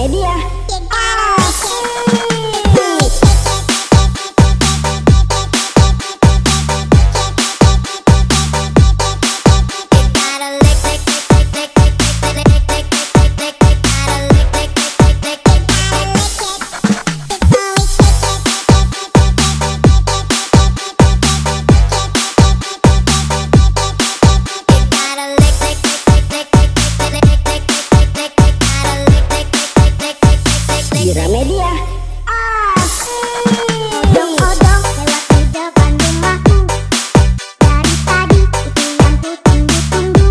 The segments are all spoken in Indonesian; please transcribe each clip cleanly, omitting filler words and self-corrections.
Gramedia. Gramedia. Odong-odong lewat di depan rumahku. Dari tadi itu yang ku tunggu-tunggu.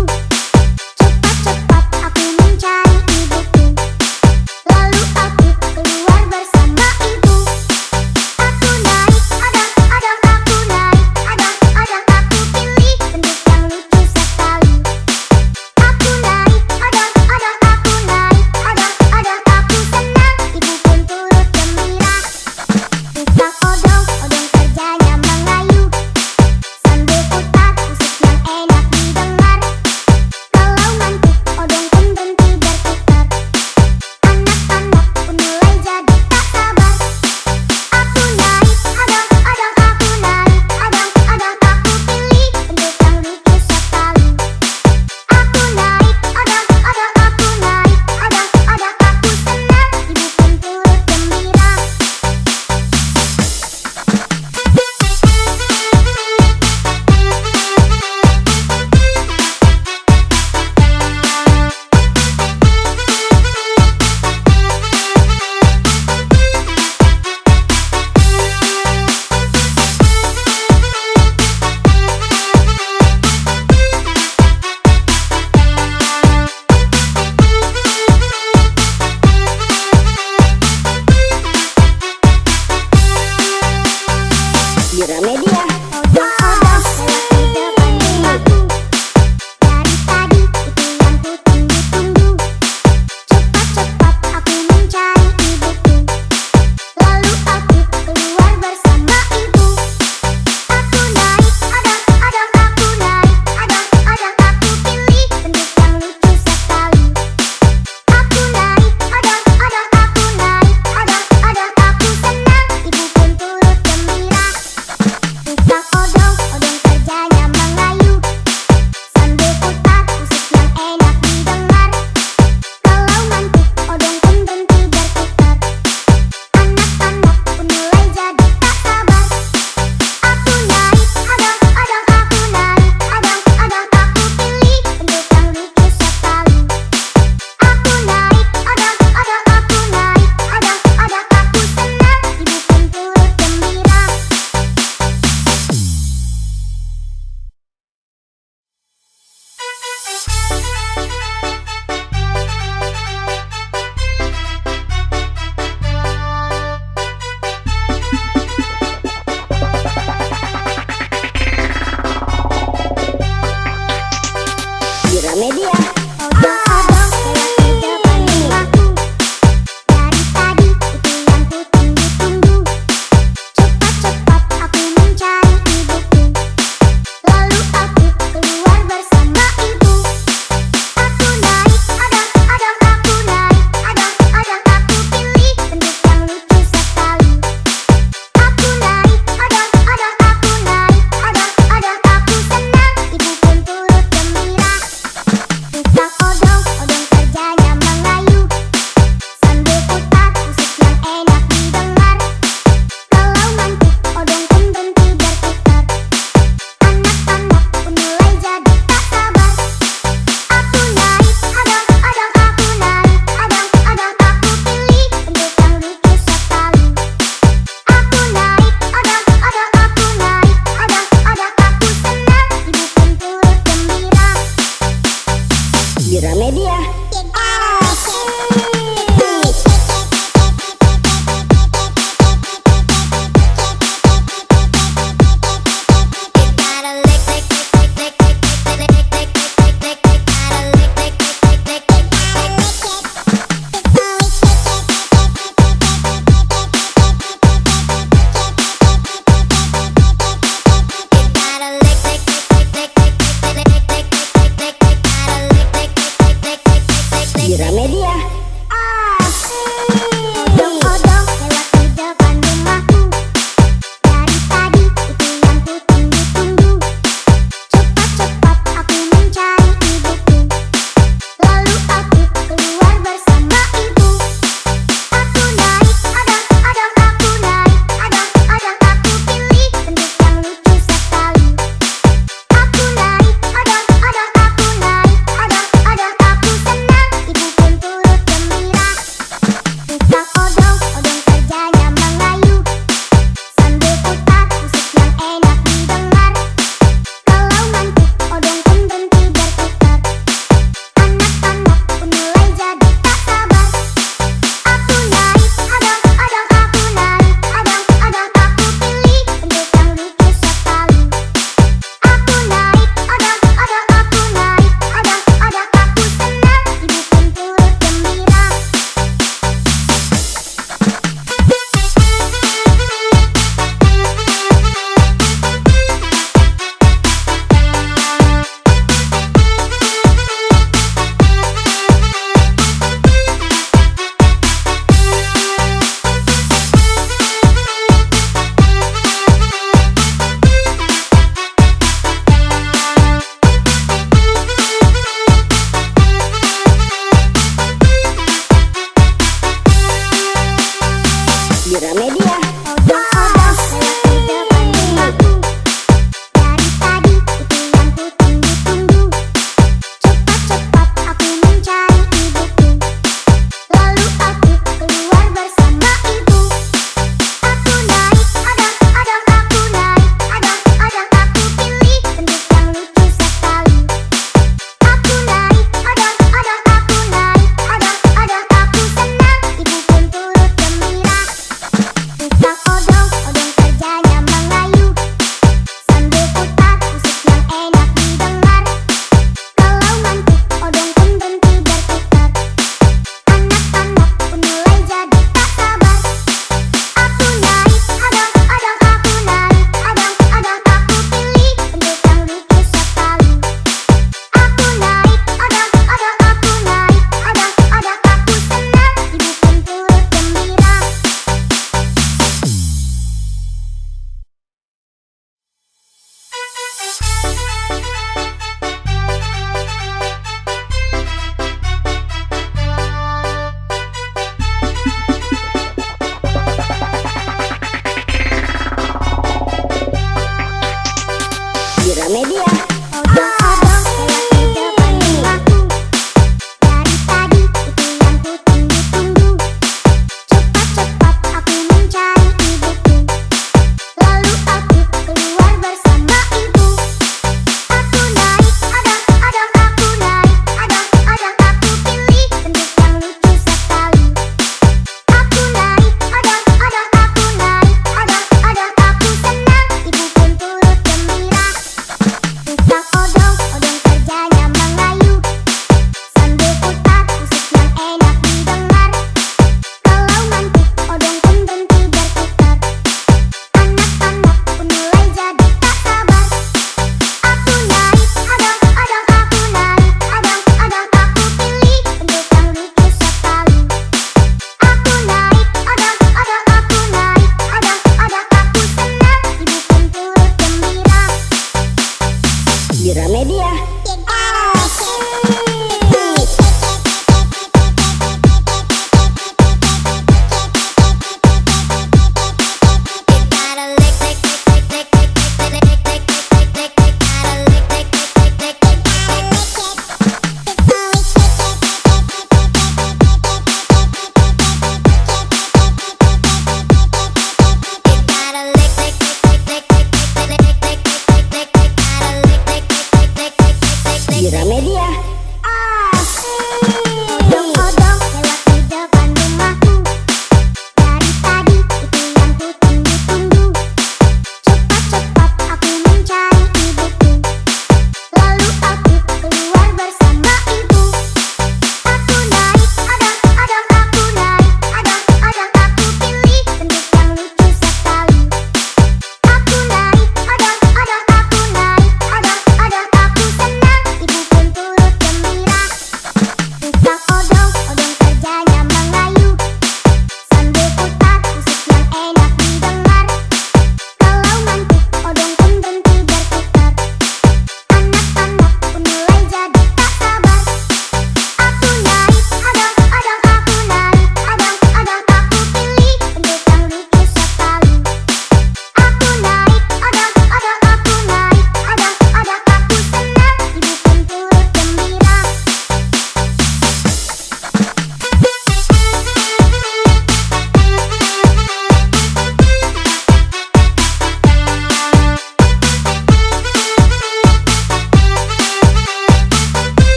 Cepat-cepat aku mencari ibuku. Lalu aku keluar bersama ibu. Aku naik odong-odong, aku naik odong-odong, aku pilih bentuk yang lucu sekali. Aku naik odong-odong, aku naik odong-odong, aku senang. Ibu pun turut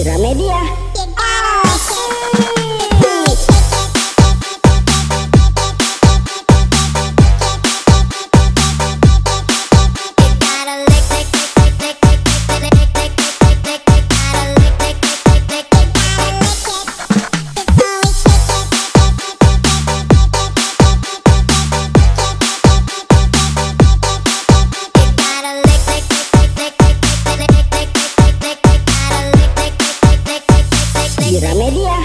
Gramedia. Gramedia.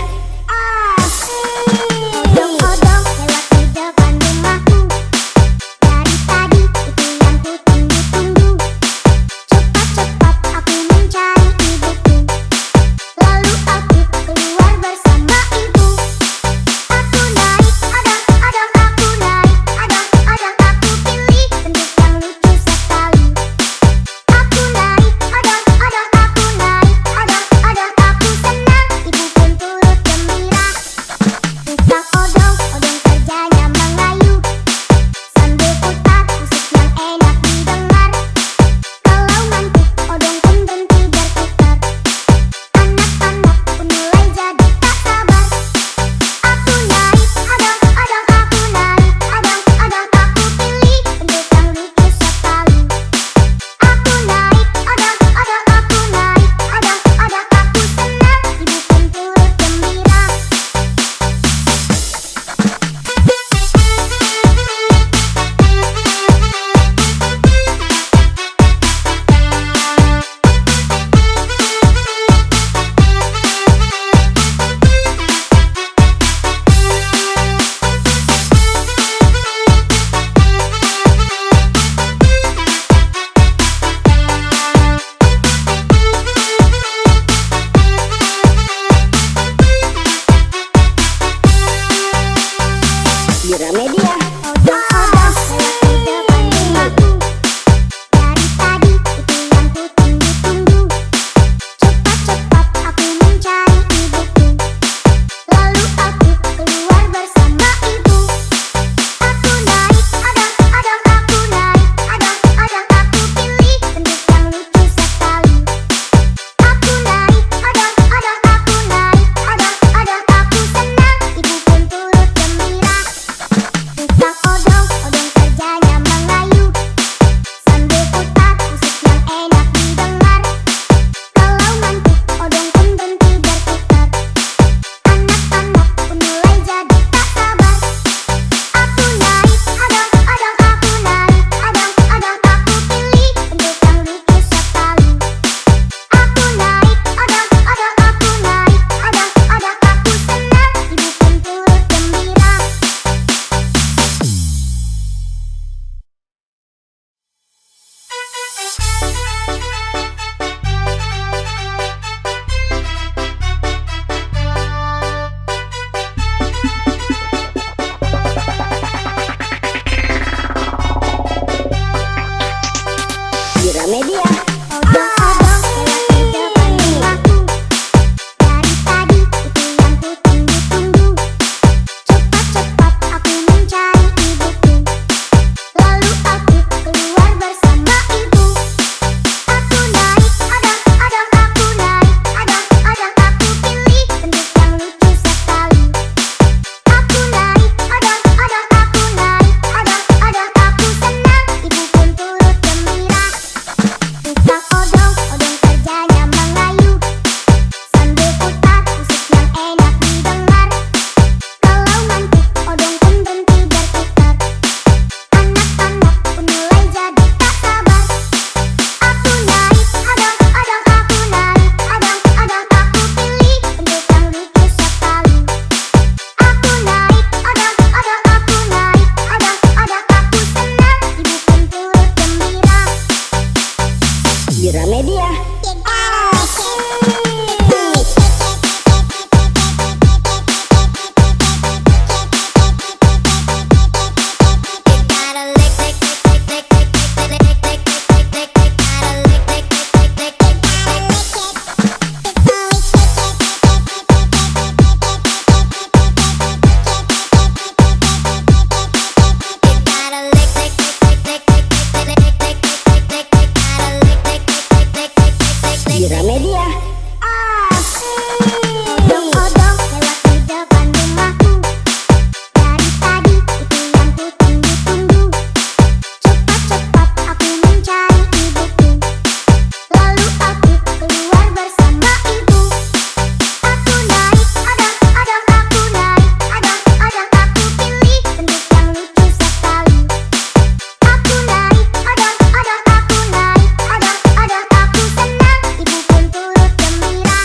Odong-odong lewat di depan rumahku. Dari tadi itu yang ku tunggu-tunggu. Cepat-cepat aku mencari ibuku. Lalu aku keluar bersama ibu. Aku naik odong-odong, aku naik odong-odong, aku pilih bentuk yang lucu sekali. Aku naik odong-odong, aku naik odong-odong, aku senang, ibu pun turut gembira. Tukang odong-odong kerjanya mengayuh sambil putar musik yang enak didengar. Kalau ngantuk odong pun berhenti berputar. Anak-anak pun mulai jadi tak sabar. Aku naik odong-odong, aku naik odong-odong, aku pilih bentuk yang lucu sekali. Aku naik odong-odong, aku naik odong-odong, aku senang, ibu pun turut gembira. Gramedia. Odong-odong lewat di depan rumahku. Dari tadi itu yang ku tunggu-tunggu. Cepat-cepat aku mencari ibuku. Lalu aku keluar bersama ibu. Aku naik odong-odong, aku naik odong-odong, aku pilih bentuk yang lucu sekali. Aku naik odong-odong, aku naik odong-odong, aku senang, ibu pun turut gembira. Tukang odong-odong kerjanya mengayuh sambil putar musik yang enak didengar. Kalau ngantuk odong pun berhenti berputar. Anak-anak pun mulai jadi tak sabar. Aku naik odong-odong, aku naik odong-odong, aku pilih bentuk yang lucu sekali. Aku naik odong-odong, aku naik odong-odong, aku senang, ibu pun turut gembira. Gramedia. Odong-odong lewat di depan rumahku. Dari tadi itu yang ku tunggu-tunggu. Cepat-cepat aku mencari ibuku. Lalu aku keluar bersama ibu. Aku naik odong-odong, aku naik odong-odong, aku pilih bentuk yang lucu sekali. Aku naik odong-odong, aku naik odong-odong, aku senang, ibu pun turut gembira. Tukang odong-odong kerjanya mengayuh sambil putar musik yang enak didengar. Kalau ngantuk odong pun berhenti berputar. Anak-anak pun mulai jadi tak sabar. Aku naik odong-odong, aku naik odong-odong, aku pilih bentuk yang lucu sekali. Aku naik odong-odong, aku naik odong-odong, aku senang, ibu pun turut gembira. Gramedia. Gramedia. Odong-odong lewat di depan rumahku. Dari tadi itu yang ku tunggu-tunggu. Cepat-cepat aku mencari ibuku. Lalu aku keluar bersama ibu. Aku naik odong-odong, aku naik odong-odong, aku pilih bentuk yang lucu sekali. Aku naik odong-odong, aku naik odong-odong, aku senang, ibu pun turut gembira.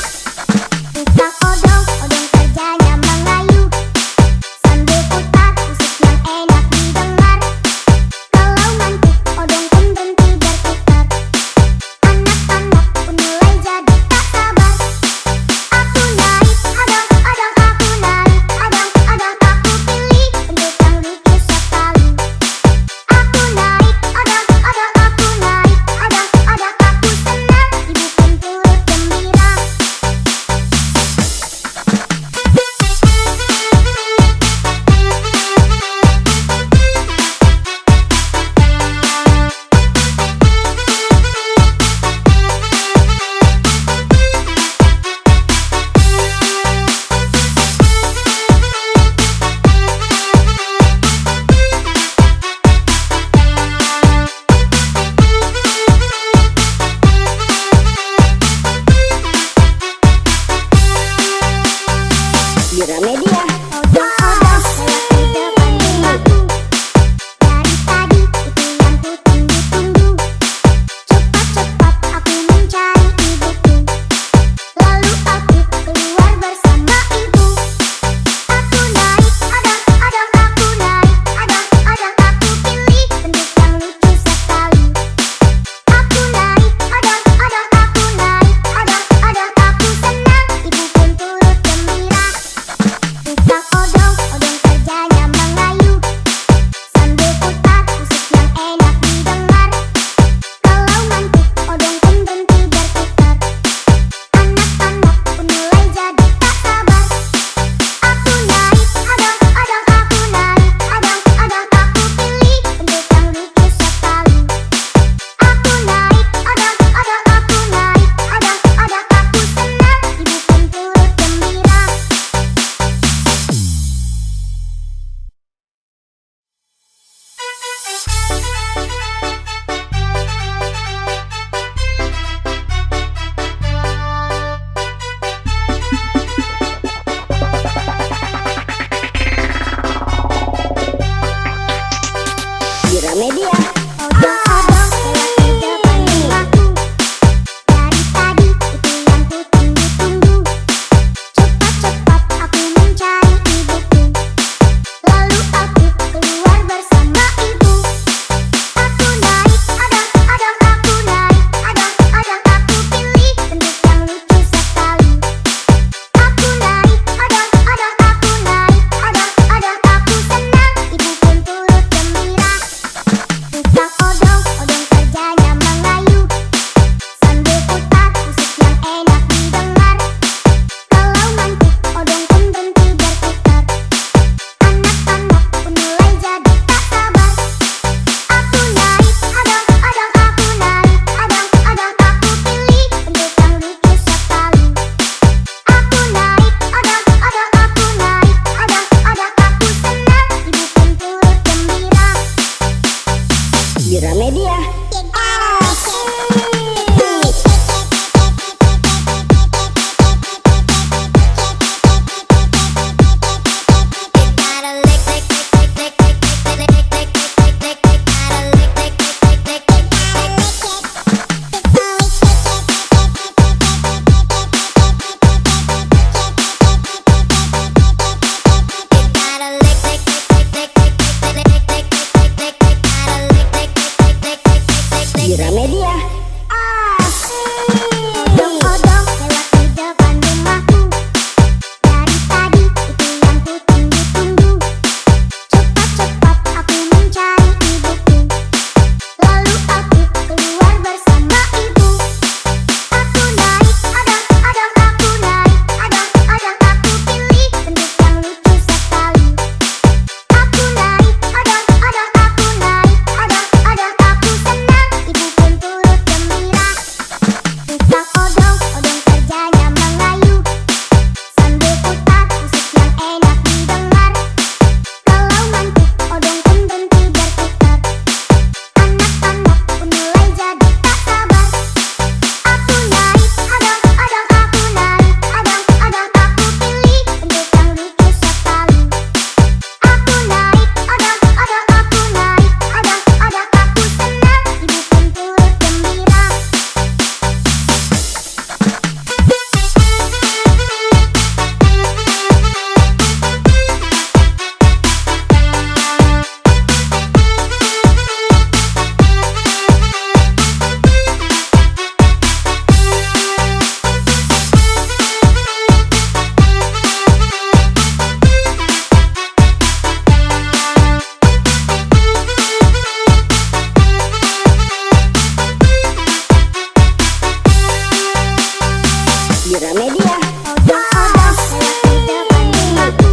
Gramedia. Odong-odong lewat di depan rumahku.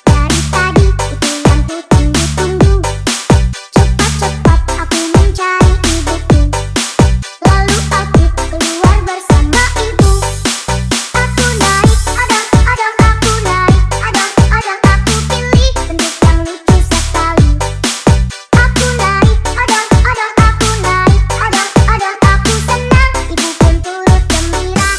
Dari tadi itu yang ku tunggu-tunggu. Cepat-cepat aku mencari ibuku. Lalu aku keluar bersama ibu. Aku naik odong-odong, aku naik odong-odong, aku pilih bentuk yang lucu sekali. Aku naik odong-odong, aku naik odong-odong, aku senang, ibu pun turut gembira.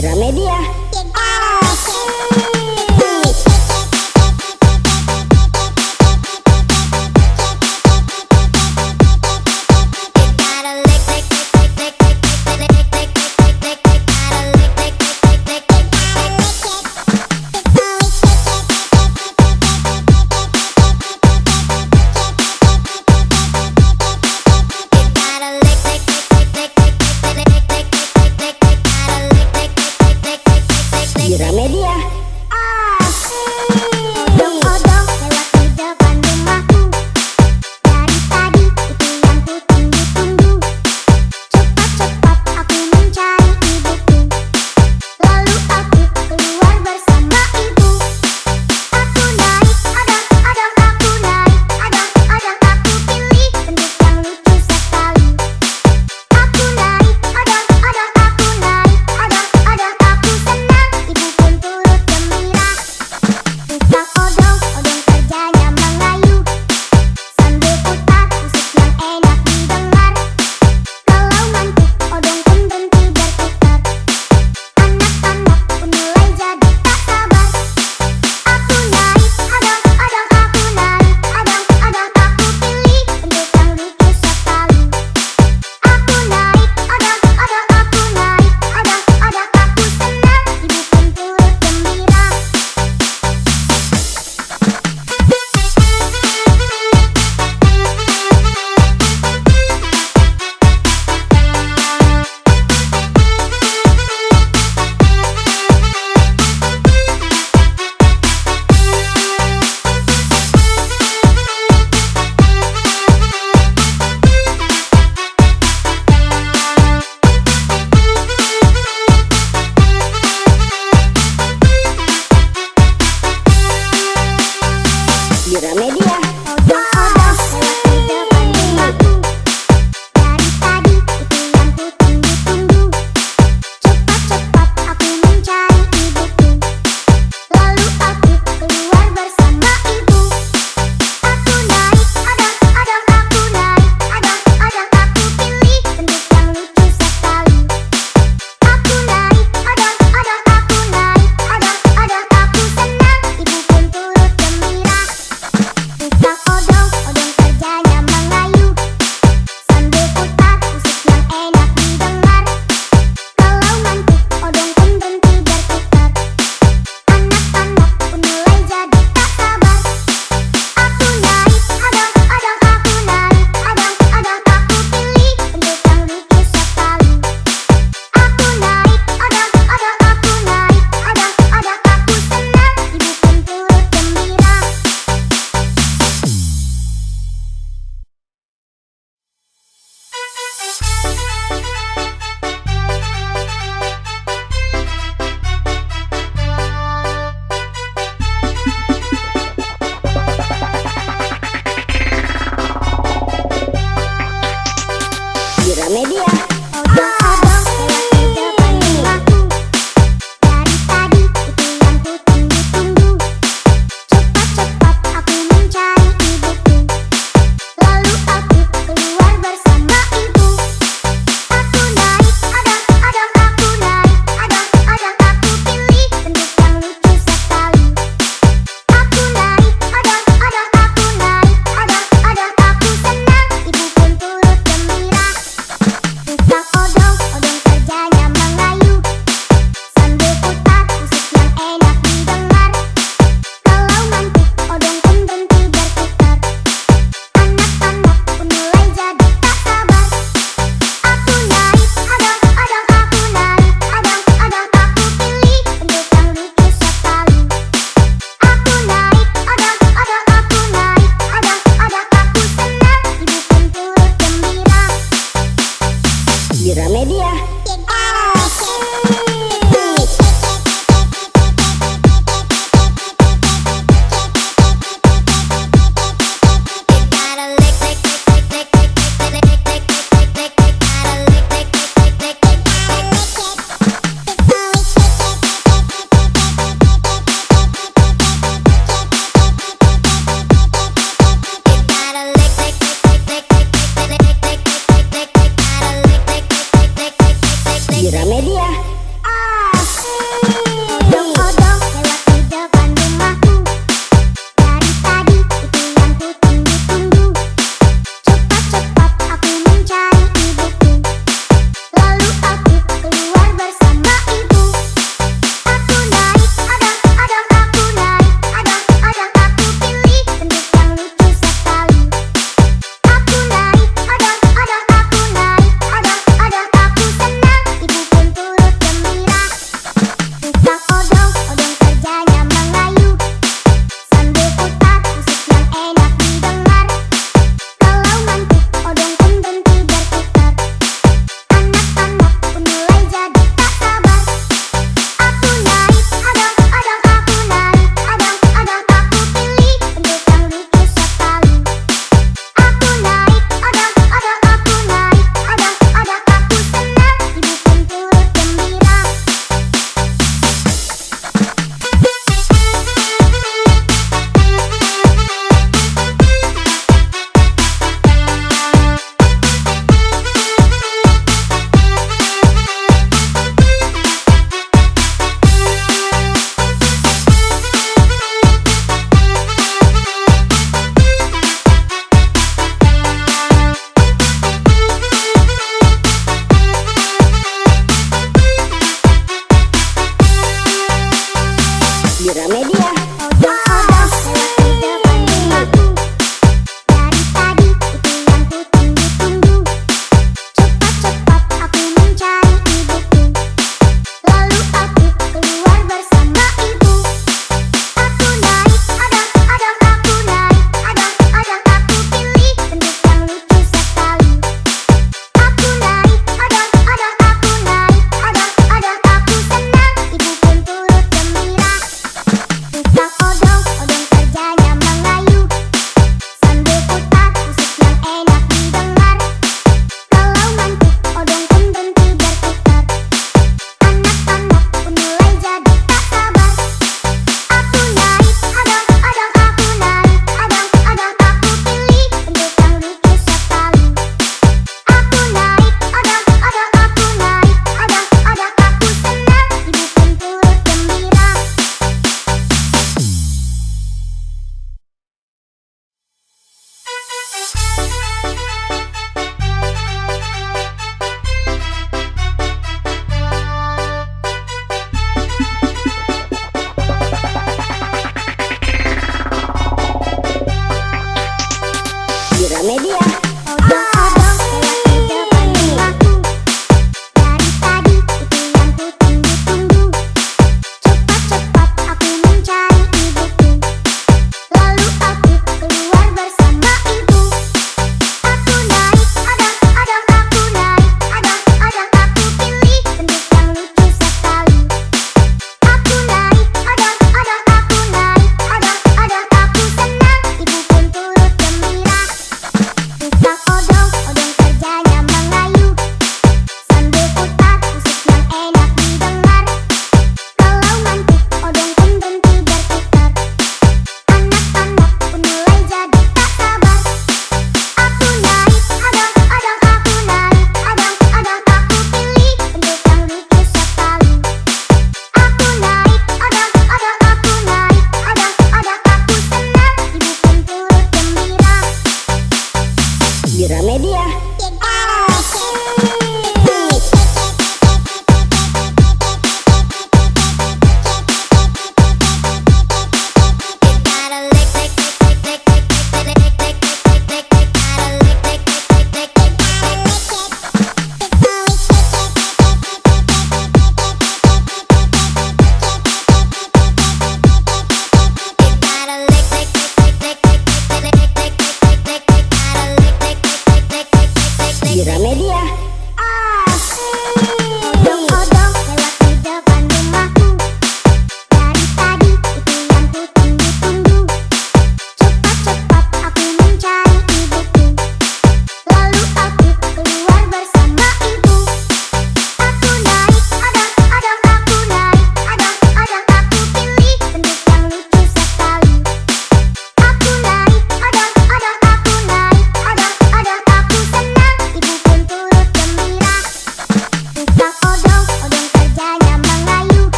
Gramedia. You gotta lick it before you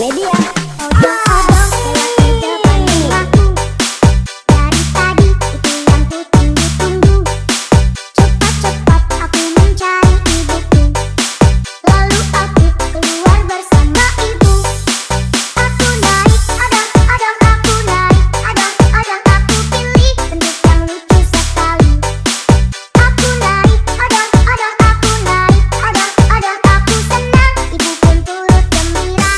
Gramedia. Odong-odong lewat di depan rumahku. Dari tadi itu yang ku tunggu-tunggu. Cepat-cepat aku mencari ibuku. Lalu aku keluar bersama ibu. Aku naik odong-odong, aku naik odong-odong, aku pilih bentuk yang lucu sekali. Aku naik odong-odong, aku naik odong-odong, aku senang, ibu pun turut gembira.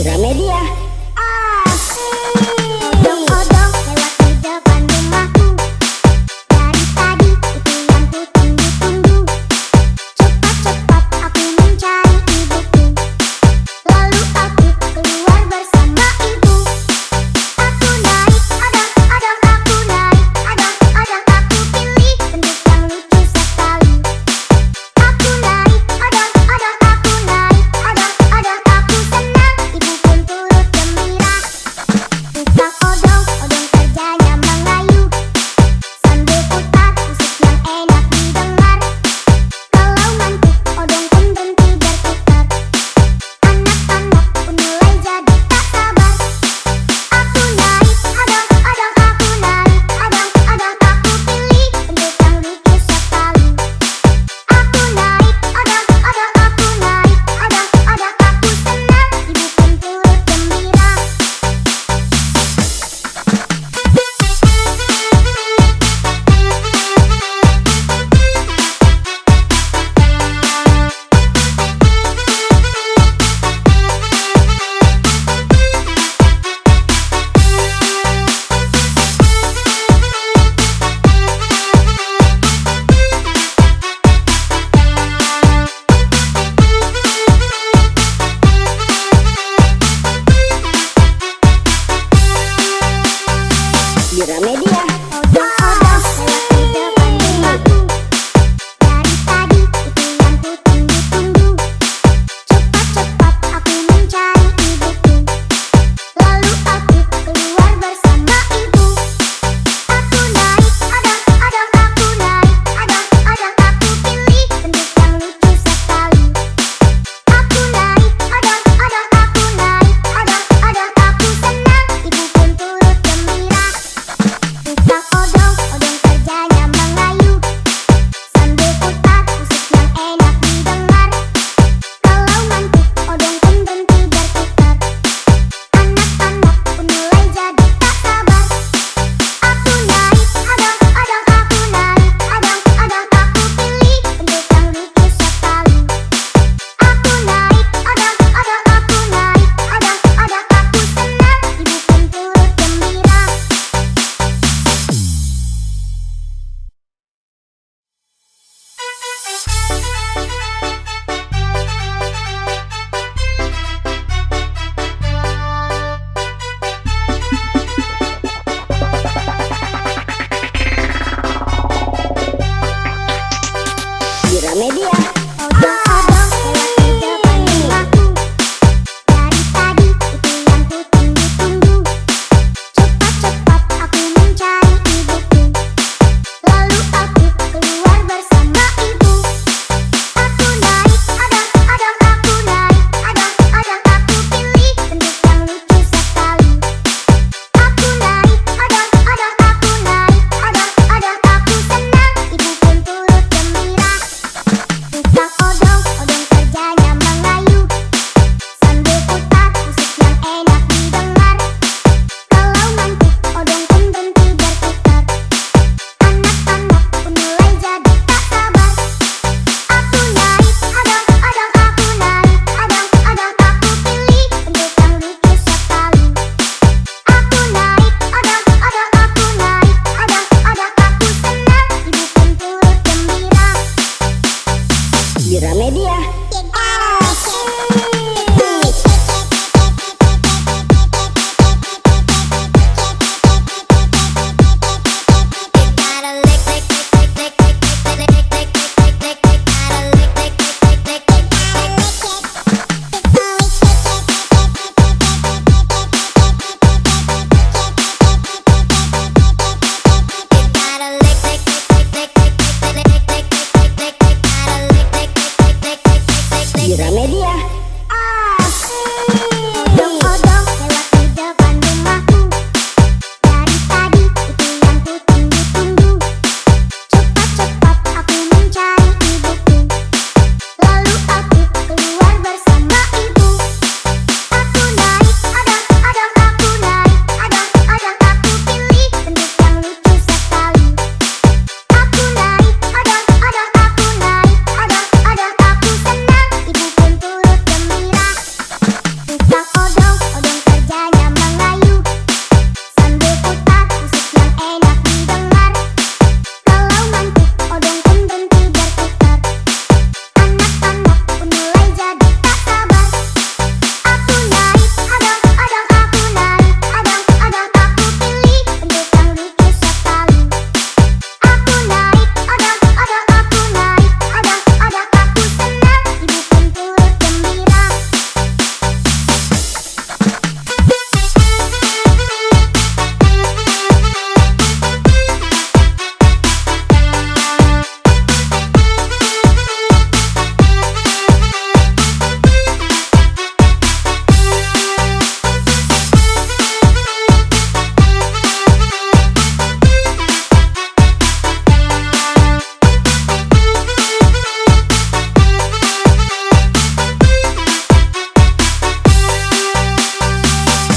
Gramedia. Odong-odong lewat di depan rumahku. Dari tadi itu yang ku tunggu-tunggu. Cepat-cepat aku mencari ibuku. Lalu aku keluar bersama ibu. Aku naik odong-odong, aku naik odong-odong, aku pilih bentuk yang lucu sekali. Aku naik odong-odong, aku naik odong-odong, aku senang. Ibu pun turut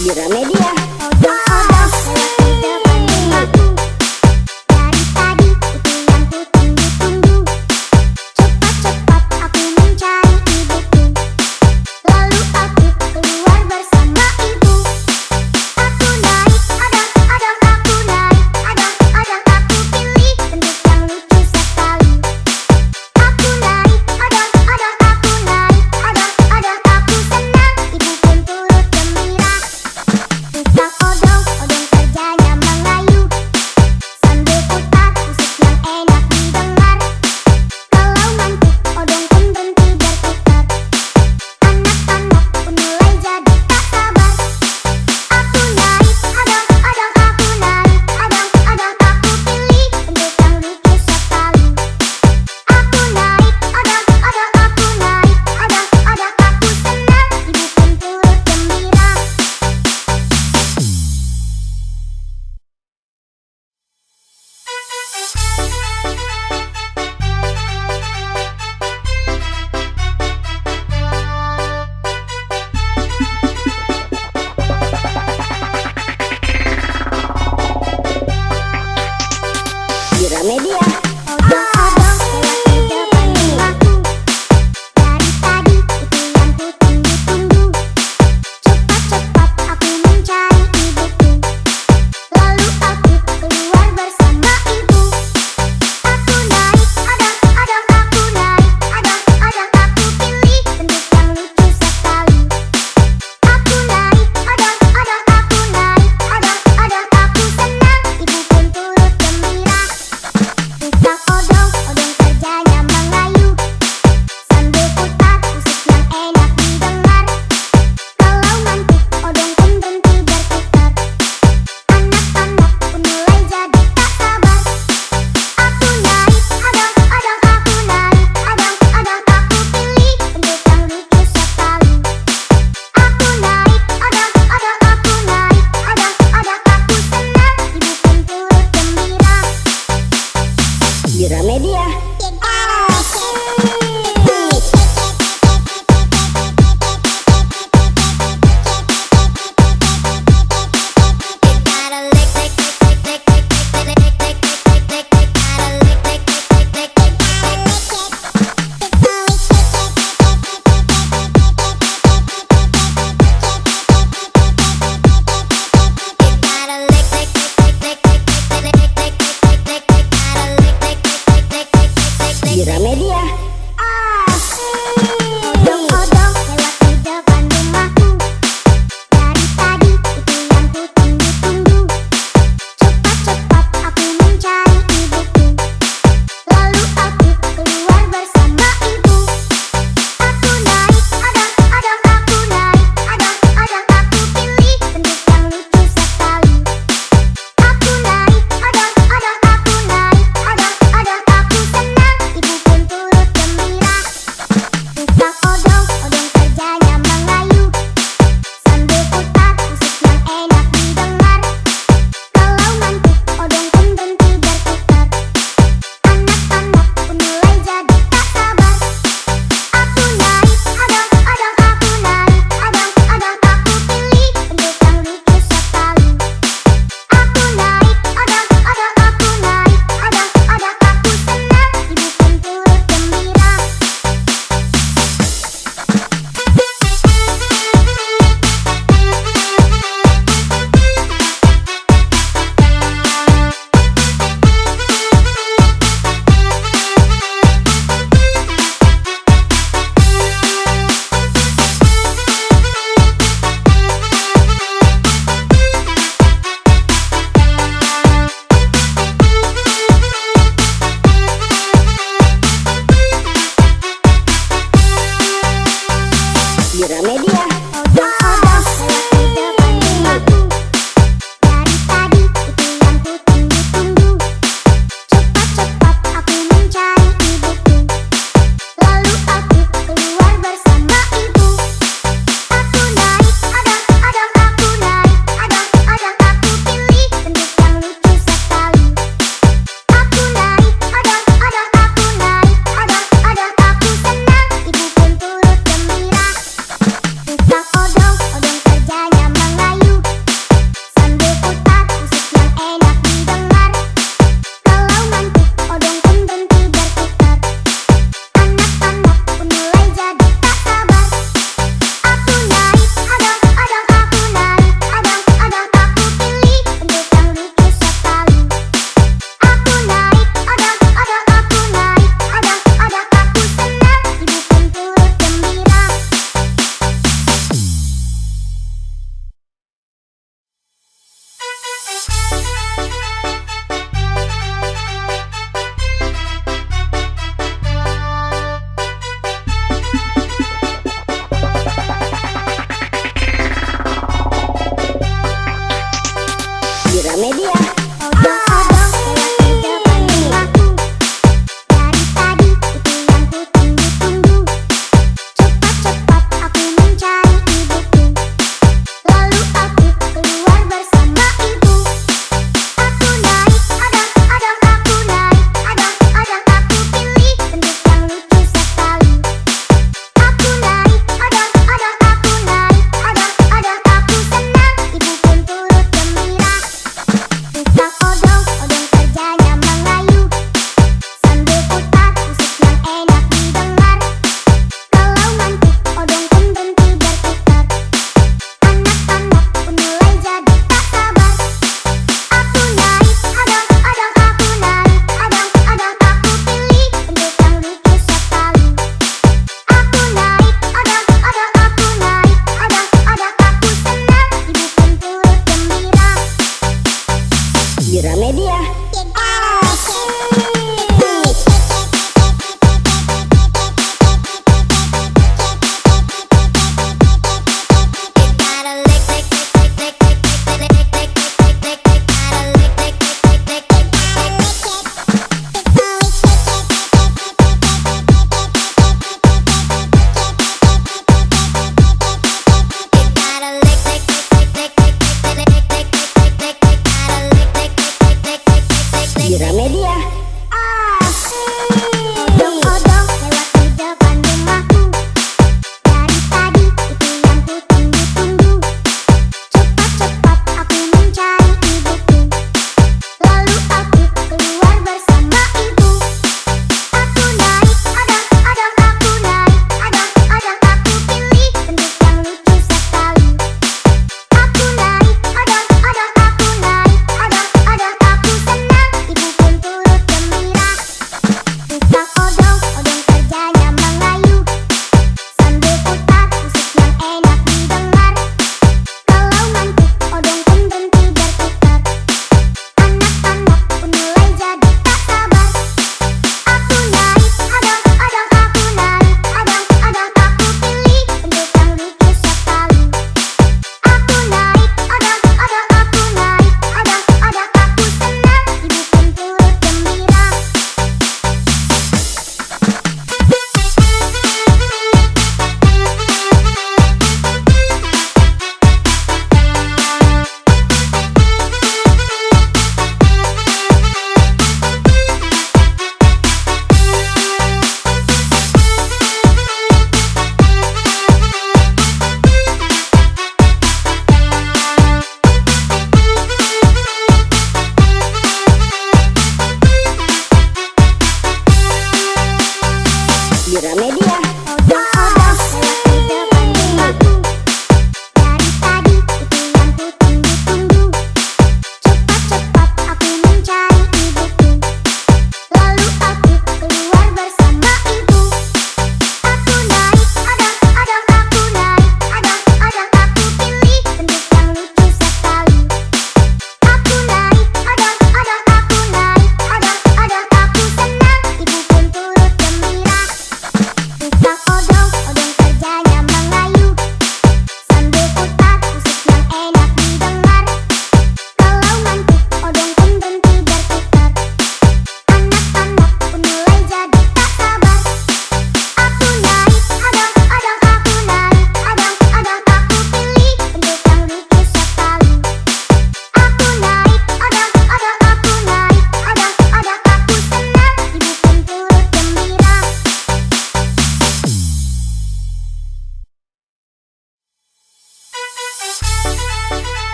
Gramedia. Odong-odong lewat di depan rumahku. Dari tadi itu yang ku tunggu-tunggu. Cepat-cepat aku mencari ibuku. Lalu aku keluar bersama ibu. Aku naik odong-odong, aku naik odong-odong, aku pilih bentuk yang lucu sekali. Aku naik odong-odong, aku naik odong-odong, aku senang, ibu pun turut gembira.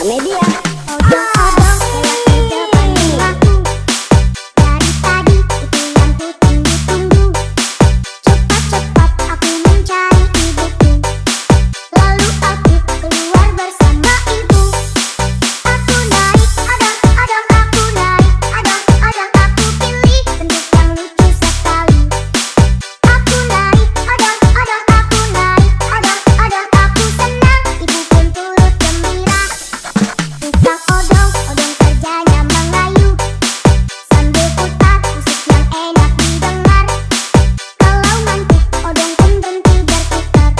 Gramedia. Odong-odong lewat di depan rumahku. Dari tadi itu yang ku tunggu-tunggu. Cepat-cepat aku mencari ibuku. Lalu aku keluar bersama ibu. Aku naik odong-odong, aku naik odong-odong, aku pilih bentuk yang lucu sekali. Aku naik odong-odong, aku naik odong-odong, aku senang, ibu pun turut gembira. Tukang odong-odong kerjanya mengayuh sambil putar musik yang enak didengar. Kalau ngantuk odong pun berhenti berputar.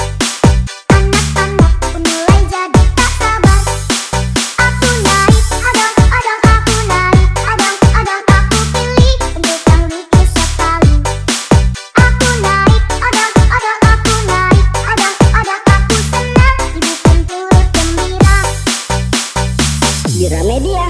Anak-anak pun mulai jadi tak sabar. Aku naik odong-odong, aku naik odong-odong, aku pilih bentuk yang lucu sekali. Aku naik odong-odong, aku naik odong-odong, aku senang, ibu pun turut gembira. Gramedia.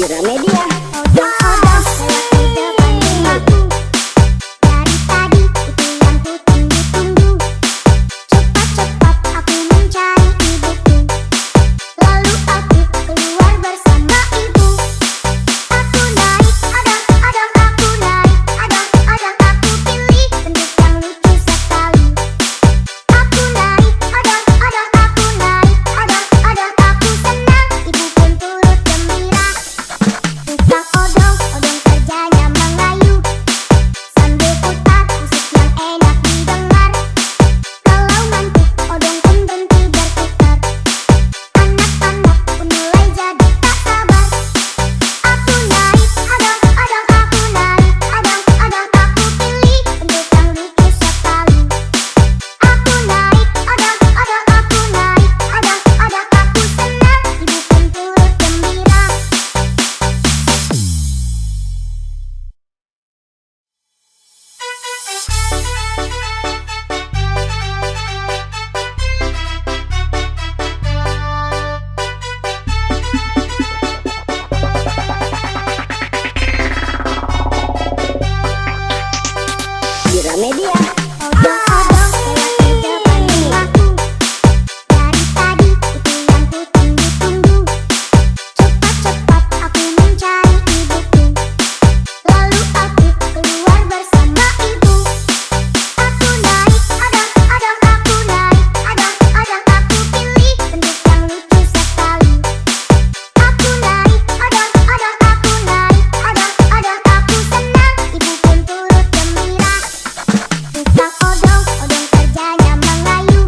Gramedia. Odong-odong lewat di depan rumahku. Dari tadi itu yang ku tunggu-tunggu. Cepat-cepat aku mencari ibuku. Lalu aku keluar bersama ibu. Aku naik odong-odong, aku naik odong-odong, aku pilih bentuk yang lucu sekali. Aku naik odong-odong, aku naik odong-odong, aku senang, ibu pun turut gembira. Tukang odong-odong kerjanya mengayu sambil putar musik yang enak didengar. Kalau ngantuk odong pun berhenti berputar. Anak-anak pun mulai jadi tak sabar. Aku naik odong-odong, aku naik odong-odong, aku pilih bentuk yang lucu sekali. Aku naik odong-odong, aku naik odong-odong, aku senang, ibu pun turut gembira. Gramedia. Odong-odong lewat di depan rumahku. Dari tadi itu yang ku tunggu-tunggu. Cepat-cepat aku mencari ibuku. Lalu aku keluar bersama ibu. Aku naik odong-odong, aku naik odong-odong, aku pilih bentuk yang lucu sekali. Aku naik odong-odong, aku naik odong-odong, aku senang, ibu pun turut gembira. Tukang odong-odong kerjanya mengayu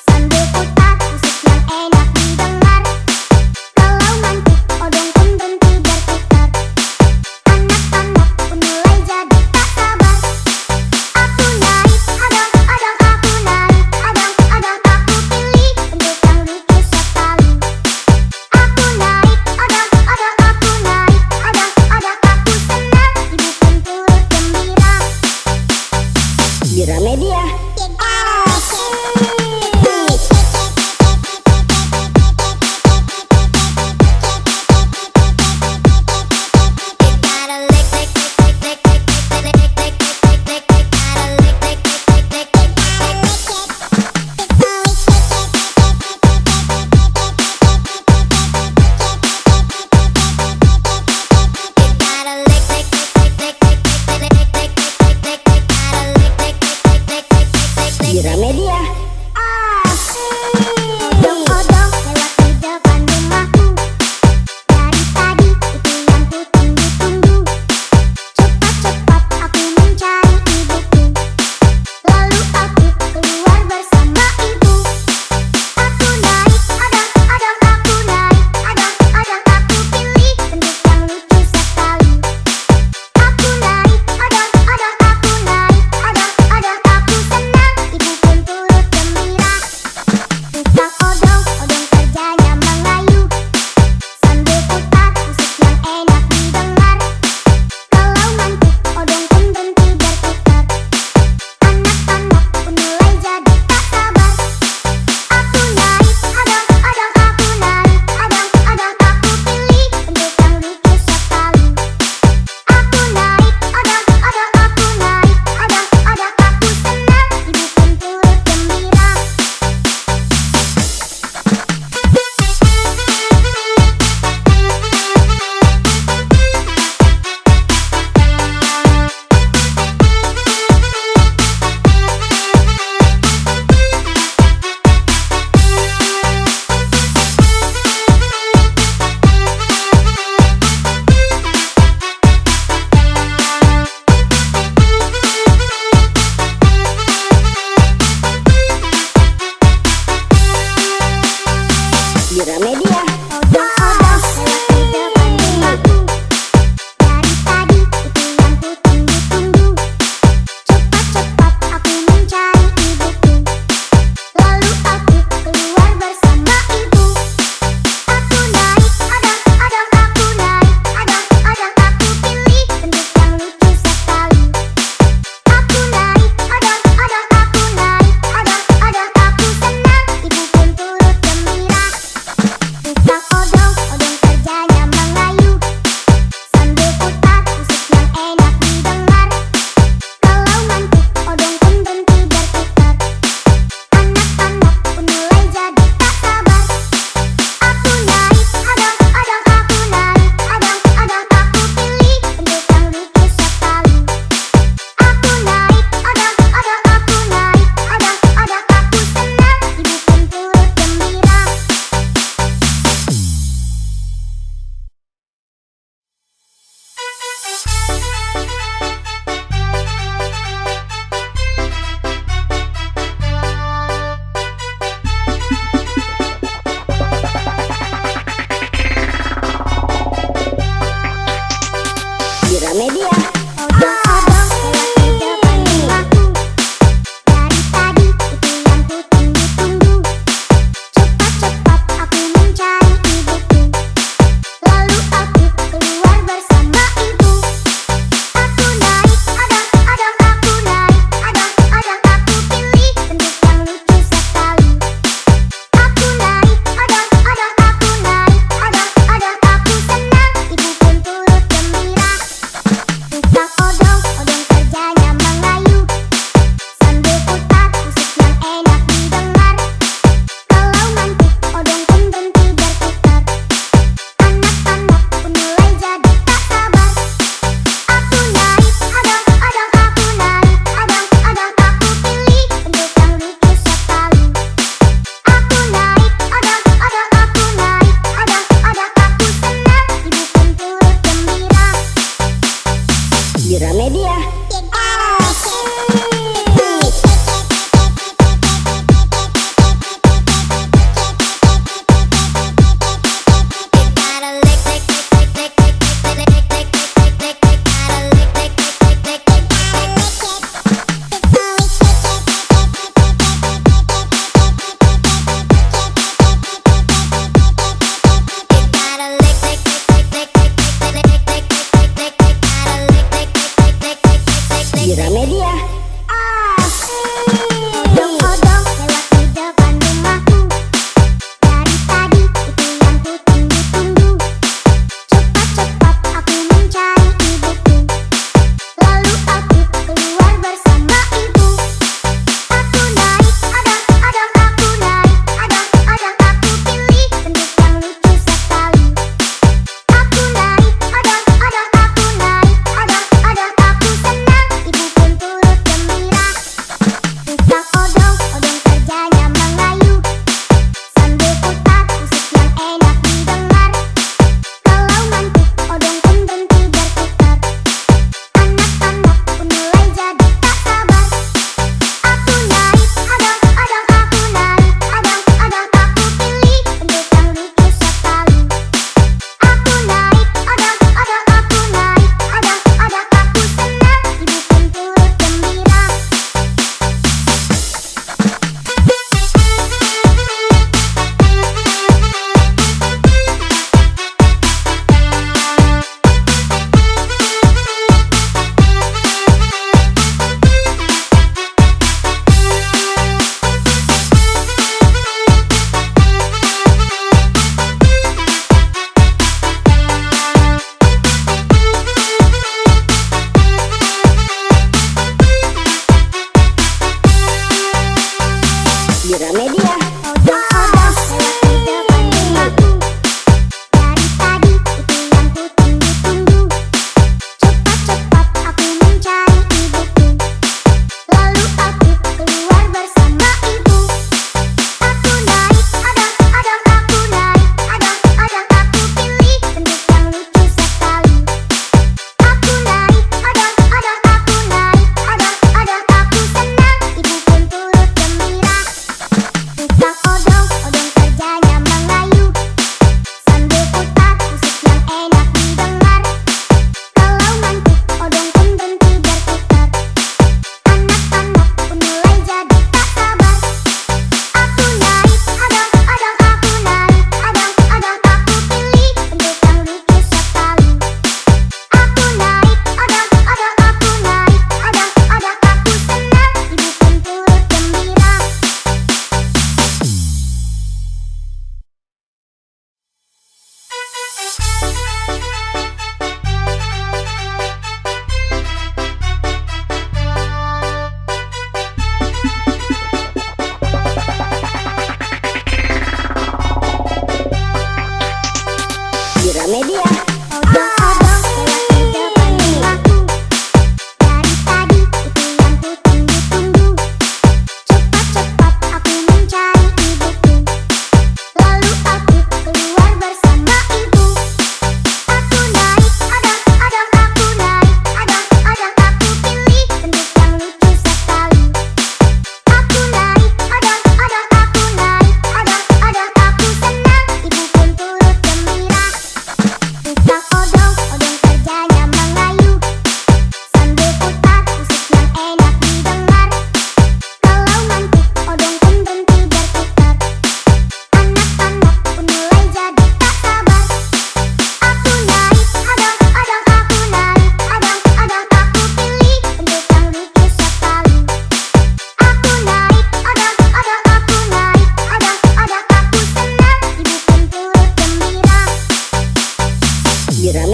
sambil putar musik yang enak didengar. Kalau ngantuk odong pun berhenti berputar. Anak-anak pun mulai jadi tak sabar. Aku naik odong-odong, aku naik odong-odong, aku pilih bentuk yang lucu sekali. Aku naik odong-odong, aku naik odong-odong, aku senang, ibu pun turut gembira. Gramedia. Gramedia. Odong-odong lewat di depan rumahku. Dari tadi itu yang ku tunggu-tunggu. Cepat-cepat aku mencari ibuku. Lalu aku keluar bersama ibu. Aku naik odong-odong, aku naik odong-odong, aku pilih bentuk yang lucu sekali. Aku naik odong-odong, aku naik odong-odong, aku senang, ibu pun turut gembira. Tukang odong-odong kerjanya mengayu sambil putar musik yang enak didengar. Kalau ngantuk odong pun berhenti berputar. Anak-anak pun mulai jadi tak sabar. Aku naik odong-odong, aku naik odong-odong, aku pilih bentuk yang lucu sekali. Aku naik odong-odong, aku naik odong-odong, aku senang, ibu pun turut gembira. Gramedia. Odong-odong lewat di depan rumahku. Dari tadi itu yang ku tunggu-tunggu. Cepat-cepat aku mencari ibuku. Lalu aku keluar bersama ibu. Aku naik odong-odong, aku naik odong-odong, aku pilih bentuk yang lucu sekali. Aku naik odong-odong, aku naik odong-odong, aku senang, ibu pun turut gembira. Tukang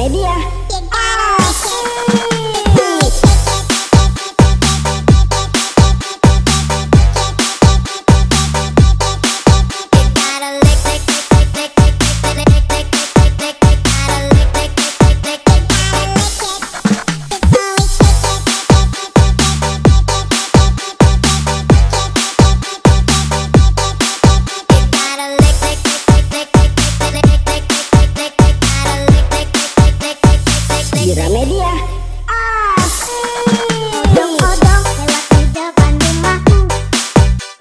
Gramedia. Gramedia. Odong-odong lewat di depan rumahku.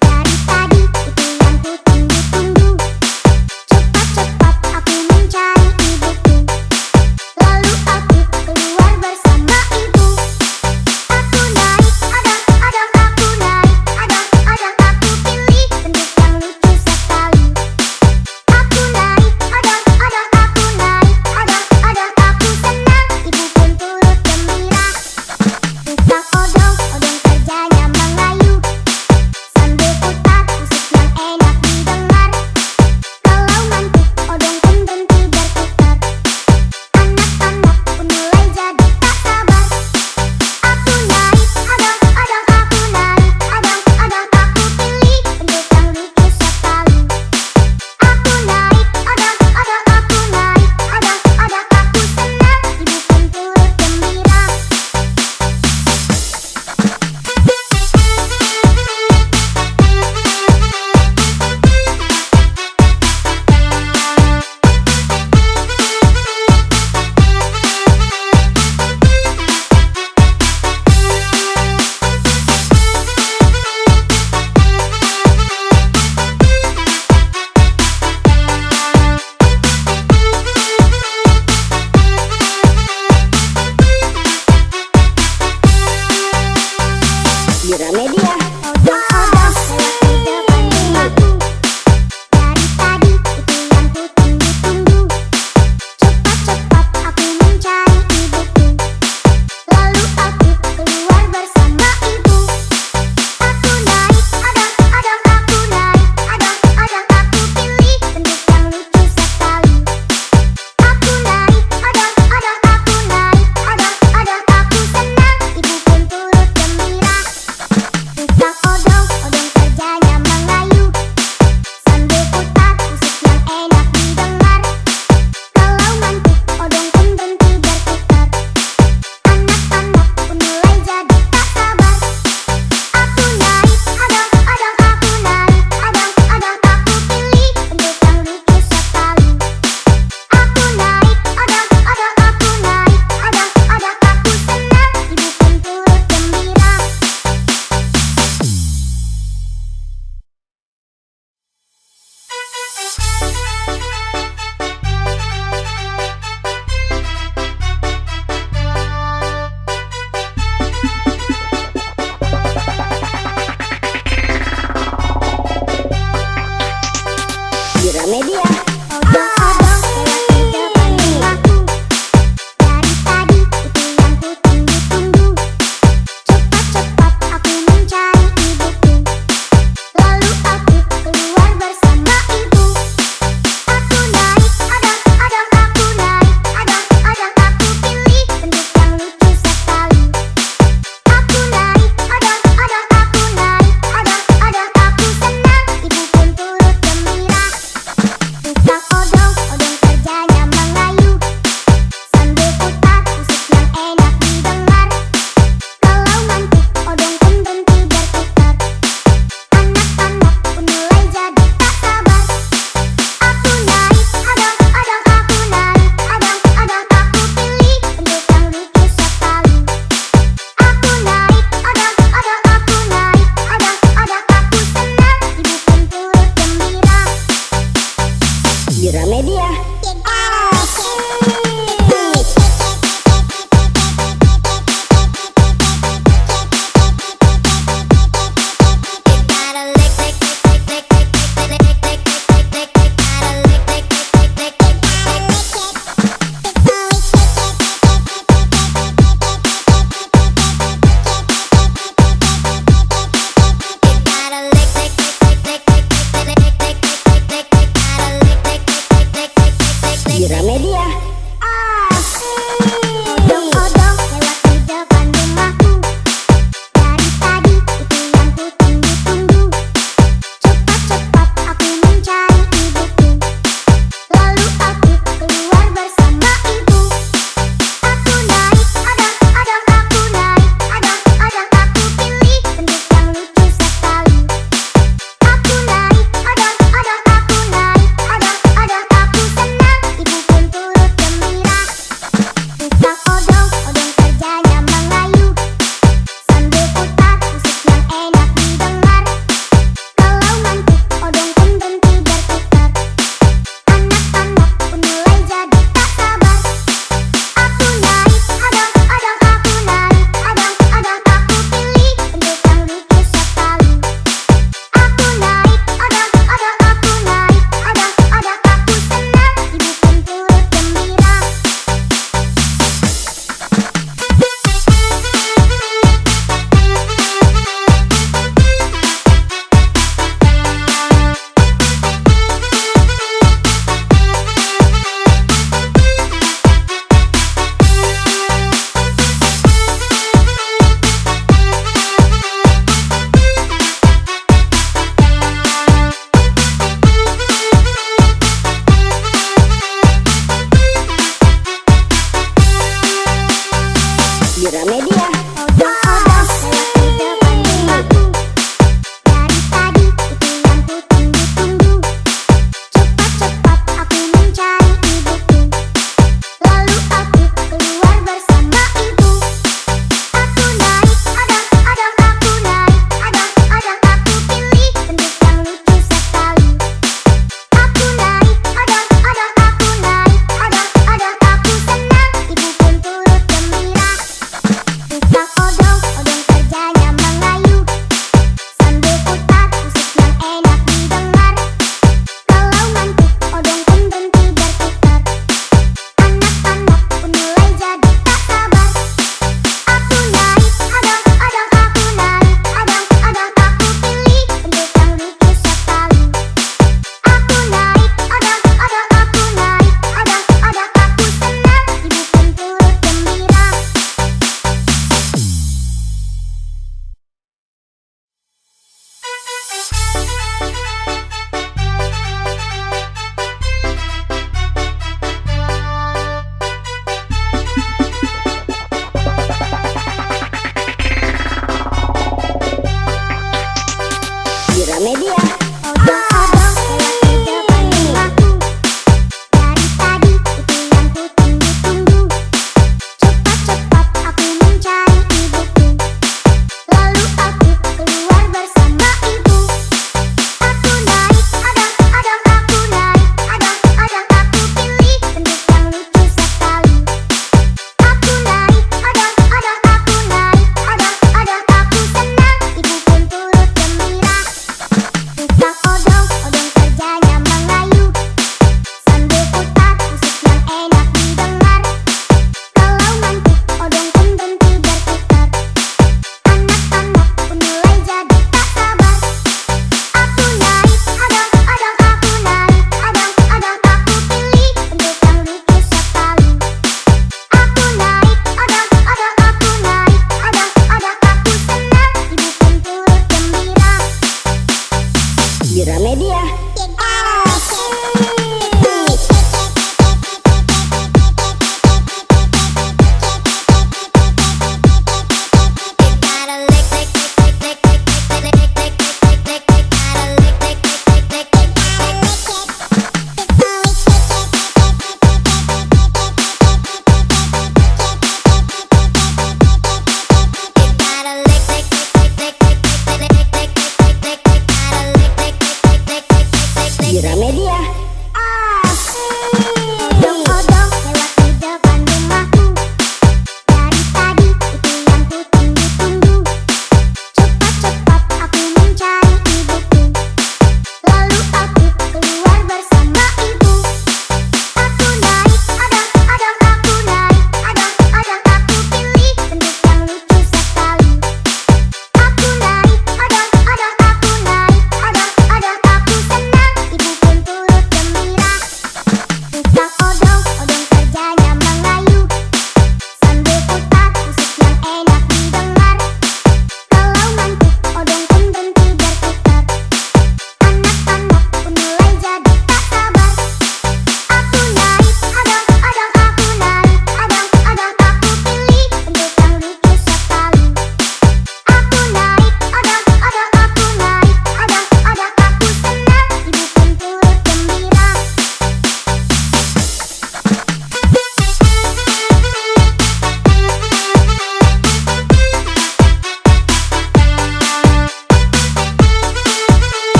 Dari tadi itu yang ku tunggu-tunggu. Cepat-cepat aku mencari ibuku. Lalu aku keluar bersama ibu. Aku naik odong-odong, aku naik odong-odong, aku pilih bentuk yang lucu sekali. Aku naik odong-odong, aku naik odong-odong, aku senang, ibu pun turut gembira. Tukang odong-odong kerjanya mengayu sambil putar musik yang enak didengar. Kalau ngantuk odong pun berhenti berputar. Anak-anak pun mulai jadi tak sabar. Aku naik odong-odong, aku naik odong-odong, aku pilih bentuk yang lucu sekali. Aku naik odong-odong, aku naik odong-odong, aku senang, ibu pun turut gembira. Gramedia. Odong-odong lewat di depan rumahku. Dari tadi itu yang ku tunggu-tunggu. Cepat-cepat aku mencari ibuku. Lalu aku keluar bersama ibu. Aku naik odong-odong, aku naik odong-odong, aku pilih bentuk yang lucu sekali. Aku naik odong-odong, aku naik odong-odong, aku senang, ibu pun turut gembira. Tukang odong-odong kerjanya mengayu sambil putar musik yang enak didengar. Kalau ngantuk odong pun berhenti berputar. Anak-anak pun mulai jadi tak sabar. Aku naik odong-odong, aku naik odong-odong, aku pilih bentuk yang lucu sekali. Aku naik odong-odong, aku naik odong-odong, aku senang, ibu pun turut gembira. Gramedia. Odong-odong lewat di depan rumahku. Dari tadi itu yang ku tunggu-tunggu. Cepat-cepat aku mencari ibuku. Lalu aku keluar bersama ibu. Aku naik odong-odong, aku naik odong-odong, aku pilih bentuk yang lucu sekali. Aku naik odong-odong, aku naik odong-odong, aku senang, ibu pun turut gembira. Tukang odong-odong kerjanya mengayu sambil putar musik yang enak didengar. Kalau ngantuk odong pun berhenti berputar. Anak-anak pun mulai jadi tak sabar. Aku naik odong-odong, aku naik odong-odong, aku pilih bentuk yang lucu sekali. Aku naik odong-odong, aku naik odong-odong, aku senang, ibu pun turut gembira. Gramedia. Gramedia.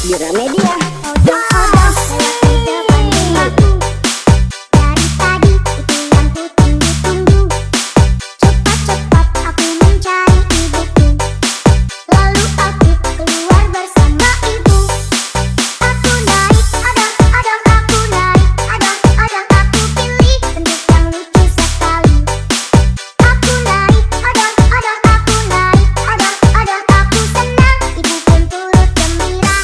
Gramedia. Odong-odong lewat di depan rumahku. Dari tadi itu yang ku tunggu-tunggu. Cepat-cepat aku mencari ibuku. Lalu aku keluar bersama ibu. Aku naik odong-odong, aku naik odong-odong, aku pilih bentuk yang lucu sekali. Aku naik odong-odong, aku naik odong-odong, aku senang, ibu pun turut gembira.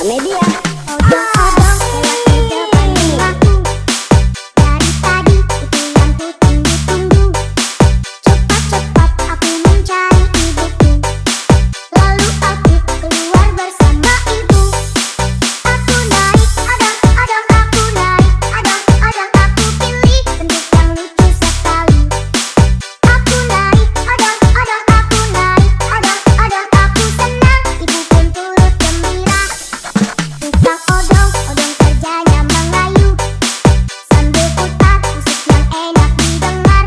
Gramedia. Odong-odong lewat di depan rumahku. Dari tadi itu yang ku tunggu-tunggu. Cepat-cepat aku mencari ibuku. Lalu aku keluar bersama ibu. Aku naik odong-odong, aku naik odong-odong, aku pilih bentuk yang lucu sekali. Aku naik odong-odong, aku naik odong-odong, aku senang, ibu pun turut gembira. Tukang odong-odong kerjanya mengayuh sambil putar musik yang enak didengar.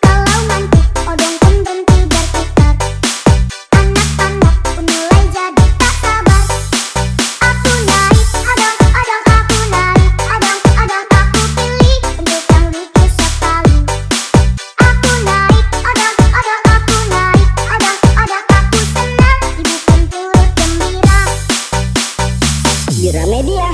Kalau ngantuk odong pun berhenti berputar. Anak-anak pun mulai jadi tak sabar. Aku naik odong-odong, aku naik odong-odong, aku pilih bentuk yang lucu sekali. Aku naik odong-odong, aku naik odong-odong, aku senang, ibu pun turut gembira. Gramedia.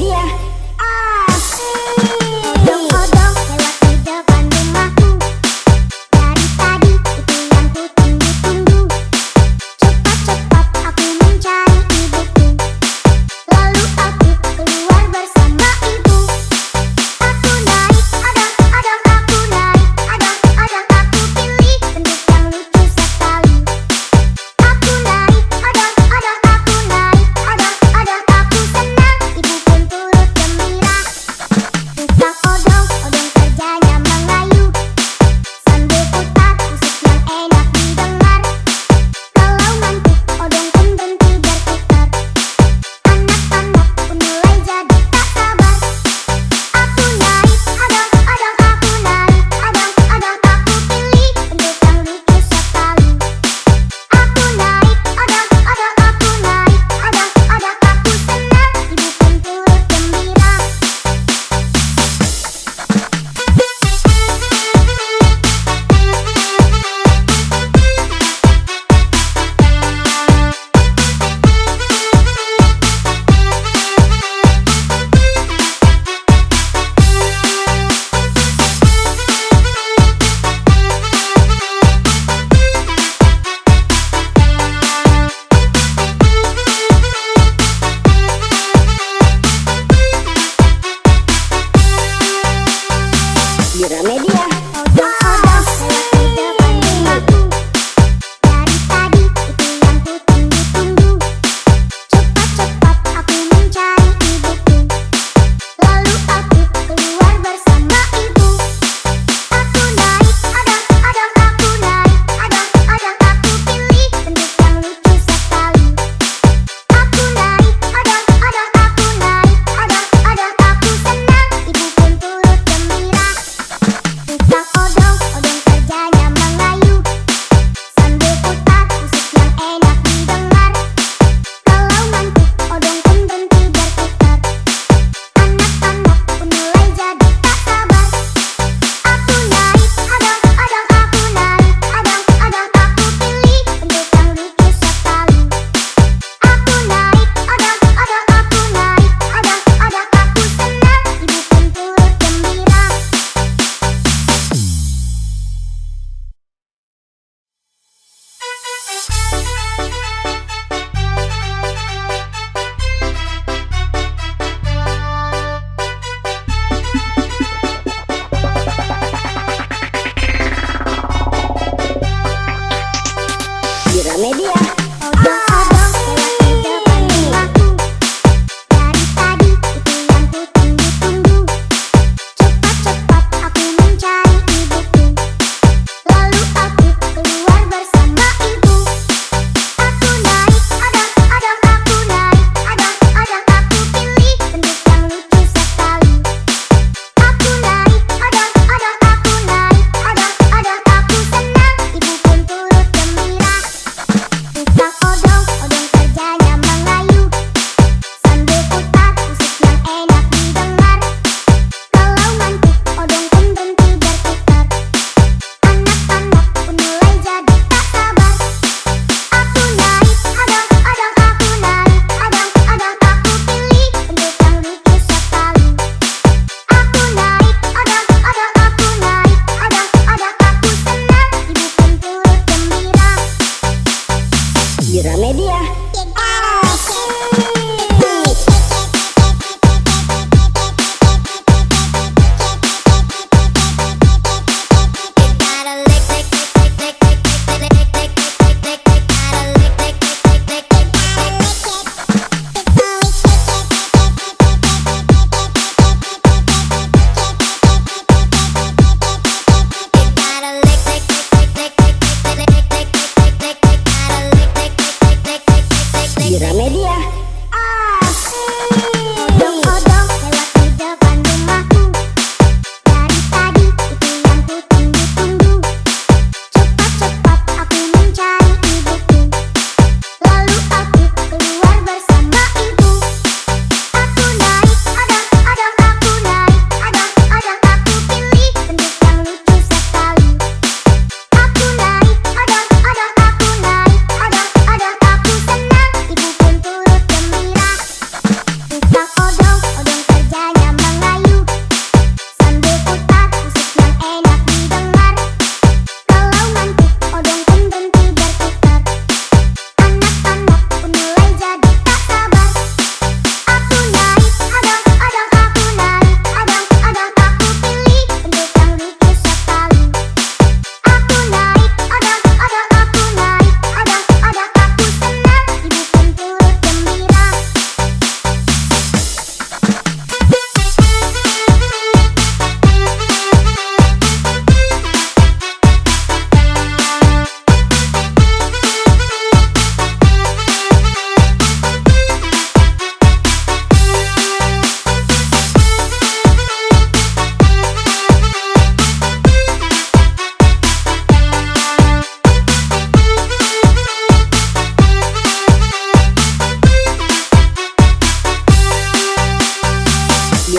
Gramedia. Odong-odong lewat di depan rumahku. Dari tadi itu yang ku tunggu-tunggu. Cepat-cepat aku mencari ibuku. Lalu aku keluar bersama ibu. Aku naik odong-odong, aku naik odong-odong, aku pilih bentuk yang lucu sekali. Aku naik odong-odong, aku naik odong-odong, aku senang, ibu pun turut gembira. Tukang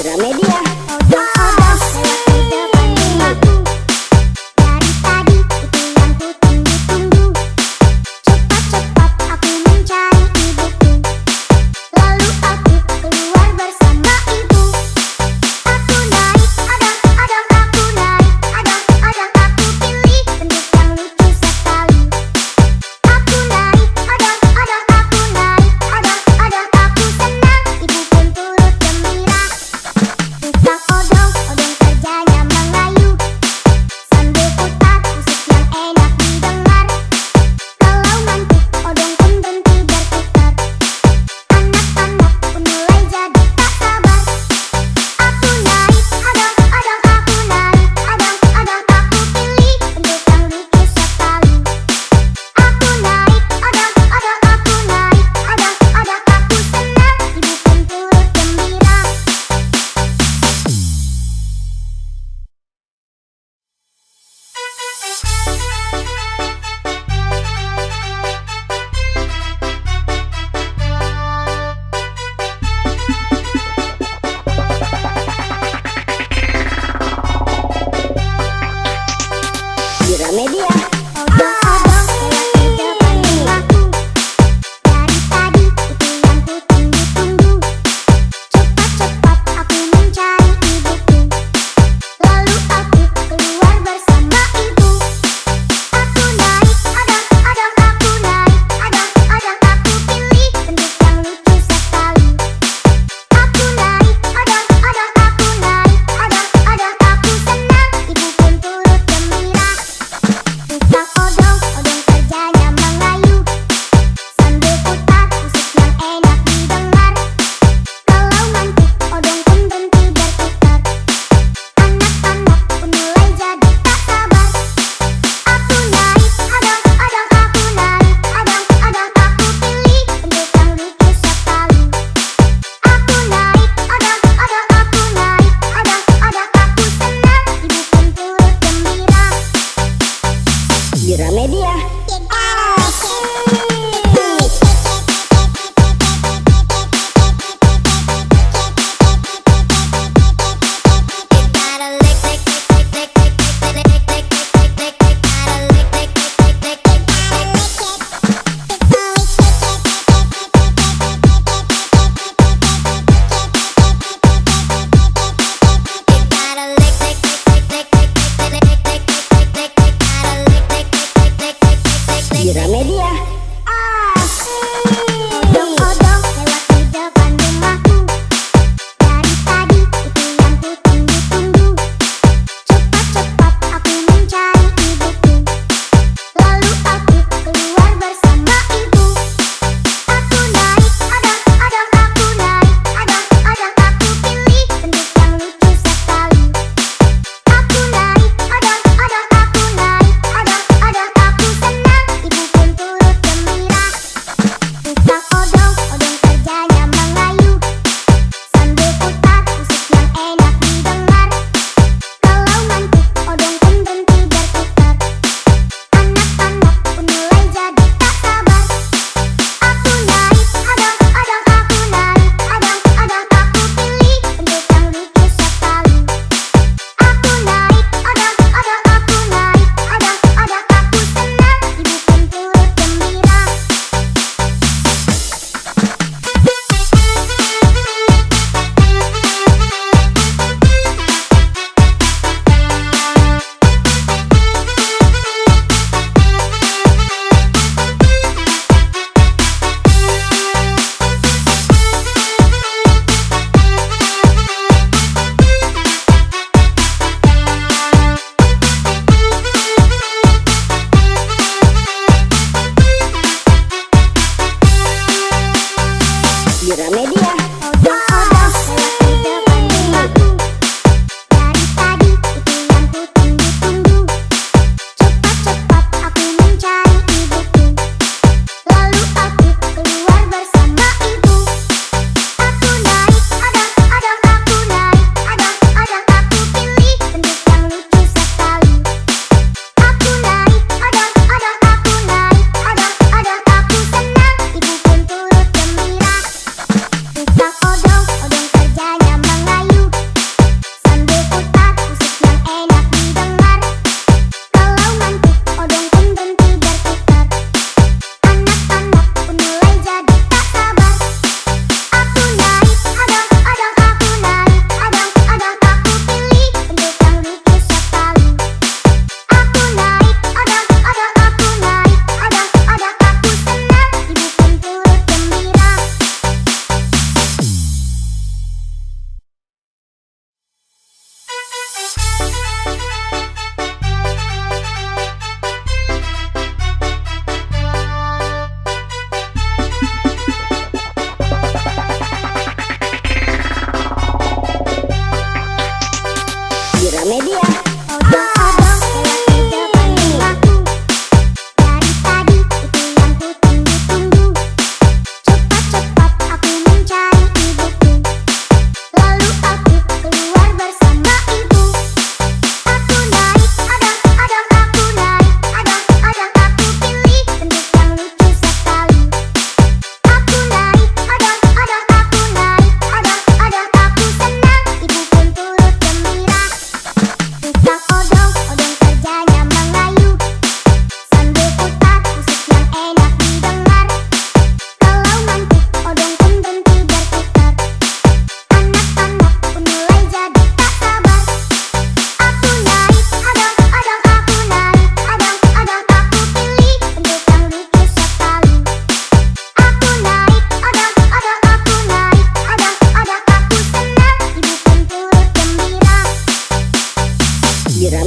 Gramedia. Odong-odong lewat di depan rumahku. Dari tadi itu yang ku tunggu-tunggu. Cepat-cepat aku mencari ibuku. Lalu aku keluar bersama ibu. Aku naik odong-odong, aku naik odong-odong, aku pilih bentuk yang lucu sekali. Aku naik odong-odong, aku naik odong-odong, aku senang, ibu pun turut gembira.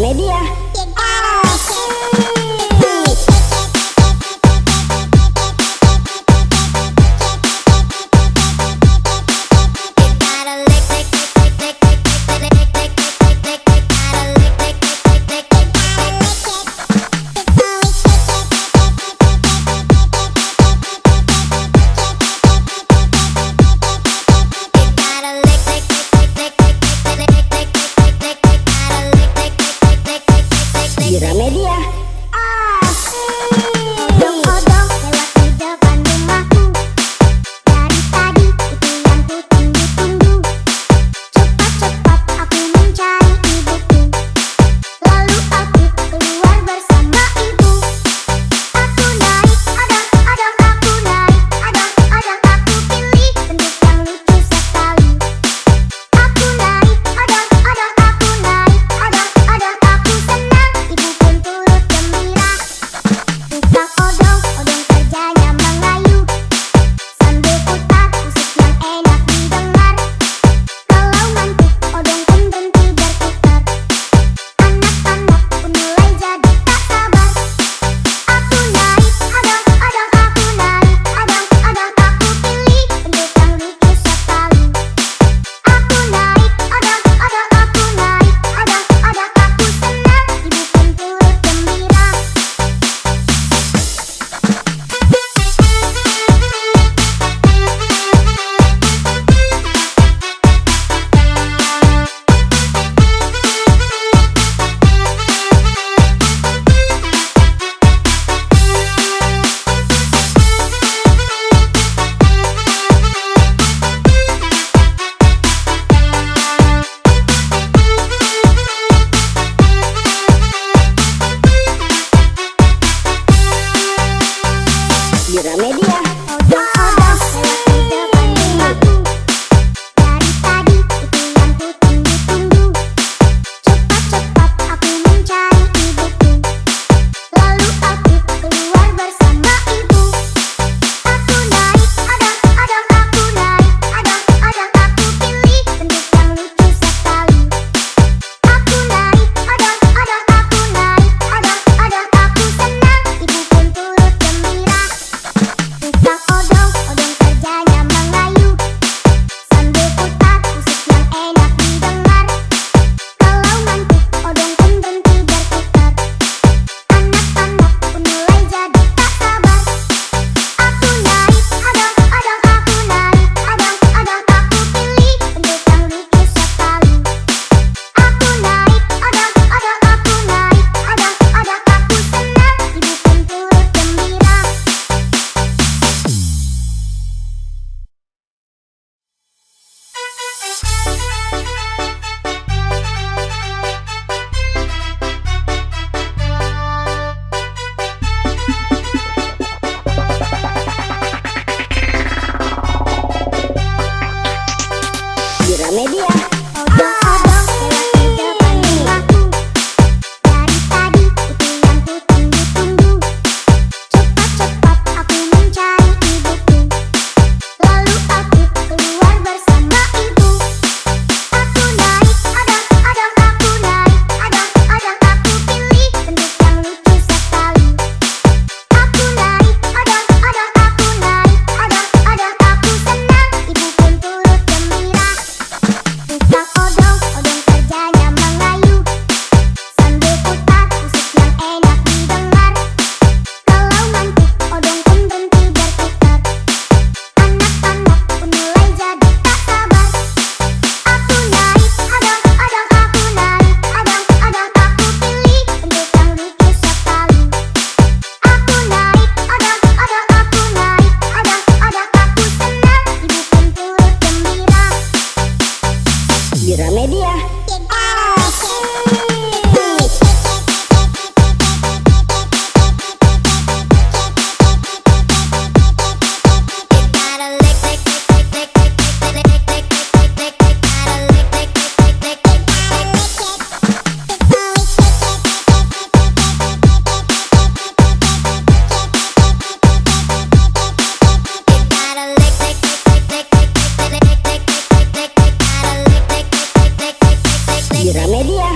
Gramedia. Gramedia. Odong-odong lewat di depan rumahku. Dari tadi itu yang ku tunggu-tunggu. Cepat-cepat aku mencari ibuku. Lalu aku keluar bersama ibu. Aku naik odong-odong, aku naik odong-odong, aku pilih bentuk yang lucu sekali. Aku naik odong-odong, aku naik odong-odong, aku senang, ibu pun turut gembira. Tukang odong-odong kerjanya mengayu sambil putar musik yang enak didengar. Kalau ngantuk odong pun berhenti berputar. Anak-anak pun mulai jadi tak sabar. Aku naik odong-odong, aku naik odong-odong, aku pilih bentuk yang lucu sekali. Aku naik odong-odong, aku naik odong-odong, aku senang, ibu pun turut gembira. Gramedia. Odong-odong lewat di depan rumahku. Dari tadi itu yang ku tunggu-tunggu. Cepat-cepat aku mencari ibuku. Lalu aku keluar bersama ibu. Aku naik odong-odong, aku naik odong-odong, aku pilih bentuk yang lucu sekali. Aku naik odong-odong, aku naik odong-odong, aku senang, ibu pun turut gembira. Tukang odong-odong kerjanya mengayu sambil putar musik yang enak didengar. Kalau ngantuk odong pun berhenti berputar. Anak-anak pun mulai jadi tak sabar. Aku naik odong-odong, aku naik odong-odong, aku pilih bentuk yang lucu sekali. Aku naik odong-odong, aku naik odong-odong, aku senang, ibu pun turut gembira. Gramedia. Odong-odong lewat di depan rumahku. Dari tadi itu yang ku tunggu-tunggu. Cepat-cepat aku mencari ibuku. Lalu aku keluar bersama ibu. Aku naik odong-odong, aku naik odong-odong, aku pilih bentuk yang lucu sekali. Aku naik odong-odong, aku naik odong-odong, aku senang, ibu pun turut gembira. Tukang odong-odong kerjanya mengayu sambil putar musik yang enak didengar. Kalau ngantuk odong pun berhenti berputar. Anak-anak pun mulai jadi tak sabar. Aku naik odong-odong, aku naik odong-odong, aku pilih bentuk yang lucu sekali. Aku naik odong-odong, aku naik odong-odong, aku senang, ibu pun turut gembira. Gramedia. Gramedia.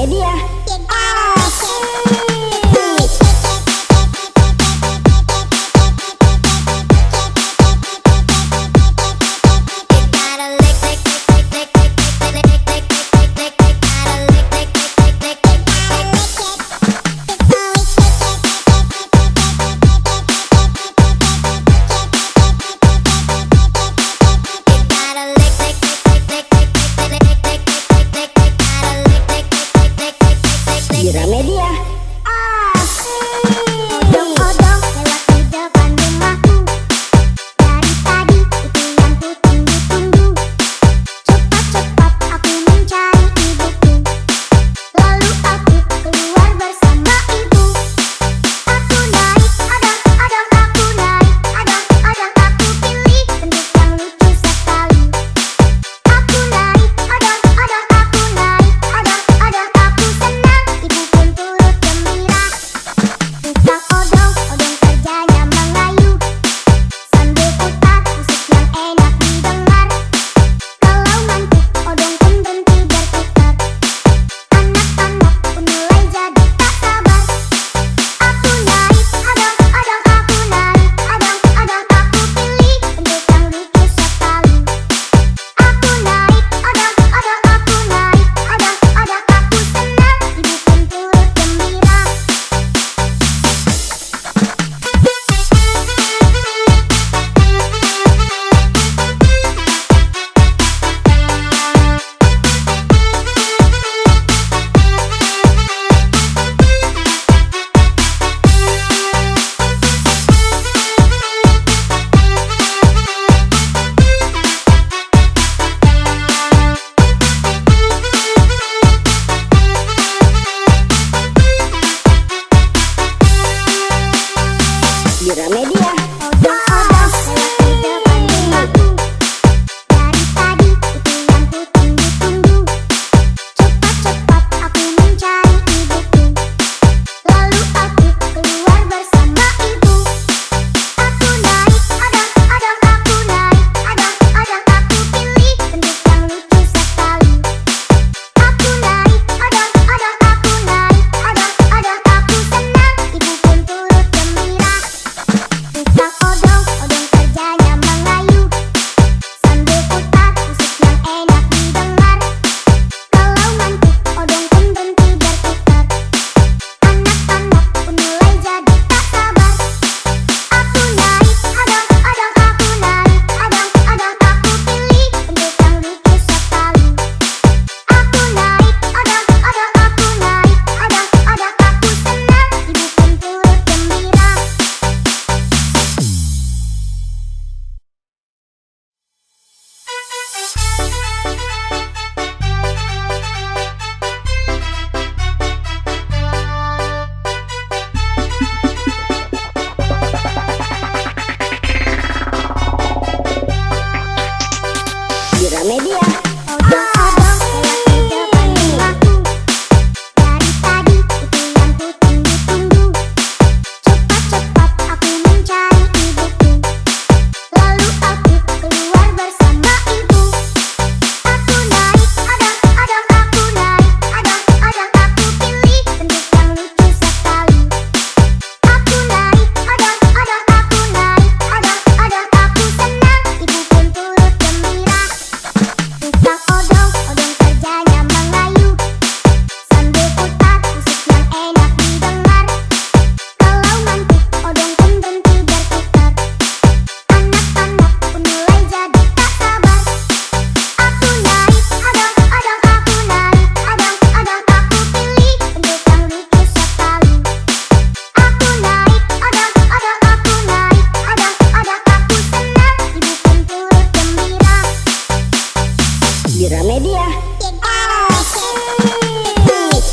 Gramedia. You gotta lick it. Gramedia. Odong-odong lewat di depan rumahku. Dari tadi itu yang ku tunggu-tunggu. Cepat-cepat aku mencari ibuku. Lalu aku keluar bersama ibu. Aku naik odong-odong, aku naik odong-odong, aku pilih bentuk yang lucu sekali. Aku naik odong-odong, aku naik odong-odong, aku senang, ibu pun turut gembira. Tukang odong-odong kerjanya mengayuh sambil putar musik yang enak didengar. Kalau ngantuk odong pun berhenti berputar. Anak-anak pun mulai jadi tak sabar. Aku naik odong-odong, aku naik odong-odong, aku pilih bentuk yang lucu sekali. Aku naik odong-odong, aku naik odong-odong, aku senang, ibu pun turut gembira. Gramedia. Odong-odong lewat di depan rumahku. Dari tadi itu yang ku tunggu-tunggu. Cepat-cepat aku mencari ibuku. Lalu aku keluar bersama ibu. Aku naik odong-odong, aku naik odong-odong, aku pilih bentuk yang lucu sekali. Aku naik odong-odong, aku naik odong-odong, aku senang, ibu pun turut gembira. Tukang odong-odong kerjanya mengayuh sambil putar musik yang enak didengar. Kalau ngantuk odong pun berhenti berputar. Anak-anak pun mulai jadi tak sabar. Aku naik odong-odong, aku naik odong-odong, aku pilih bentuk yang lucu sekali. Aku naik odong-odong, aku naik odong-odong, aku senang, ibu pun turut gembira. Gramedia. Odong-odong lewat di depan rumahku. Dari tadi itu yang ku tunggu-tunggu. Cepat-cepat aku mencari ibuku. Lalu aku keluar bersama ibu. Aku naik odong-odong, aku naik odong-odong, aku pilih bentuk yang lucu sekali. Aku naik odong-odong, aku naik odong-odong, aku senang, ibu pun turut gembira. Tukang odong-odong kerjanya mengayuh sambil putar musik yang enak didengar. Kalau ngantuk odong pun berhenti berputar. Anak-anak pun mulai jadi tak sabar. Aku naik odong-odong, aku naik odong-odong, aku pilih bentuk yang lucu sekali. Aku naik odong-odong, aku naik odong-odong, aku senang, ibu pun turut gembira. Gramedia. You gotta lick it.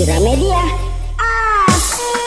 Gramedia. Asik.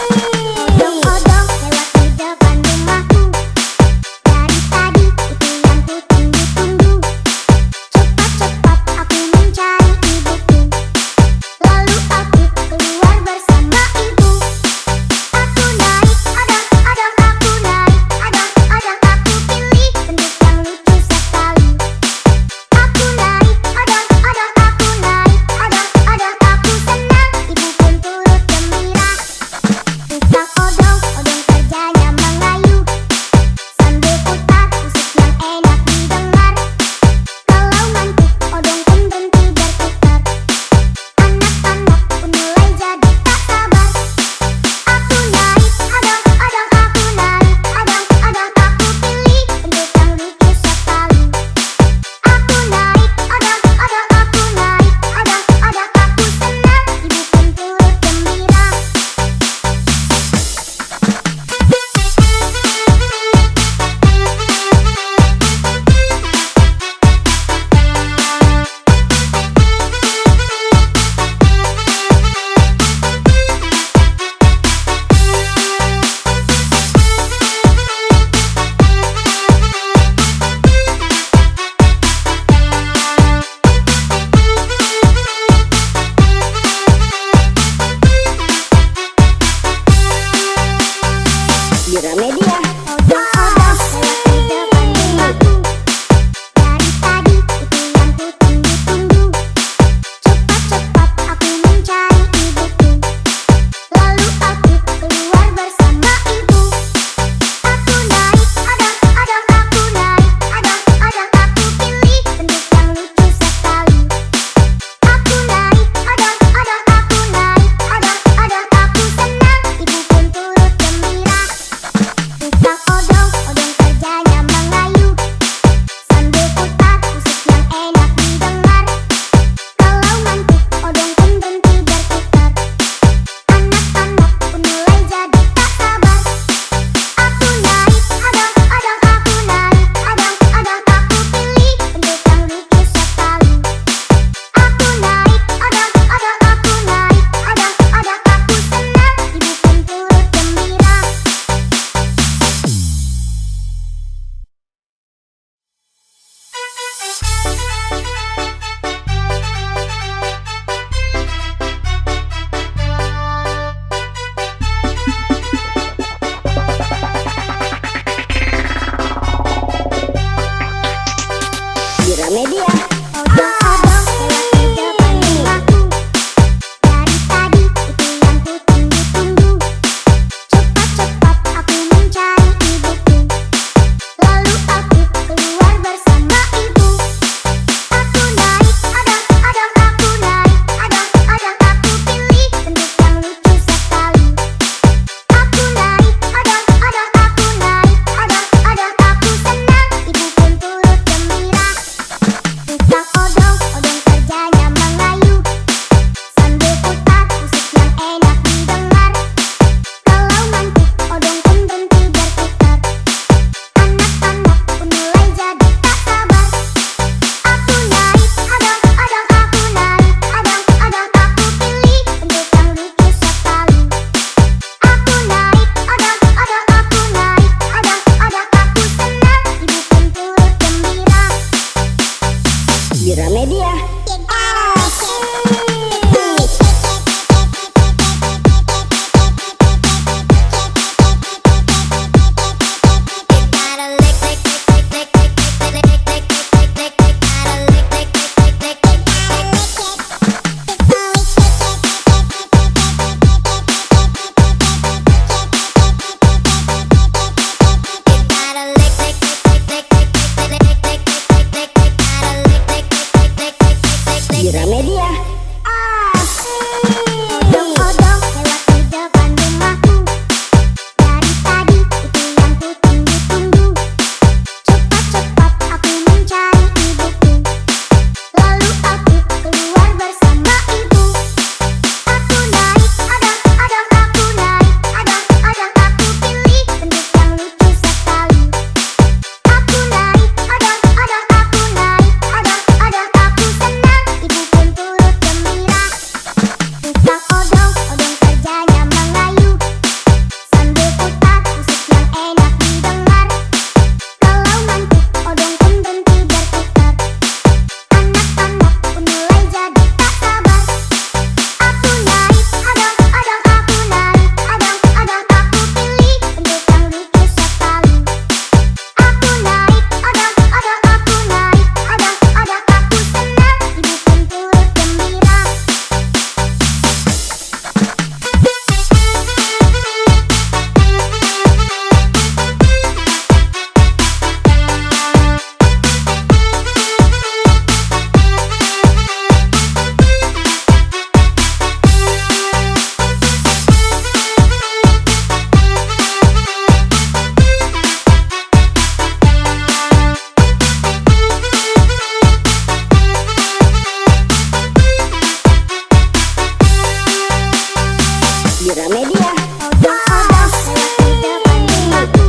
Gramedia. Odong-odong lewat di depan rumahku.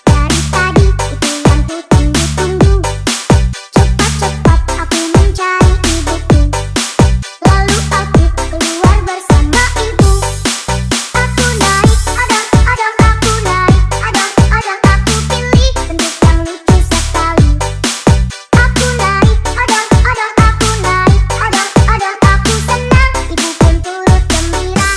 Dari tadi itu yang ku tunggu-tunggu. Cepat-cepat aku mencari ibuku. Lalu aku keluar bersama ibu. Aku naik odong-odong, aku naik odong-odong, aku pilih bentuk yang lucu sekali. Aku naik odong-odong, aku naik odong-odong, aku senang, ibu pun turut gembira.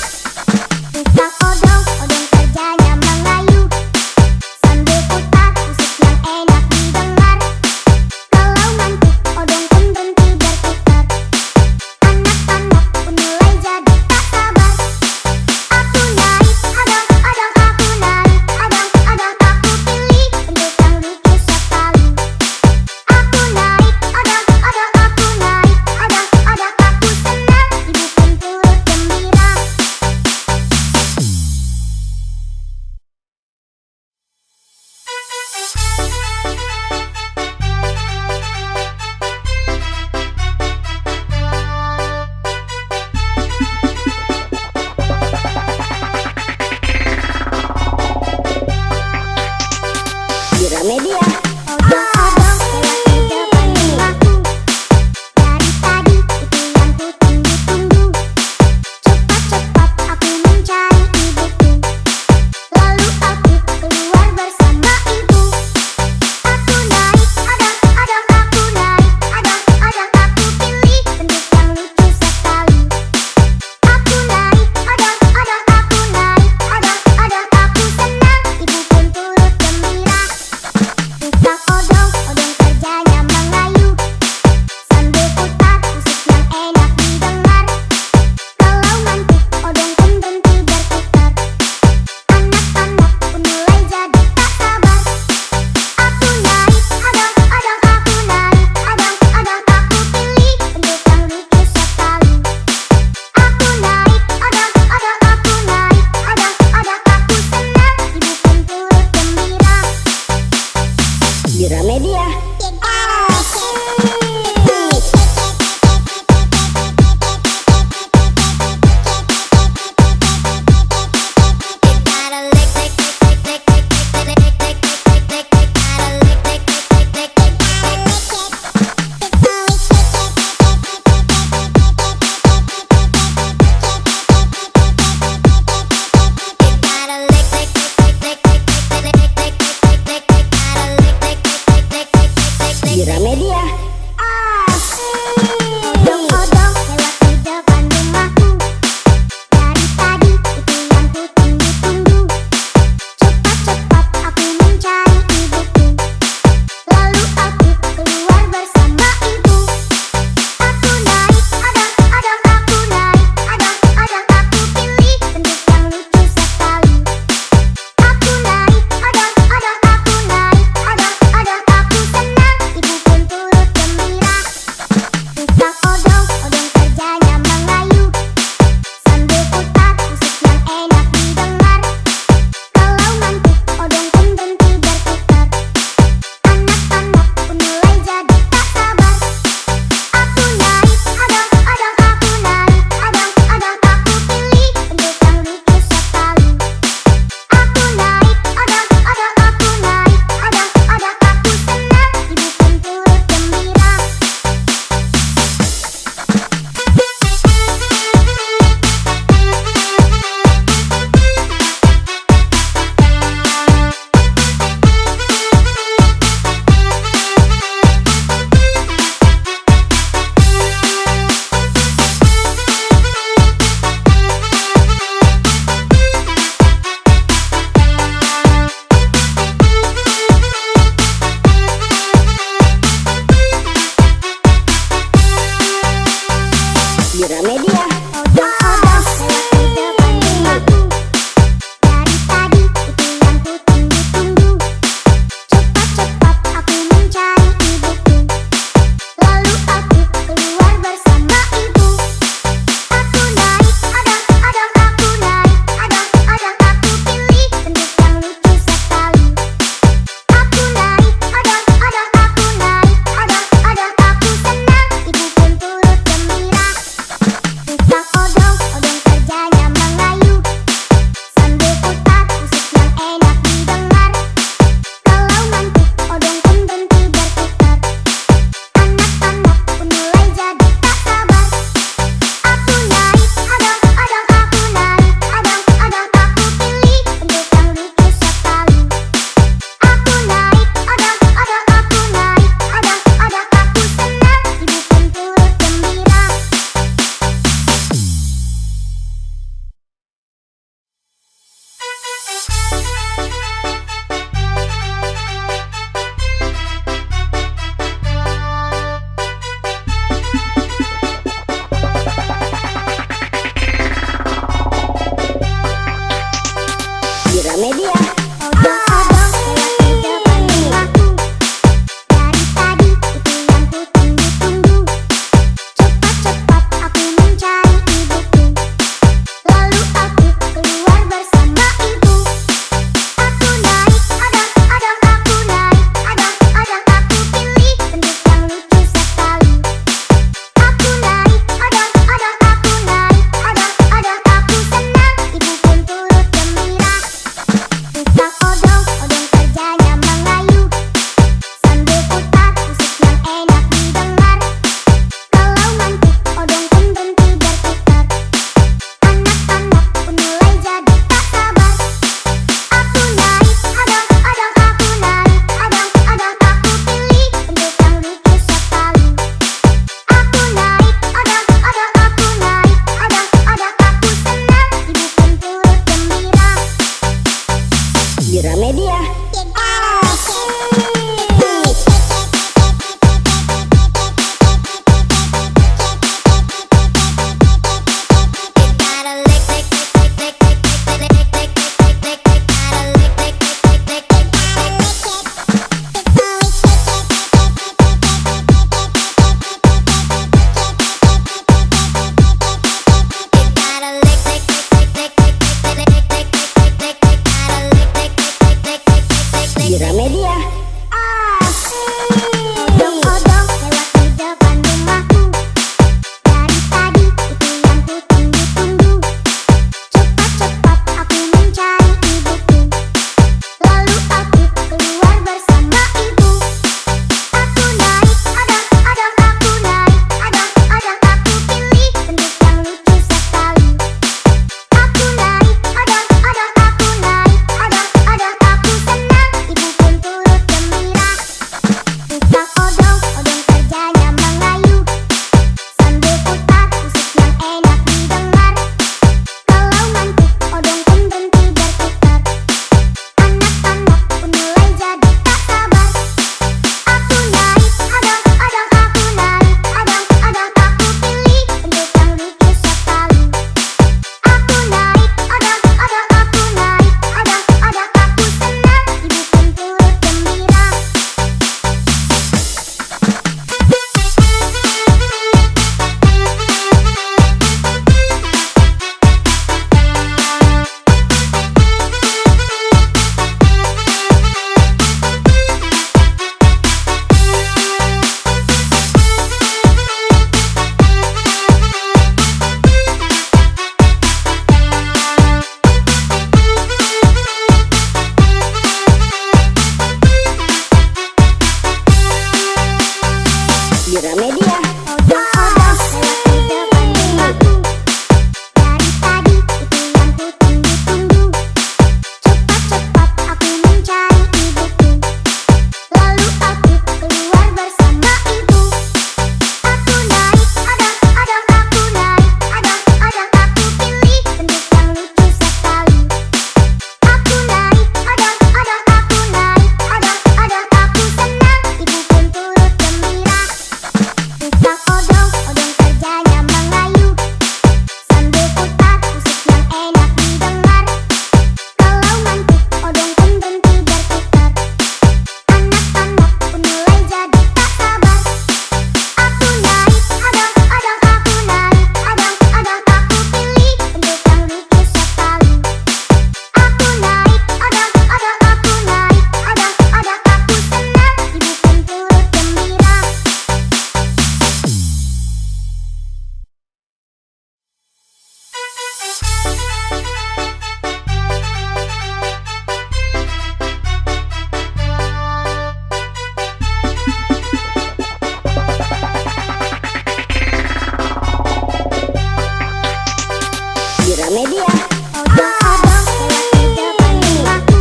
Gramedia. Odong-odong lewat di depan rumahku.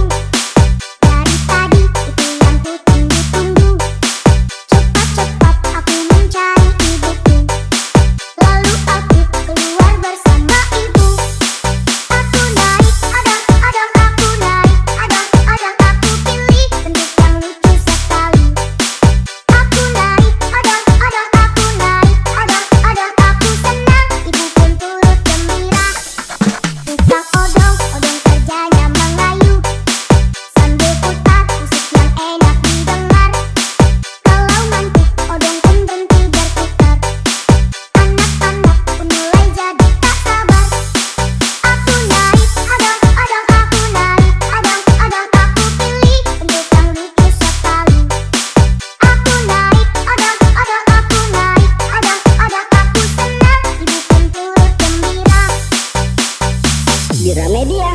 Dari tadi itu yang ku tunggu-tunggu. Cepat-cepat aku mencari ibuku. Lalu aku keluar bersama ibu. Aku naik odong-odong, aku naik odong-odong, aku pilih bentuk yang lucu sekali. Aku naik odong-odong, aku naik odong-odong, aku senang, ibu pun turut gembira. Tukang odong-odong kerjanya mengayuh sambil putar musik yang enak didengar. Kalau ngantuk odong pun berhenti berputar. Anak-anak pun mulai jadi tak sabar. Aku naik odong-odong, aku naik odong-odong, aku pilih bentuk yang lucu sekali. Aku naik odong-odong, aku naik odong-odong, aku senang, ibu pun turut gembira. Gramedia.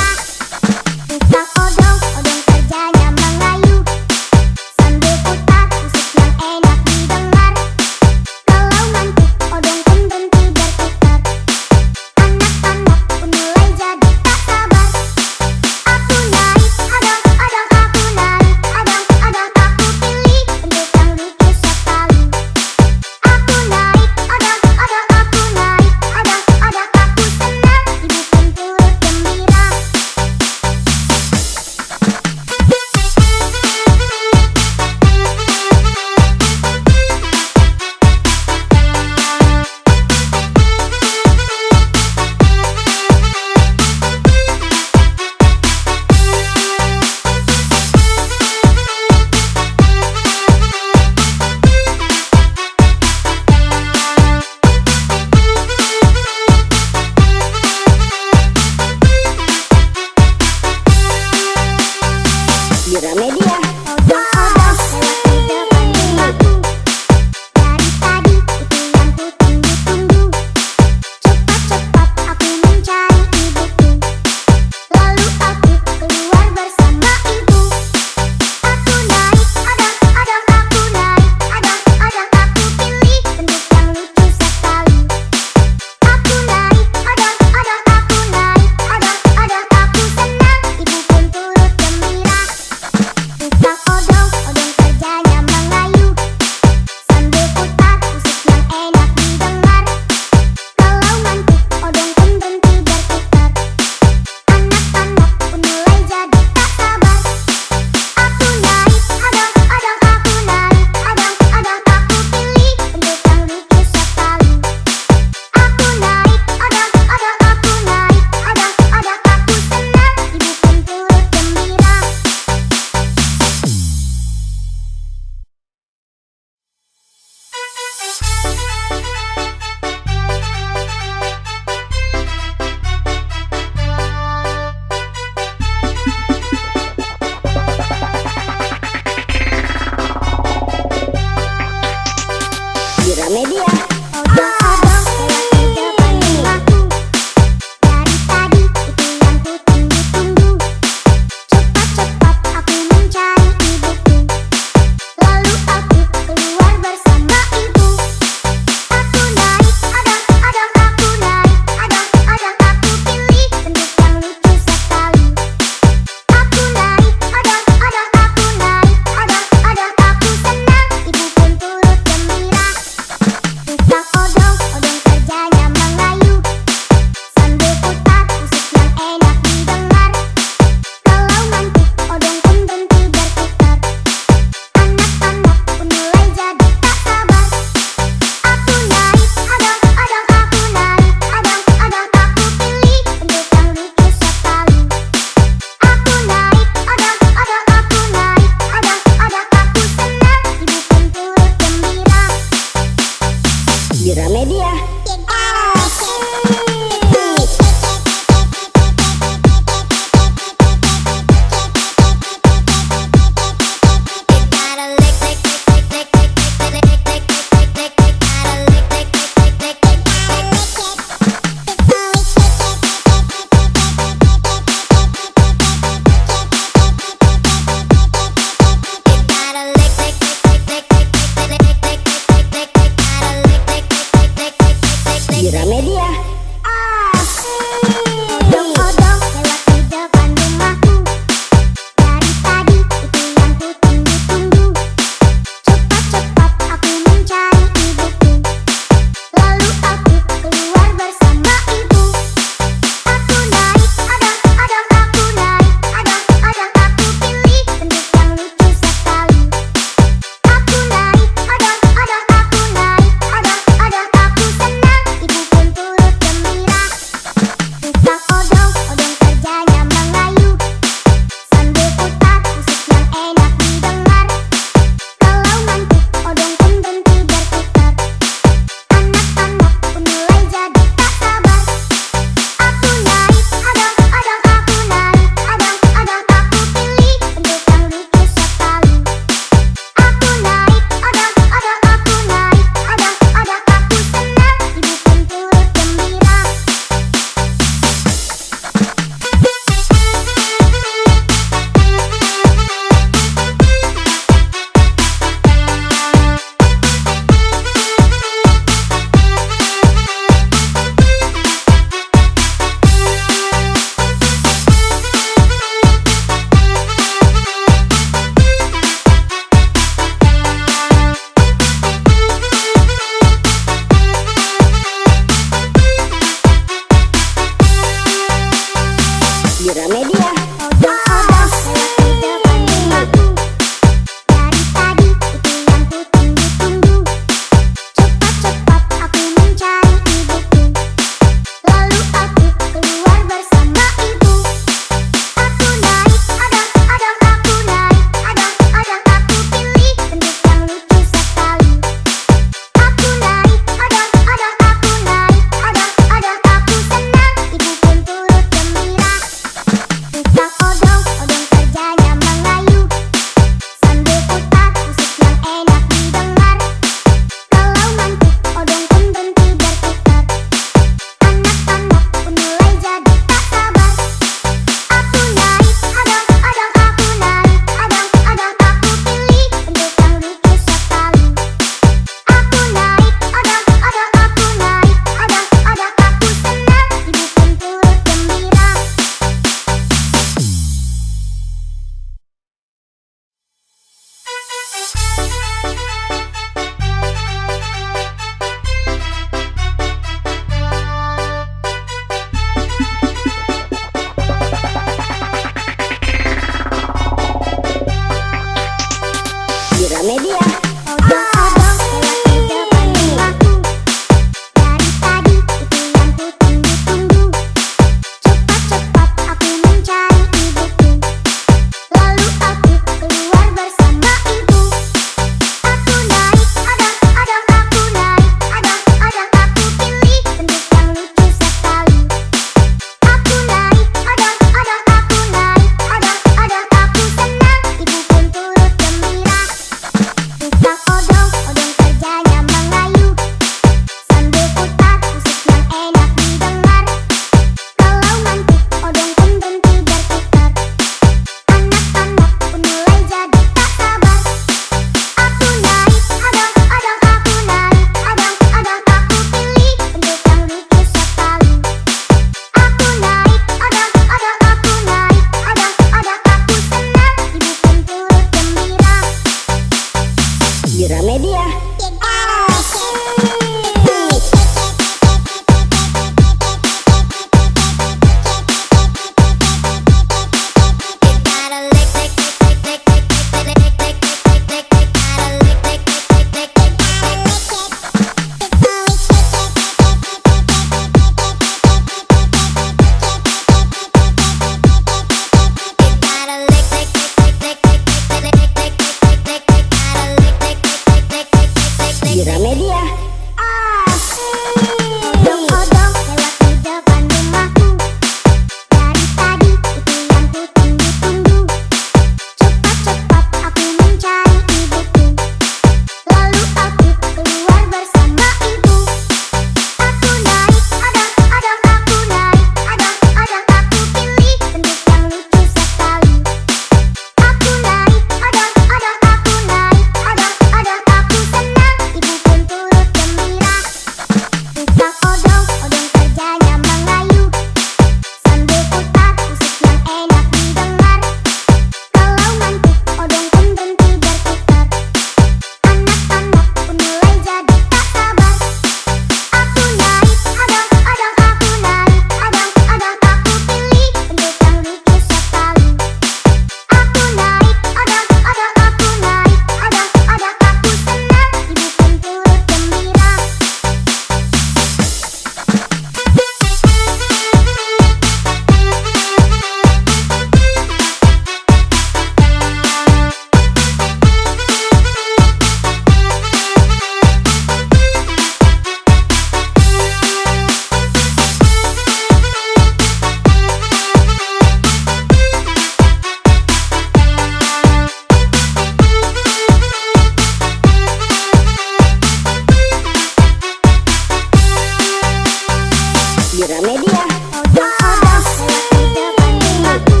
Gramedia. Odong-odong lewat di depan rumahku.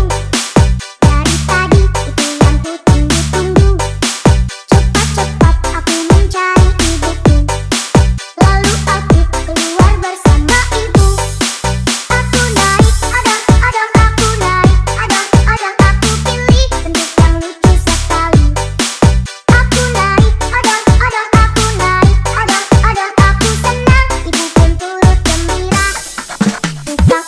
Dari tadi itu yang ku tunggu-tunggu. Cepat-cepat aku mencari ibuku. Lalu aku keluar bersama ibu. Aku naik odong-odong, aku naik odong-odong, aku pilih bentuk yang lucu sekali. Aku naik odong-odong, aku naik odong-odong, aku senang, ibu pun turut gembira. Bukan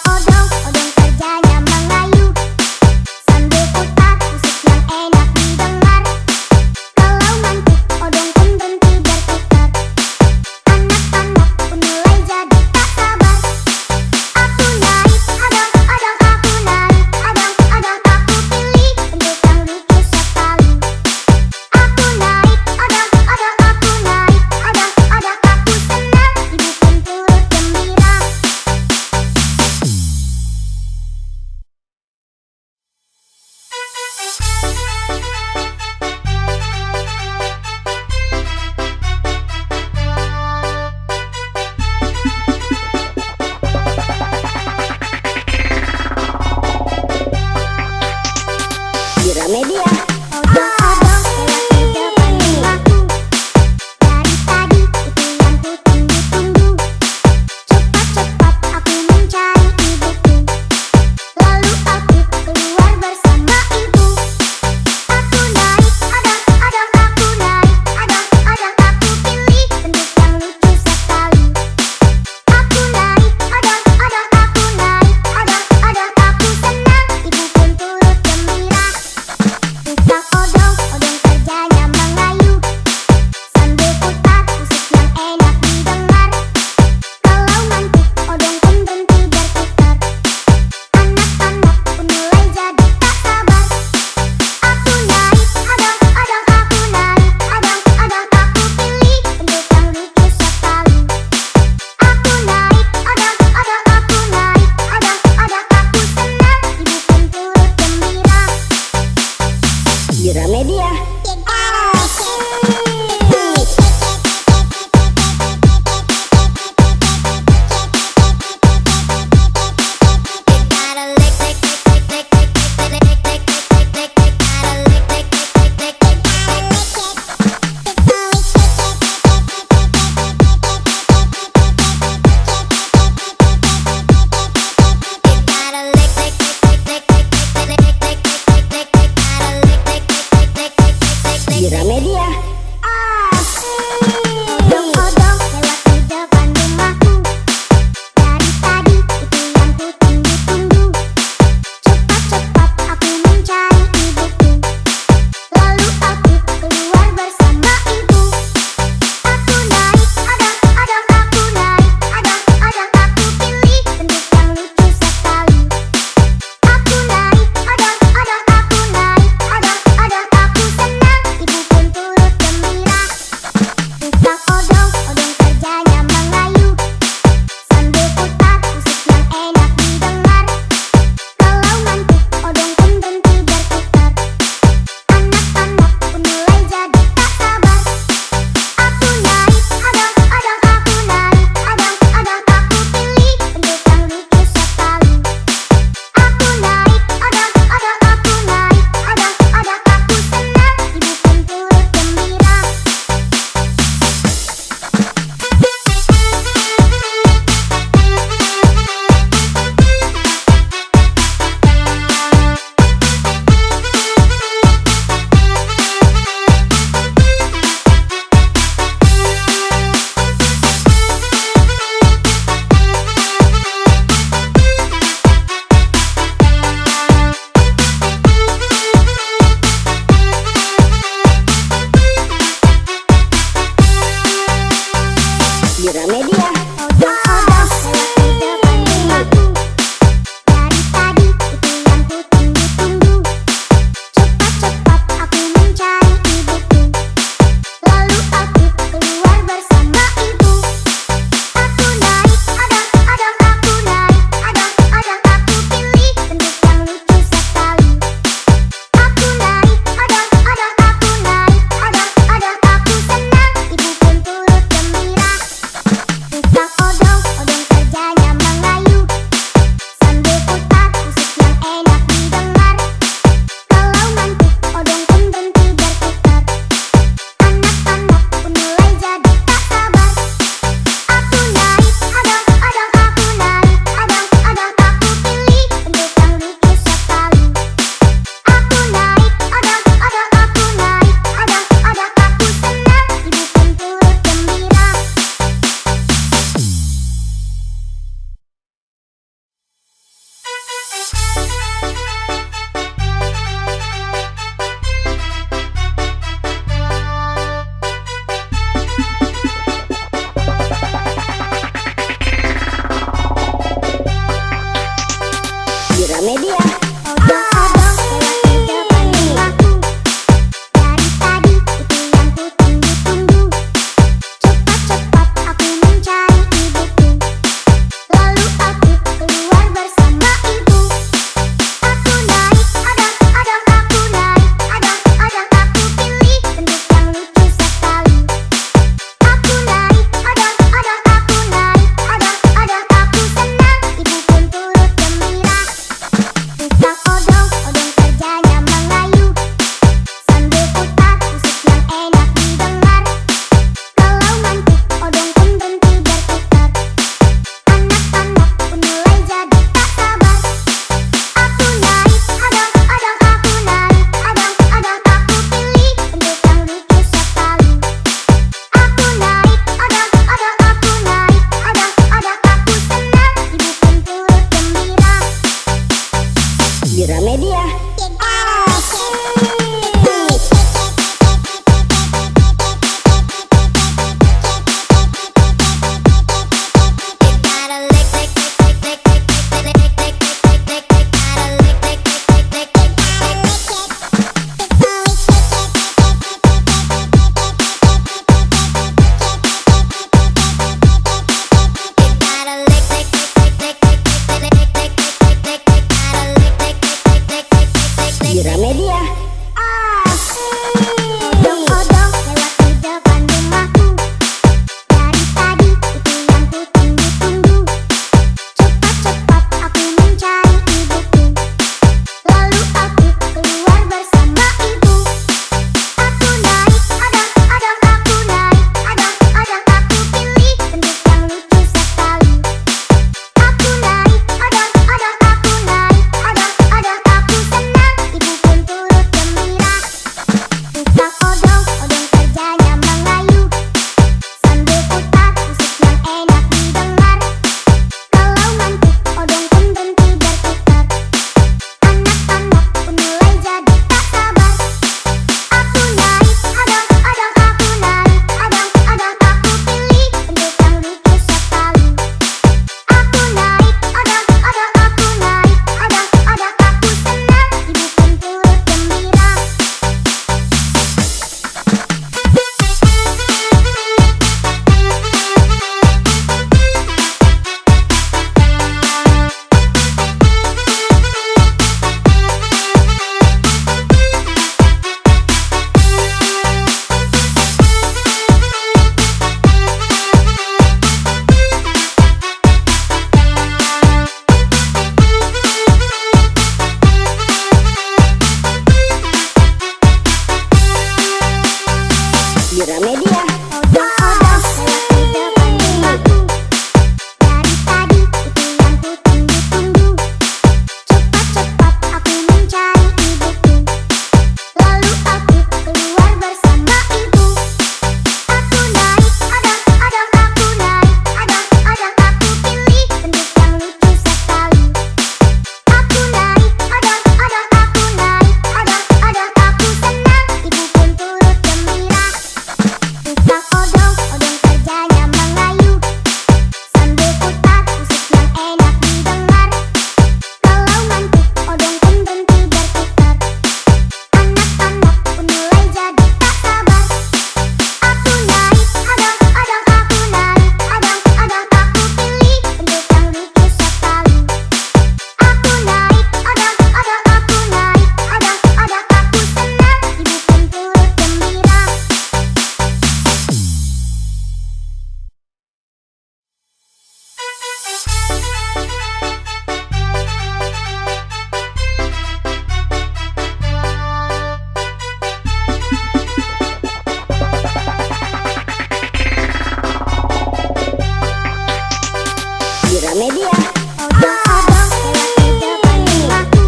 Odong-odong lewat di depan rumahku.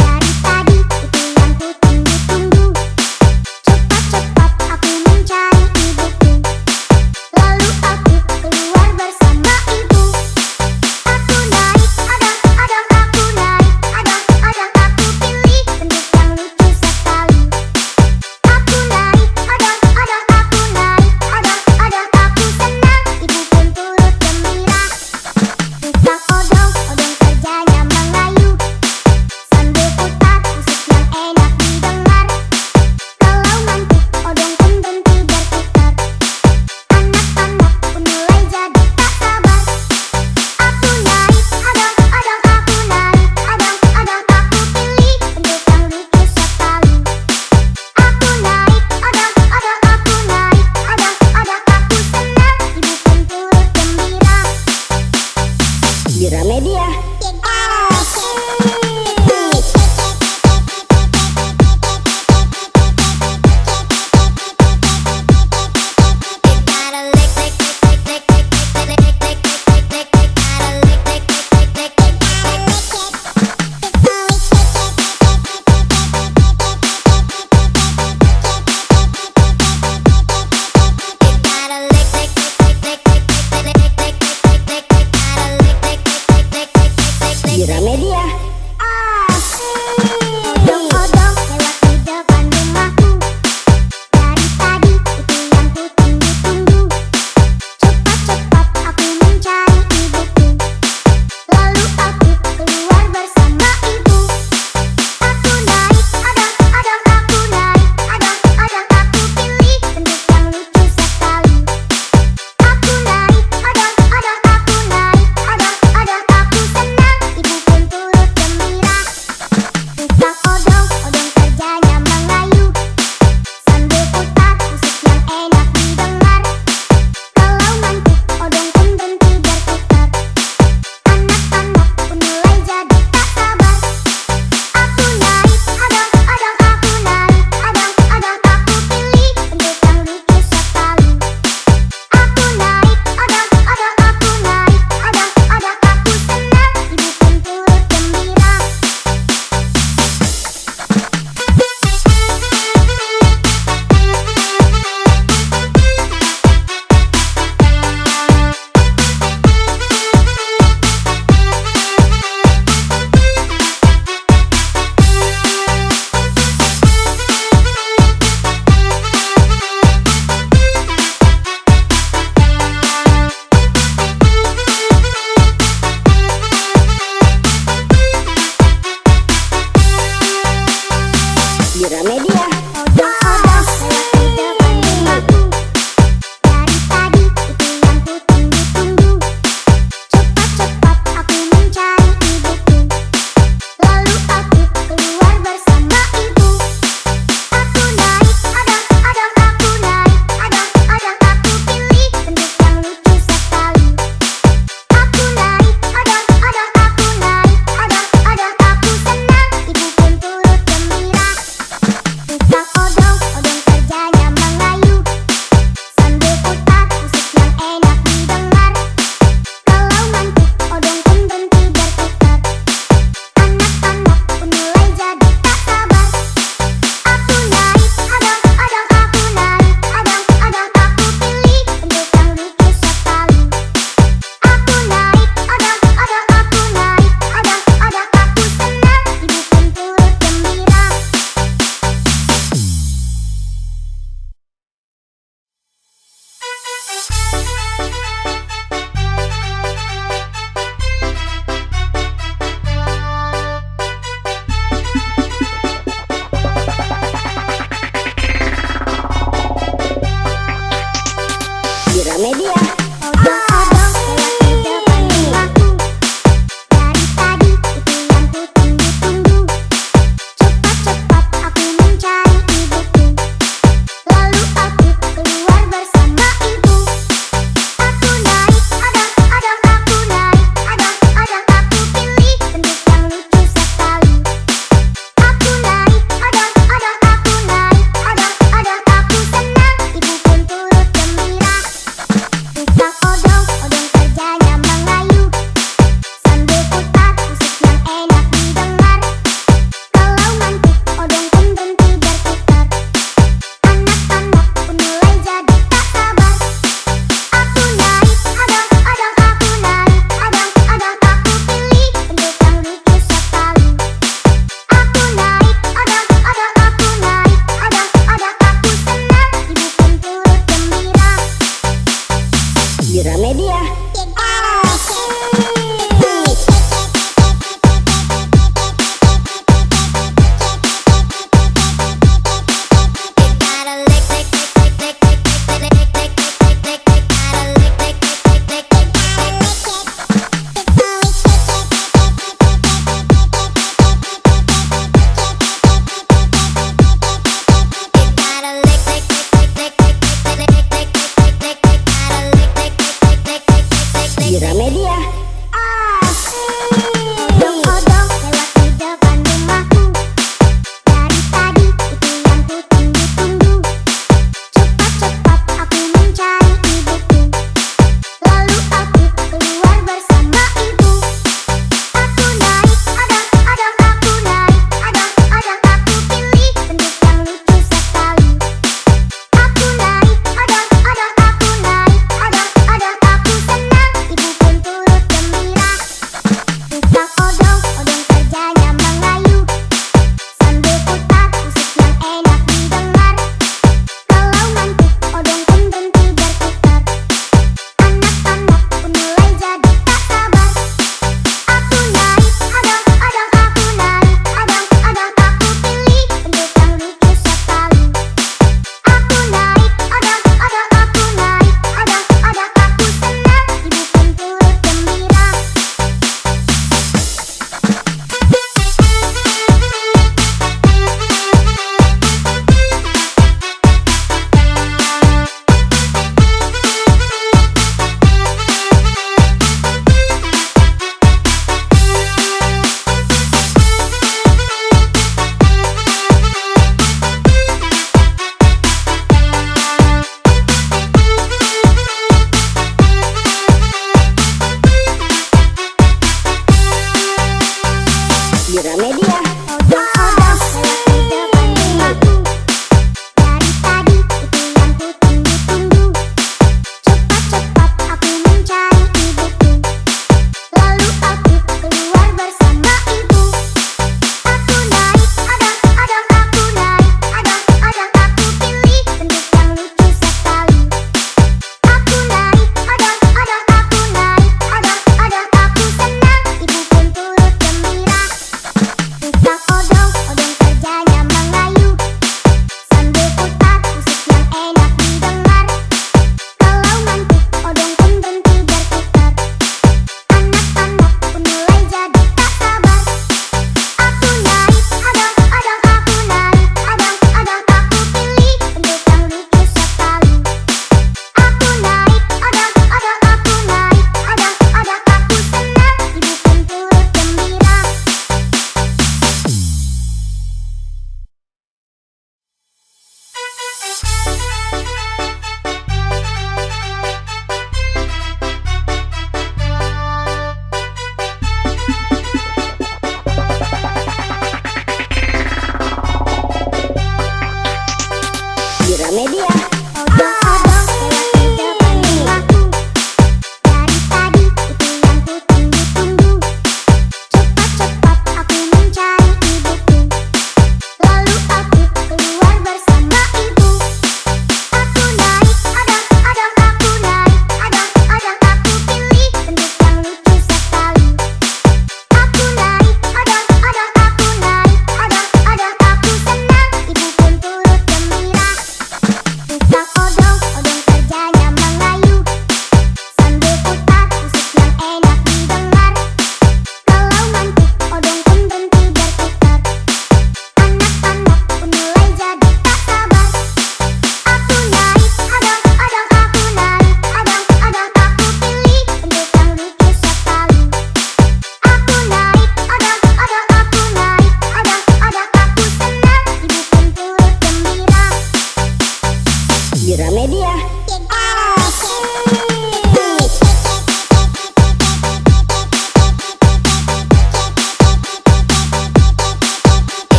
Dari tadi itu yang ku tunggu-tunggu. Cepat-cepat aku mencari ibuku. Lalu aku keluar bersama ibu. Aku naik odong-odong, aku naik odong-odong, aku pilih bentuk yang lucu sekali. Aku naik odong-odong, aku naik odong-odong, aku senang, ibu pun turut gembira. Tukang odong-odong kerjanya mengayuh sambil putar musik yang enak didengar. Kalau ngantuk odong pun berhenti berputar. Anak-anak pun mulai jadi tak sabar. Aku naik odong-odong, aku naik odong-odong, aku pilih bentuk yang lucu sekali. Aku naik odong-odong, aku naik odong-odong, aku senang, ibu pun turut gembira. Gramedia.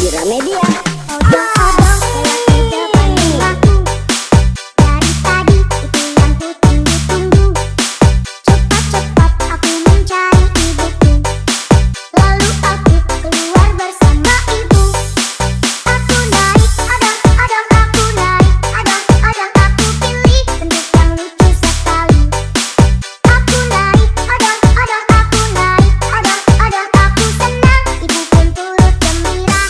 Gramedia. Odong-odong lewat di depan rumahku. Dari tadi itu yang ku tunggu-tunggu. Cepat-cepat aku mencari ibuku. Lalu aku keluar bersama ibu. Aku naik odong-odong, aku naik odong-odong, aku pilih bentuk yang lucu sekali. Aku naik odong-odong, aku naik odong-odong, aku senang, ibu pun turut gembira.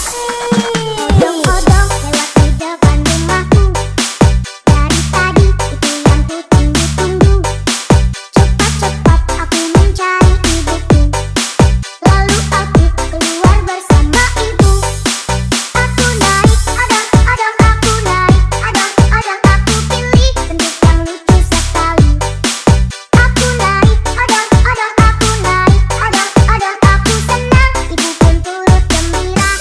Odong-odong lewat di depan rumahku. Dari tadi itu yang ku tunggu-tunggu. Cepat-cepat aku mencari ibuku. Lalu aku keluar bersama ibu. Aku naik odong-odong, aku naik odong-odong, aku pilih bentuk yang lucu sekali. Aku naik odong-odong, aku naik odong-odong, aku senang, ibu pun turut gembira.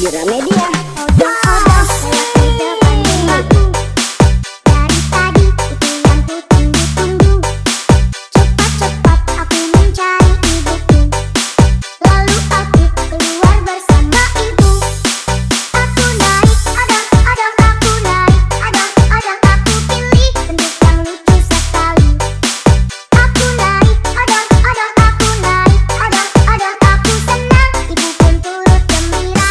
Gramedia. Odong-odong lewat di depan rumahku. Dari tadi itu yang ku tunggu-tunggu. Cepat-cepat aku mencari ibuku. Lalu aku keluar bersama ibu. Aku naik odong-odong, aku naik odong-odong, aku pilih bentuk yang lucu sekali. Aku naik odong-odong, aku naik odong-odong, aku senang, ibu pun turut gembira.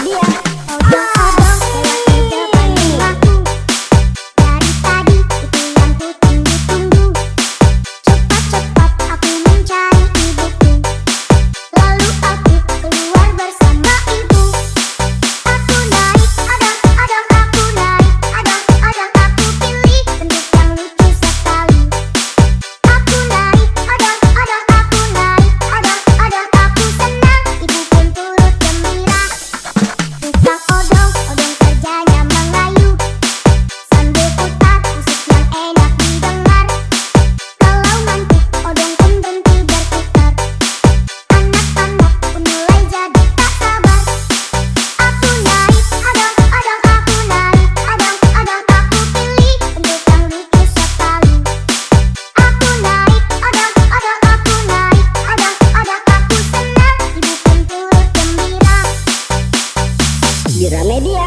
Gramedia. Odong-odong lewat di depan rumahku. Dari tadi itu yang ku tunggu-tunggu. Cepat-cepat aku mencari ibuku. Lalu aku keluar bersama ibu. Aku naik odong-odong, aku naik odong-odong, aku pilih bentuk yang lucu sekali. Aku naik odong-odong, aku naik odong-odong, aku senang, ibu pun turut gembira. Tukang odong-odong kerjanya mengayuh sambil putar musik yang enak didengar. Kalau mantuk odong pun berhenti berputar. Anak-anak pun mulai jadi tak sabar. Aku naik odong-odong, aku naik odong-odong, aku pilih bentuk yang lucu sekali. Aku naik odong-odong, aku naik odong-odong, aku senang, ibu pun turut gembira. Gramedia.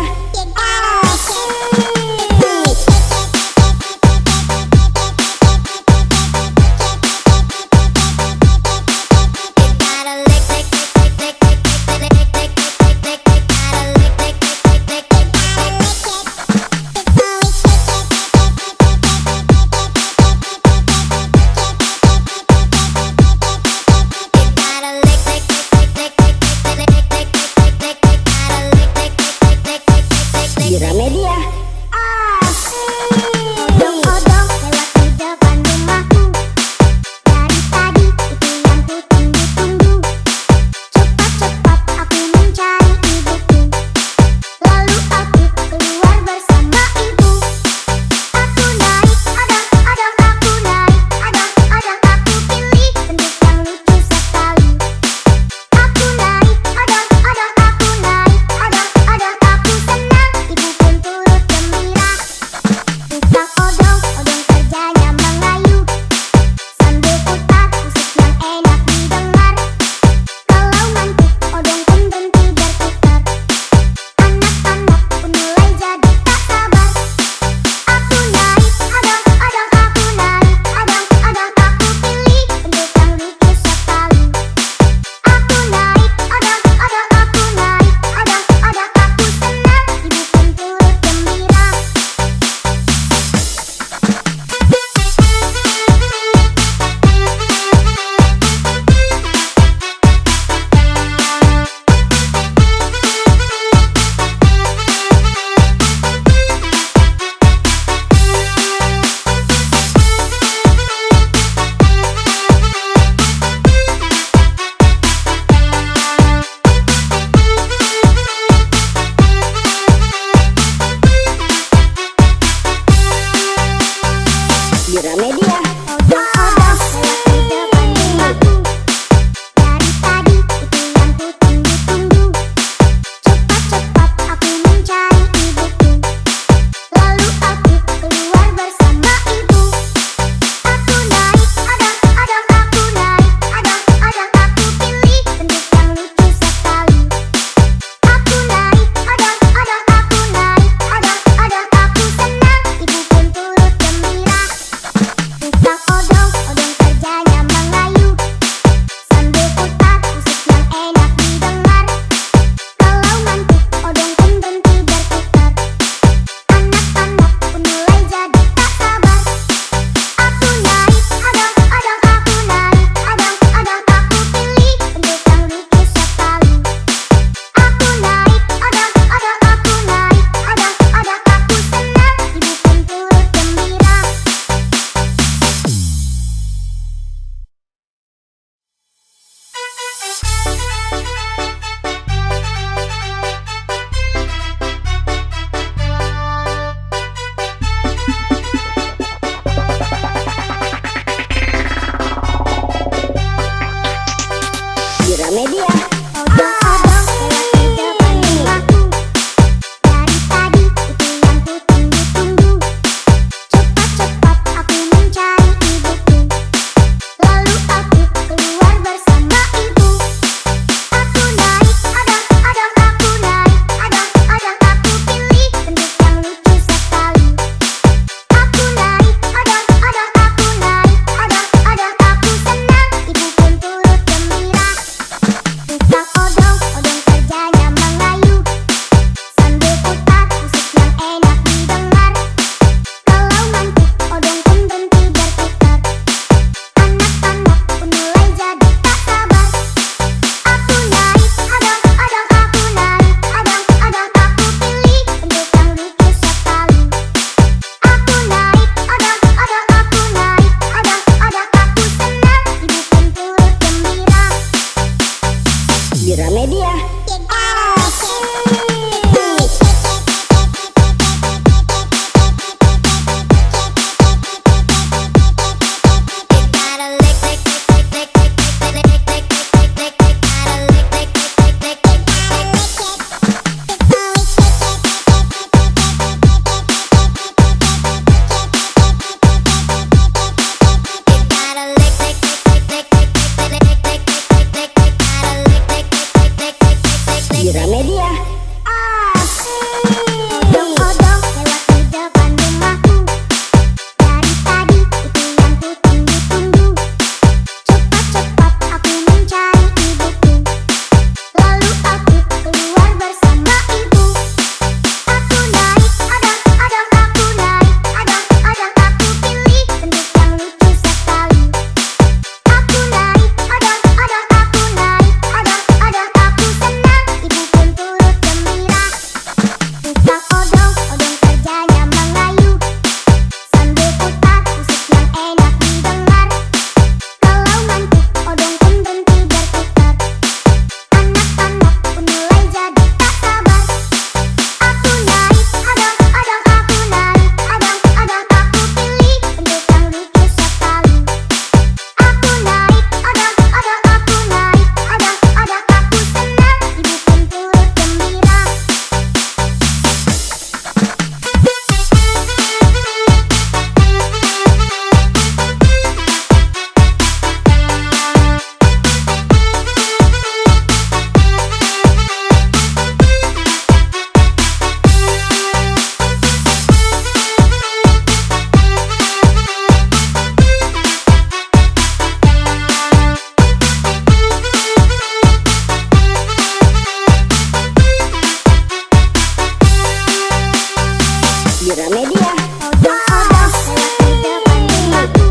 Gramedia. Odong-odong lewat di depan rumahku.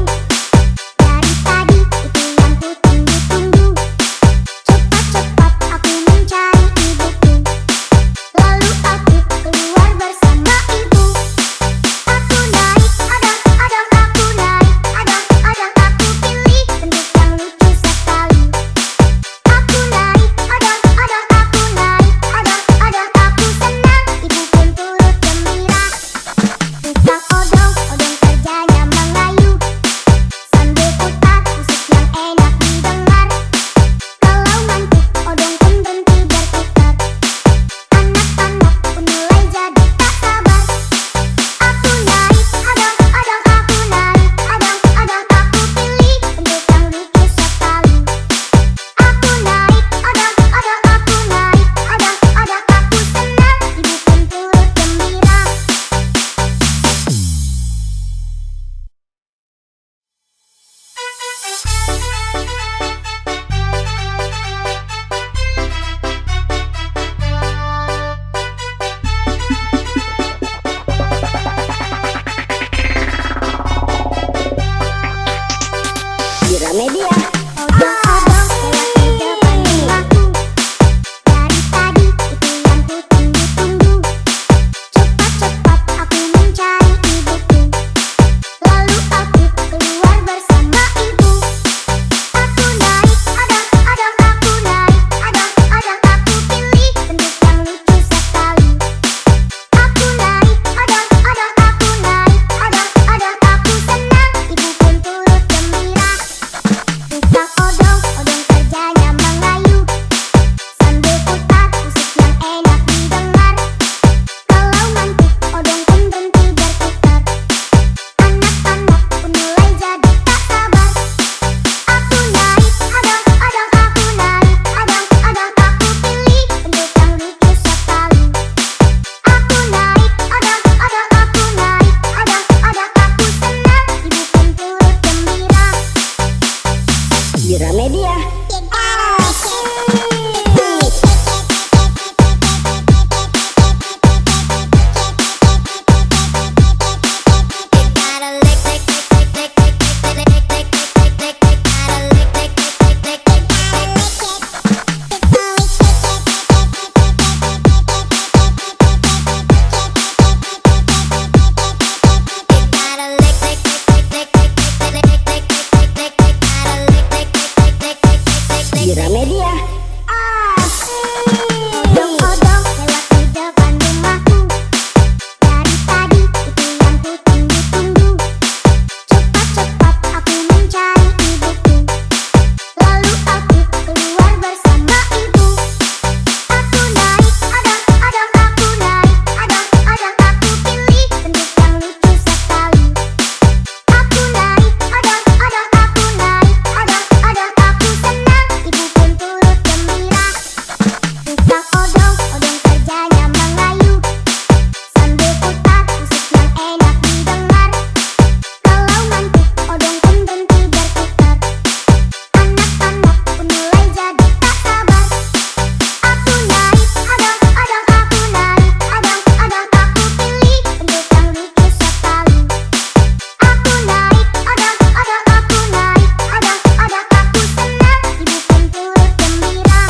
Dari tadi itu yang ku tunggu-tunggu. Cepat-cepat aku mencari ibuku. Lalu aku keluar bersama ibu. Aku naik odong-odong, aku naik odong-odong, aku pilih bentuk yang lucu sekali. Aku naik odong-odong, aku naik odong-odong, aku senang, ibu pun turut gembira. Tukang odong-odong kerjanya mengayu sambil putar musik yang enak didengar. Kalau ngantuk odong pun berhenti berputar. Anak-anak pun mulai jadi tak sabar. Aku naik odong-odong, aku naik odong-odong, aku pilih bentuk yang lucu sekali. Aku naik odong-odong, aku naik odong-odong, aku senang, ibu pun turut gembira. Gramedia. Odong-odong lewat di depan rumahku. Dari tadi itu yang ku tunggu-tunggu. Cepat-cepat aku mencari ibuku. Lalu aku keluar bersama ibu. Aku naik odong-odong, aku naik odong-odong, aku pilih bentuk yang lucu sekali. Aku naik odong-odong, aku naik odong-odong, aku senang, ibu pun turut gembira. Tukang odong-odong kerjanya mengayu sambil putar musik yang enak didengar. Kalau ngantuk odong pun berhenti berputar. Anak-anak pun mulai jadi tak sabar. Aku naik odong-odong, aku naik odong-odong, aku pilih bentuk yang lucu sekali. Aku naik odong-odong, aku naik odong-odong, aku senang, ibu pun turut gembira. Gramedia. Gramedia. Odong-odong lewat di depan rumahku. Dari tadi itu yang ku tunggu-tunggu. Cepat-cepat aku mencari ibuku. Lalu aku keluar bersama ibu. Aku naik odong-odong, aku naik odong-odong, aku pilih bentuk yang lucu sekali. Aku naik odong-odong, aku naik odong-odong, aku senang, ibu pun turut gembira. Tukang odong-odong kerjanya mengayu sambil putar musik yang enak didengar. Kalau ngantuk odong pun berhenti berputar. Anak-anak pun mulai jadi tak sabar. Aku naik odong-odong, aku naik odong-odong, aku pilih bentuk yang lucu sekali. Aku naik odong-odong, aku naik odong-odong, aku senang, ibu pun turut gembira.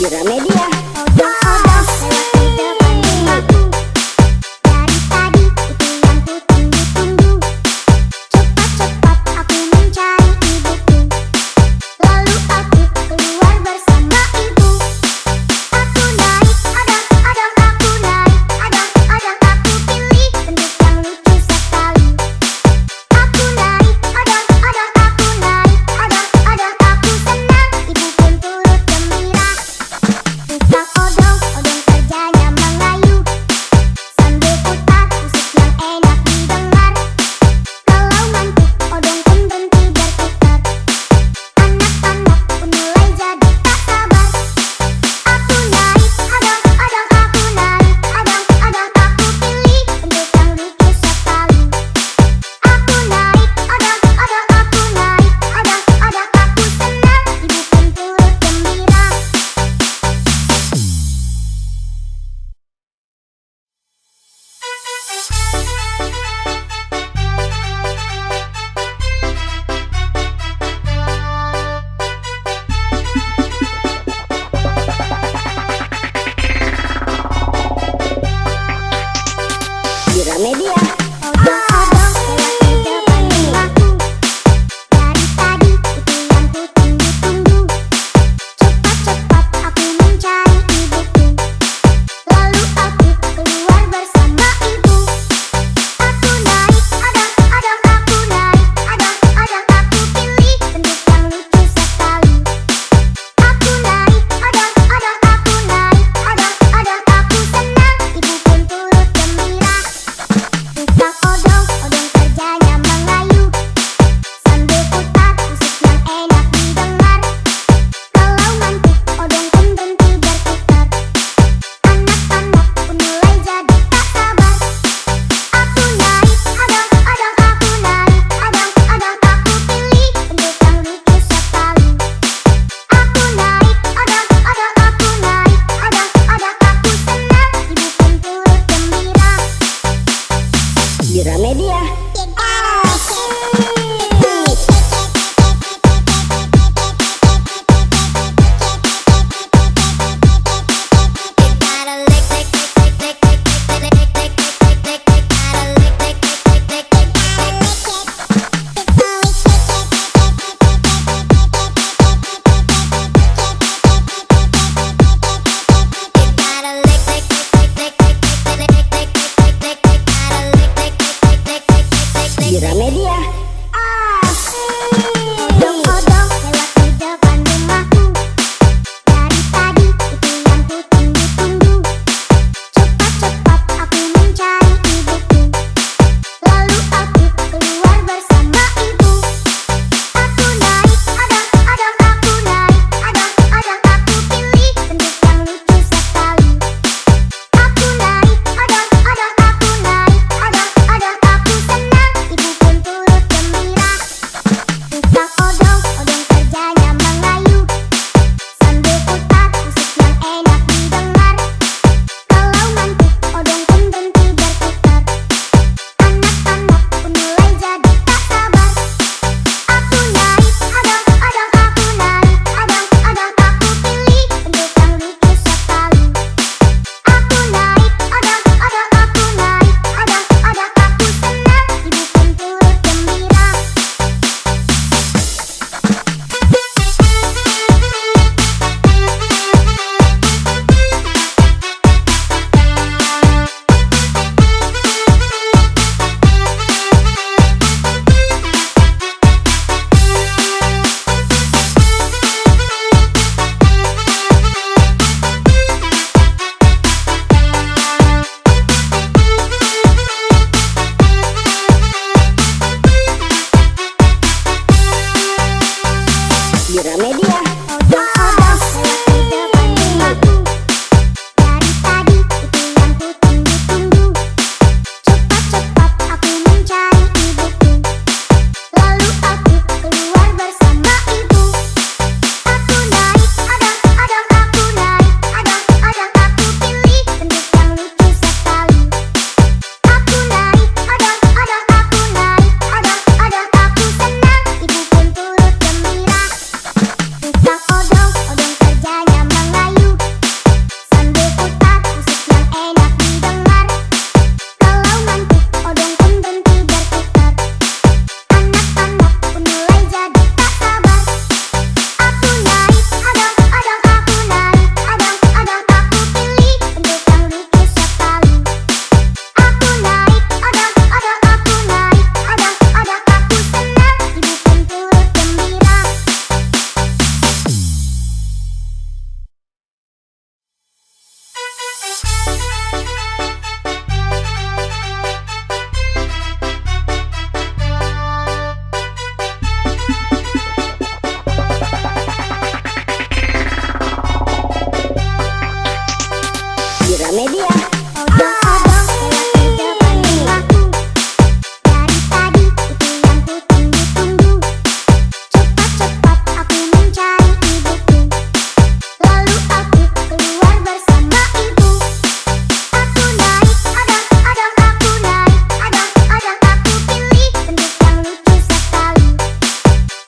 Gramedia. Odong-odong lewat di depan rumahku. Dari tadi itu yang ku tunggu-tunggu. Cepat-cepat aku mencari ibuku. Lalu aku keluar bersama ibu. Aku naik odong-odong, aku naik odong-odong, aku pilih bentuk yang lucu sekali. Aku naik odong-odong, aku naik odong-odong, aku senang, ibu pun turut gembira. Tukang Gramedia. Odong-odong lewat di depan rumahku. Dari tadi itu yang ku tunggu-tunggu. Cepat-cepat aku mencari ibuku. Lalu aku keluar bersama ibu. Aku naik odong-odong, aku naik odong-odong, aku pilih bentuk yang lucu sekali.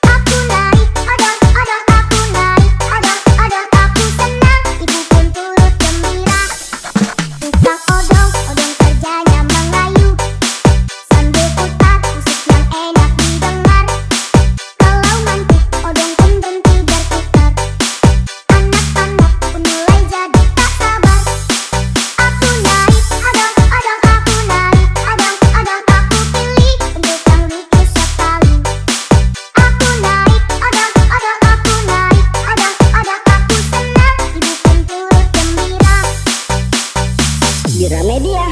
Aku naik odong-odong, aku naik odong-odong, aku senang, ibu pun turut gembira. Tukang odong-odong kerjanya mengayuh sambil putar musik yang enak didengar. Kalau ngantuk odong pun berhenti berputar. Anak-anak pun mulai jadi tak sabar. Aku naik odong-odong, aku naik odong-odong, aku pilih bentuk yang lucu sekali. Aku naik odong-odong, aku naik odong-odong, aku senang, ibu pun turut gembira. Gramedia.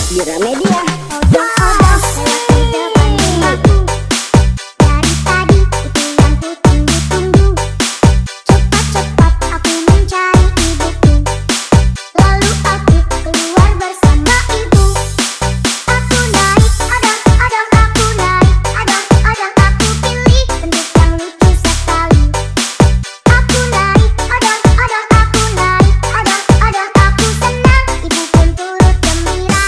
di Gramedia. Odong-odong lewat di depan rumahku. Dari tadi itu yang ku tunggu-tunggu. Cepat-cepat aku mencari ibuku. Lalu aku keluar bersama ibu. Aku naik odong-odong, aku naik odong-odong, aku pilih bentuk yang lucu sekali. Aku naik odong-odong, aku naik odong-odong, aku senang, ibu pun turut gembira.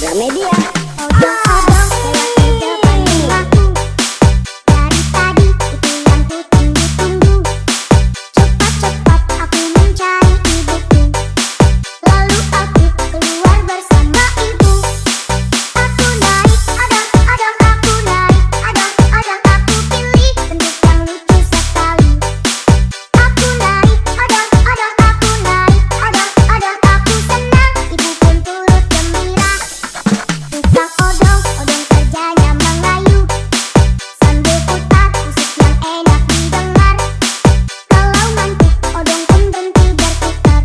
Gramedia. Odong-odong lewat di depan rumahku. Dari tadi itu yang ku tunggu-tunggu. Cepat-cepat aku mencari ibuku. Lalu aku keluar bersama ibu. Aku naik odong-odong, aku naik odong-odong, aku pilih bentuk yang lucu sekali. Aku naik odong-odong, aku naik odong-odong, aku senang, ibu pun turut gembira. Tukang odong-odong kerjanya mengayuh sambil putar musik yang enak didengar. Kalau mantuk odong pun berhenti berputar.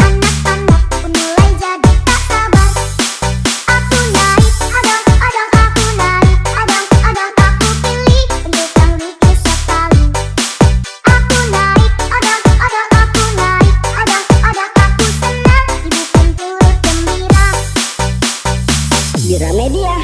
Anak-anak pun mulai jadi tak sabar. Aku naik odong-odong, aku naik odong-odong, aku pilih bentuk yang lucu sekali. Aku naik odong-odong, aku naik odong-odong, aku senang, ibu pun turut gembira. Gramedia.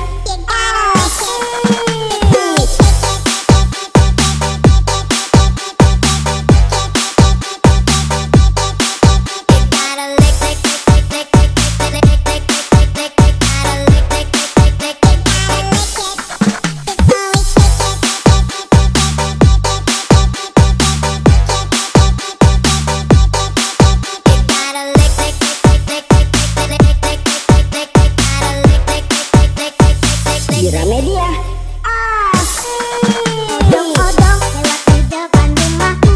Gramedia. Odong-odong lewat di depan rumahku.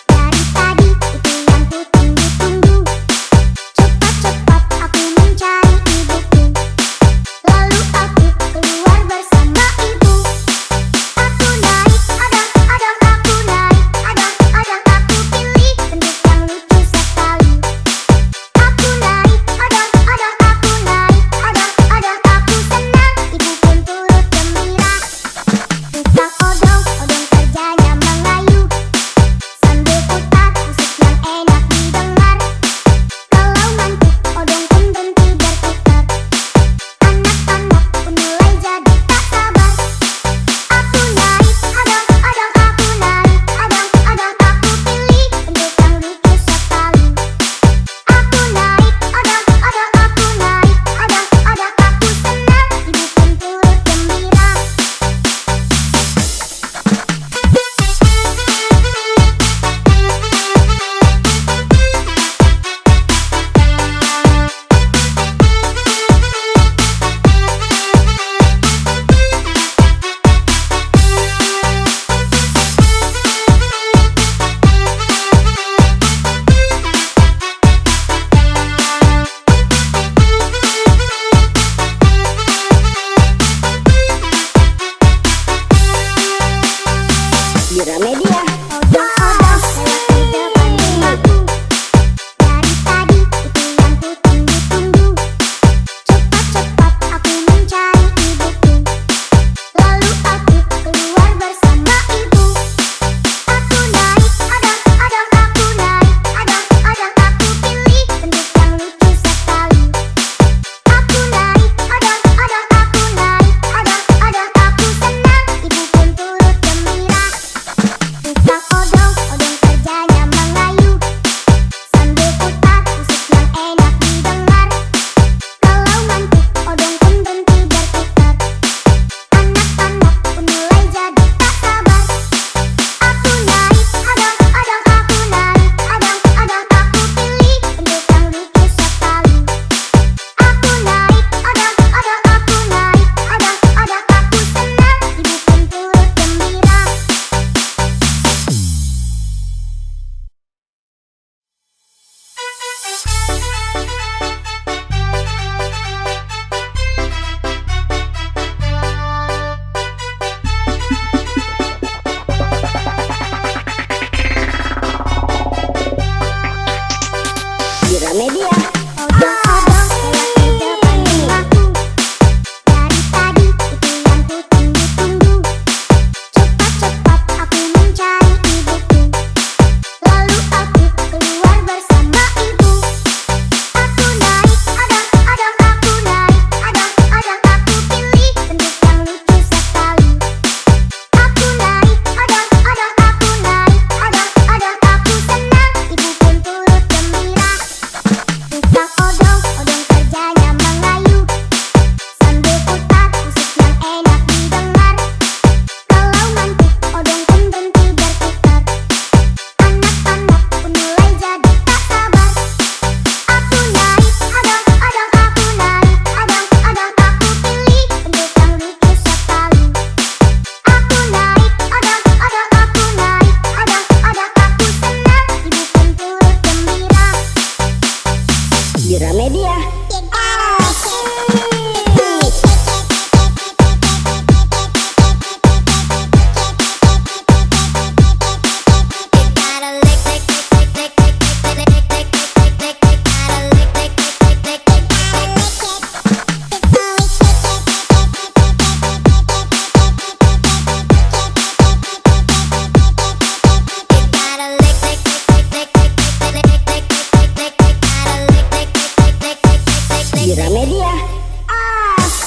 Dari tadi itu yang ku tunggu-tunggu. Cepat-cepat aku mencari ibuku. Lalu aku keluar bersama ibu. Aku naik odong-odong, aku naik odong-odong, aku pilih bentuk yang lucu sekali. Aku naik odong-odong, aku naik odong-odong, aku senang, ibu pun turut gembira.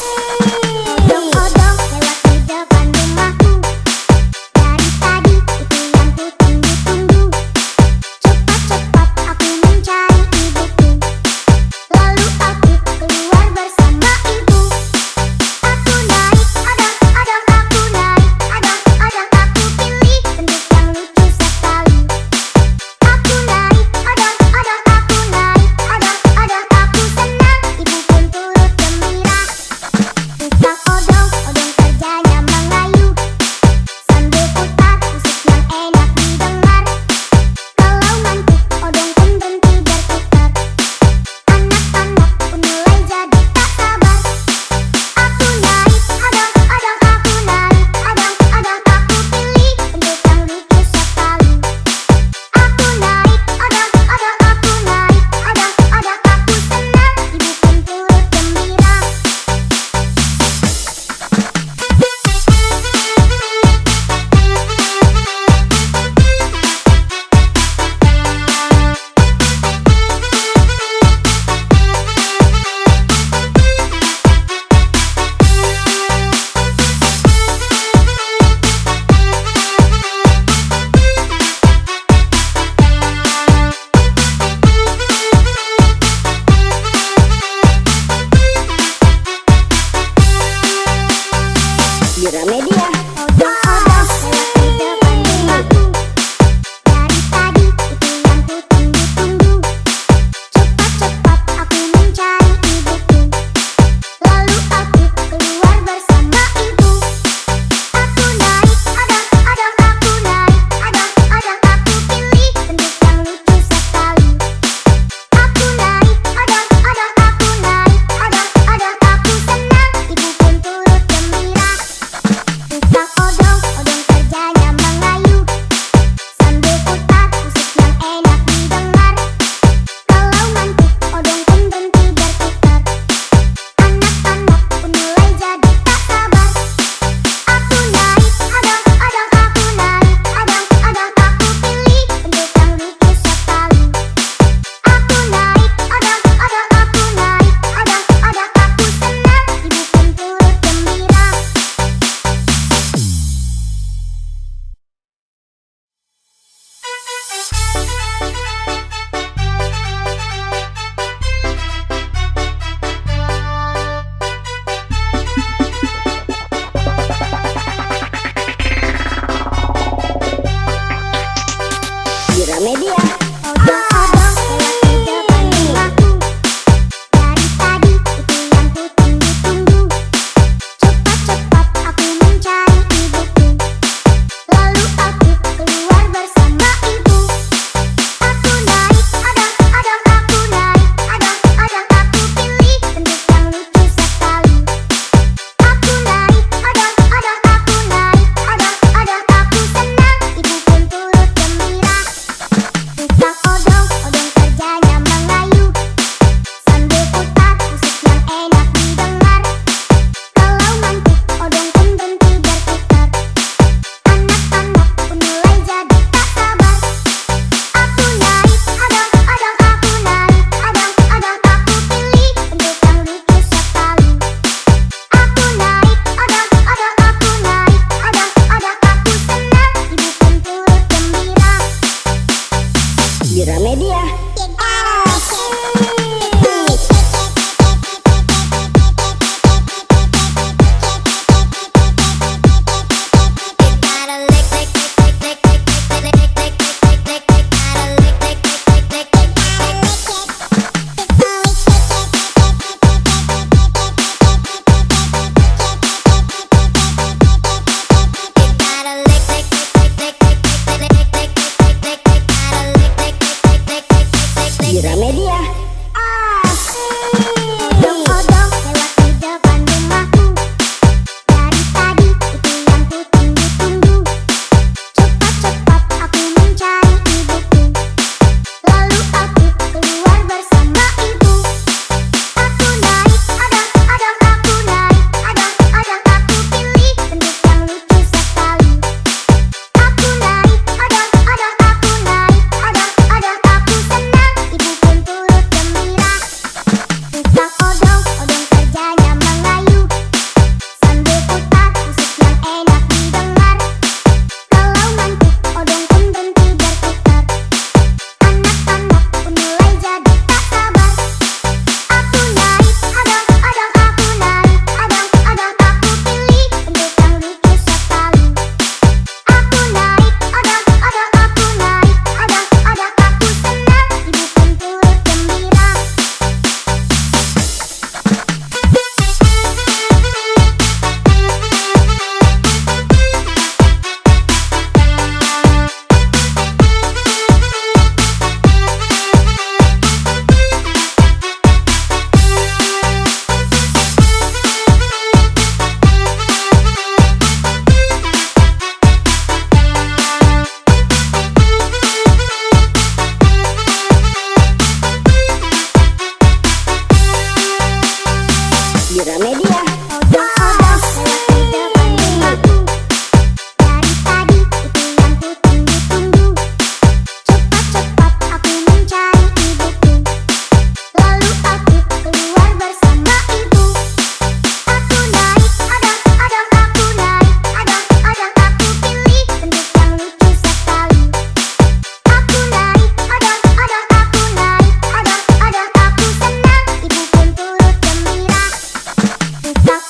Odong-odong lewat di depan rumahku. Dari tadi itu yang ku tunggu-tunggu. Cepat-cepat aku mencari ibuku. Lalu aku keluar bersama ibu. Aku naik odong-odong, aku naik odong-odong, aku pilih bentuk yang lucu sekali. Aku naik odong-odong, aku naik odong-odong, aku senang, ibu pun turut gembira. Bukan di Gramedia. Odong-odong lewat di depan rumahku. Dari tadi itu yang ku tunggu-tunggu. Cepat-cepat aku mencari ibuku. Lalu aku keluar bersama ibu. Aku naik odong-odong, aku naik odong-odong, aku pilih bentuk yang lucu sekali. Aku naik odong-odong, aku naik odong-odong, aku senang, ibu pun turut gembira. Tukang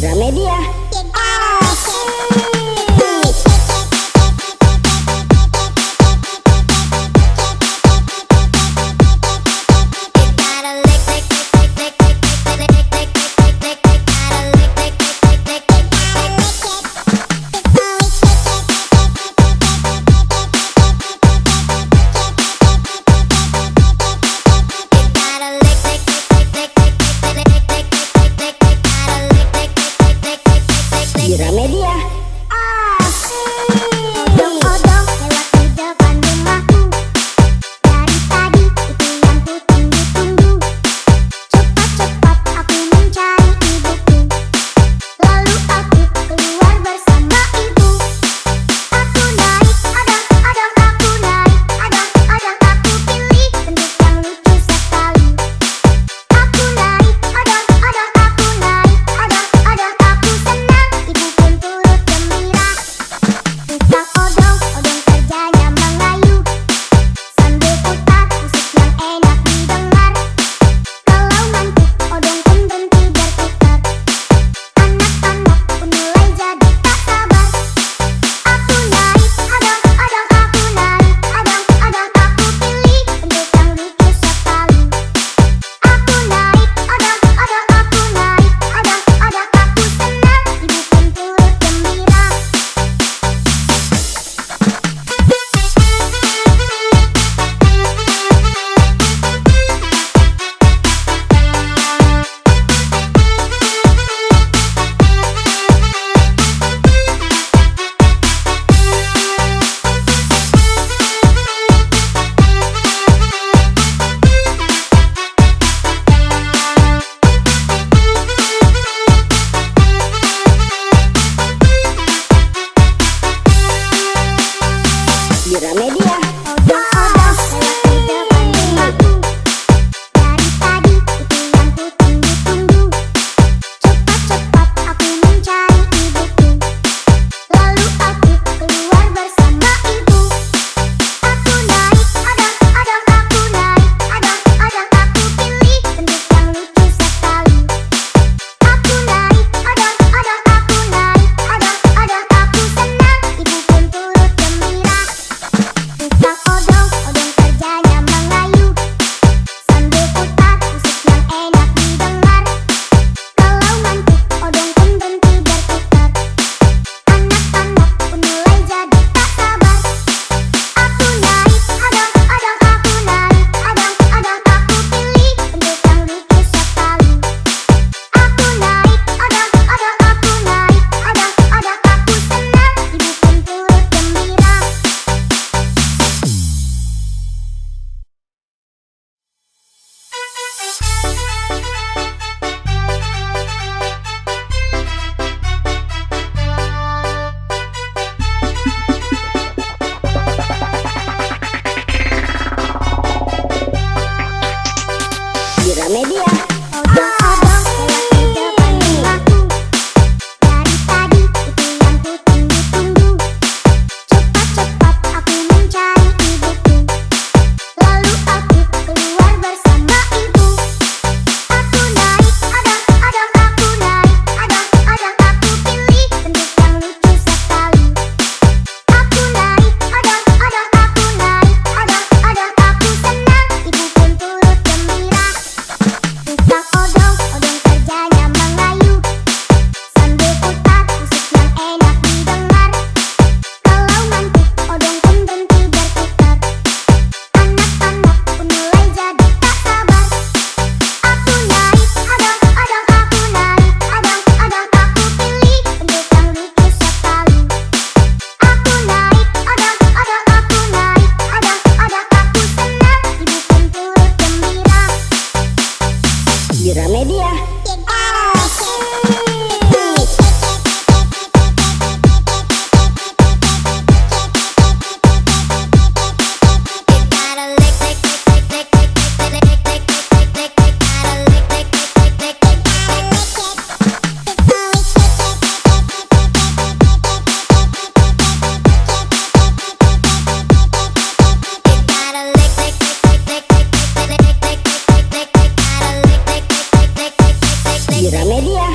Gramedia. Gramedia. Odong-odong lewat di depan rumahku. Dari tadi itu yang ku tunggu-tunggu. Cepat-cepat aku mencari ibuku. Lalu aku keluar bersama ibu. Aku naik odong-odong, aku naik odong-odong, aku pilih bentuk yang lucu sekali. Aku naik odong-odong, aku naik odong-odong, aku senang, ibu pun turut gembira. Tukang odong-odong kerjanya mengayu sambil putar musik yang enak didengar. Kalau ngantuk odong pun berhenti berputar. Anak-anak pun mulai jadi tak sabar. Aku naik odong-odong, aku naik odong-odong, aku pilih bentuk yang lucu sekali. Aku naik odong-odong, aku naik odong-odong, aku senang, ibu pun turut gembira. Gramedia. Odong-odong lewat di depan rumahku. Dari tadi itu yang ku tunggu-tunggu. Cepat-cepat aku mencari ibuku. Lalu aku keluar bersama ibu. Aku naik odong-odong, aku naik odong-odong, aku pilih bentuk yang lucu sekali. Aku naik odong-odong, aku naik odong-odong, aku senang, ibu pun turut gembira. Tukang odong-odong kerjanya mengayu sambil putar musik yang enak didengar. Kalau ngantuk odong pun berhenti berputar. Anak-anak pun mulai jadi tak sabar. Aku naik odong-odong, aku naik odong-odong, aku pilih bentuk yang lucu sekali. Aku naik odong-odong, aku naik odong-odong, aku senang, ibu pun turut gembira. Gramedia. Odong-odong lewat di depan rumahku. Dari tadi itu yang ku tunggu-tunggu. Cepat-cepat aku mencari ibuku. Lalu aku keluar bersama ibu. Aku naik odong-odong, aku naik odong-odong, aku pilih bentuk yang lucu sekali. Aku naik odong-odong, aku naik odong-odong, aku senang, ibu pun turut gembira. Tukang odong-odong kerjanya mengayu sambil putar musik yang enak didengar. Kalau ngantuk odong pun berhenti berputar. Anak-anak pun mulai jadi tak sabar. Aku naik odong-odong, aku naik odong-odong, aku pilih bentuk yang lucu sekali. Aku naik odong-odong, aku naik odong-odong, aku senang, ibu pun turut gembira. Gramedia. Gramedia.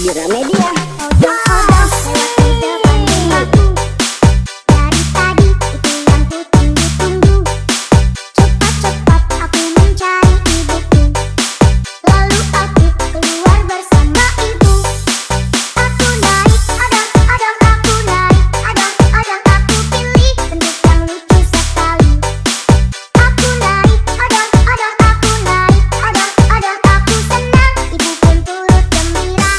Gramedia. Odong-odong lewat di depan rumahku. Dari tadi itu yang ku tunggu-tunggu. Cepat-cepat aku mencari ibuku. Lalu aku keluar bersama ibu. Aku naik odong-odong, aku naik odong-odong, aku pilih bentuk yang lucu sekali. Aku naik odong-odong, aku naik odong-odong, aku senang, ibu pun turut gembira.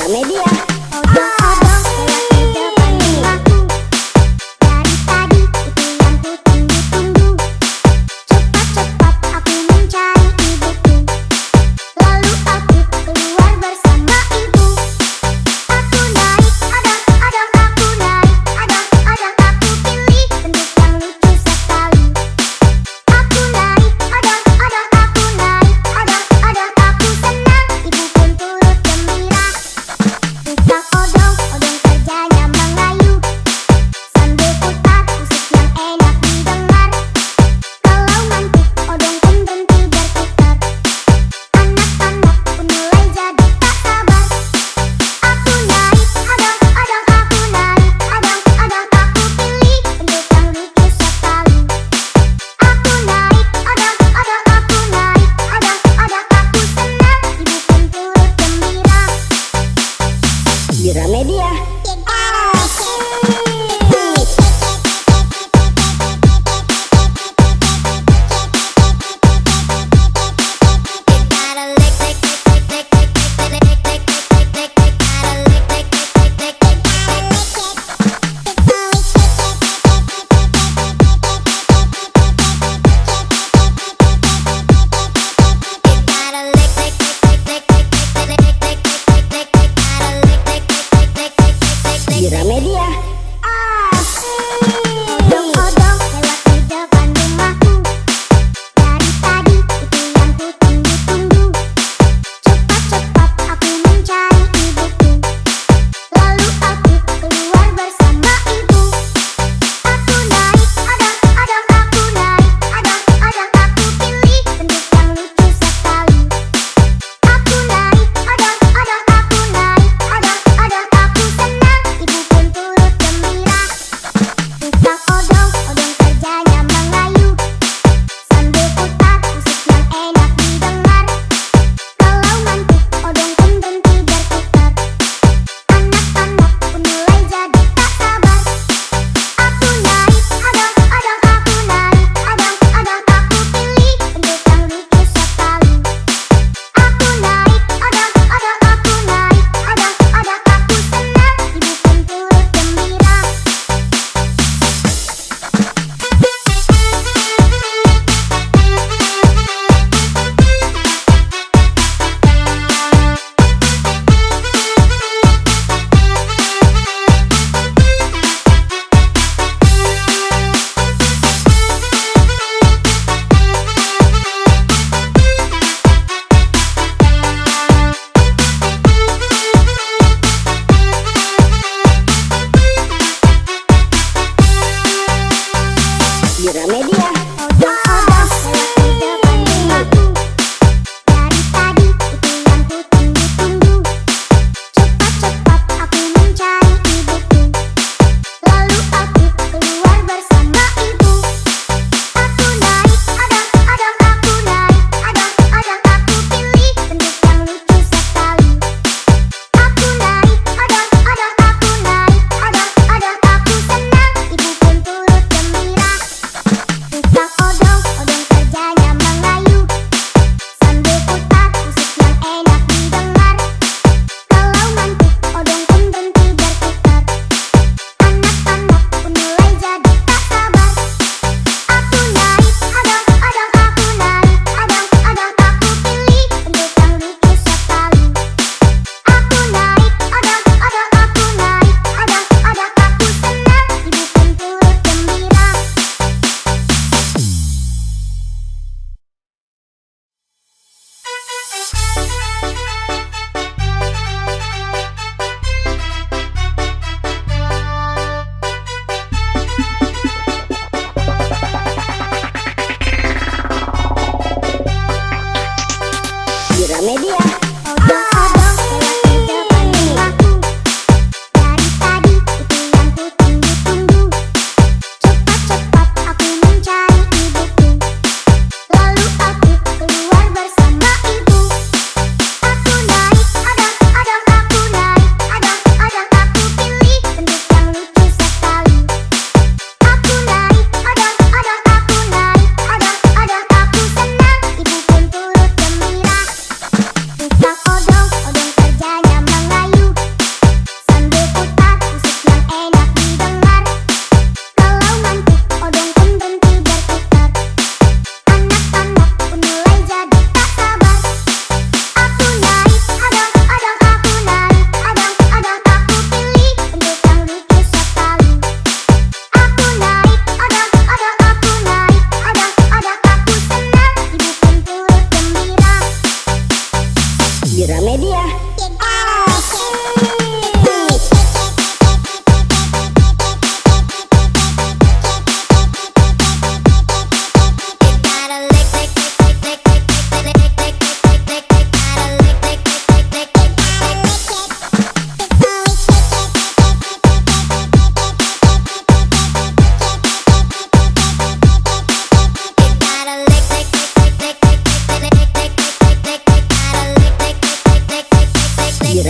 Gramedia. Odong-odong lewat di depan rumahku. Dari tadi itu yang ku tunggu-tunggu. Cepat-cepat aku mencari ibuku. Lalu aku keluar bersama ibu. Aku naik odong-odong, aku naik odong-odong, aku pilih bentuk yang lucu sekali. Aku naik odong-odong, aku naik odong-odong, aku senang, ibu pun turut gembira. Tukang odong-odong kerjanya mengayu sambil putar musik yang enak didengar. Kalau ngantuk odong pun berhenti berputar. Anak-anak pun mulai jadi tak sabar. Aku naik odong-odong, aku naik odong-odong, aku pilih bentuk yang lucu sekali. Aku naik odong-odong, aku naik odong-odong, aku senang, ibu pun turut gembira. Gramedia.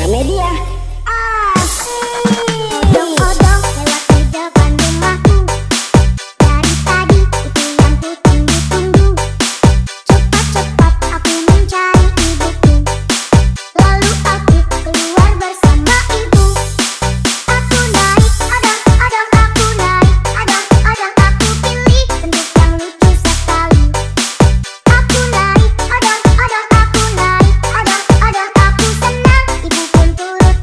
Gramedia. Odong-odong lewat di depan rumahku. Dari tadi itu yang ku tunggu-tunggu. Cepat-cepat aku mencari ibuku. Lalu aku keluar bersama ibu. Aku naik odong-odong, aku naik odong-odong, aku pilih bentuk yang lucu sekali. Aku naik odong-odong, aku naik odong-odong, aku senang, ibu pun turut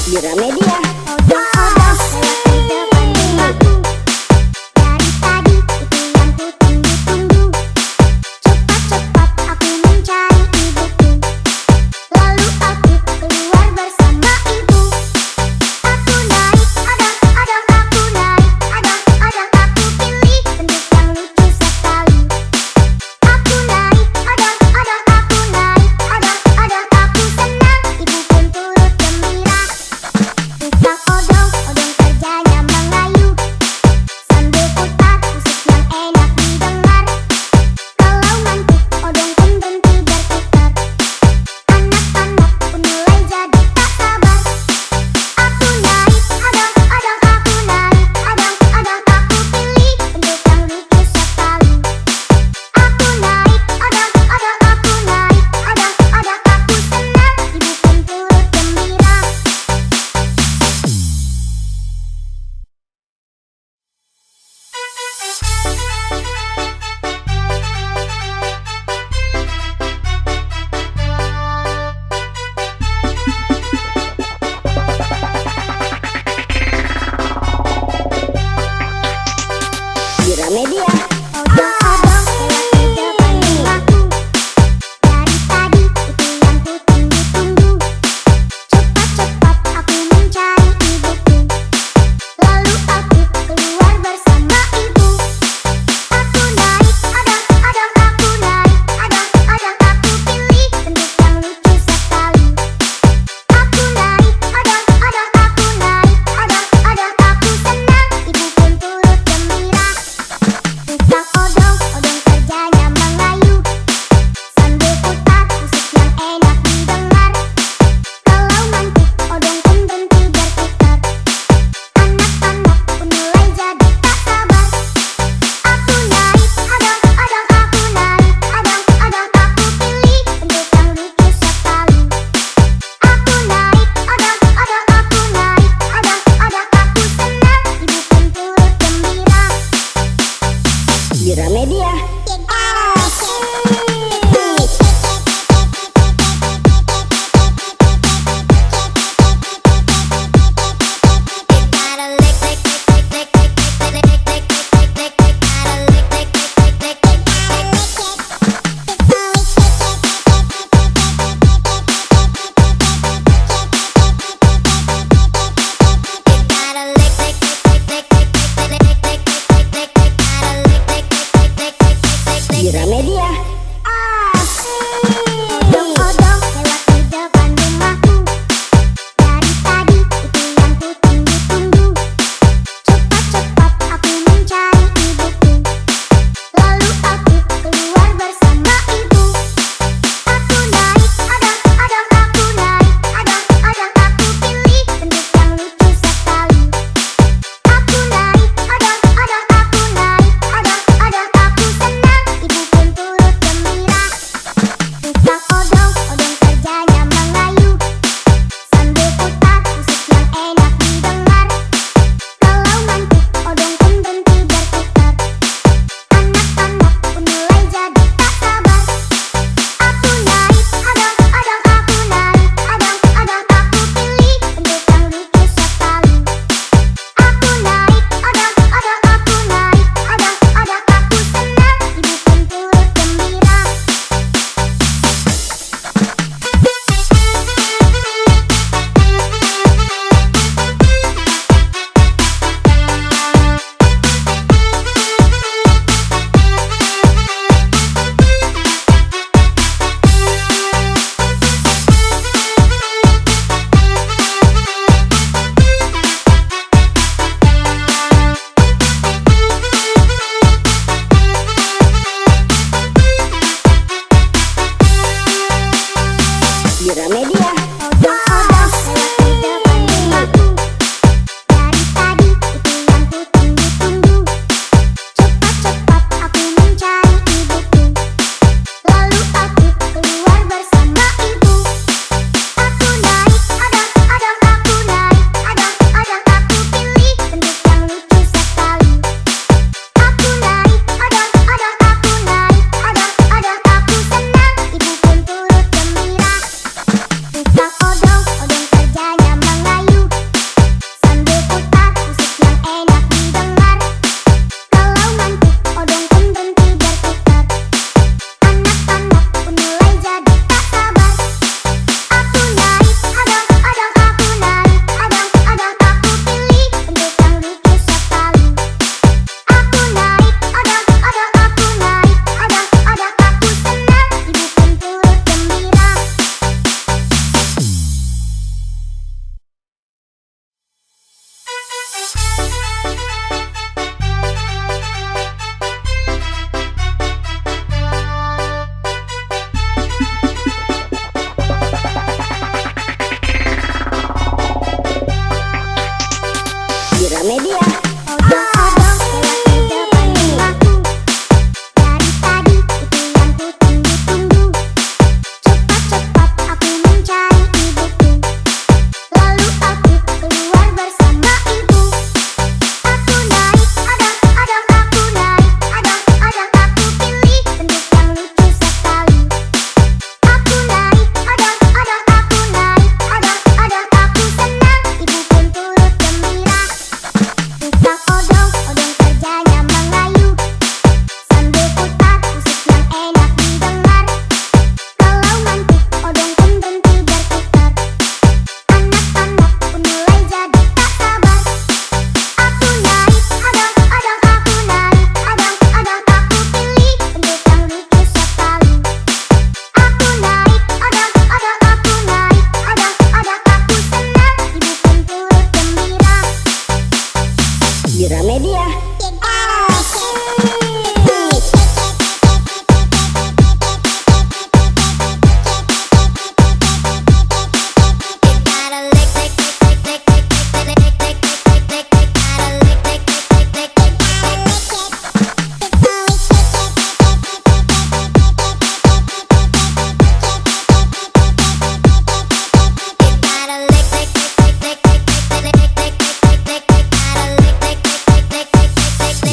Gramedia. Odong-odong lewat di depan rumahku. Dari tadi itu yang ku tunggu-tunggu. Cepat-cepat aku mencari ibuku. Lalu aku keluar bersama ibu. Aku naik odong-odong, aku naik odong-odong, aku pilih bentuk yang lucu sekali. Aku naik odong-odong, aku naik odong-odong, aku senang, ibu pun turut gembira. Tukang odong Gramedia.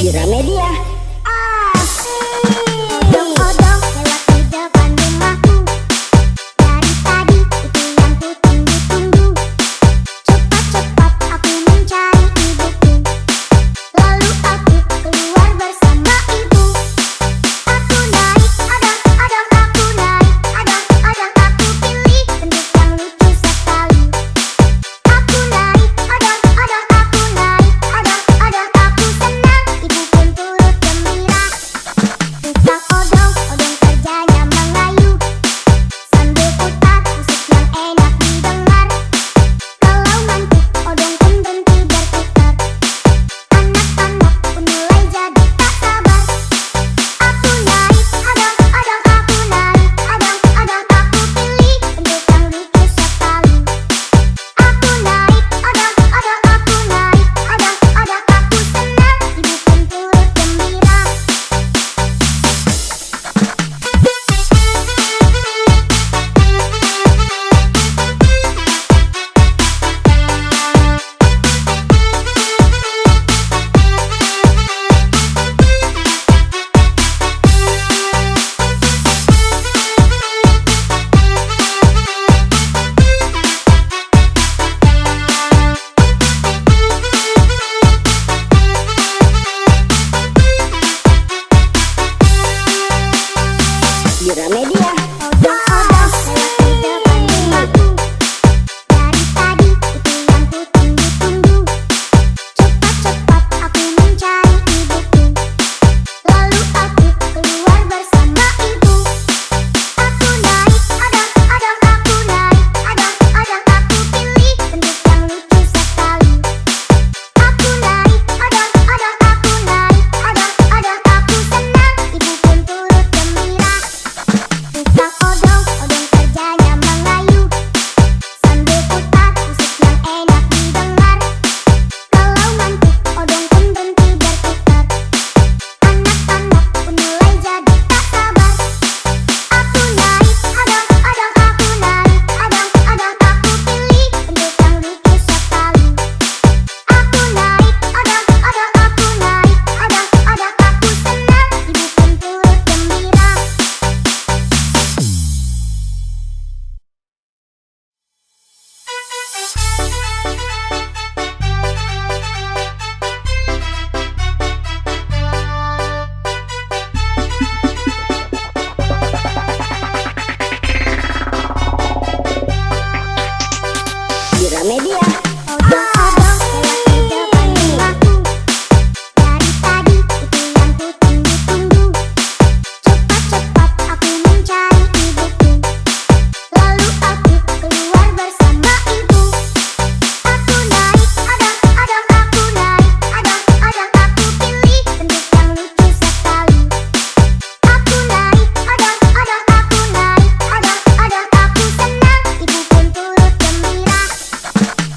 Gramedia. Odong-odong lewat di depan rumahku. Dari tadi itu yang ku tunggu-tunggu. Cepat-cepat aku mencari ibuku. Lalu aku keluar bersama ibu. Aku naik odong-odong, aku naik odong-odong, aku pilih bentuk yang lucu sekali. Aku naik odong-odong, aku naik odong-odong, aku senang, ibu pun turut gembira. Tukang odong-odong kerjanya mengayu sambil putar musik yang enak didengar. Kalau ngantuk odong pun berhenti berputar. Anak-anak pun mulai jadi tak sabar. Aku naik odong-odong, aku naik odong-odong, aku pilih bentuk yang lucu sekali. Aku naik odong-odong, aku naik odong-odong, aku senang, ibu pun turut gembira. Gramedia. Odong-odong lewat di depan rumahku. Dari tadi itu yang ku tunggu-tunggu. Cepat-cepat aku mencari ibuku. Lalu aku keluar bersama ibu. Aku naik odong-odong, aku naik odong-odong, aku pilih bentuk yang lucu sekali. Aku naik odong-odong, aku naik odong-odong, aku senang, ibu pun turut gembira. Tukang odong-odong kerjanya mengayu sambil putar musik yang enak didengar. Kalau ngantuk odong pun berhenti berputar. Anak-anak pun mulai jadi tak sabar. Aku naik odong-odong, aku naik odong-odong, aku pilih bentuk yang lucu sekali. Aku naik odong-odong, aku naik odong-odong, aku senang, ibu pun turut gembira. Gramedia. Odong-odong lewat di depan rumahku. Dari tadi itu yang ku tunggu-tunggu. Cepat-cepat aku mencari ibuku. Lalu aku keluar bersama ibu. Aku naik odong-odong, aku naik odong-odong, aku pilih bentuk yang lucu sekali. Aku naik odong-odong, aku naik odong-odong, aku senang, ibu pun turut gembira.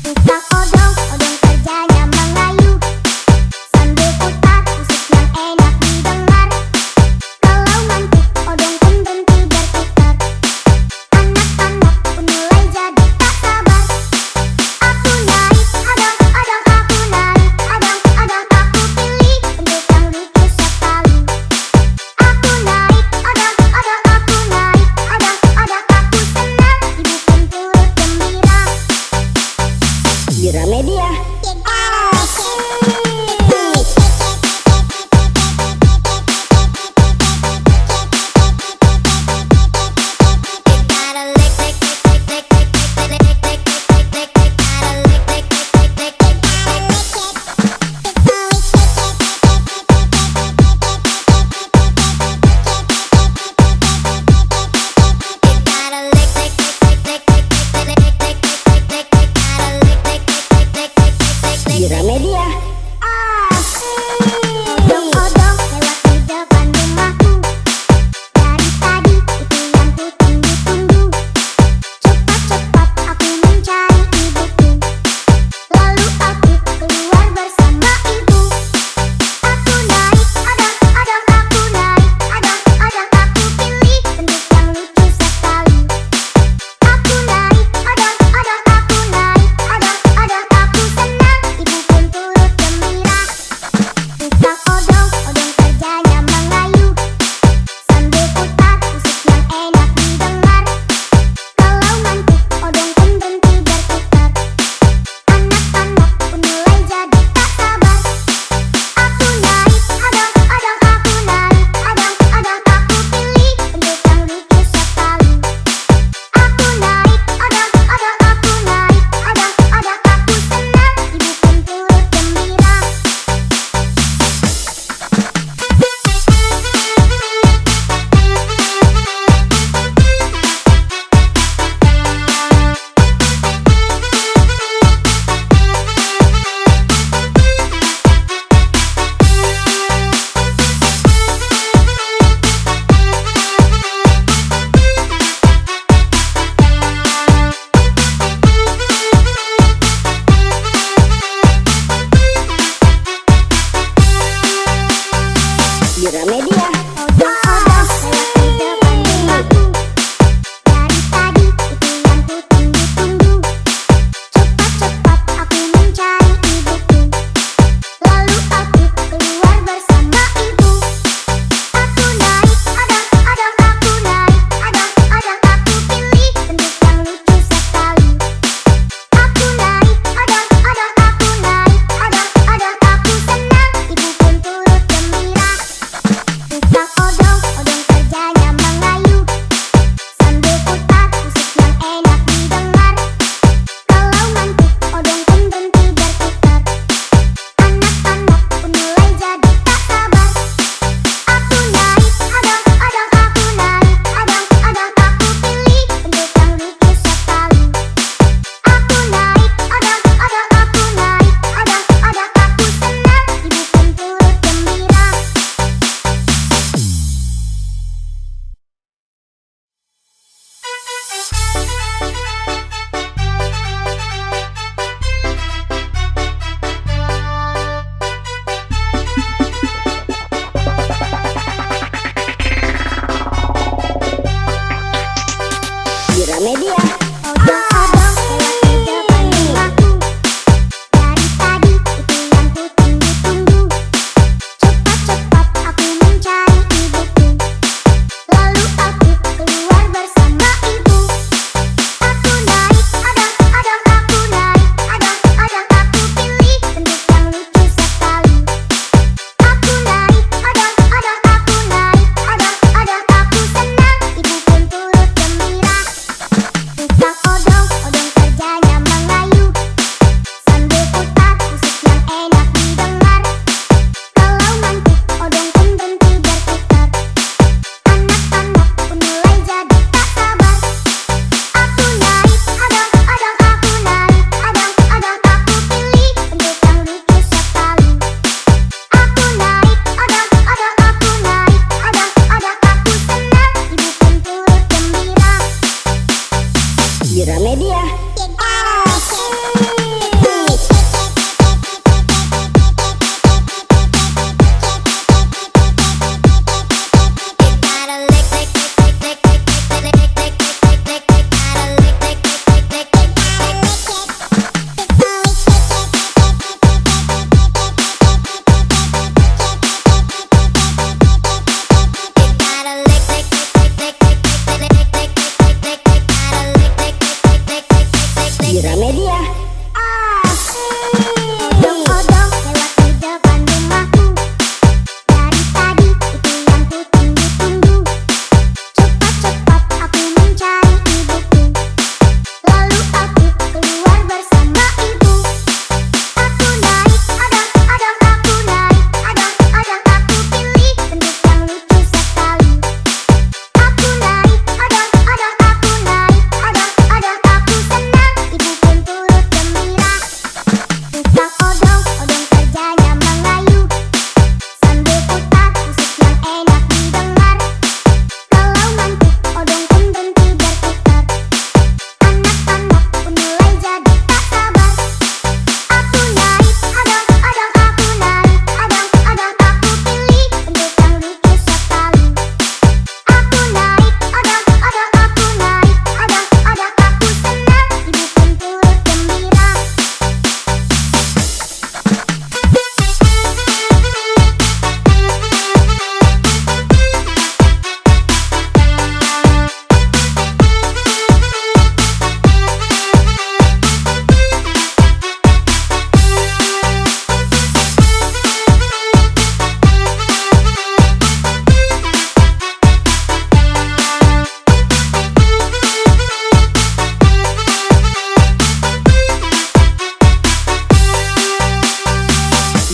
Tukang odong-odong kerjanya mengayu sambil putar musik yang enak didengar. Kalau ngantuk odong pun berhenti berputar. Anak-anak pun mulai jadi tak sabar. Aku naik odong-odong, aku naik odong-odong, aku pilih bentuk yang lucu sekali. Aku naik odong-odong, aku naik odong-odong, aku senang, ibu pun turut gembira. Gramedia. Gramedia.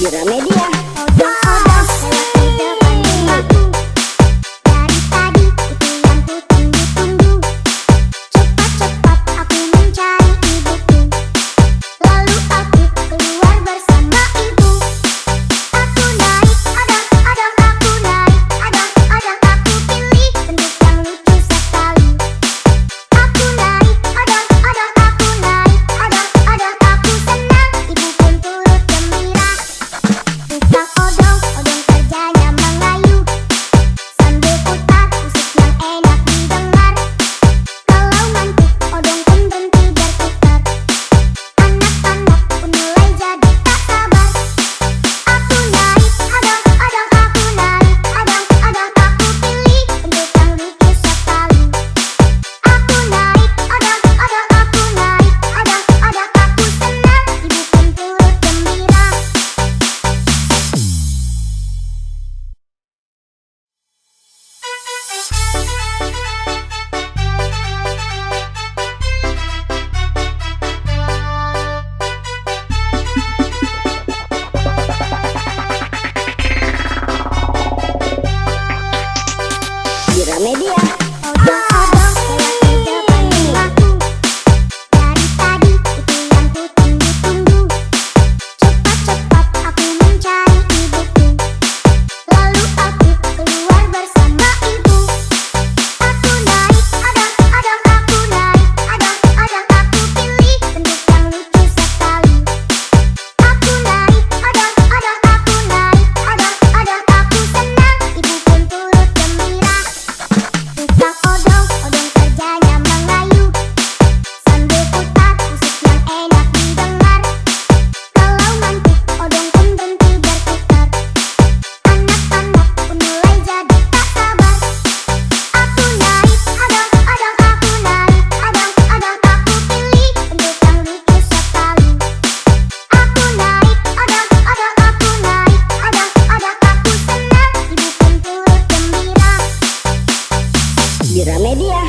Gramedia. Odong-odong lewat di depan rumahku. Dari tadi itu yang ku tunggu-tunggu. Cepat-cepat aku mencari ibuku. Lalu aku keluar bersama ibu. Aku naik odong-odong, aku naik odong-odong, aku pilih bentuk yang lucu sekali. Aku naik odong-odong, aku naik odong-odong, aku senang, ibu pun turut gembira. Tukang odong-odong kerjanya mengayuh sambil putar musik yang enak didengar. Kalau ngantuk odong pun berhenti berputar. Anak-anak pun mulai jadi tak sabar. Aku naik odong-odong, aku naik odong-odong, aku pilih bentuk yang lucu sekali. Aku naik odong-odong, aku naik odong-odong, aku senang, ibu pun turut gembira. Gramedia. Odong-odong lewat di depan rumahku. Dari tadi itu yang ku tunggu-tunggu. Cepat-cepat aku mencari ibuku. Lalu aku keluar bersama ibu. Aku naik odong-odong, aku naik odong-odong, aku pilih bentuk yang lucu sekali. Aku naik odong-odong, aku naik odong-odong, aku senang, ibu pun turut gembira. Tukang odong-odong kerjanya mengayuh sambil putar musik yang enak didengar. Kalau ngantuk odong pun berhenti berputar. Anak-anak pun mulai jadi tak sabar. Aku naik odong-odong, aku naik odong-odong, aku pilih bentuk yang lucu sekali. Aku naik odong-odong, aku naik odong-odong, aku senang, ibu pun turut gembira. Gramedia.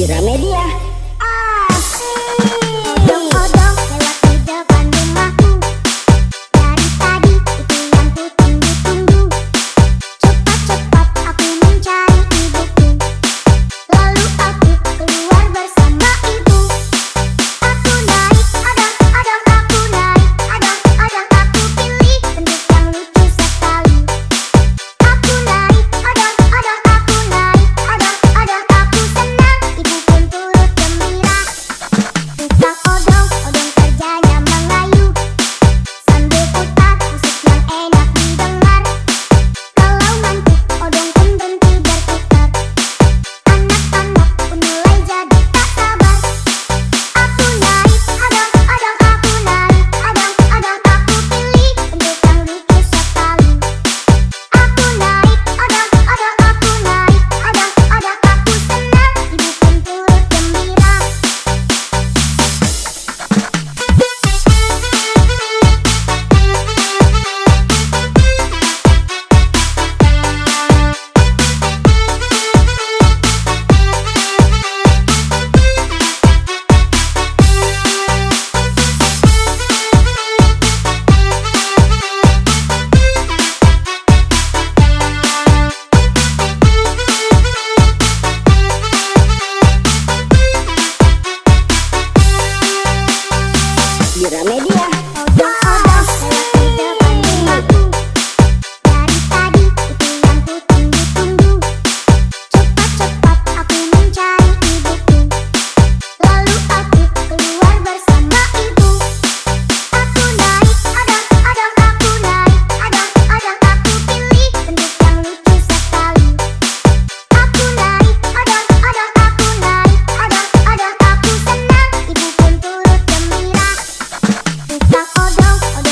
Gramedia. Odong-odong lewat di depan rumahku. Dari tadi itu yang ku tunggu-tunggu. Cepat-cepat aku mencari ibuku. Lalu aku keluar bersama ibu. Aku naik odong-odong, aku naik odong-odong, aku pilih bentuk yang lucu sekali. Aku naik odong-odong, aku naik odong-odong, aku senang, ibu pun turut gembira. Tukang odong-odong kerjanya mengayuh sambil putar musik yang enak didengar. Kalau ngantuk odong pun berhenti berputar. Anak-anak pun mulai jadi tak sabar. Aku naik odong-odong, aku naik odong-odong, aku pilih bentuk yang lucu sekali. Aku naik odong-odong, aku naik odong-odong, aku senang, ibu pun turut gembira. Gramedia. Odong-odong lewat di depan rumahku. Dari tadi itu yang ku tunggu-tunggu. Cepat-cepat aku mencari ibuku. Lalu aku keluar bersama ibu. Aku naik odong-odong, aku naik odong-odong, aku pilih bentuk yang lucu sekali. Aku naik odong-odong, aku naik odong-odong, aku senang, ibu pun turut gembira. Tukang odong-odong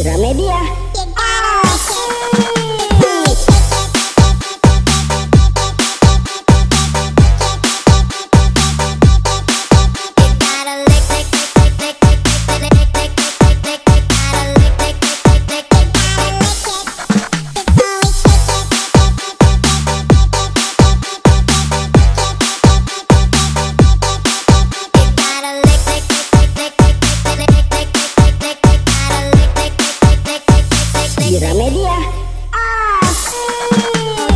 Gramedia. Gramedia.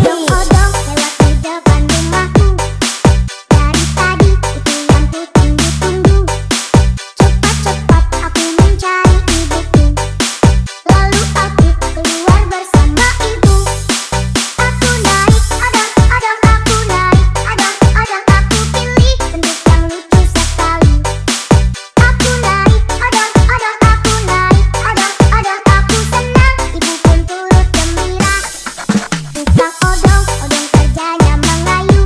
Odong-odong lewat di depan rumahku. Dari tadi itu yang ku tunggu-tunggu. Cepat-cepat aku mencari ibuku. Lalu aku keluar bersama ibu. Aku naik odong-odong, aku naik odong-odong, aku pilih bentuk yang lucu sekali. Aku naik odong-odong, aku naik odong-odong, aku senang, ibu pun turut gembira. Tukang odong-odong kerjanya mengayu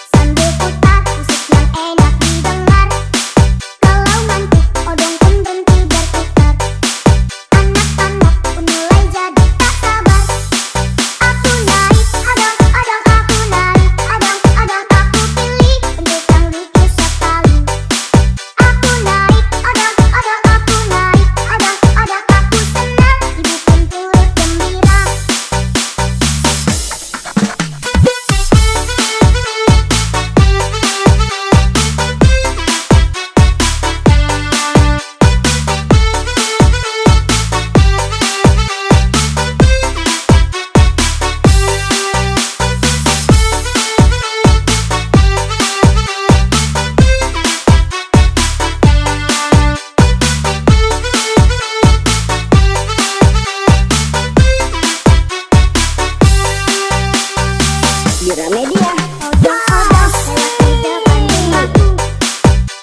sambil putar musik yang enak didengar. Kalau ngantuk odong pun berhenti berputar. Anak-anak pun mulai jadi tak sabar. Aku naik odong-odong, aku naik odong-odong, aku pilih bentuk yang lucu sekali. Aku naik odong-odong, aku naik odong-odong, aku senang, ibu pun turut gembira. Gramedia. Odong-odong lewat di depan rumahku.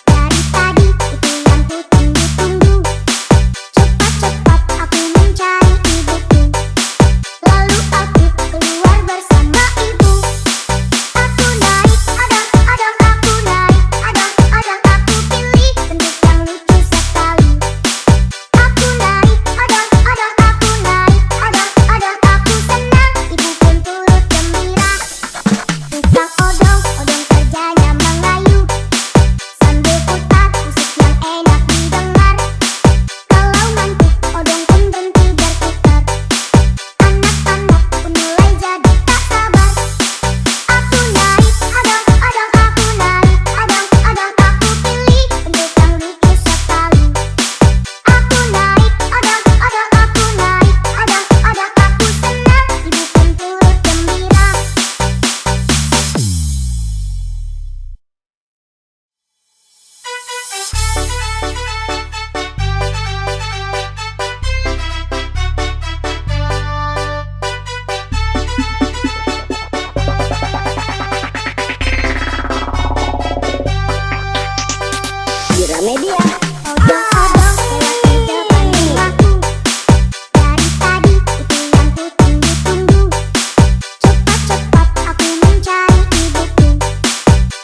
Dari tadi itu yang ku tunggu-tunggu. Cepat-cepat aku mencari ibuku. Lalu aku keluar bersama ibu. Aku naik odong-odong, aku naik odong-odong, aku pilih bentuk yang lucu sekali. Aku naik odong-odong, aku naik odong-odong, aku senang, ibu pun turut gembira. Tukang odong-odong kerjanya mengayu sambil putar musik yang enak didengar. Kalau ngantuk odong pun berhenti berputar. Anak-anak pun mulai jadi tak sabar. Aku naik odong-odong, aku naik odong-odong, aku pilih bentuk yang lucu sekali. Aku naik odong-odong, aku naik odong-odong, aku senang, ibu pun turut gembira. Gramedia. Odong-odong lewat di depan rumahku. Dari tadi itu yang ku tunggu-tunggu. Cepat-cepat aku mencari ibuku.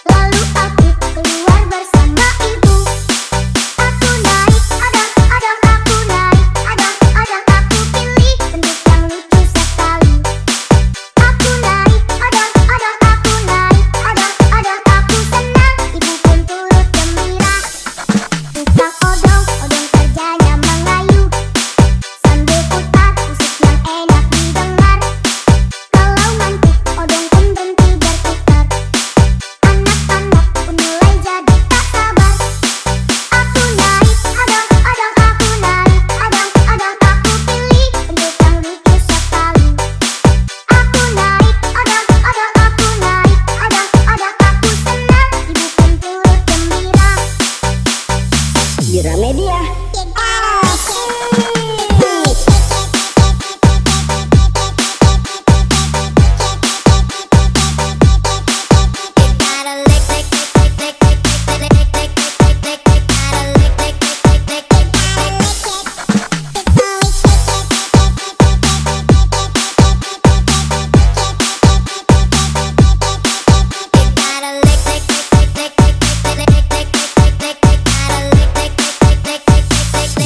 Lalu aku keluar bersama ibu. Aku naik odong-odong, aku naik odong-odong, aku pilih bentuk yang lucu sekali. Aku naik odong-odong, aku naik odong-odong, aku senang, ibu pun turut gembira. Tukang odong-odong kerjanya mengayu sambil putar musik yang enak didengar. Kalau ngantuk odong pun berhenti berputar. Anak-anak pun mulai jadi tak sabar. Aku naik odong-odong, aku naik odong-odong, aku pilih bentuk yang lucu sekali. Aku naik odong-odong, aku naik odong-odong, aku senang, ibu pun turut gembira. Gramedia.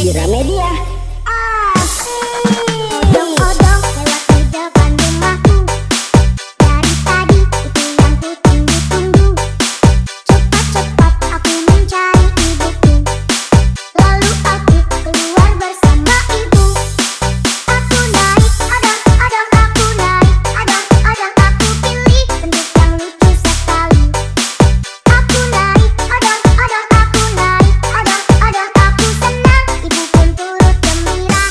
Gramedia. Odong-odong lewat di depan rumahku. Dari tadi itu yang ku tunggu-tunggu. Cepat-cepat aku mencari ibuku. Lalu aku keluar bersama ibu. Aku naik odong-odong, aku naik odong-odong, aku pilih bentuk yang lucu sekali. Aku naik odong-odong, aku naik odong-odong, aku senang, ibu pun turut gembira.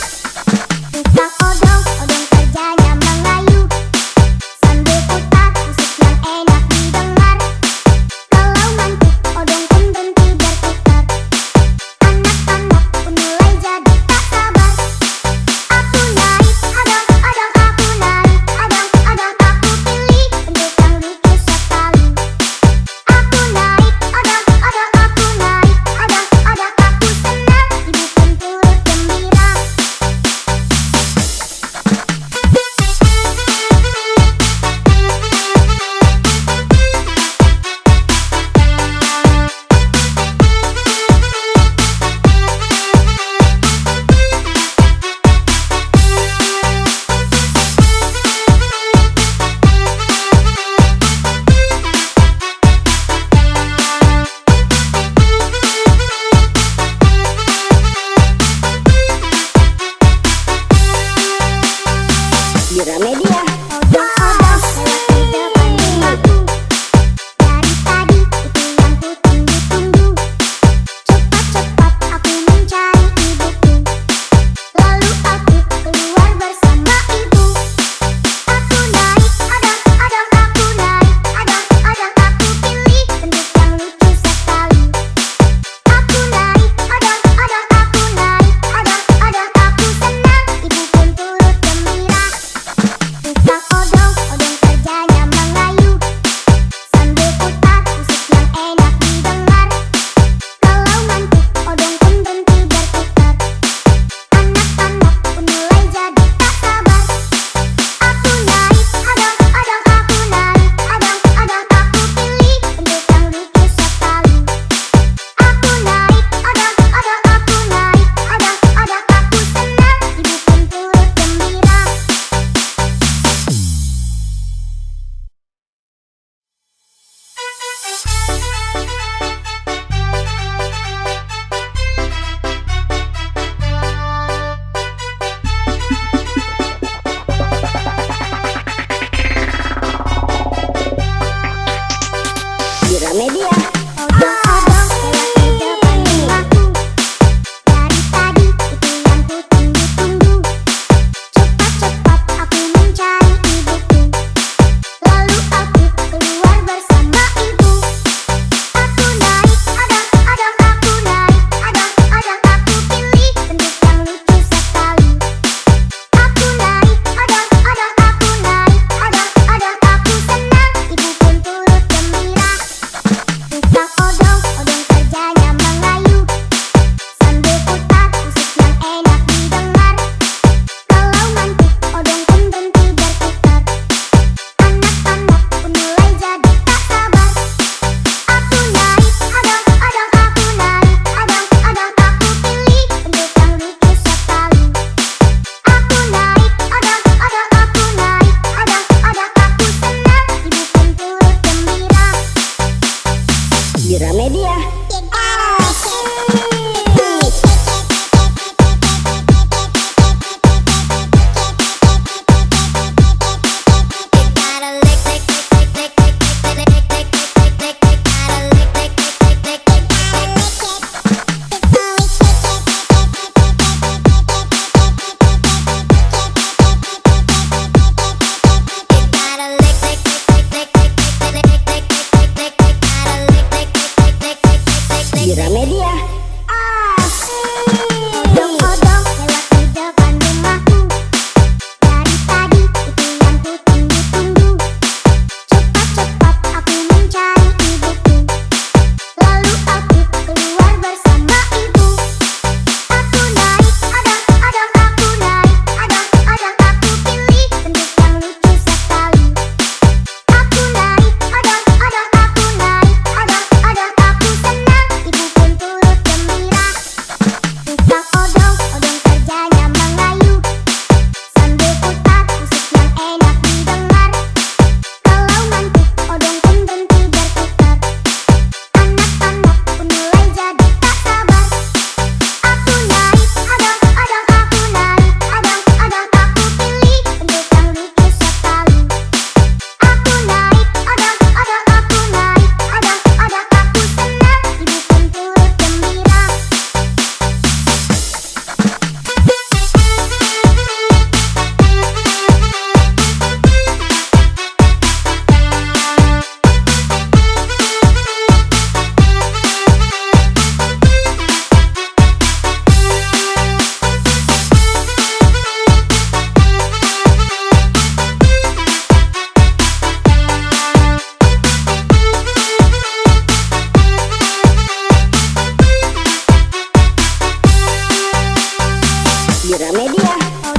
Gramedia.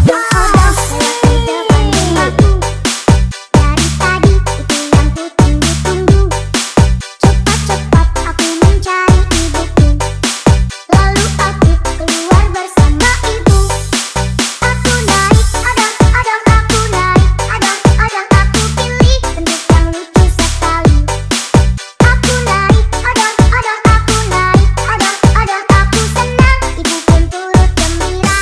Odong-odong lewat di depan rumahku. Dari tadi itu yang ku tunggu-tunggu. Cepat-cepat aku mencari ibuku. Lalu aku keluar bersama ibu. Aku naik odong-odong, aku naik odong-odong, aku pilih bentuk yang lucu sekali. Aku naik odong-odong, aku naik odong-odong, aku senang, ibu pun turut gembira.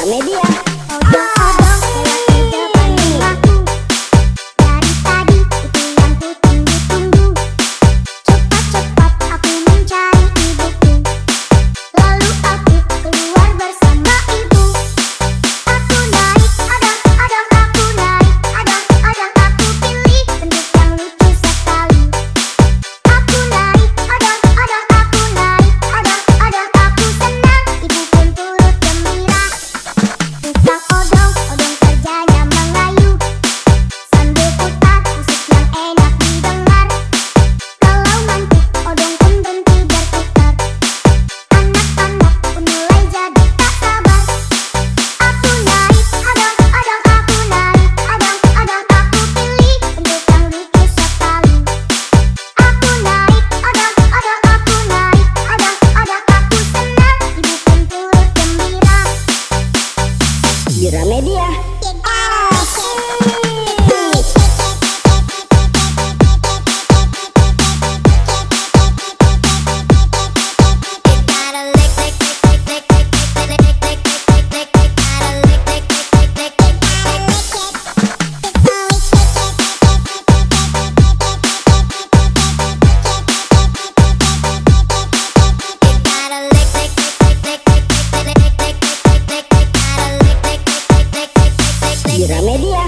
Gramedia. Odong-odong lewat di depan rumahku. Dari tadi itu yang ku tunggu-tunggu. Cepat-cepat aku mencari ibuku. Lalu aku keluar bersama ibu. Aku naik odong-odong, aku naik odong-odong, aku pilih bentuk yang lucu sekali. Aku naik odong-odong, aku naik odong-odong, aku senang, ibu pun turut gembira. Tukang odong-odong kerjanya mengayuh sambil putar musik yang enak didengar. Kalau ngantuk odong pun berhenti berputar. Anak-anak pun mulai jadi tak sabar. Aku naik odong-odong, aku naik odong-odong, aku pilih bentuk yang lucu sekali. Aku naik odong-odong, aku naik odong-odong, aku senang, ibu pun turut gembira. Gramedia. Gramedia.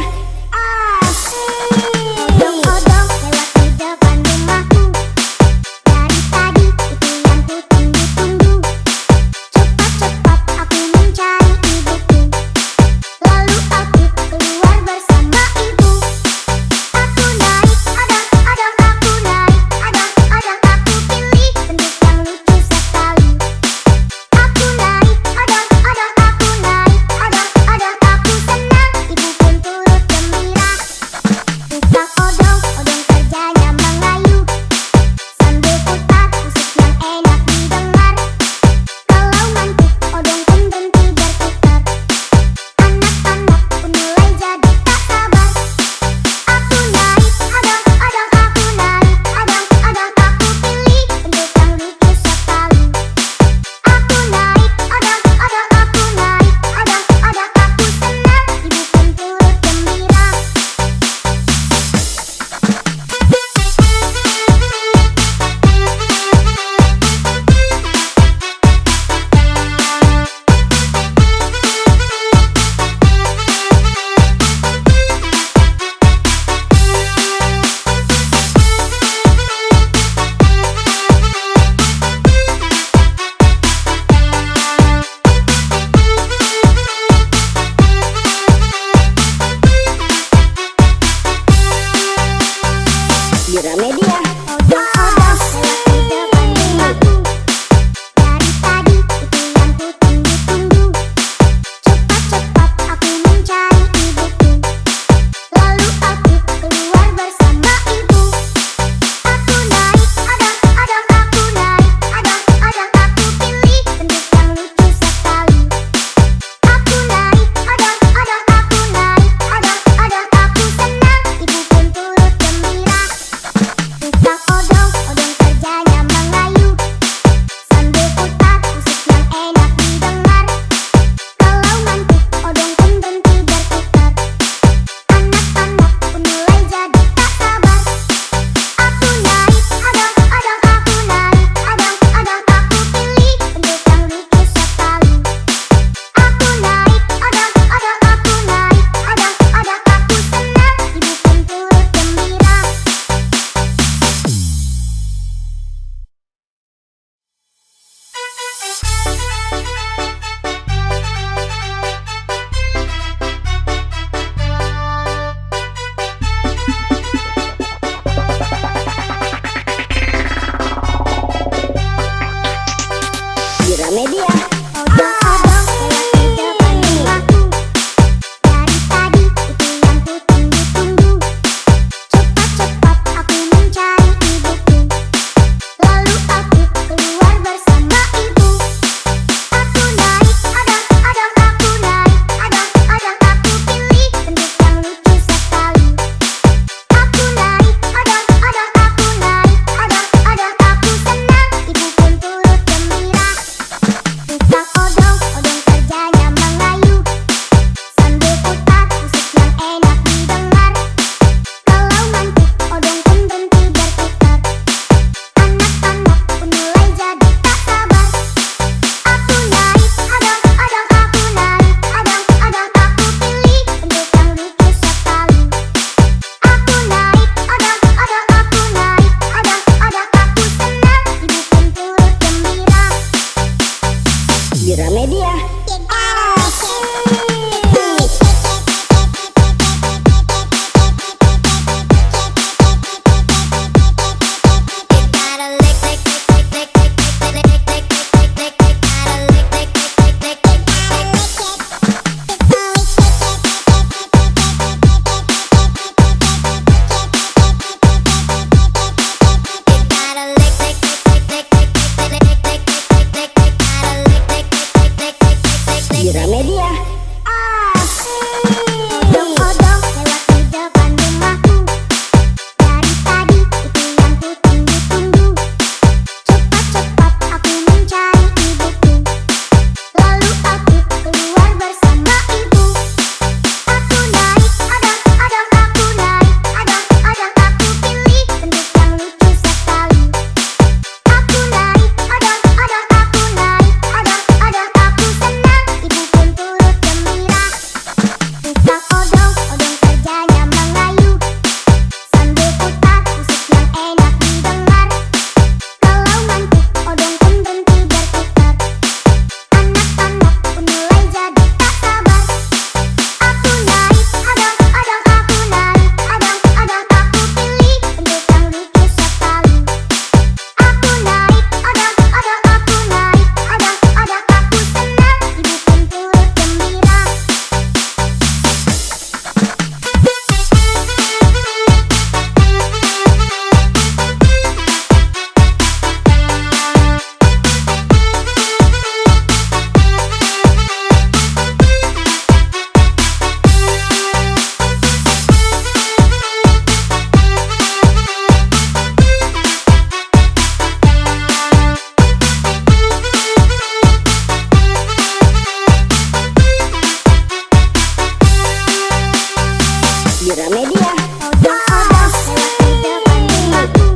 Gramedia. Odong-odong lewat di depan rumahku.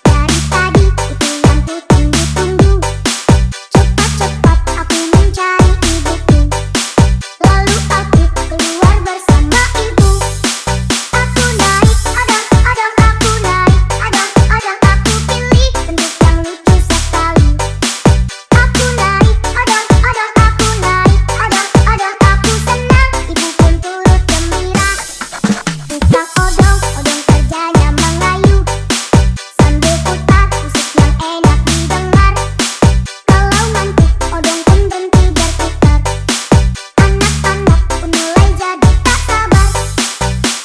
Dari tadi itu yang ku tunggu-tunggu. Cepat-cepat aku mencari ibuku. Lalu aku keluar bersama ibu. Aku naik, odong-odong aku naik. Odong-odong aku pilih bentuk yang lucu sekali. Aku naik, odong-odong aku naik. Odong-odong aku senang, ibu pun turut gembira. Tukang odong-odong kerjanya mengayu sambil putar musik yang enak didengar. Kalau ngantuk odong pun berhenti berputar. Anak-anak pun mulai jadi tak sabar.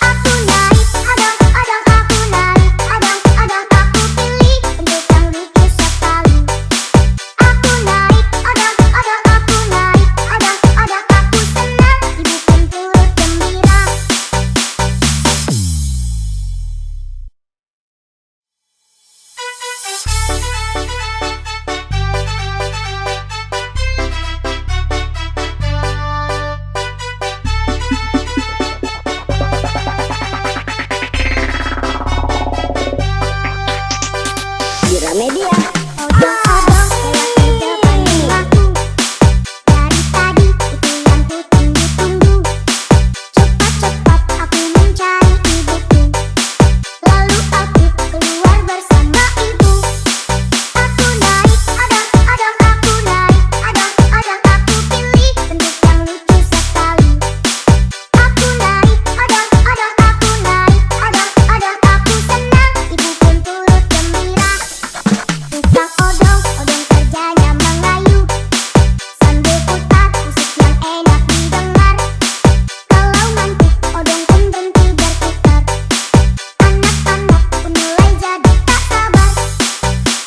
Aku naik, odong-odong aku naik. Odong-odong aku pilih bentuk yang lucu sekali. Aku naik, odong-odong aku naik. Odong-odong aku senang, ibu pun turut gembira. Gramedia. Odong-odong lewat di depan rumahku. Dari tadi itu yang ku tunggu-tunggu. Cepat-cepat aku mencari ibuku. Lalu aku keluar bersama ibu. Aku naik, odong-odong aku naik. Odong-odong aku pilih bentuk yang lucu sekali. Aku naik, odong-odong aku naik. Odong-odong aku senang, ibu pun turut gembira. Tukang odong-odong kerjanya mengayu sambil putar musik yang enak didengar. Kalau ngantuk odong pun berhenti berputar. Anak-anak pun mulai jadi tak sabar.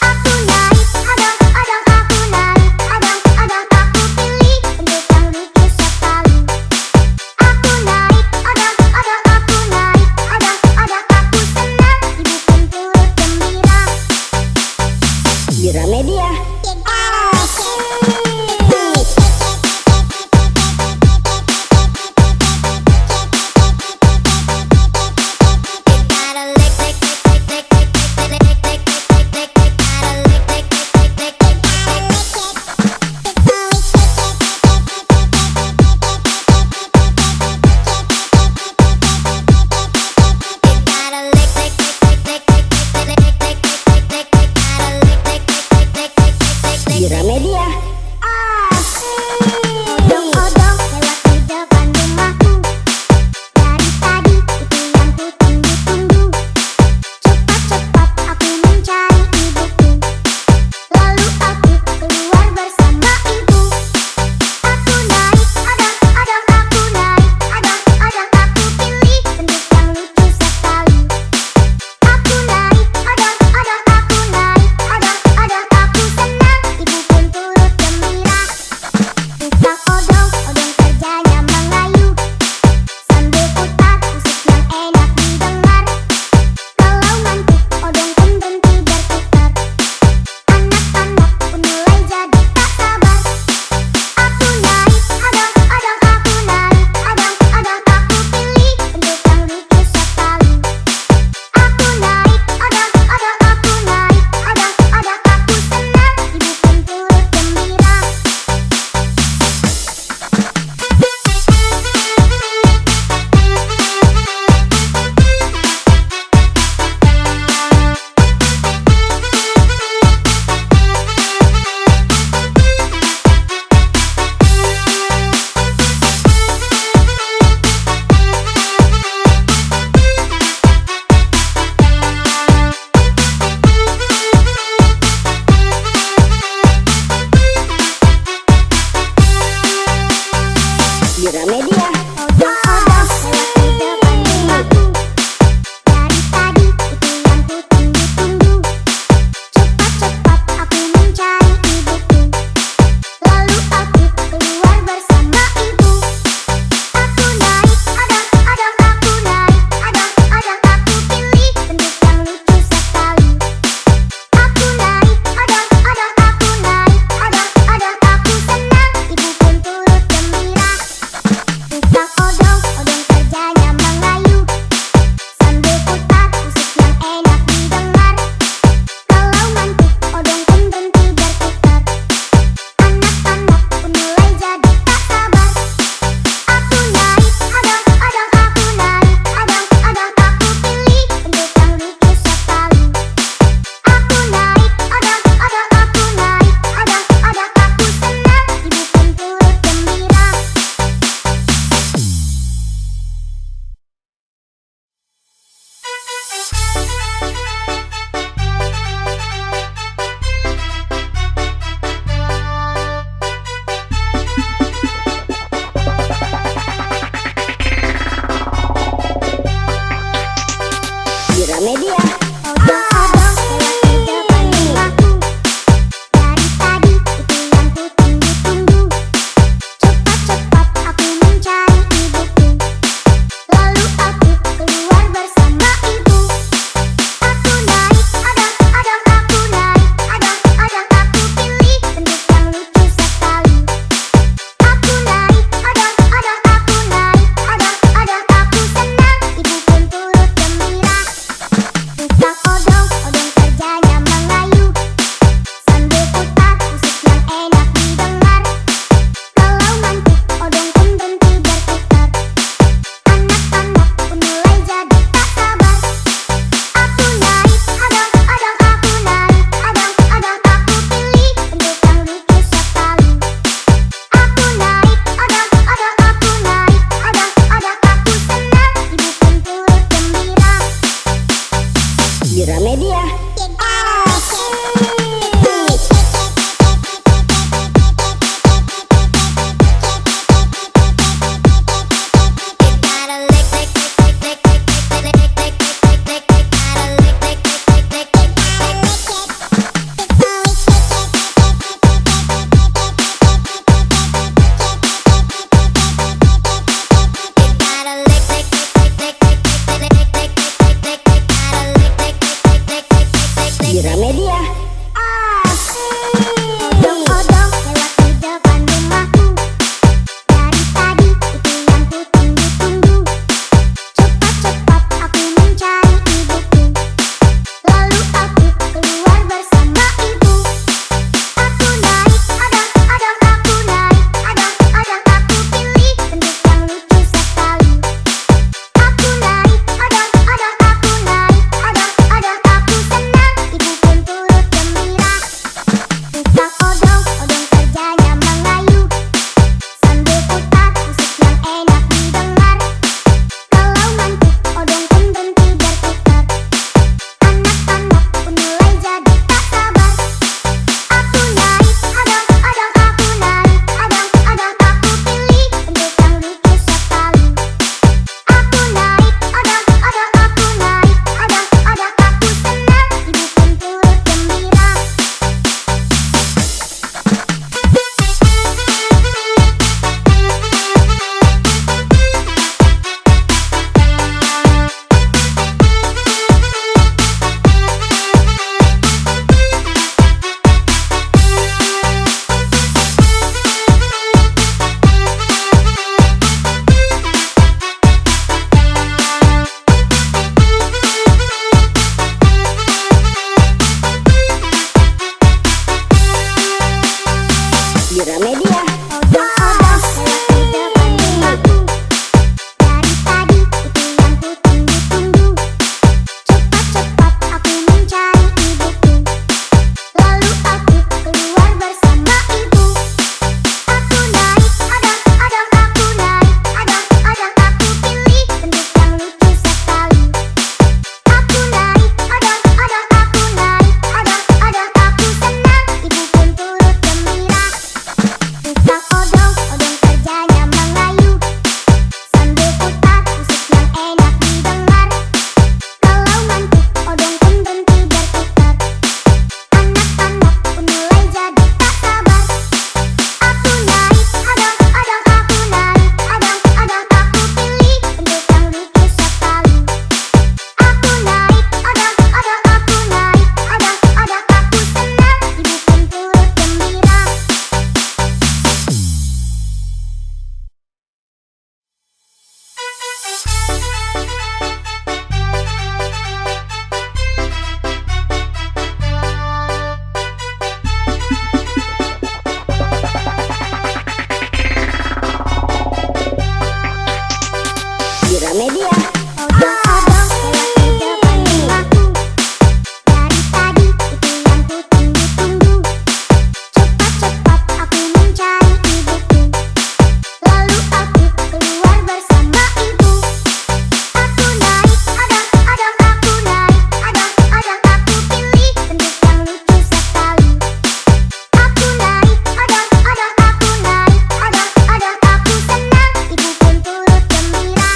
Aku naik, odong-odong aku naik. Odong-odong aku pilih bentuk yang lucu sekali. Aku naik, odong-odong aku naik. Odong-odong aku senang, ibu pun turut gembira. Gramedia. Gramedia. Odong-odong lewat di depan rumahku. Dari tadi itu yang ku tunggu-tunggu. Cepat-cepat aku mencari ibuku. Lalu aku keluar bersama ibu. Aku naik, odong-odong aku naik. Odong-odong aku pilih bentuk yang lucu sekali. Aku naik, odong-odong aku naik. Odong-odong aku senang, ibu pun turut gembira. Tukang odong-odong kerjanya mengayu sambil putar musik yang enak didengar. Kalau ngantuk odong pun berhenti berputar. Anak-anak pun mulai jadi tak sabar. Aku naik, odong-odong aku naik. Odong-odong aku pilih bentuk yang lucu sekali. Aku naik, odong-odong aku naik. Odong-odong aku senang, ibu pun turut gembira. Gramedia. Odong-odong lewat di depan rumahku. Dari tadi itu yang ku tunggu-tunggu. Cepat-cepat aku mencari ibuku. Lalu aku keluar bersama ibu. Aku naik, odong-odong aku naik. Odong-odong aku pilih bentuk yang lucu sekali. Aku naik, odong-odong aku naik. Odong-odong aku senang, ibu pun turut gembira. Gramedia. Odong-odong lewat di depan rumahku. Dari tadi itu yang ku tunggu-tunggu. Cepat-cepat aku mencari ibuku. Lalu aku keluar bersama ibu. Aku naik odong-odong, aku naik odong-odong, aku pilih bentuk yang lucu sekali. Aku naik odong-odong, aku naik odong-odong, aku senang, ibu pun turut gembira.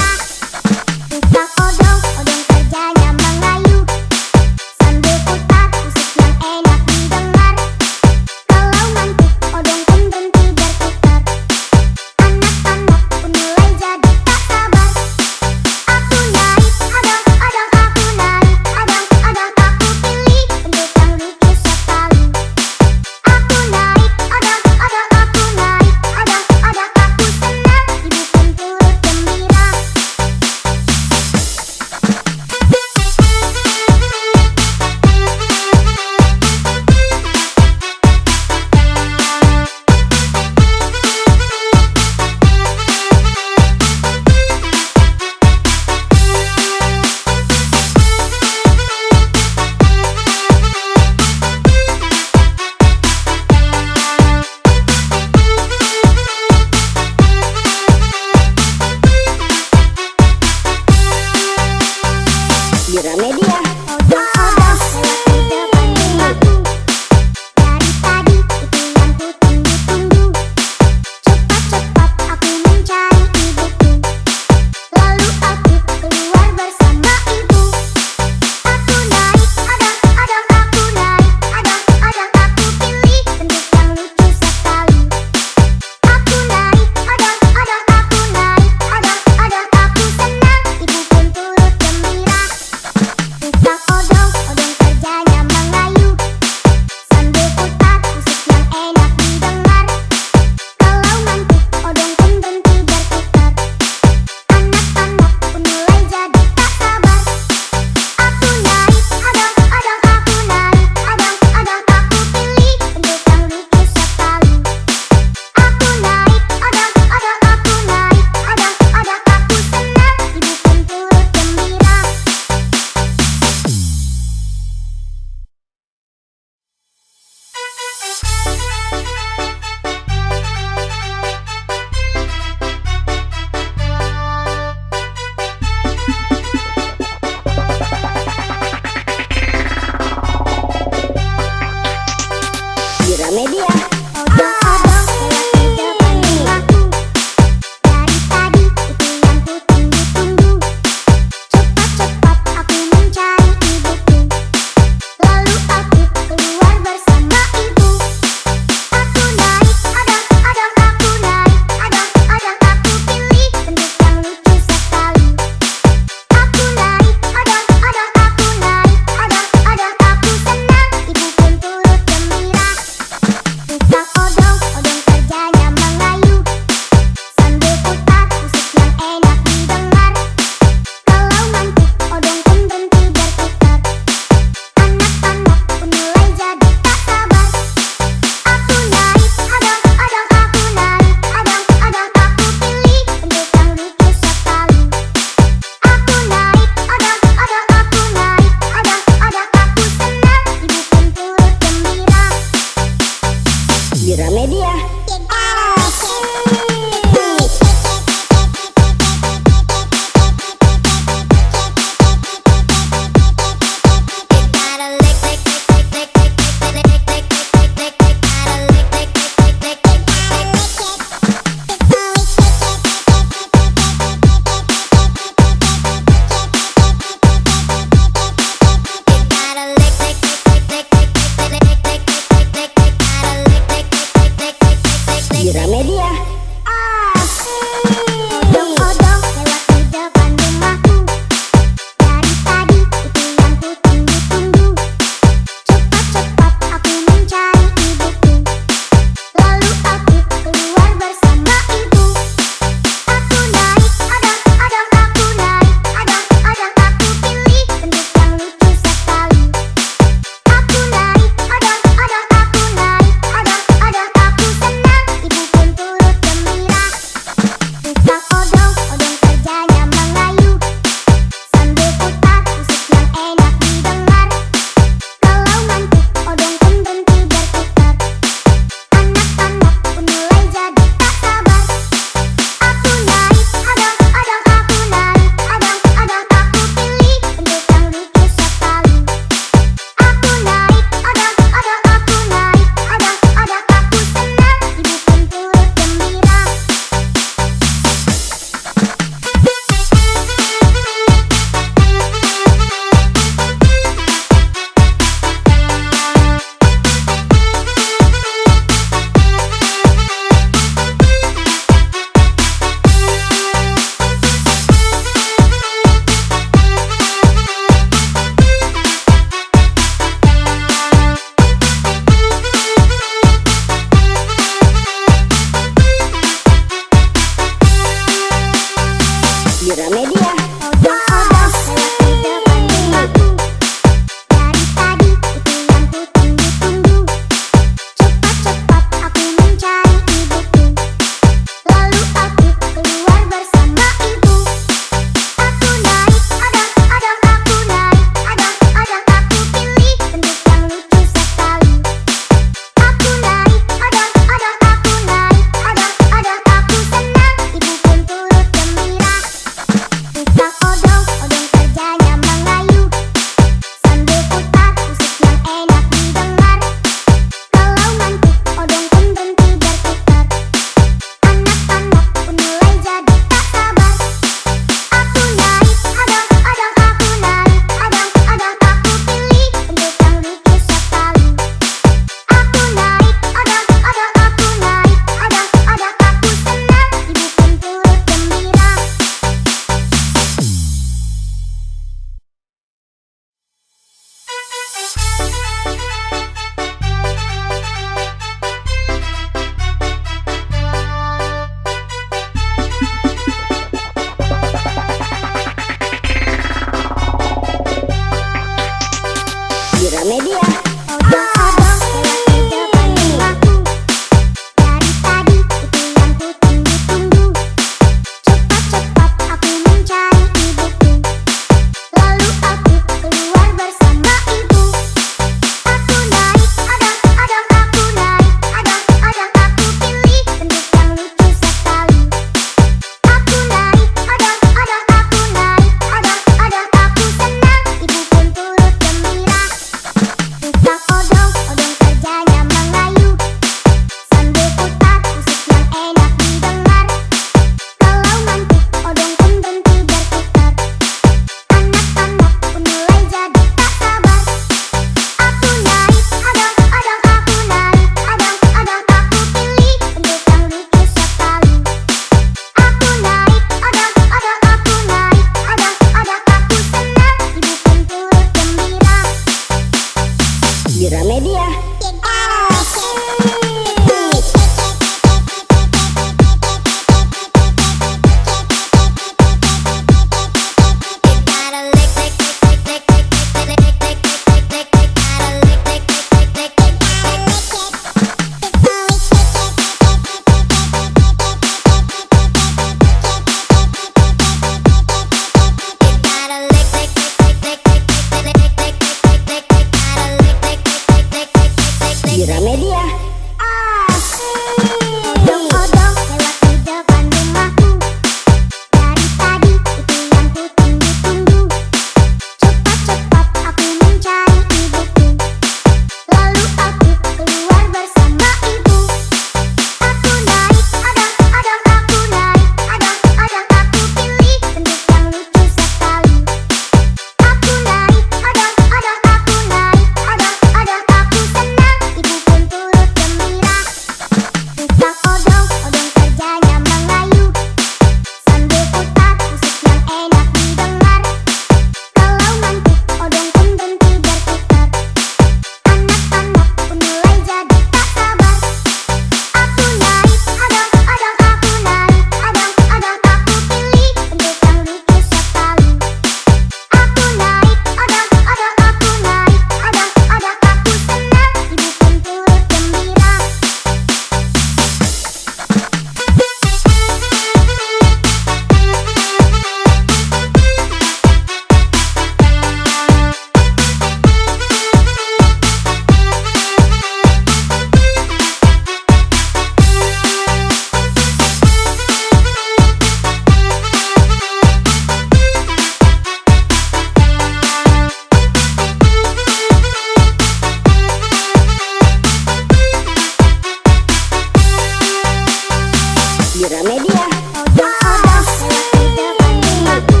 Gramedia. Odong-odong lewat di depan rumahku.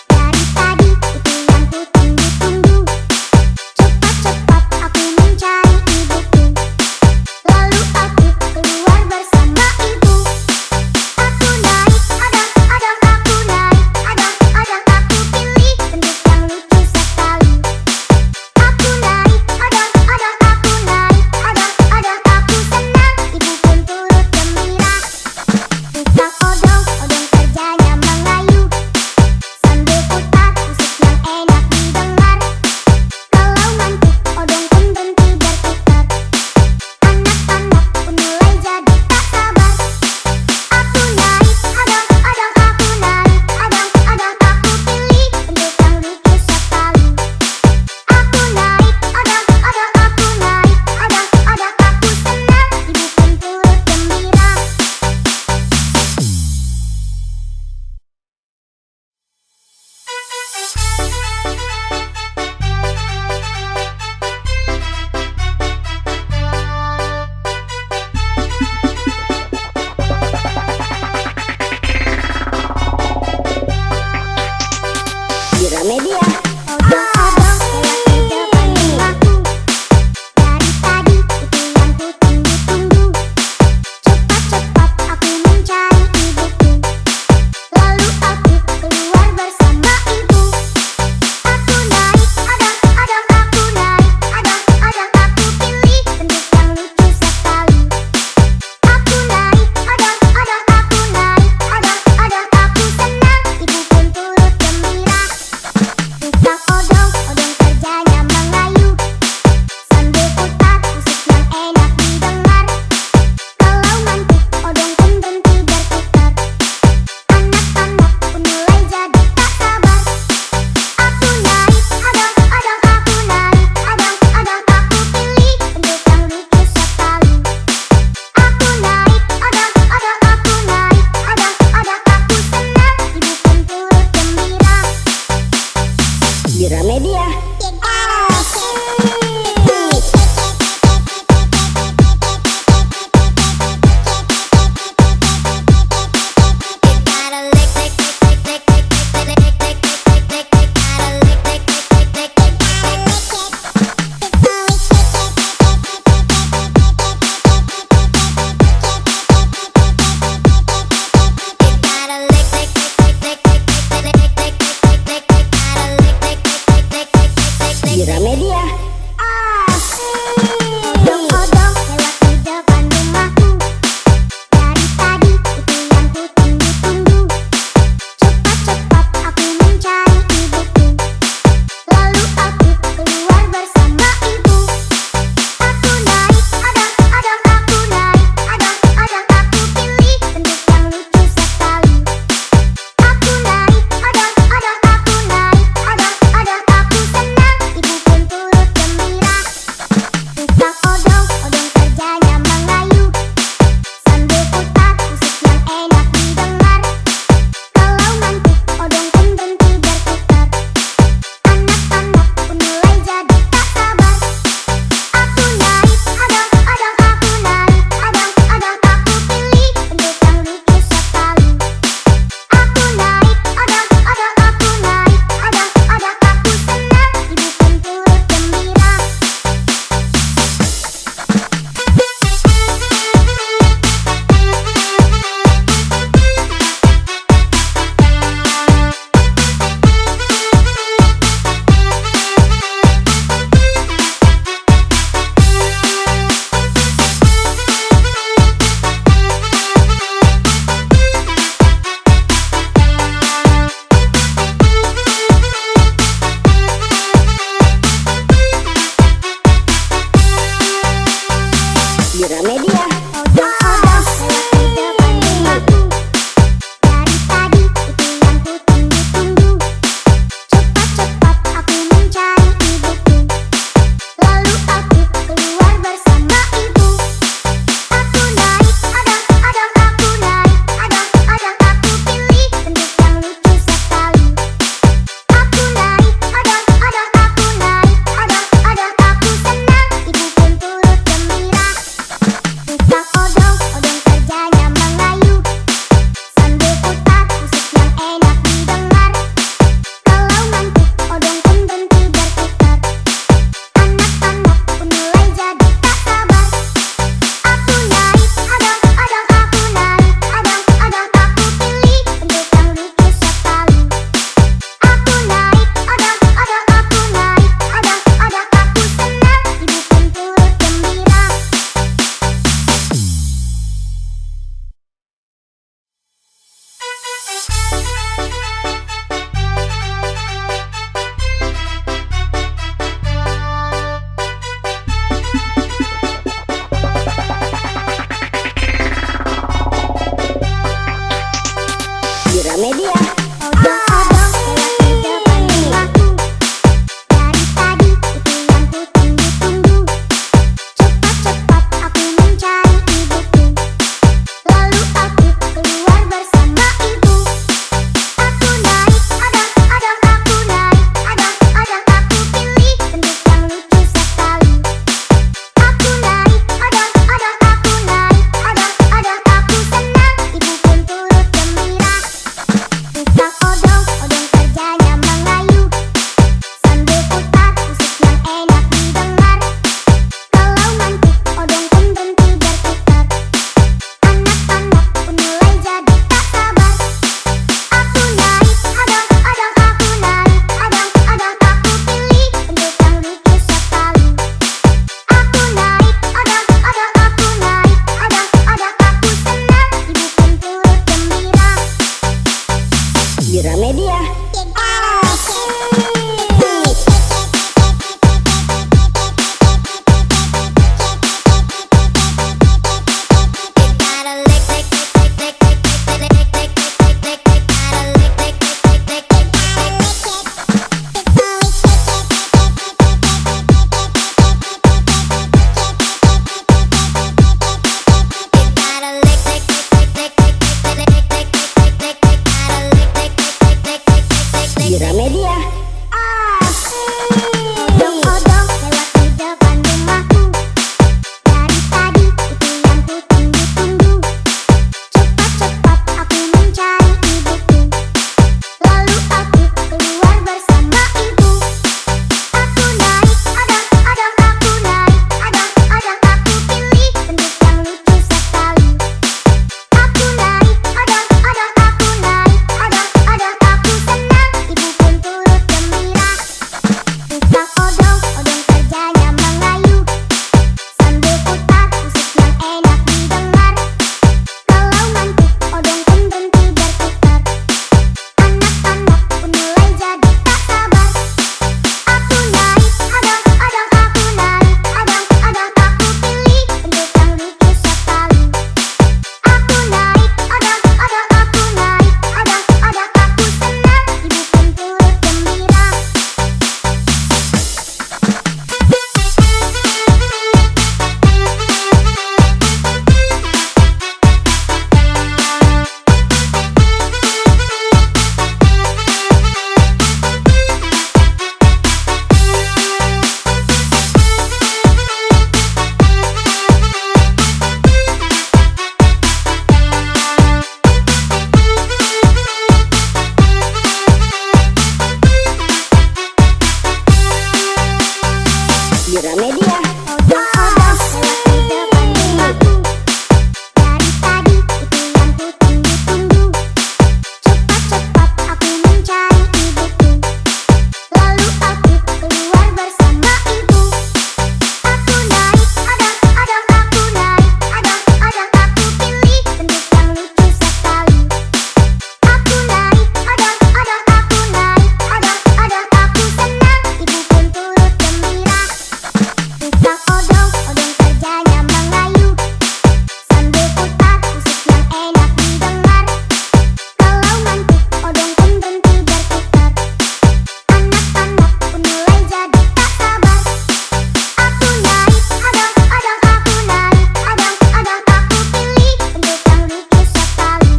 Dari tadi itu yang ku tunggu-tunggu. Cepat-cepat aku mencari ibuku. Lalu aku keluar bersama ibu. Aku naik odong-odong, aku naik odong-odong, aku pilih bentuk yang lucu sekali. Aku naik odong-odong, aku naik odong-odong, aku senang, ibu pun turut gembira. Gramedia. Gramedia. Odong-odong lewat di depan rumahku. Dari tadi itu yang ku tunggu-tunggu. Cepat-cepat aku mencari ibuku. Lalu aku keluar bersama ibu. Aku naik odong-odong, aku naik odong-odong, aku pilih bentuk yang lucu sekali. Aku naik odong-odong, aku naik odong-odong, aku senang, ibu pun turut gembira. Tukang odong-odong kerjanya mengayu sambil putar musik yang enak didengar. Kalau ngantuk odong pun berhenti berputar. Anak-anak pun mulai jadi tak sabar. Aku naik odong-odong, aku naik odong-odong, aku pilih bentuk yang lucu sekali. Aku naik odong-odong, aku naik odong-odong, aku senang, ibu pun turut gembira. Gramedia. Odong-odong lewat di depan rumahku. Dari tadi itu yang ku tunggu-tunggu. Cepat-cepat aku mencari ibuku. Lalu aku keluar bersama ibu. Aku naik odong-odong, aku naik odong-odong, aku pilih bentuk yang lucu sekali. Aku naik odong-odong, aku naik odong-odong, aku senang, ibu pun turut gembira. Tukang odong-odong kerjanya mengayu sambil putar musik yang enak didengar. Kalau ngantuk odong pun berhenti berputar. Anak-anak pun mulai jadi tak sabar. Aku naik odong-odong, aku naik odong-odong, aku pilih bentuk yang lucu sekali.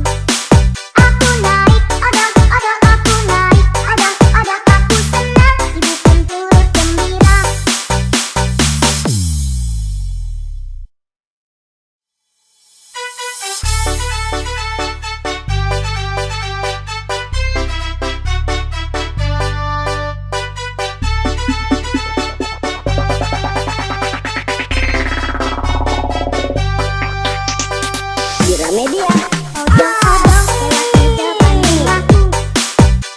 Aku naik odong-odong, aku naik odong-odong, aku senang, ibu pun turut gembira. Gramedia. Odong-odong lewat di depan rumahku.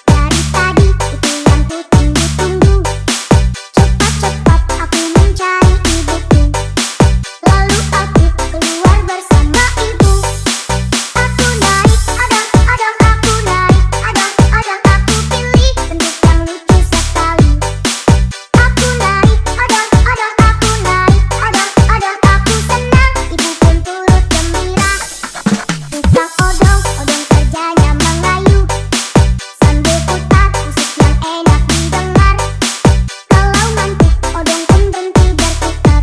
Dari tadi itu yang ku tunggu-tunggu. Cepat-cepat aku mencari ibuku. Lalu aku keluar bersama ibu. Aku naik odong-odong, aku naik odong-odong, aku pilih bentuk yang lucu sekali. Aku naik odong-odong, aku naik odong-odong, aku senang, ibu pun turut gembira. Tukang odong-odong kerjanya mengayu sambil putar musik yang enak didengar. Kalau ngantuk odong pun berhenti berputar.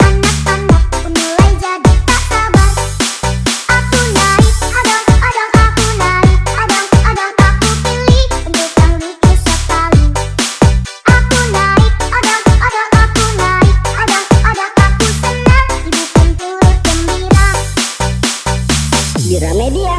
Anak-anak pun mulai jadi tak sabar. Aku naik odong-odong, aku naik odong-odong, aku pilih bentuk yang lucu sekali. Aku naik odong-odong, aku naik odong-odong, aku senang, ibu pun turut gembira. Gramedia.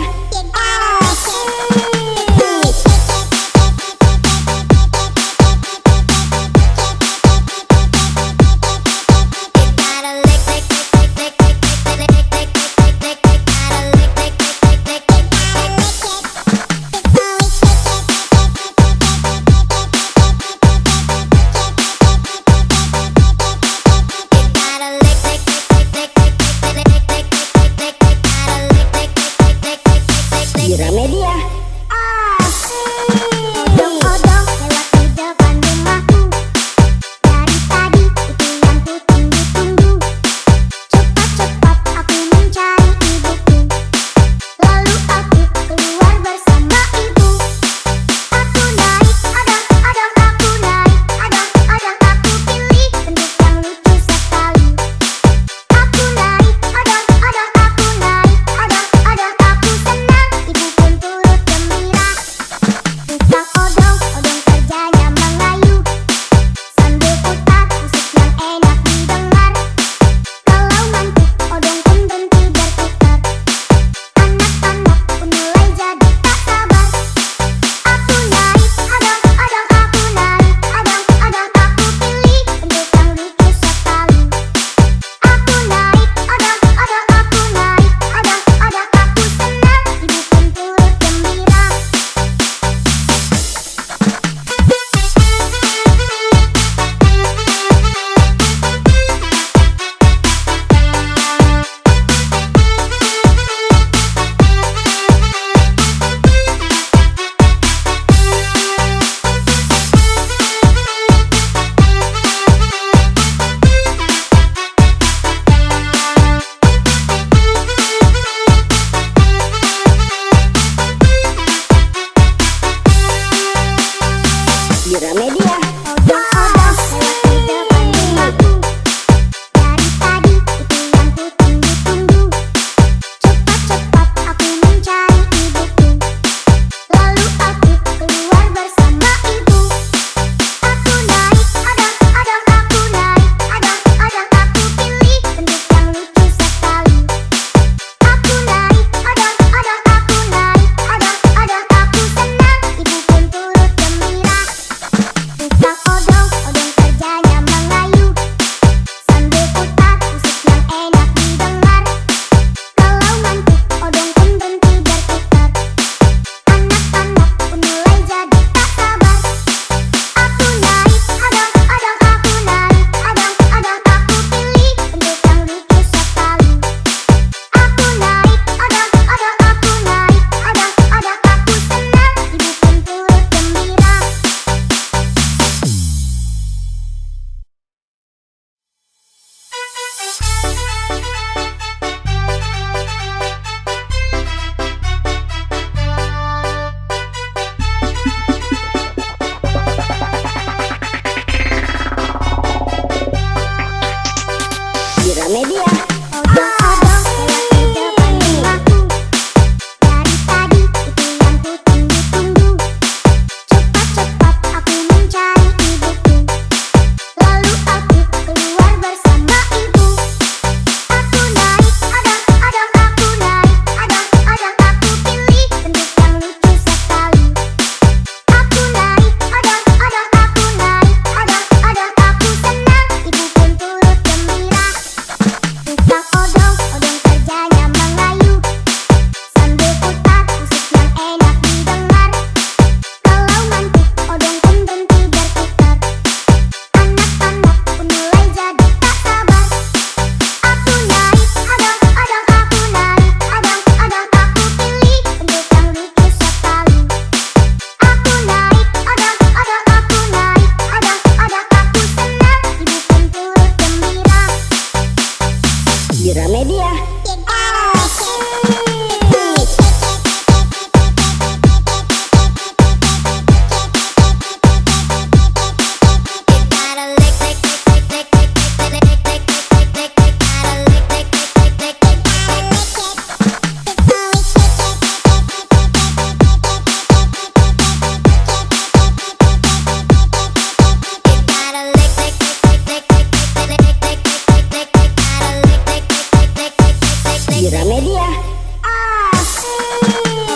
Gramedia.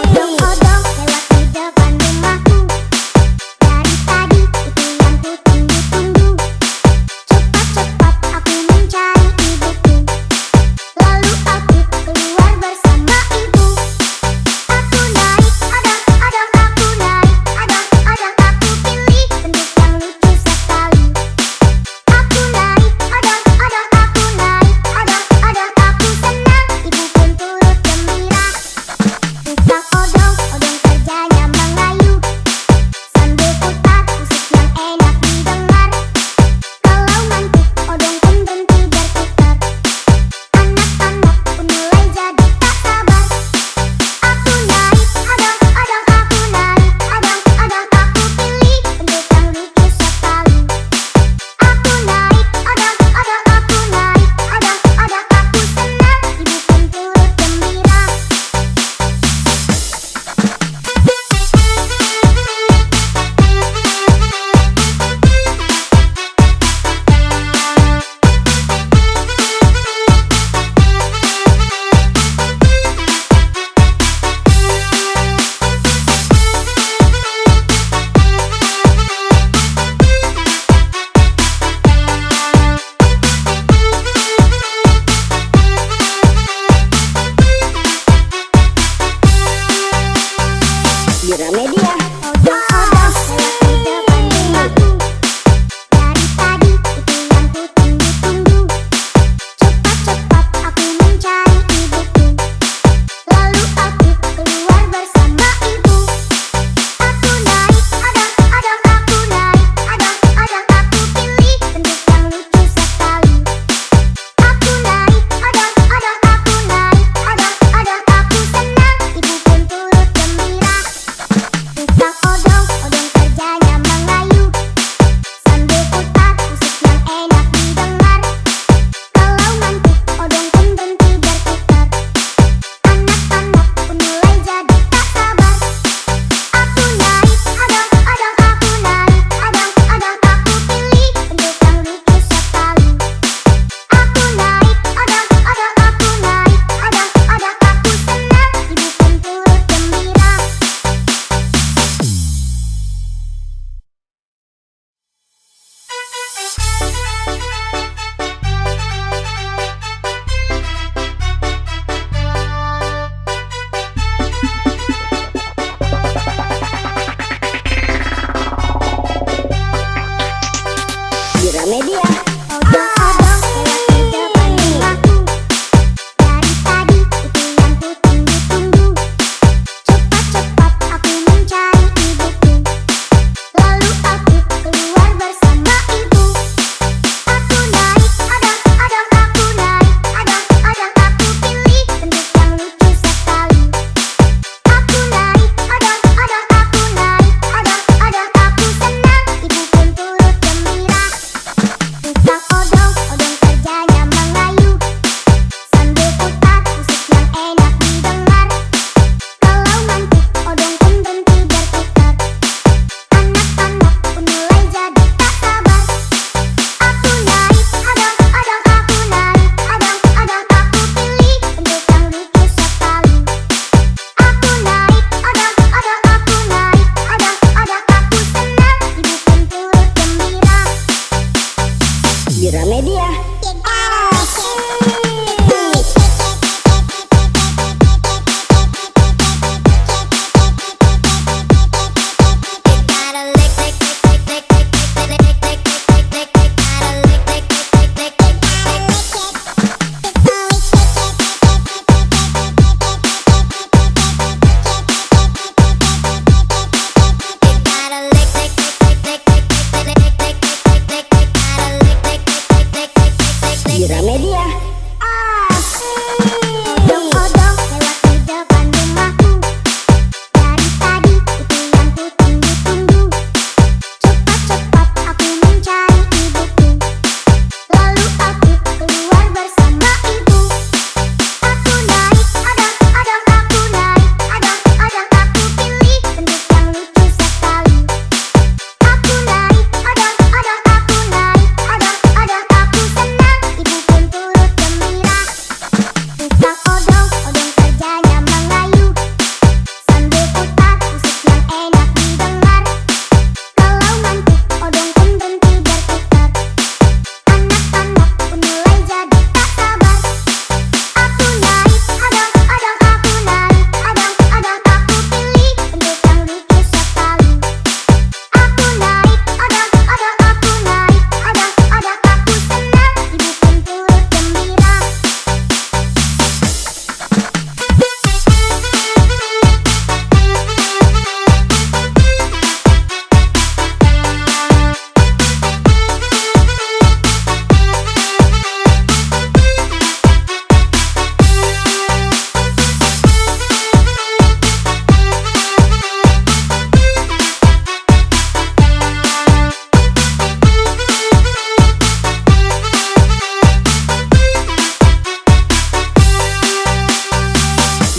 Odong-odong lewat di depan rumahku. Dari tadi itu yang ku tunggu-tunggu. Cepat-cepat aku mencari ibuku. Lalu aku keluar bersama ibu. Aku naik odong-odong, aku naik odong-odong, aku pilih bentuk yang lucu sekali. Aku naik odong-odong, aku naik odong-odong, aku senang, ibu pun turut gembira. Tukang odong-odong kerjanya mengayuh sambil putar musik yang enak didengar. Kalau ngantuk odong pun berhenti berputar. Anak-anak pun mulai jadi tak sabar. Aku naik odong-odong, aku naik odong-odong, aku pilih bentuk yang lucu sekali. Aku naik odong-odong, aku naik odong-odong, aku senang, ibu pun turut gembira. Gramedia. Odong-odong lewat di depan rumahku. Dari tadi itu yang ku tunggu-tunggu. Cepat-cepat aku mencari ibuku. Lalu aku keluar bersama ibu. Aku naik odong-odong, aku naik odong-odong, aku pilih bentuk yang lucu sekali. Aku naik odong-odong, aku naik odong-odong, aku senang, ibu pun turut gembira.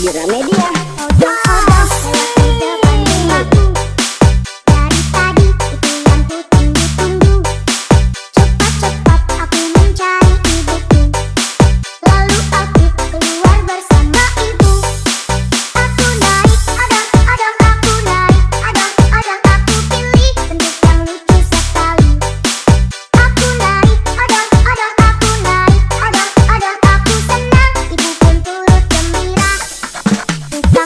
di Gramedia. Odong-odong lewat di depan rumahku. Dari tadi itu yang ku tunggu-tunggu. Cepat-cepat aku mencari ibuku. Lalu aku keluar bersama ibu. Aku naik odong-odong, aku naik odong-odong, aku pilih bentuk yang lucu sekali. Aku naik odong-odong, aku naik odong-odong, aku senang, ibu pun turut gembira. Bukan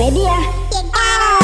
Gramedia. You gotta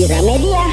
Gramedia.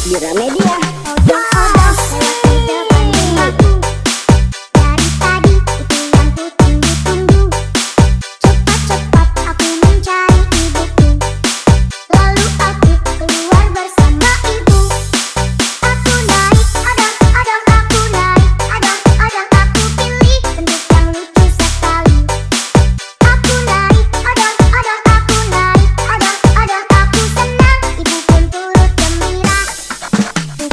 di Gramedia. Odong-odong lewat di depan rumahku. Dari tadi itu yang ku tunggu-tunggu. Cepat-cepat aku mencari ibuku. Lalu aku keluar bersama ibu. Aku naik odong-odong, aku naik odong-odong, aku pilih bentuk yang lucu sekali. Aku naik odong-odong, aku naik odong-odong, aku senang, ibu pun turut gembira. Ku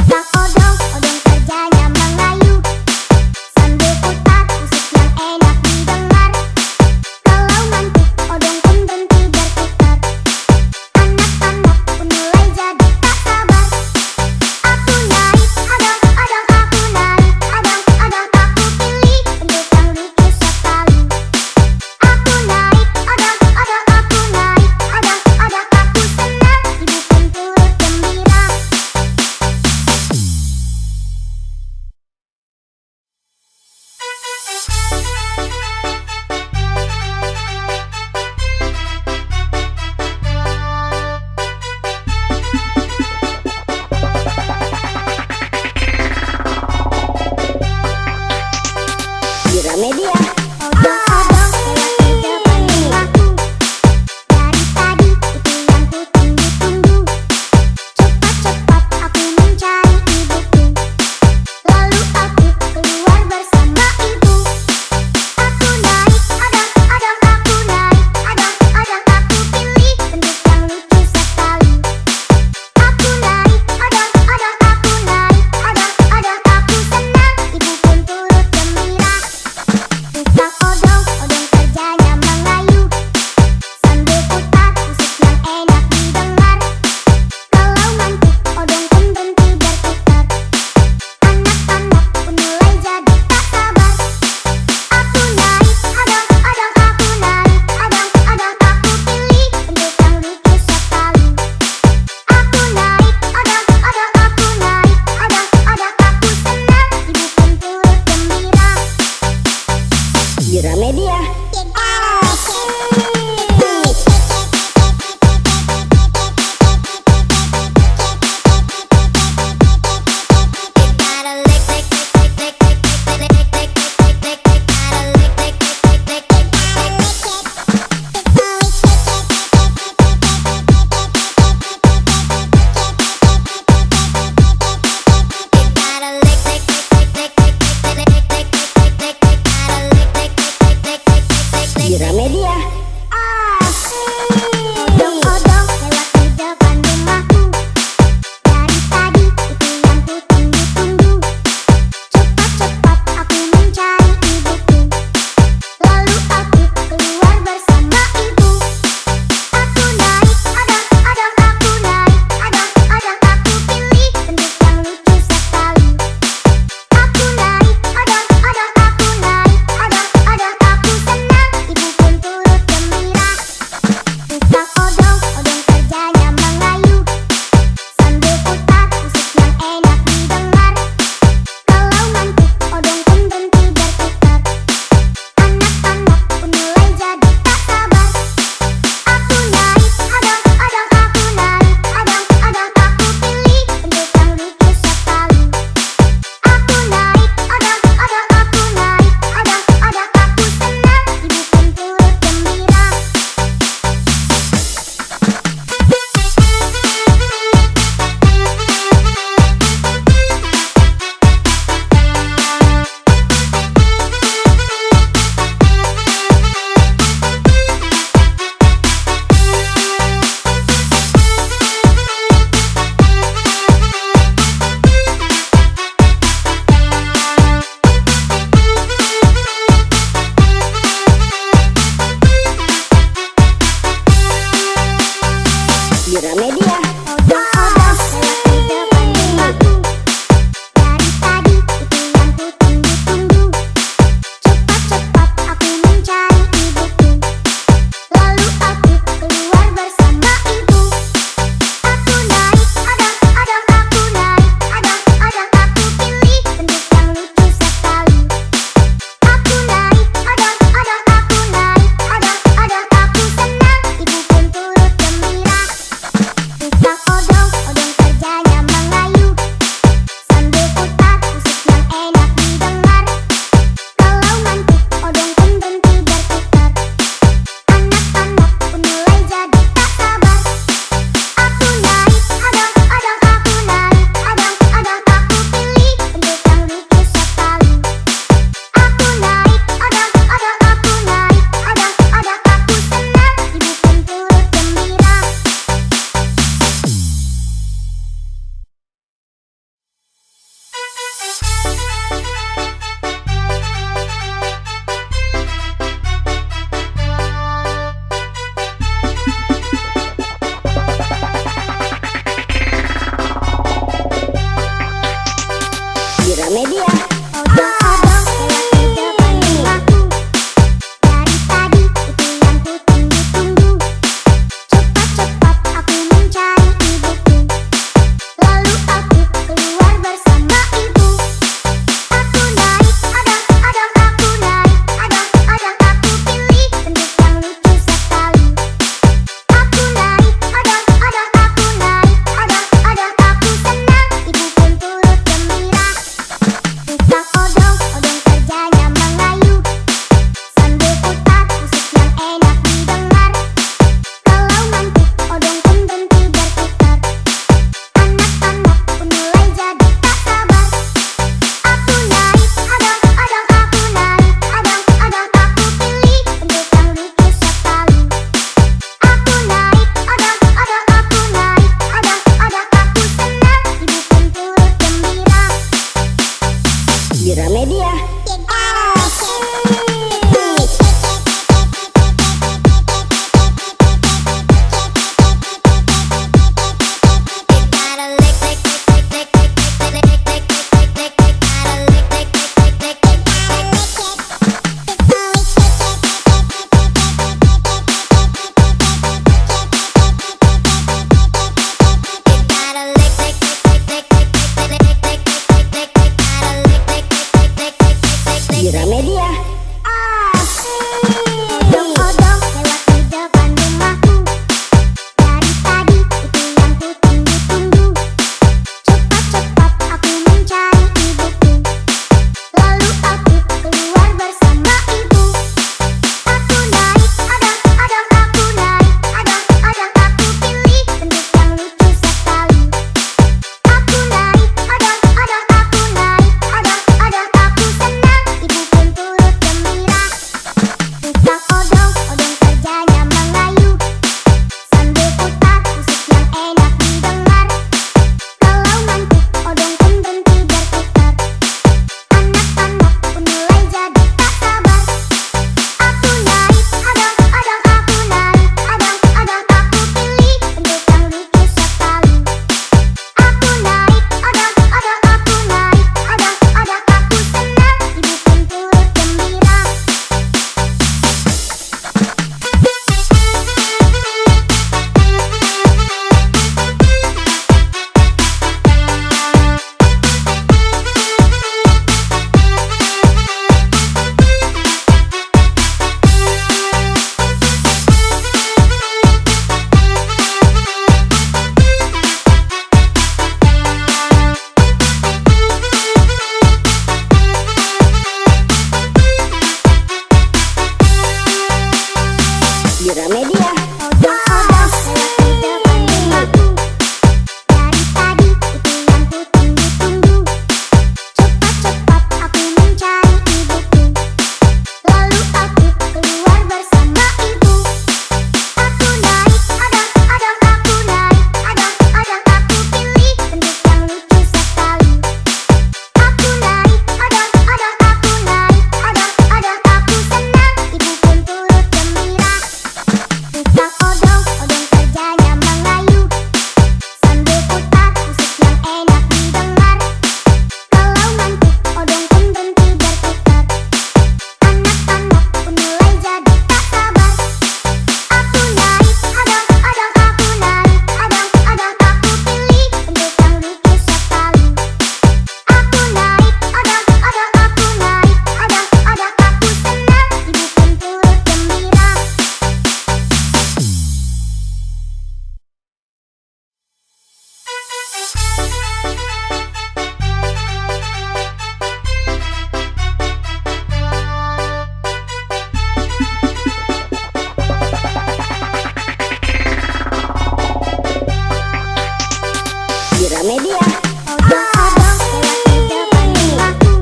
Gramedia. Odong-odong lewat di depan rumahku.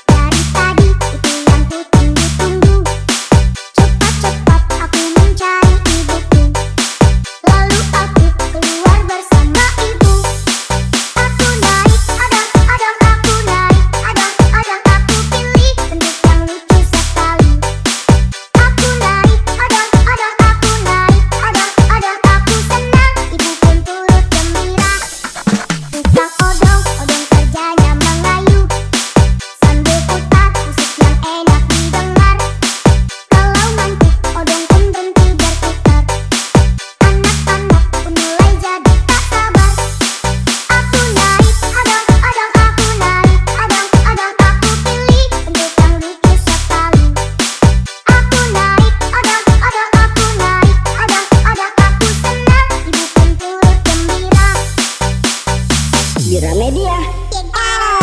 Dari tadi itu yang ku tunggu-tunggu. Cepat-cepat aku mencari ibuku. Lalu aku keluar bersama ibu. Aku naik odong-odong, aku naik odong-odong, aku pilih bentuk yang lucu sekali. Aku naik odong-odong, aku naik odong-odong, aku senang, ibu pun turut gembira. Tukang odong-odong kerjanya mengayuh sambil putar musik yang enak didengar. Kalau ngantuk odong pun berhenti berputar. Anak-anak pun mulai jadi tak sabar. Aku naik odong-odong, aku naik odong-odong, aku pilih bentuk yang lucu sekali. Aku naik odong-odong, aku naik odong-odong, aku senang, ibu pun turut gembira. Gramedia. You gotta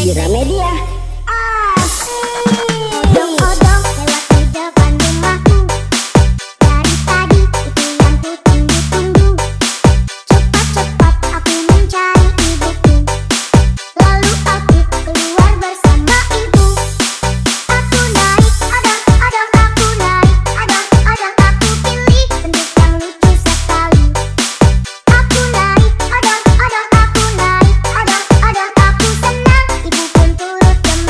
di Gramedia. Odong-odong lewat di depan rumahku. Dari tadi itu yang ku tunggu-tunggu. Cepat-cepat aku mencari ibuku. Lalu aku keluar bersama ibu. Aku naik odong-odong, aku naik odong-odong, aku pilih bentuk yang lucu sekali. Aku naik odong-odong, aku naik odong-odong, aku senang, ibu pun turut gembira.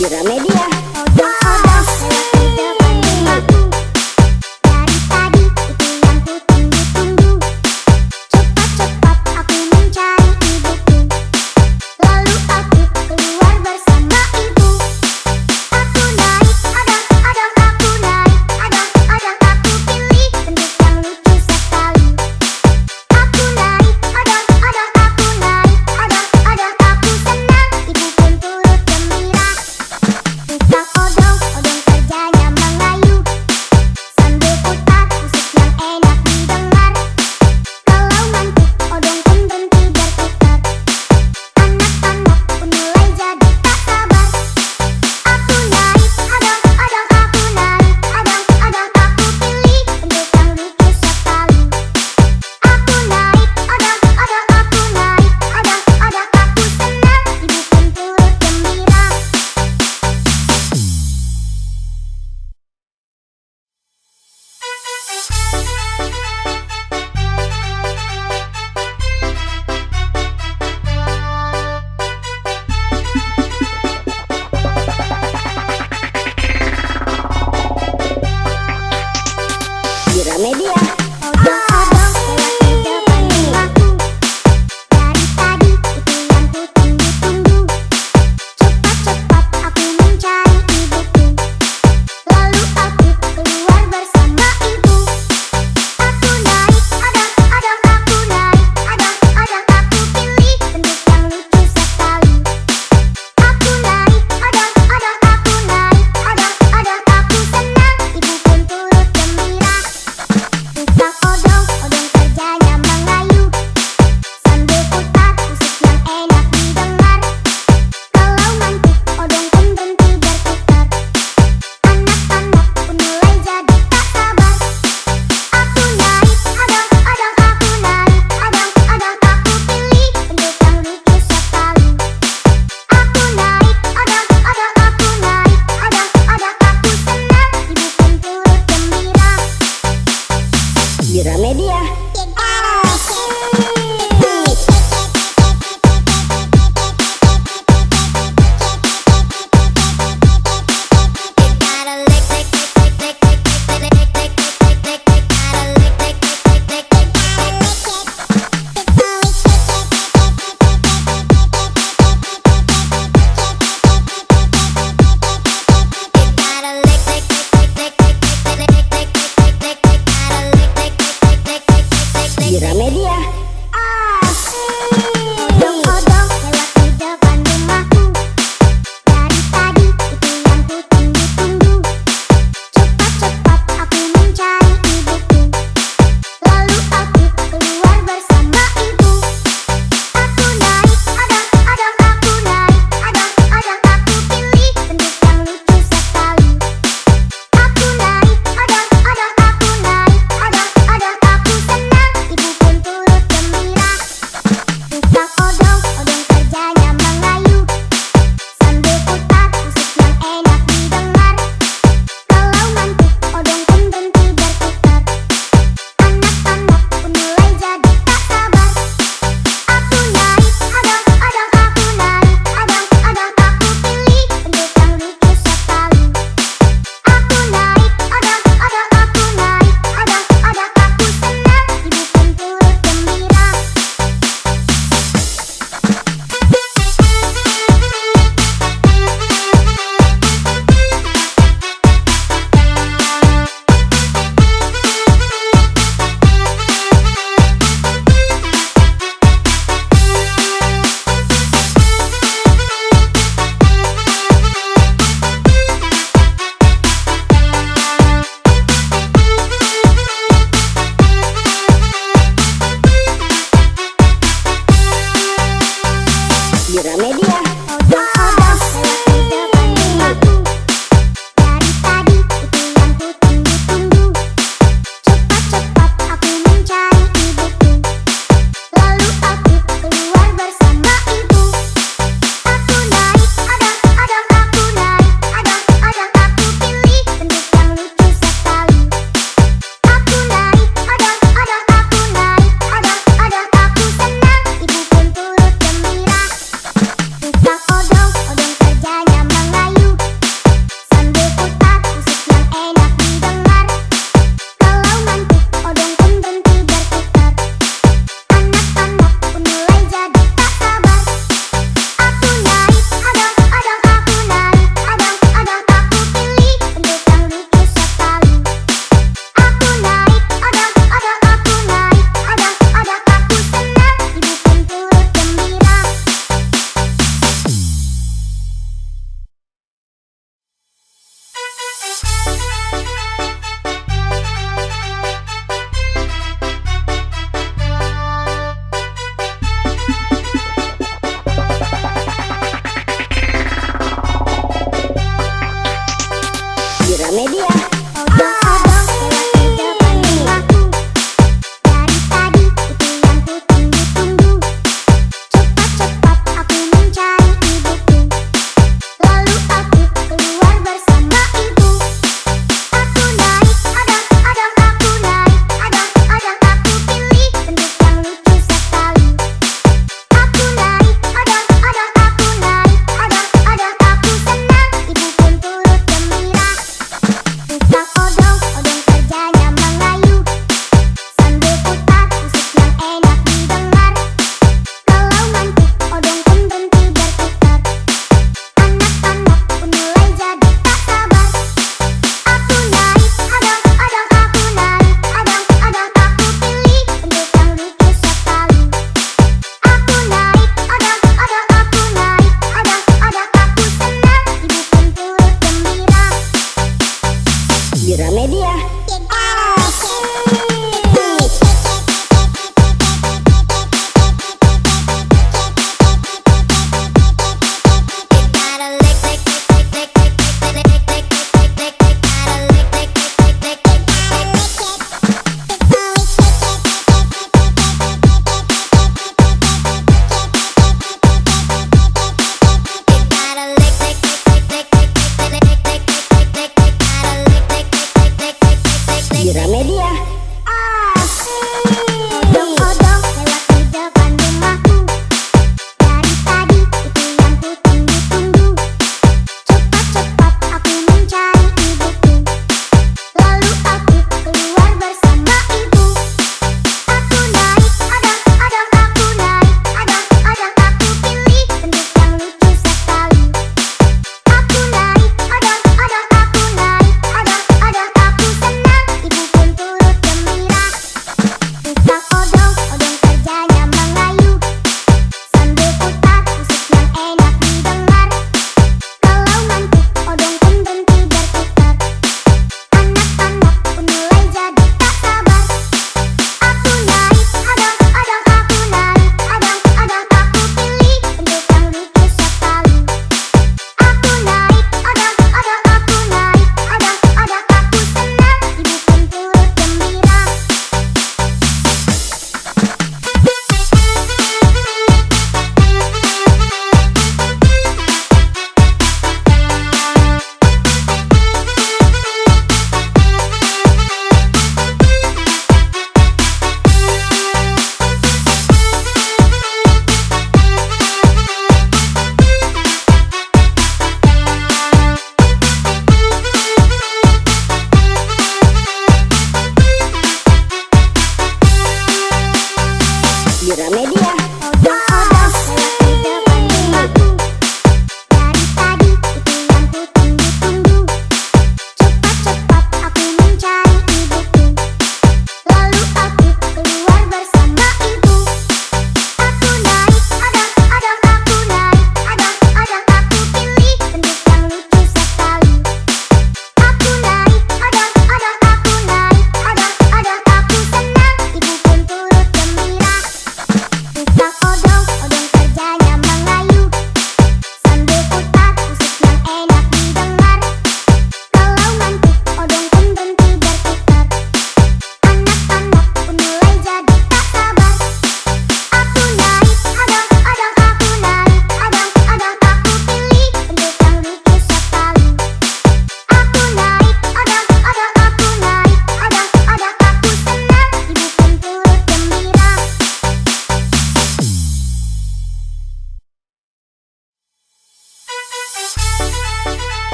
di Ramedia. Odong-odong lewat di depan rumahku. Dari tadi itu yang ku tunggu-tunggu. Cepat-cepat aku mencari ibuku. Lalu aku keluar bersama ibu. Aku naik odong-odong, aku naik odong-odong, aku pilih bentuk yang lucu sekali. Aku naik odong-odong, aku naik odong-odong, aku senang, ibu pun turut gembira.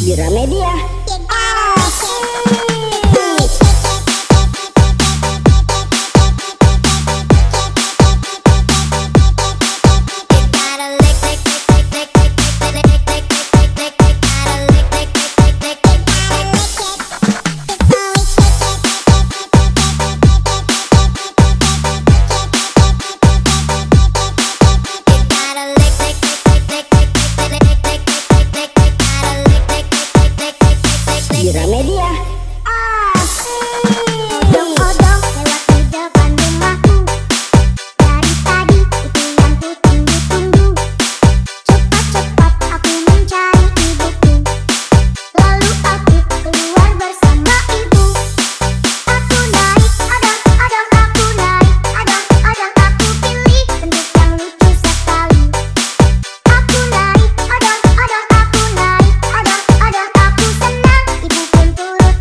di Gramedia. Di Gramedia. Odong-odong lewat di depan rumahku. Dari tadi itu yang ku tunggu-tunggu. Cepat-cepat aku mencari ibuku. Lalu aku keluar bersama ibu. Aku naik odong-odong, aku naik odong-odong, aku pilih bentuk yang lucu sekali. Aku naik odong-odong, aku naik odong-odong, aku senang, ibu pun turut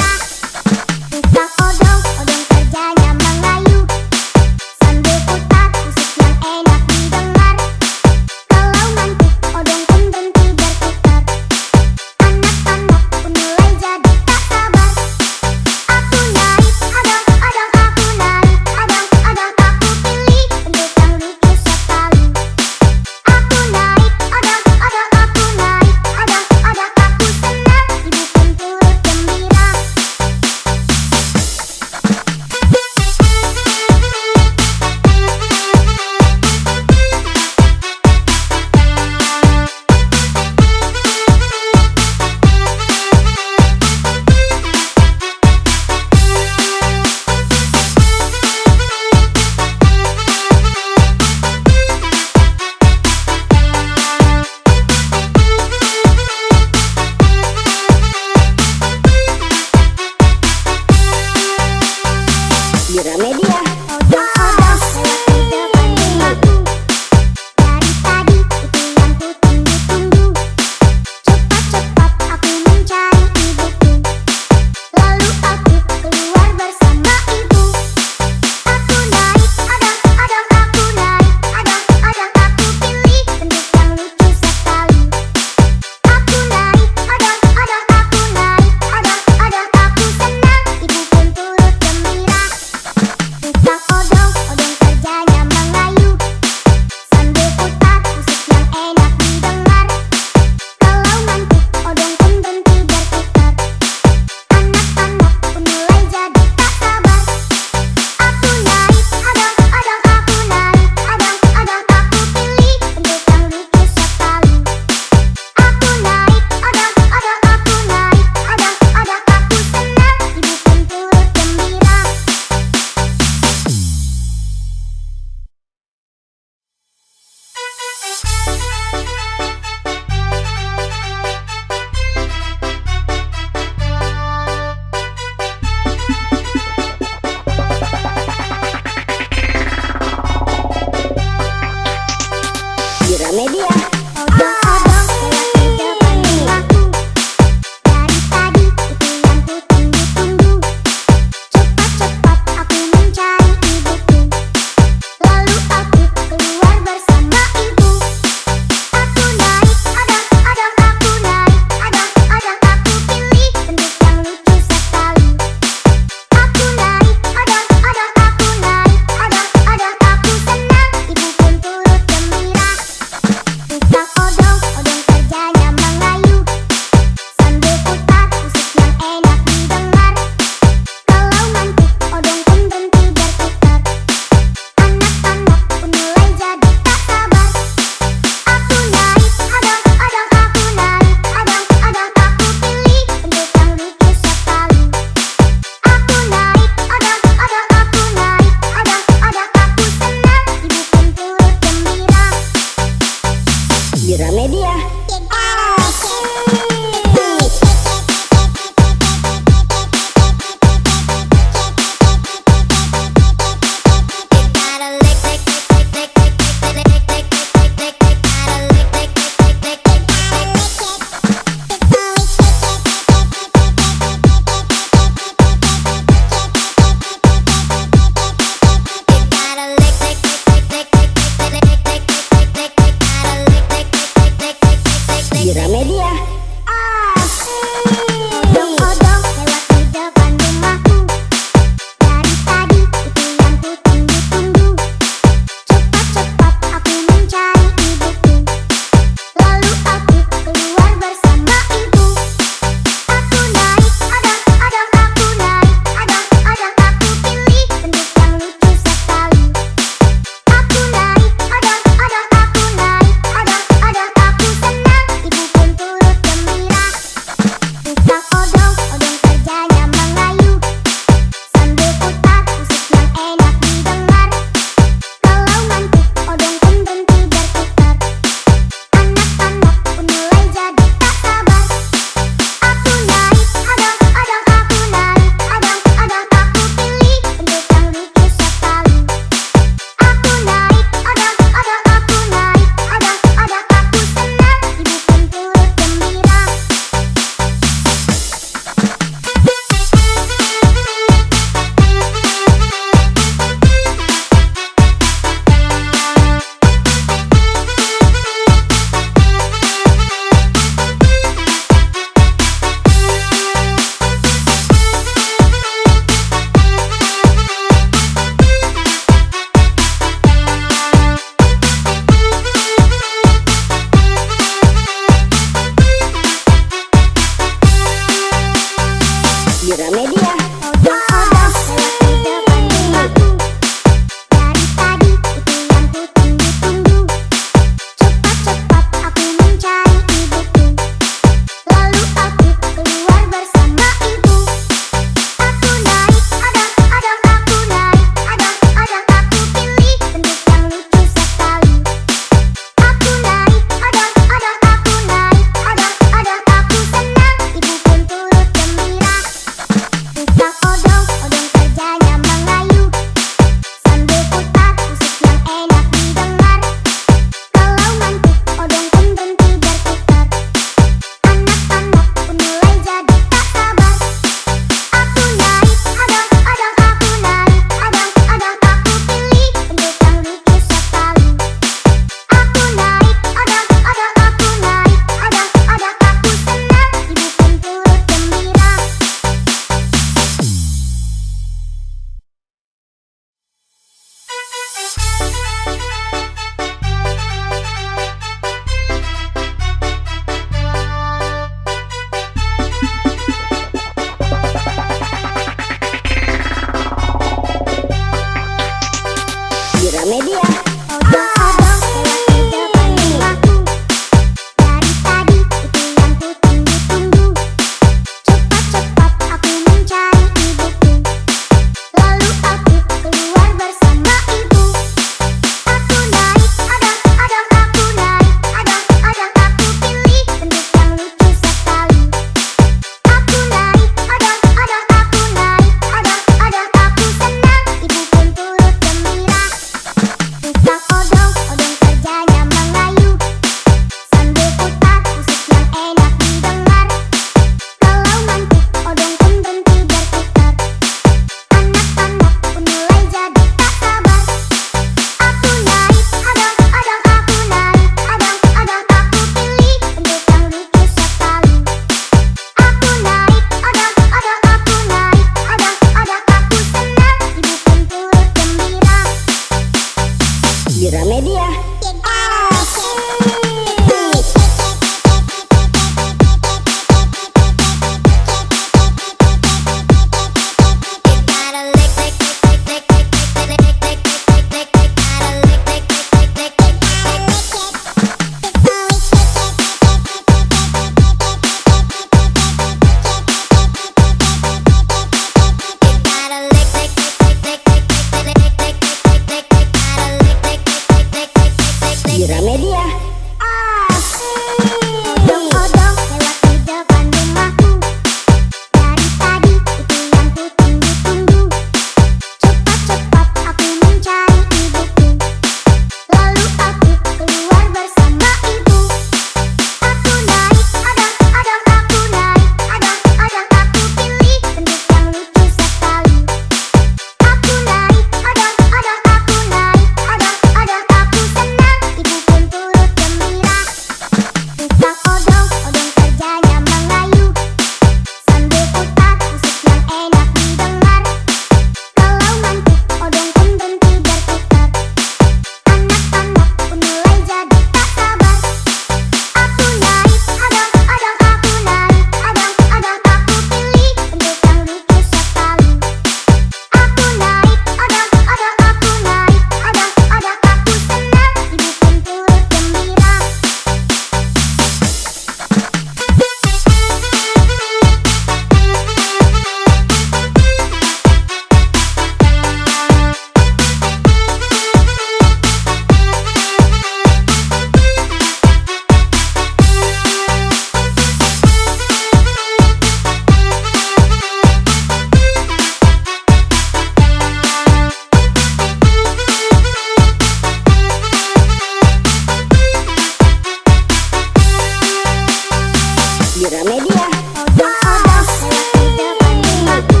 Odong-odong lewat di depan rumahku.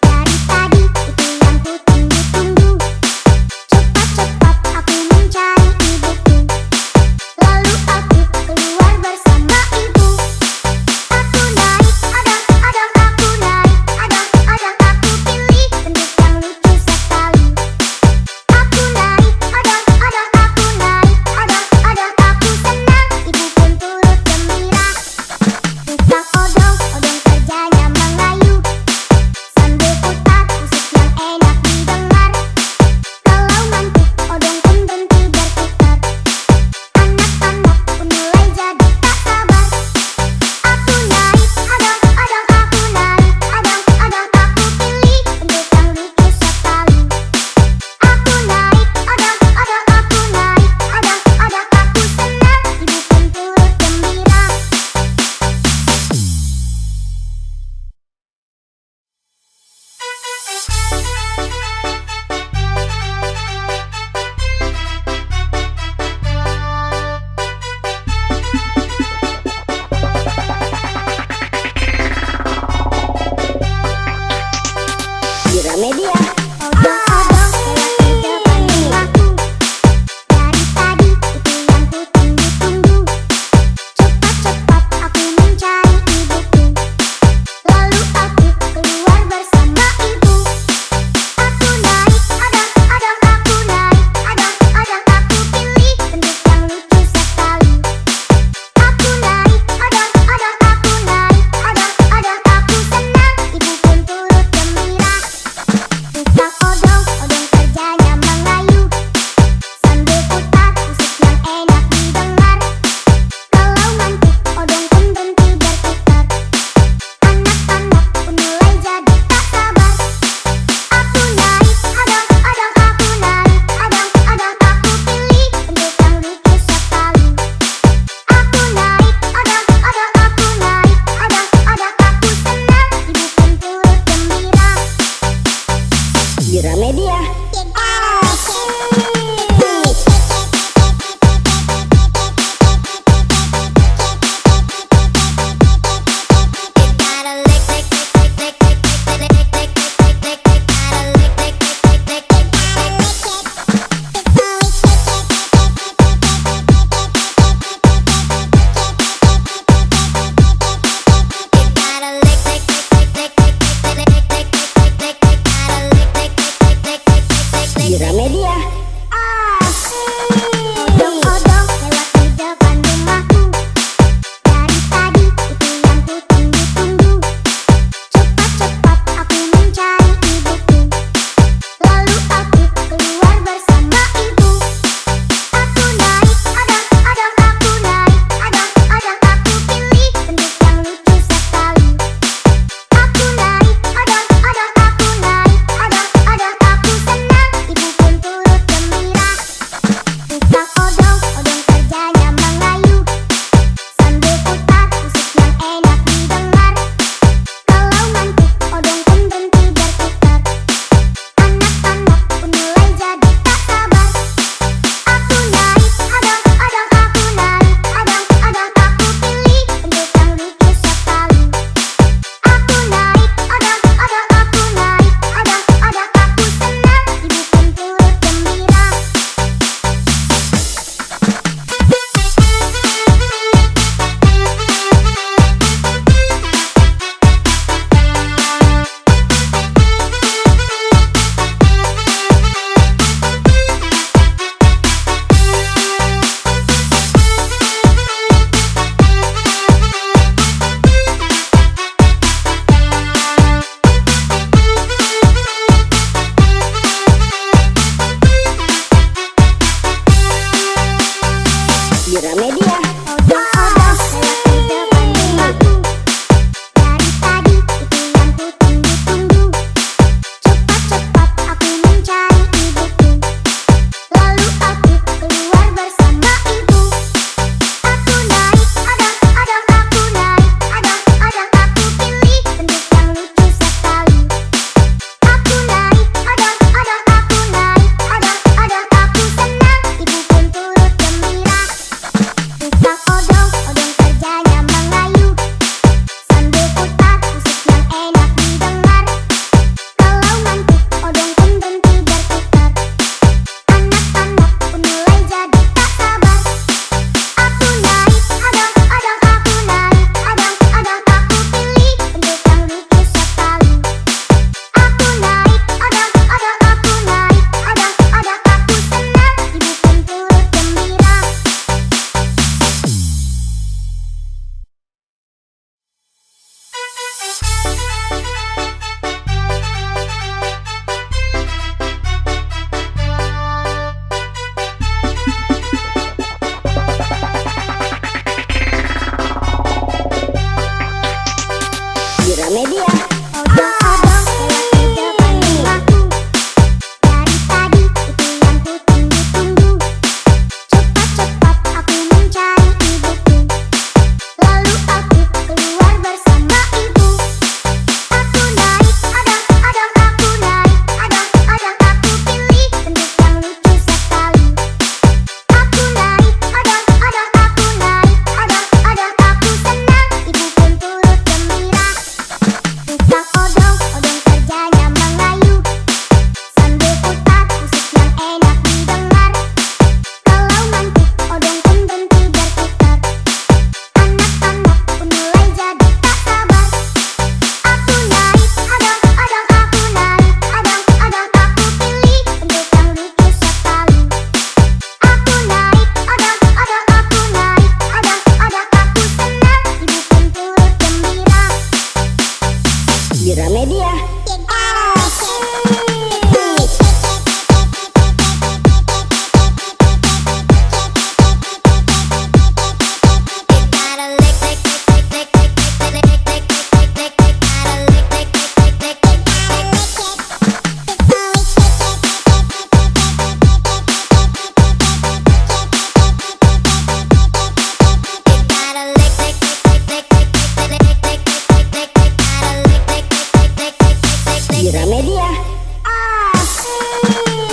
Dari tadi itu yang ku tunggu-tunggu. Cepat-cepat aku mencari ibuku. Lalu aku keluar bersama ibu. Aku naik odong-odong, aku naik odong-odong, aku pilih bentuk yang lucu sekali. Aku naik odong-odong, aku naik odong-odong, aku senang, ibu pun turut gembira. Tukang odong Gramedia. You gotta lick it. Gramedia.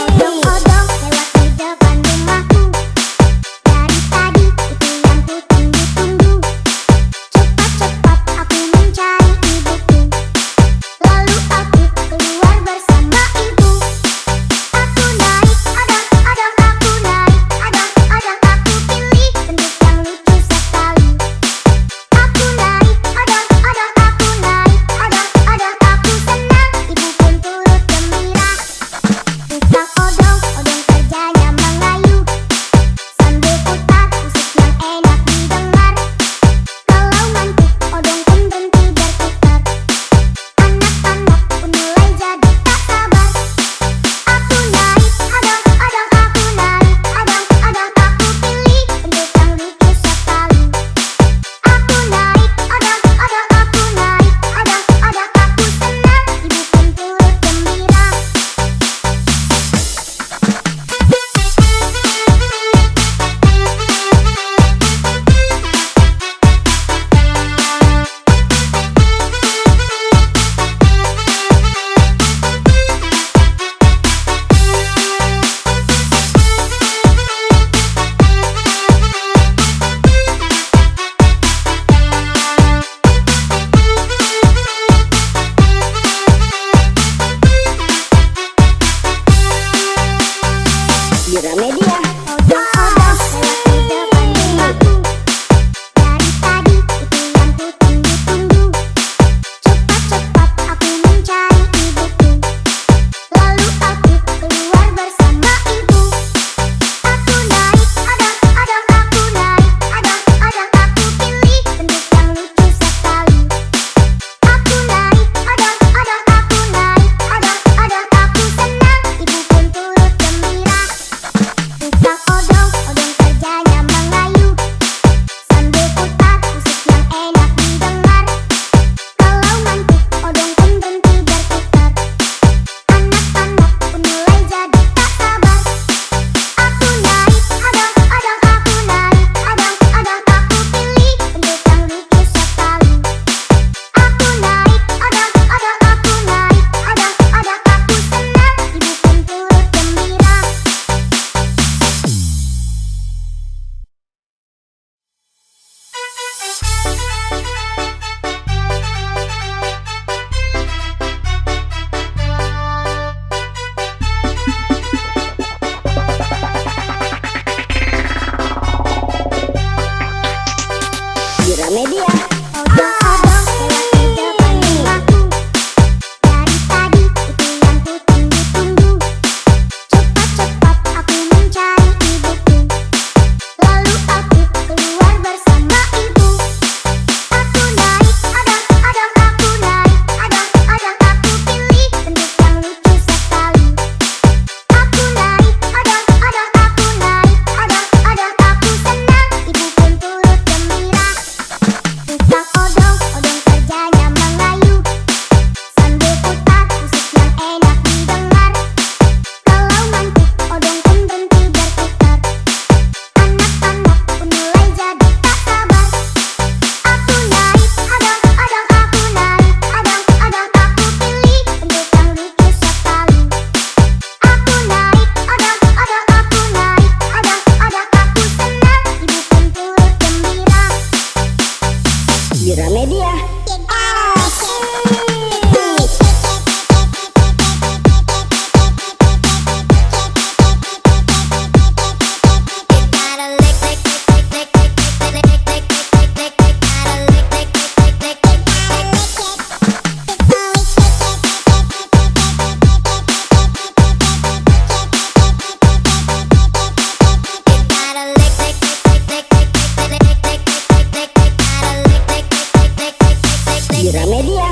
Odong-odong lewat di depan rumahku. Dari tadi itu yang ku tunggu-tunggu. Cepat-cepat aku mencari ibuku. Lalu aku keluar bersama ibu. Aku naik odong-odong, aku naik odong-odong, aku pilih bentuk yang lucu sekali. Aku naik odong-odong, aku naik odong-odong, aku senang, ibu pun turut gembira. Tukang odong-odong kerjanya mengayuh sambil putar musik yang enak didengar. Kalau ngantuk odong pun berhenti berputar. Anak-anak pun mulai jadi tak sabar. Aku naik odong-odong, aku naik odong-odong, aku pilih bentuk yang lucu sekali. Aku naik odong-odong, aku naik odong-odong, aku senang, ibu pun turut gembira. Gramedia. Odong-odong lewat di depan rumahku. Dari tadi itu yang ku tunggu-tunggu. Cepat-cepat aku mencari ibuku. Lalu aku keluar bersama ibu. Aku naik odong-odong, aku naik odong-odong, aku pilih bentuk yang lucu sekali. Aku naik odong-odong, aku naik odong-odong, aku senang, ibu pun turut gembira. Tukang odong-odong kerjanya mengayuh sambil putar musik yang enak didengar. Kalau ngantuk odong pun berhenti berputar. Anak-anak pun mulai jadi tak sabar. Aku naik odong-odong, aku naik odong-odong, aku pilih bentuk yang lucu sekali. Aku naik odong-odong, aku naik odong-odong, aku senang, ibu pun turut gembira. Gramedia. Odong-odong lewat di depan rumahku. Dari tadi itu yang ku tunggu-tunggu. Cepat-cepat aku mencari ibuku. Lalu aku keluar bersama ibu. Aku naik odong-odong, aku naik odong-odong, aku pilih bentuk yang lucu sekali. Aku naik odong-odong, aku naik odong-odong, aku senang, ibu pun turut gembira. Tukang odong-odong kerjanya mengayuh sambil putar musik yang enak didengar. Kalau ngantuk odong pun berhenti berputar. Anak-anak pun mulai jadi tak sabar. Aku naik odong-odong, aku naik odong-odong, aku pilih bentuk yang lucu sekali. Aku naik odong-odong, aku naik odong-odong, aku senang, ibu pun turut gembira. Gramedia. You gotta lick Gramedia.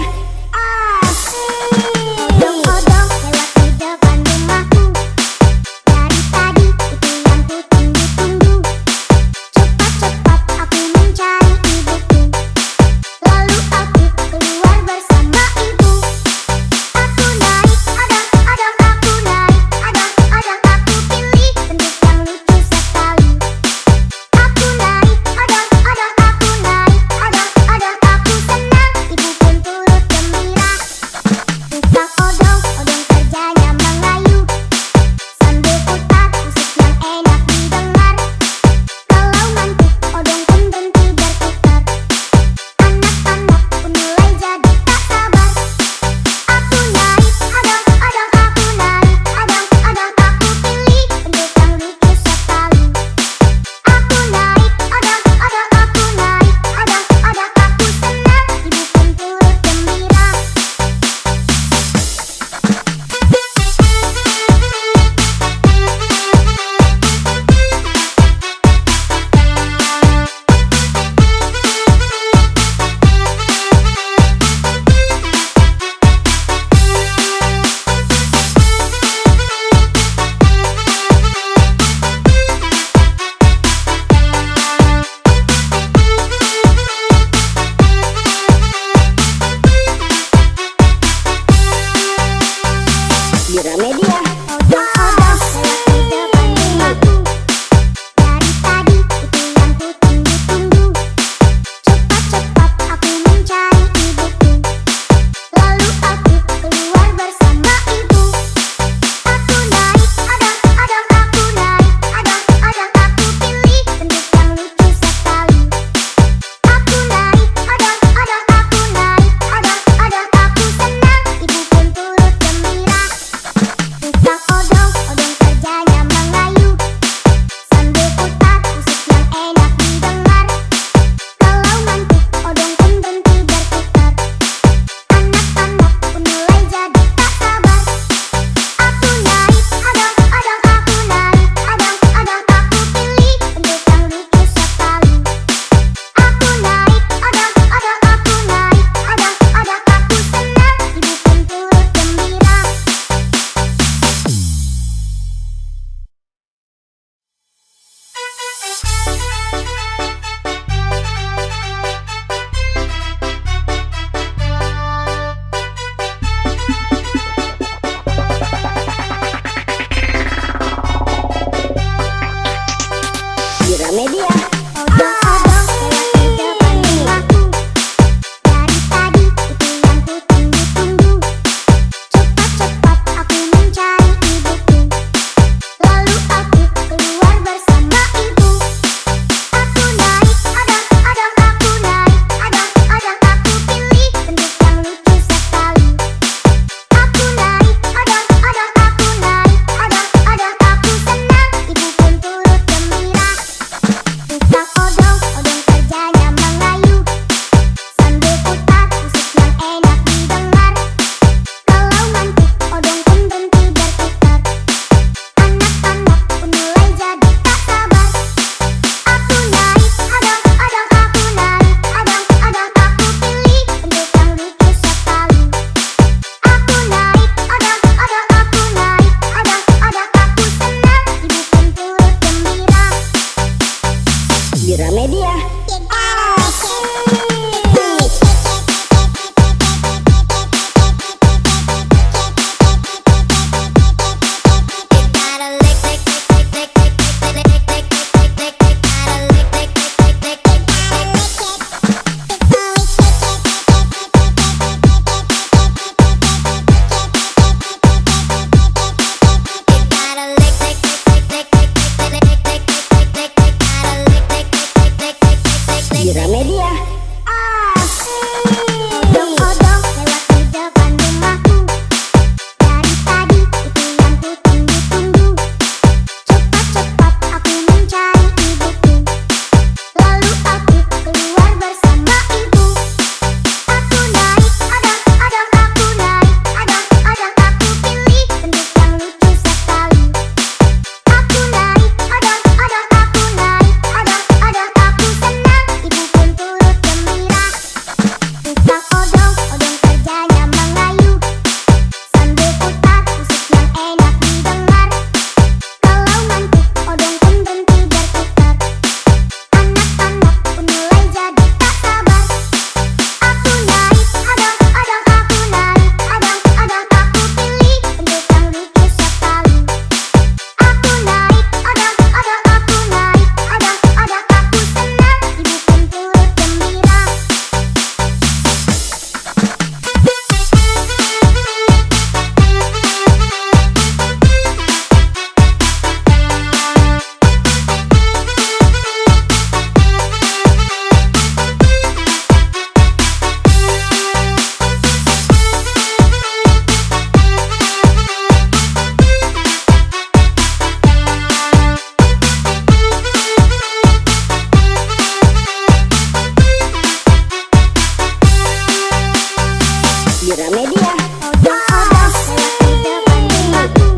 Gramedia. Odong-odong lewat di depan rumahku.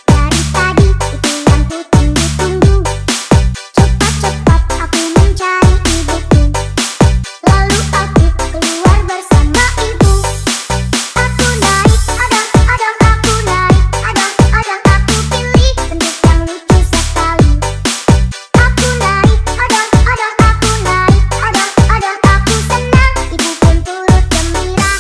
Dari tadi itu yang ku tunggu-tunggu. Cepat-cepat aku mencari ibuku. Lalu aku keluar bersama ibu. Aku naik odong-odong, aku naik odong-odong, aku pilih bentuk yang lucu sekali. Aku naik odong-odong, aku naik odong-odong, aku senang, ibu pun turut gembira.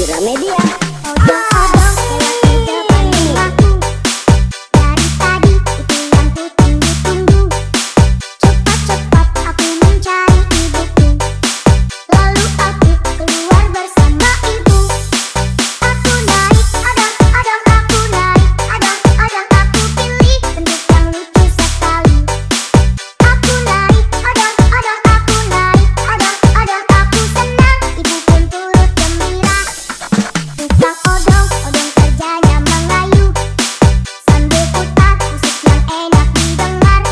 Gramedia. Odong-odong lewat di depan rumahku. Dari tadi itu yang ku tunggu-tunggu. Cepat-cepat aku mencari ibuku. Lalu aku keluar bersama ibu. Aku naik odong-odong, aku naik odong-odong, aku pilih bentuk yang lucu sekali. Aku naik odong-odong, aku naik odong-odong, aku senang, ibu pun turut gembira. Tukang odong, odong kerjanya mengayuh sambil putar musik yang enak didengar.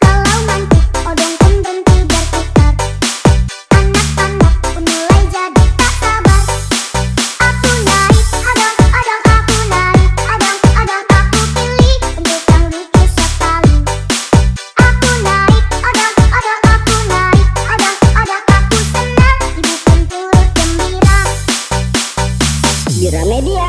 Kalau ngantuk, odong pun berhenti berputar. Anak-anak pun mulai jadi tak sabar. Aku naik odong-odong, aku naik odong-odong, aku pilih bentuk yang lucu sekali. Aku naik odong-odong, aku naik odong-odong, aku senang, ibu pun turut gembira. Gramedia.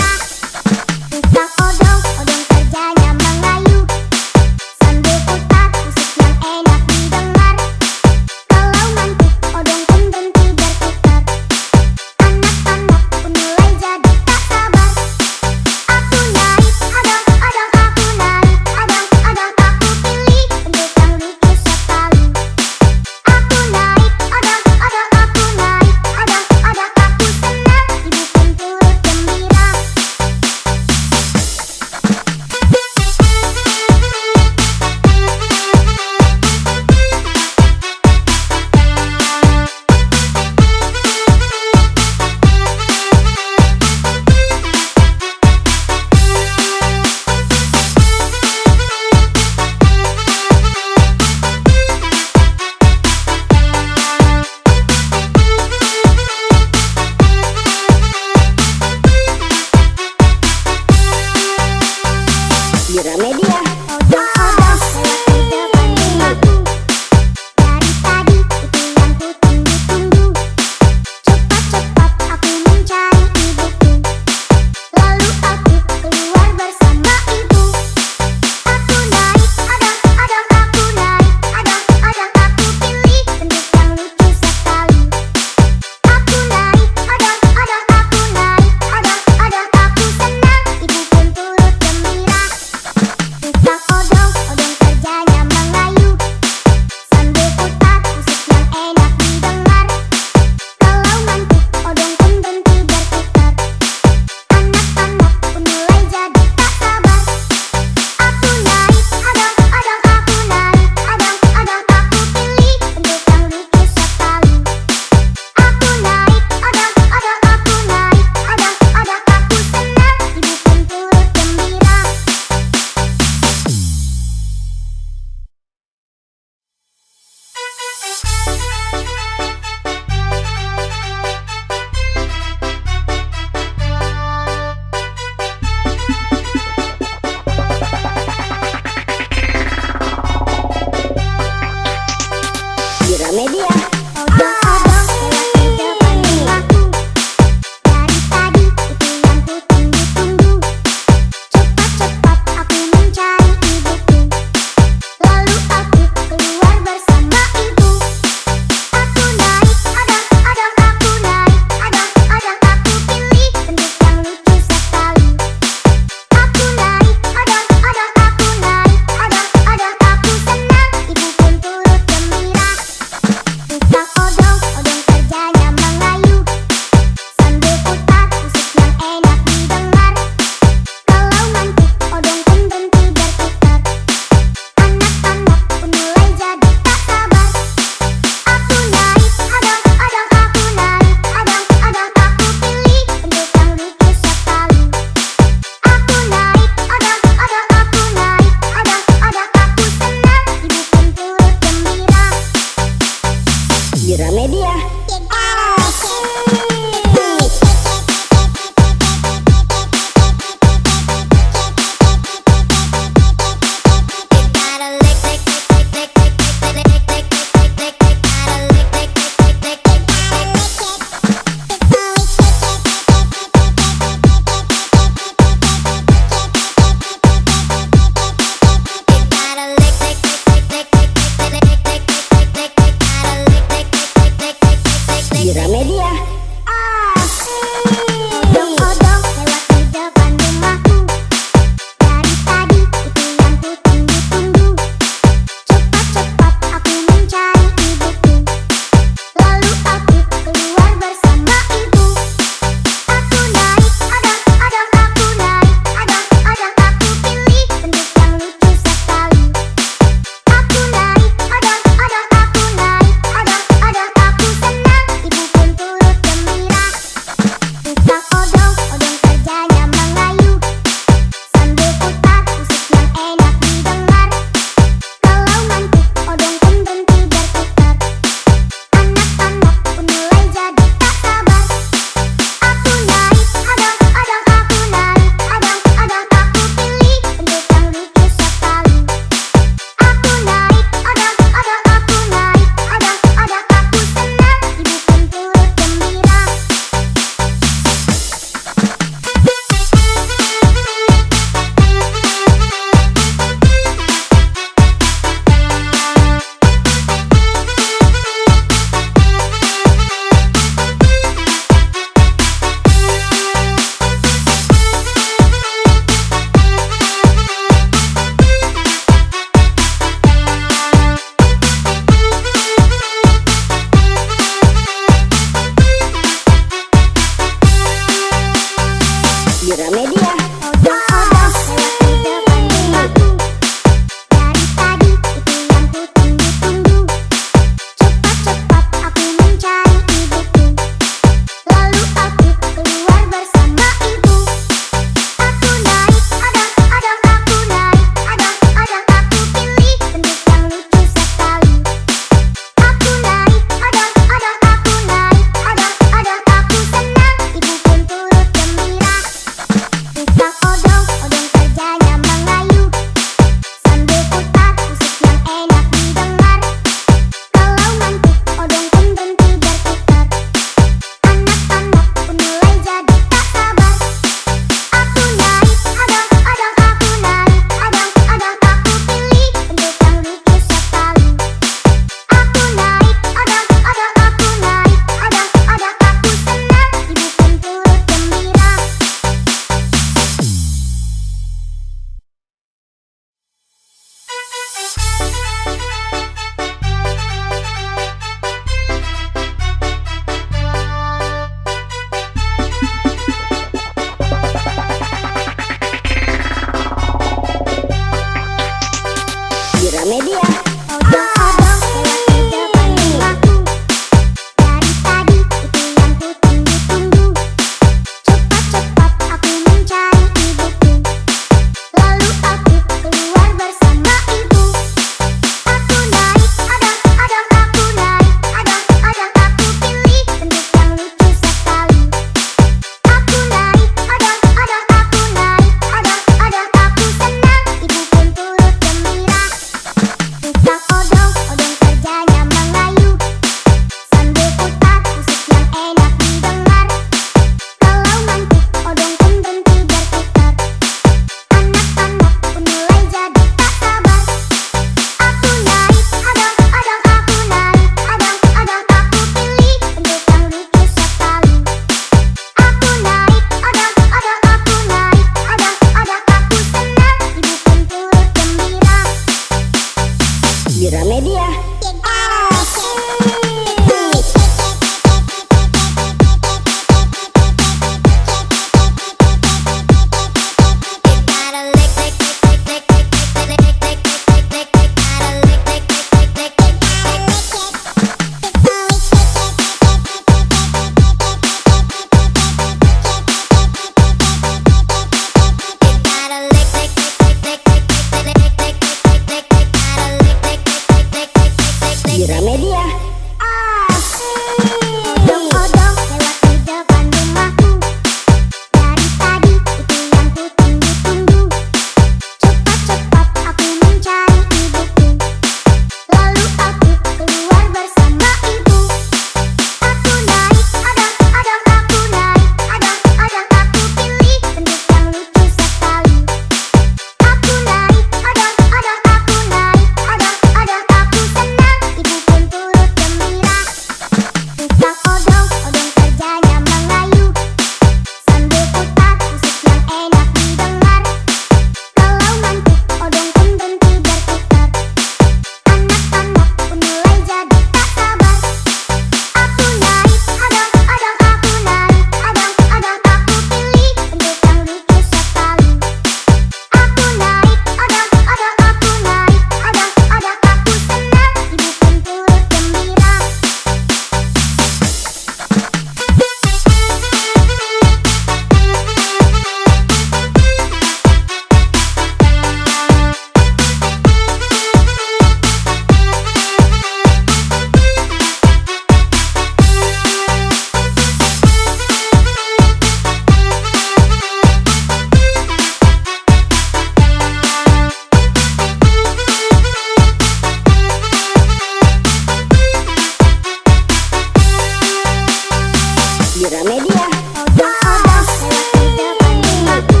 Gramedia. Odong-odong lewat di depan rumahku.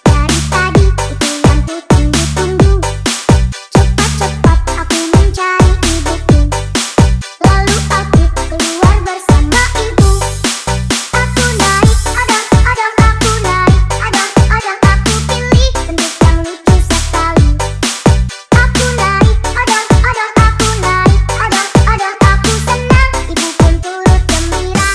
Dari tadi itu yang ku tunggu-tunggu. Cepat-cepat aku mencari ibuku. Lalu aku keluar bersama ibu. Aku naik odong-odong, aku naik odong-odong, aku pilih bentuk yang lucu sekali. Aku naik odong-odong, aku naik odong-odong, aku senang, ibu pun turut gembira.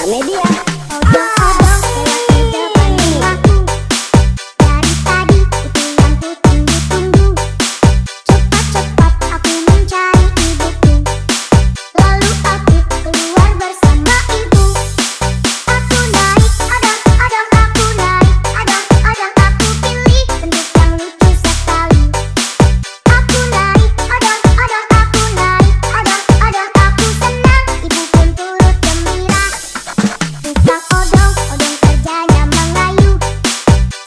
Gramedia. Odong-odong lewat di depan rumahku. Dari tadi itu yang ku tunggu-tunggu. Cepat-cepat aku mencari ibuku. Lalu aku keluar bersama ibu. Aku naik odong-odong, aku naik odong-odong, aku pilih bentuk yang lucu sekali. Aku naik odong-odong, aku naik odong-odong, aku senang, ibu pun turut gembira. Tukang odong-odong kerjanya mengayuh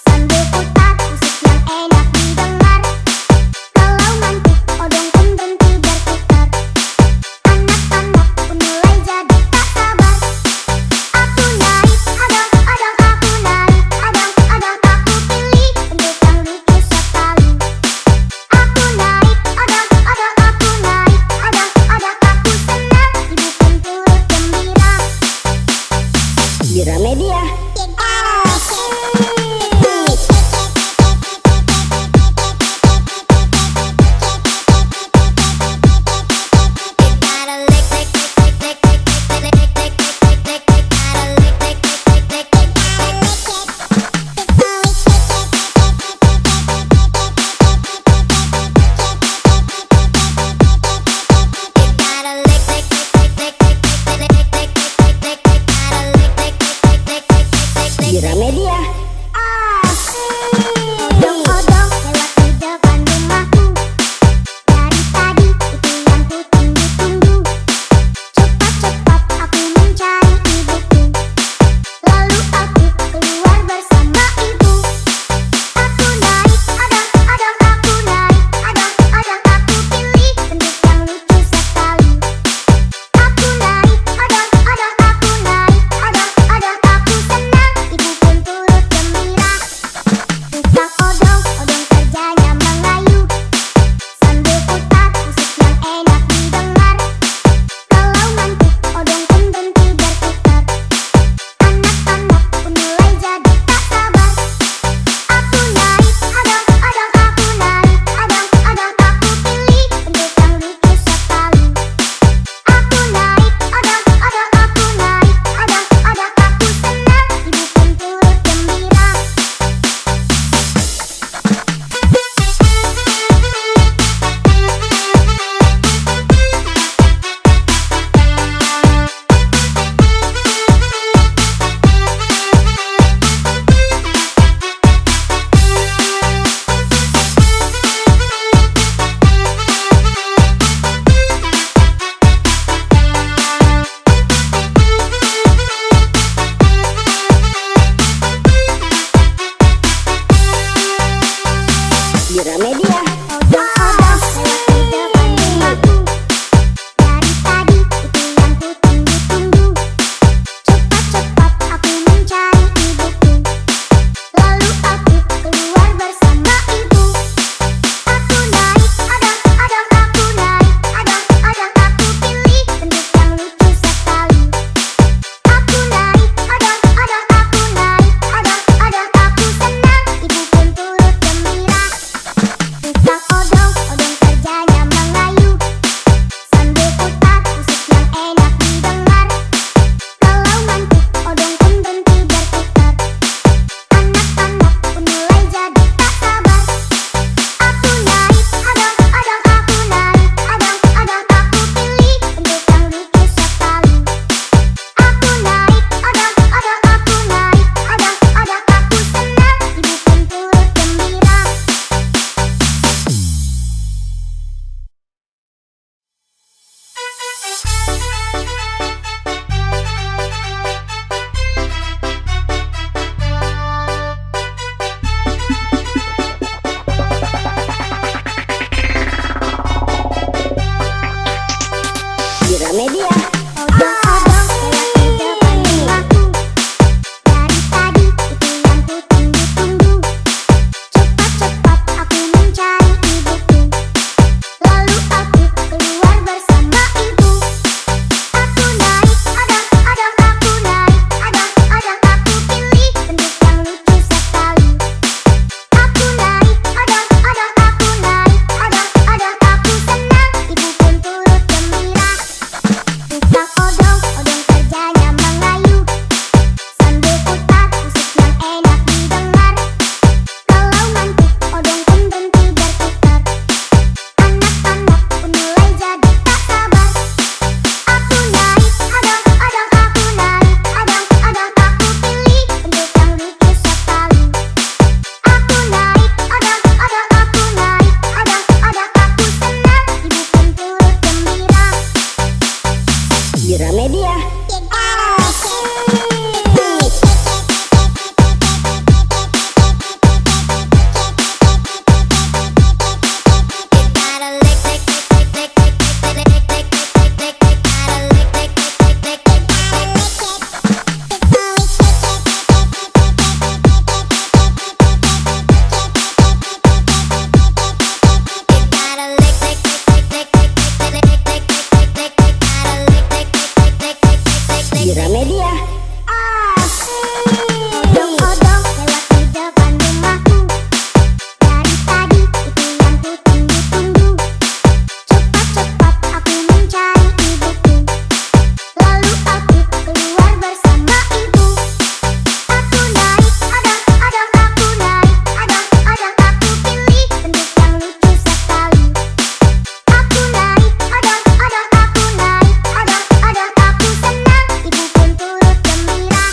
sambil putar musik yang enak didengar. Kalau ngantuk odong pun berhenti berputar. Anak-anak pun mulai jadi tak sabar. Aku naik odong-odong, aku naik odong-odong, aku pilih bentuk yang lucu sekali. Aku naik odong-odong, aku naik odong-odong, aku senang, ibu pun turut gembira. Gramedia. Gramedia. Odong-odong lewat di depan rumahku. Dari tadi itu yang ku tunggu-tunggu. Cepat-cepat aku mencari ibuku. Lalu aku keluar bersama ibu. Aku naik odong-odong, aku naik odong-odong, aku pilih bentuk yang lucu sekali. Aku naik odong-odong, aku naik odong-odong, aku senang, ibu pun turut gembira.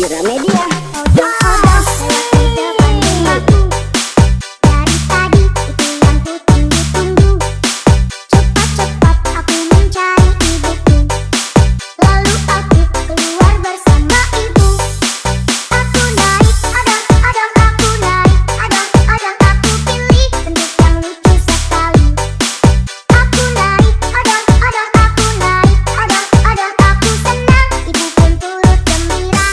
Gramedia. Odong-odong lewat di depan rumahku. Dari tadi itu yang ku tunggu-tunggu. Cepat-cepat aku mencari ibuku. Lalu aku keluar bersama ibu. Aku naik odong-odong, aku naik odong-odong, aku pilih bentuk yang lucu sekali. Aku naik odong-odong, aku naik odong-odong, aku senang, ibu pun turut gembira.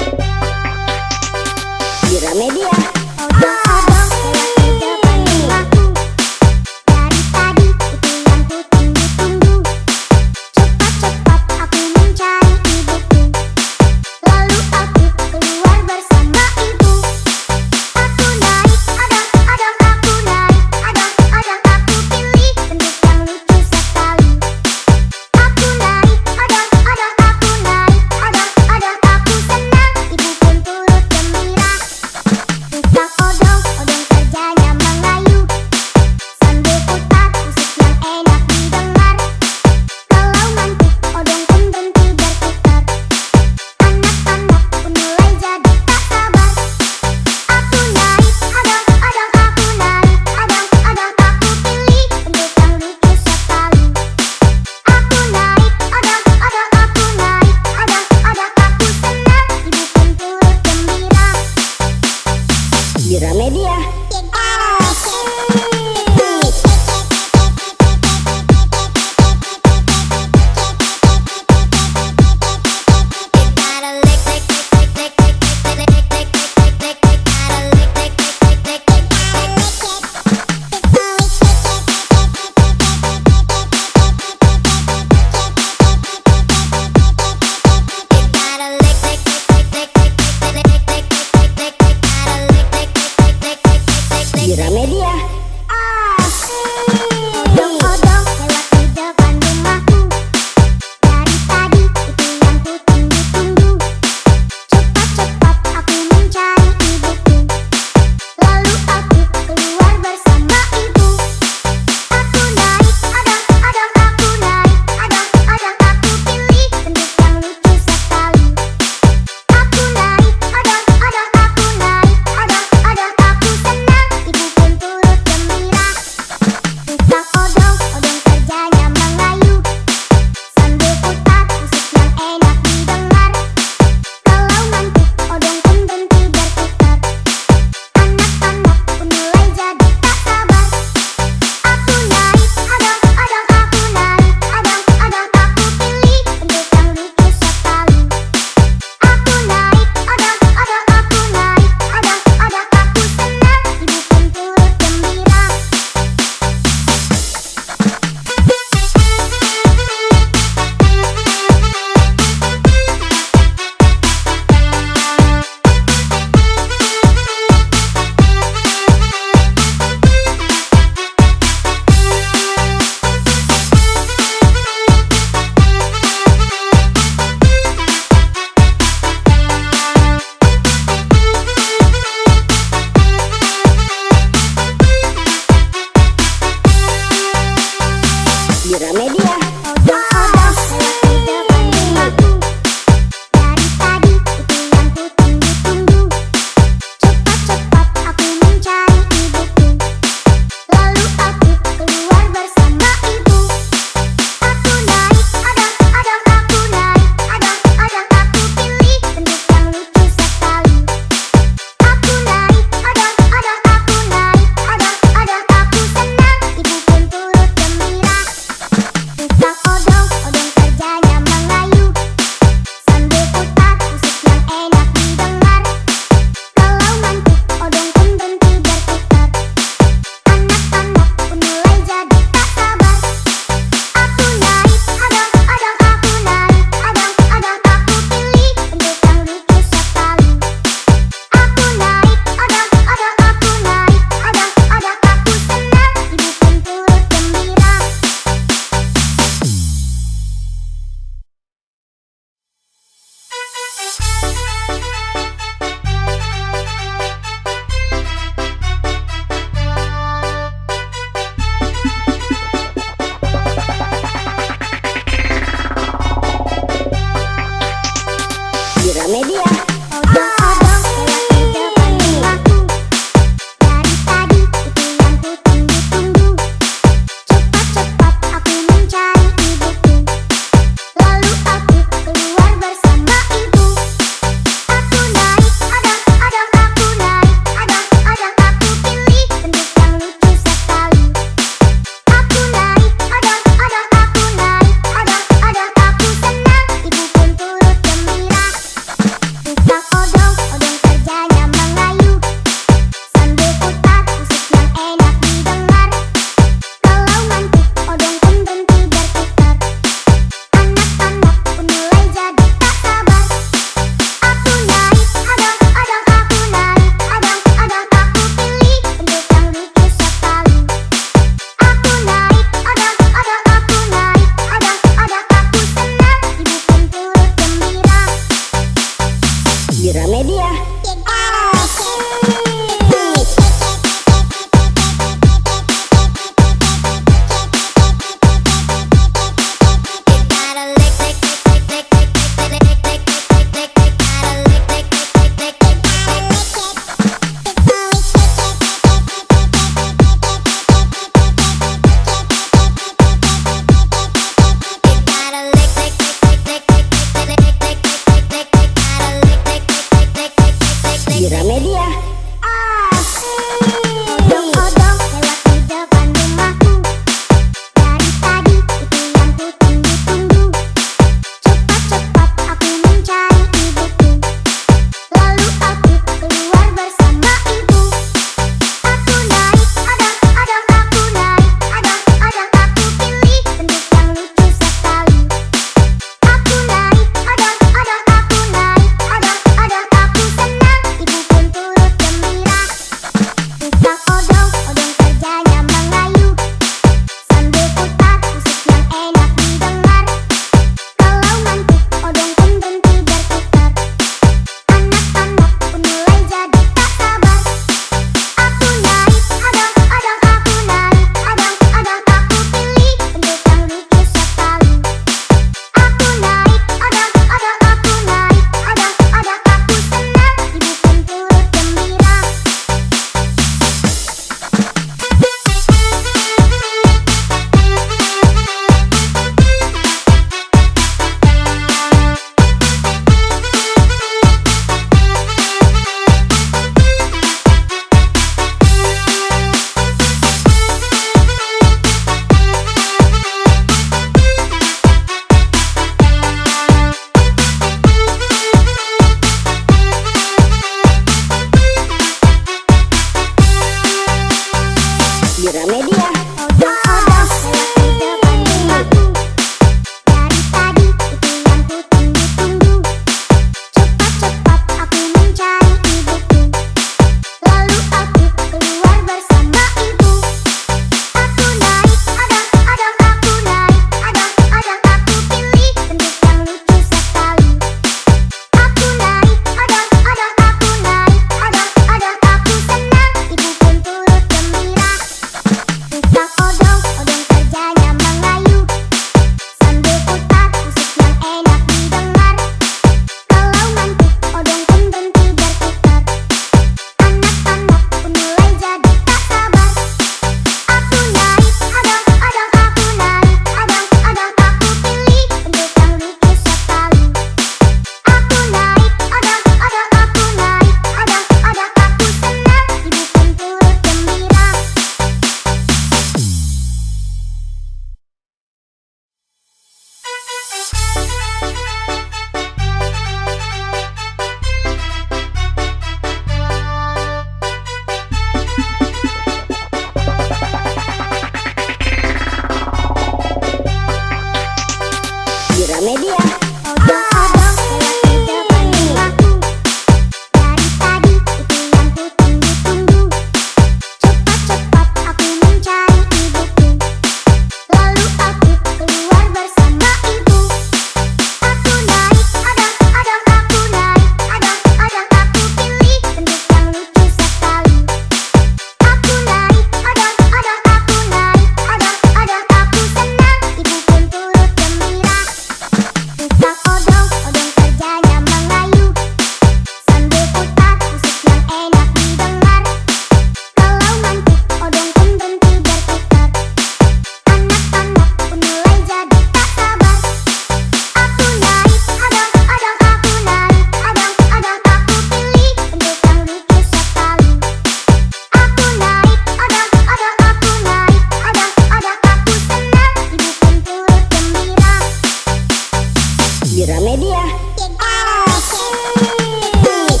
Gramedia. You gotta lick it.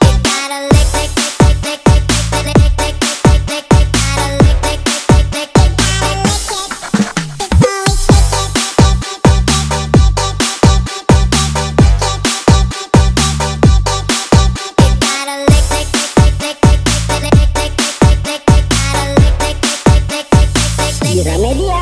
You gotta lick, lick, lick, lick, lick, lick, lick, lick, lick, lick, lick, lick. Gotta lick, lick, lick, lick, lick, lick. You gotta lick it before we kick it. You gotta lick, lick, lick, lick, lick, lick, lick, lick, lick, lick, lick, lick. Gotta lick, lick, lick, lick, lick, lick, lick, lick, lick. Gramedia.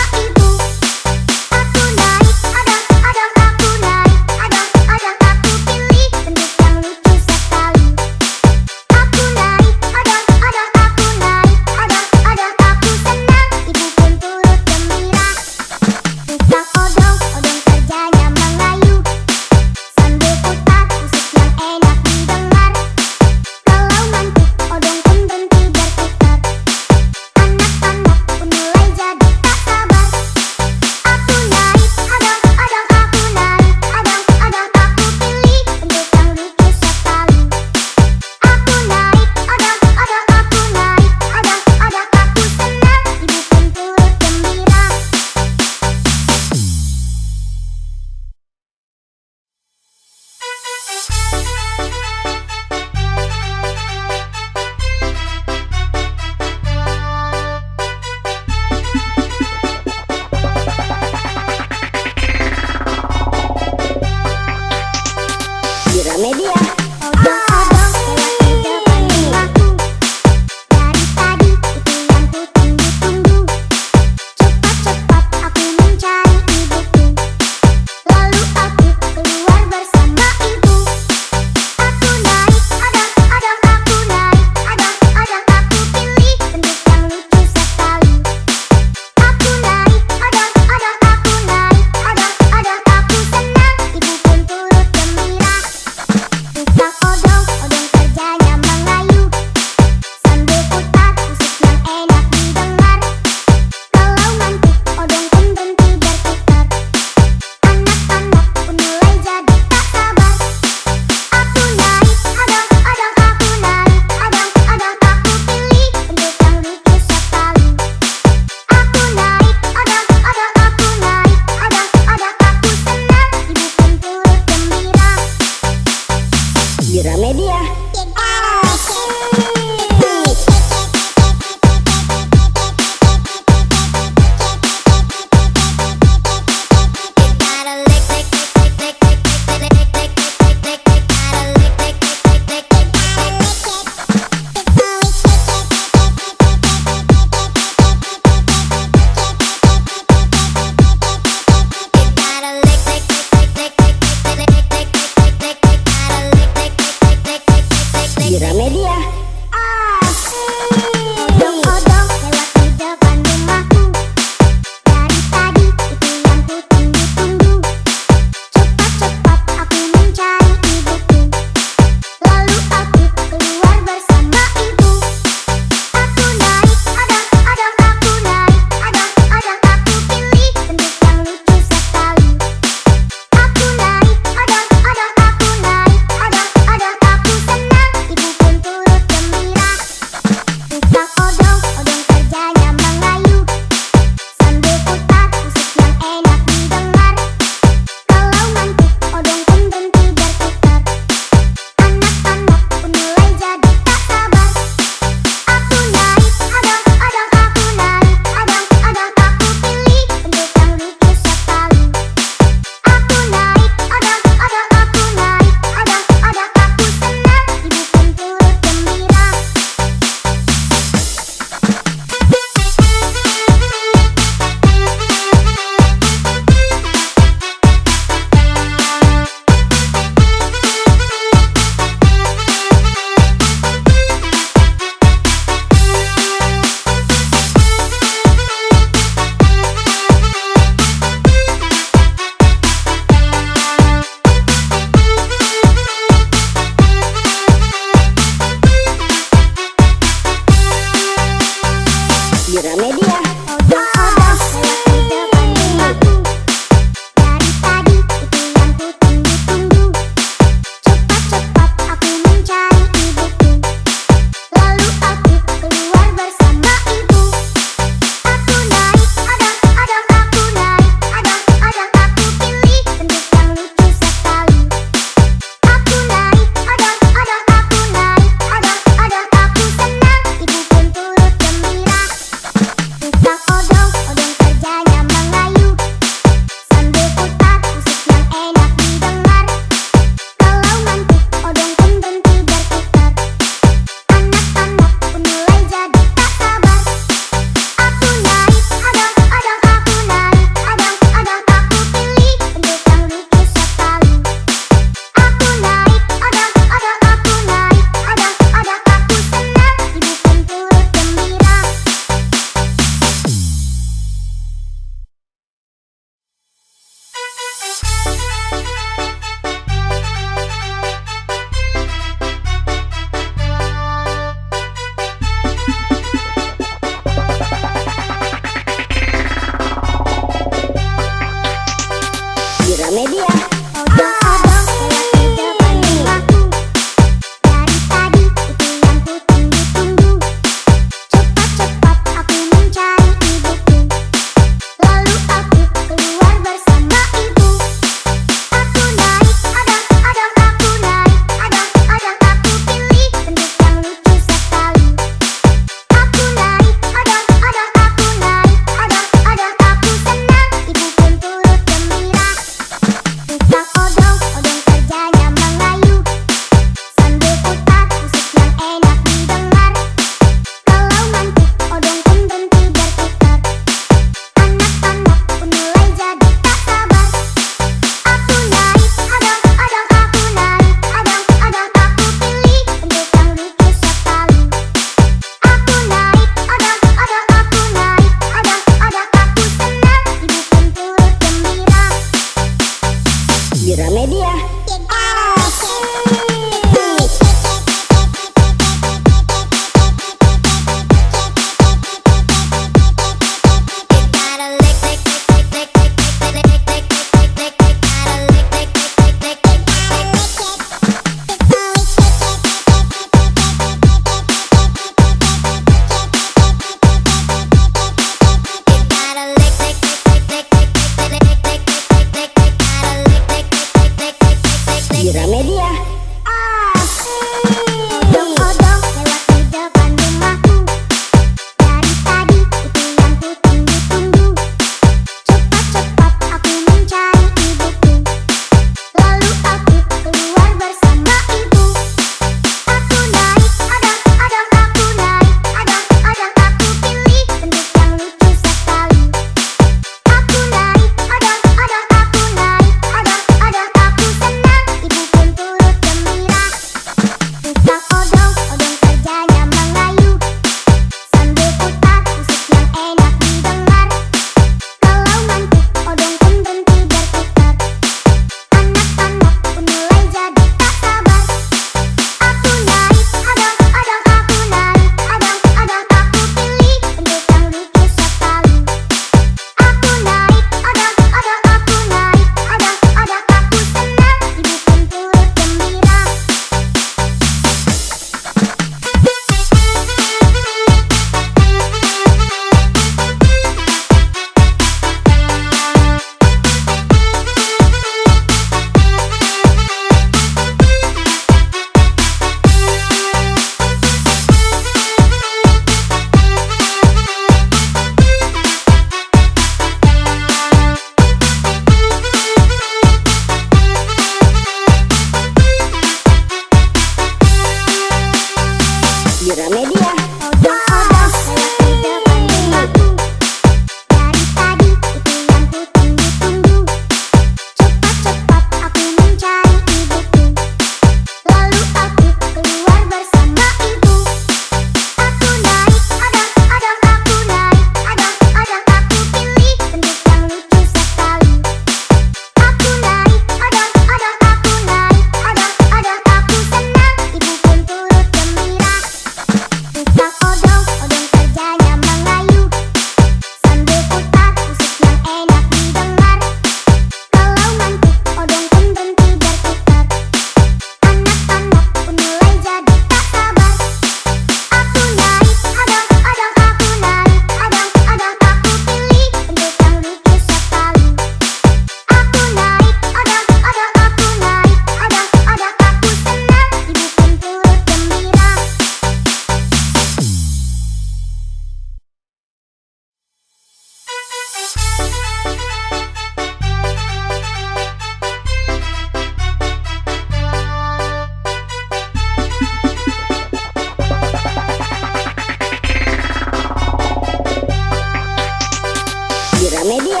Gramedia.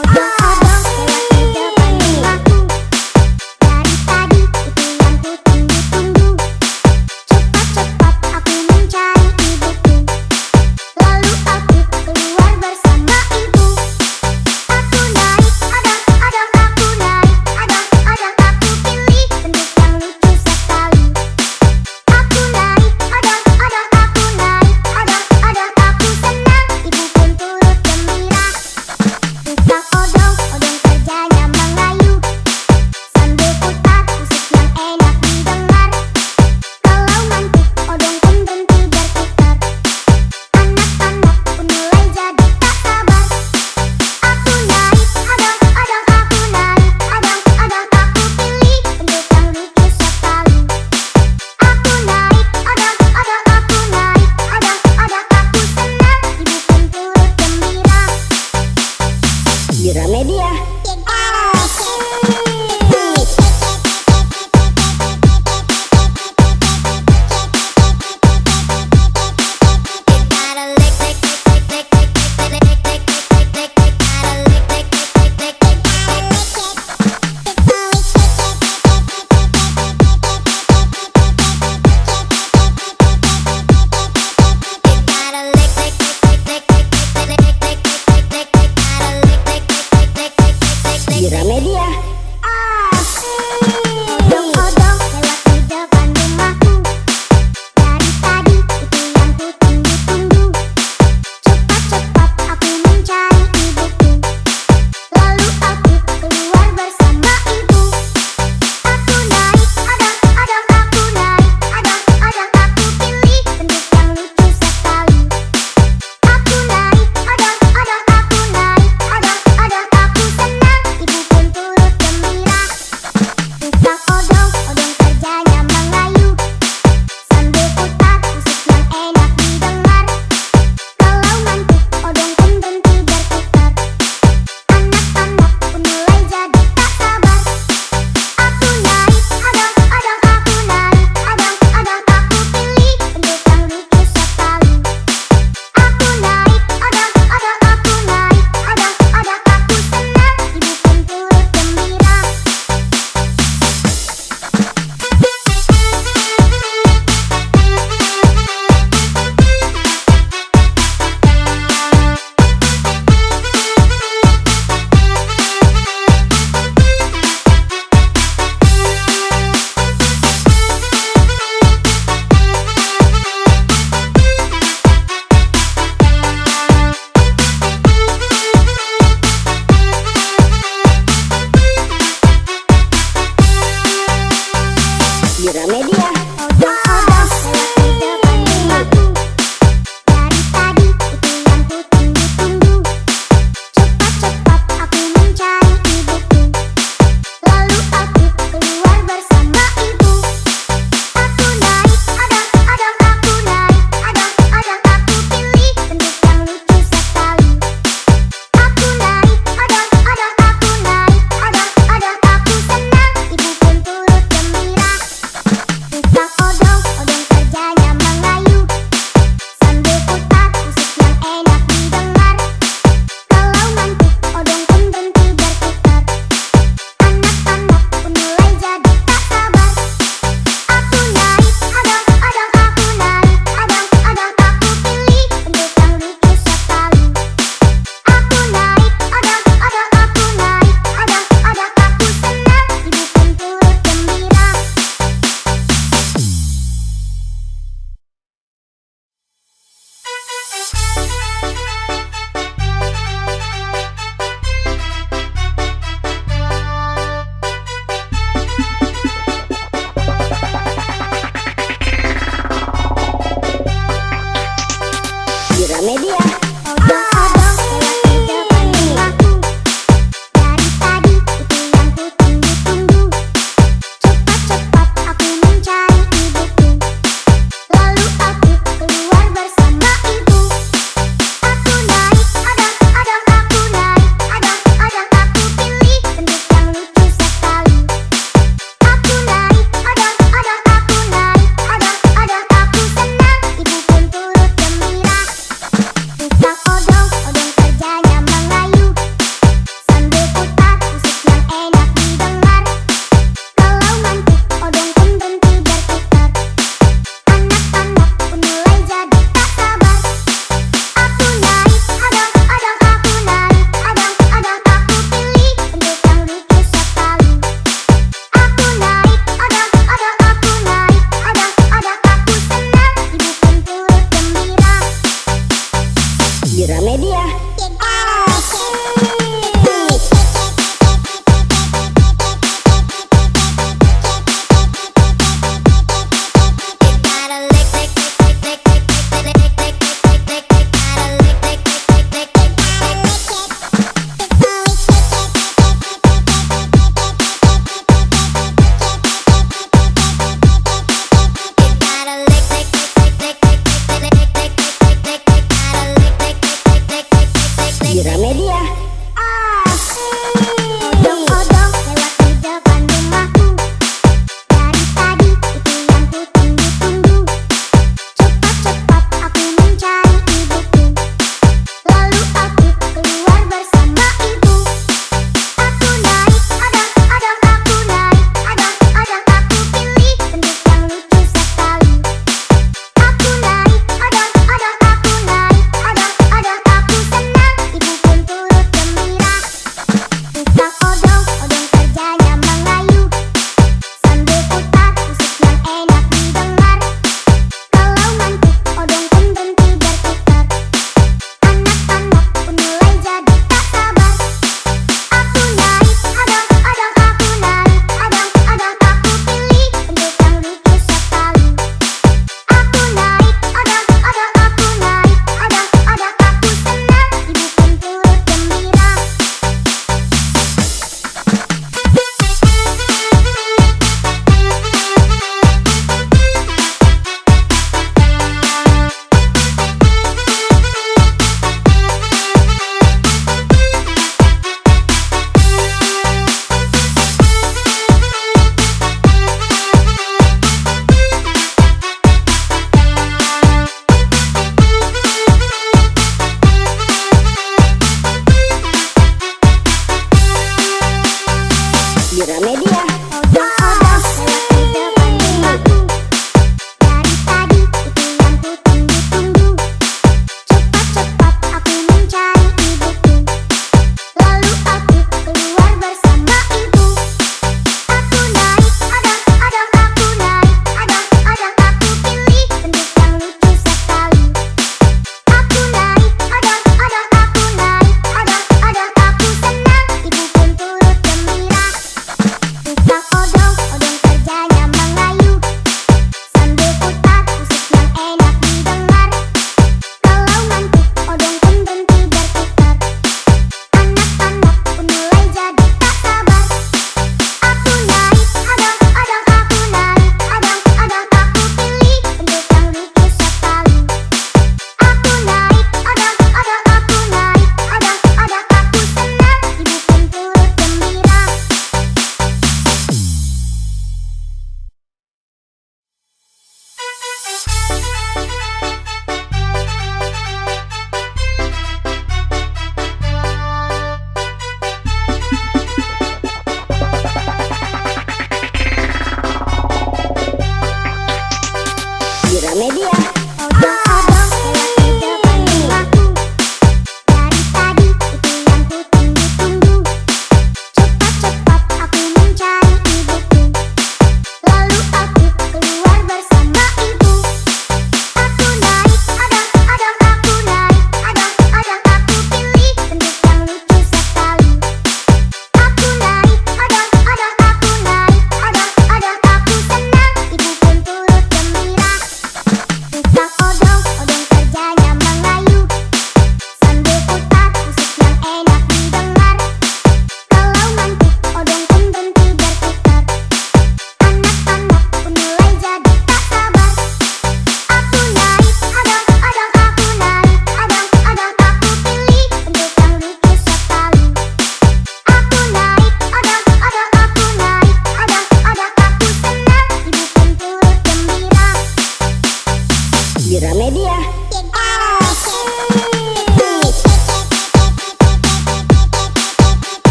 Odong-odong lewat di depan rumahku. Dari tadi itu yang ku tunggu-tunggu. Cepat-cepat aku mencari ibuku. Lalu aku keluar bersama ibu. Aku naik odong-odong, aku naik odong-odong, aku pilih bentuk yang lucu sekali. Aku naik odong-odong, aku naik odong-odong, aku senang, ibu pun turut gembira. Tukang odong-odong kerjanya mengayuh sambil putar musik yang enak didengar. Kalau ngantuk odong pun berhenti berputar. Anak-anak pun mulai jadi tak sabar. Aku naik odong-odong, aku naik odong-odong, aku pilih bentuk yang lucu sekali. Aku naik odong-odong, aku naik odong-odong, aku senang, ibu pun turut gembira. Gramedia. Gramedia. You gotta lick it. Gramedia. Odong-odong lewat di depan rumahku. Dari tadi itu yang ku tunggu-tunggu. Cepat-cepat aku mencari ibuku. Lalu aku keluar bersama ibu. Aku naik odong-odong, aku naik odong-odong, aku pilih bentuk yang lucu sekali. Aku naik odong-odong, aku naik odong-odong, aku senang. Ibu pun turun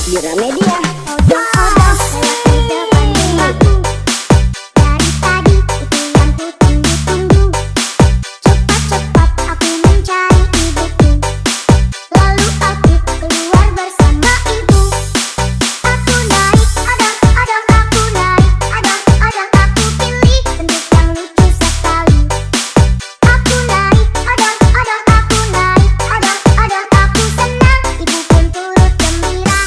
Gramedia. Odong-odong lewat di depan rumahku. Dari tadi itu yang ku tunggu-tunggu. Cepat-cepat aku mencari ibuku. Lalu aku keluar bersama ibu. Aku naik odong-odong, aku naik odong-odong, aku pilih bentuk yang lucu sekali. Aku naik odong-odong, aku naik odong-odong, aku senang, ibu pun turut gembira.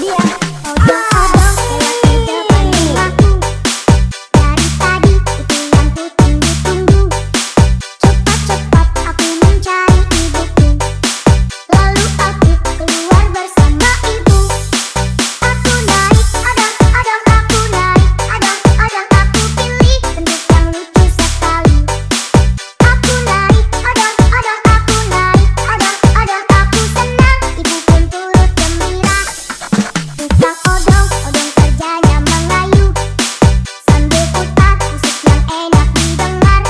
Gramedia. Odong-odong lewat di depan rumahku. Dari tadi itu yang ku tunggu-tunggu. Cepat-cepat aku mencari ibuku. Lalu aku keluar bersama ibu. Aku naik odong-odong, aku naik odong-odong, aku pilih bentuk yang lucu sekali. Aku naik odong-odong, aku naik odong-odong, aku senang, ibu pun turut gembira. Tukang odong-odong kerjanya mengayu sambil putar musik yang enak didengar.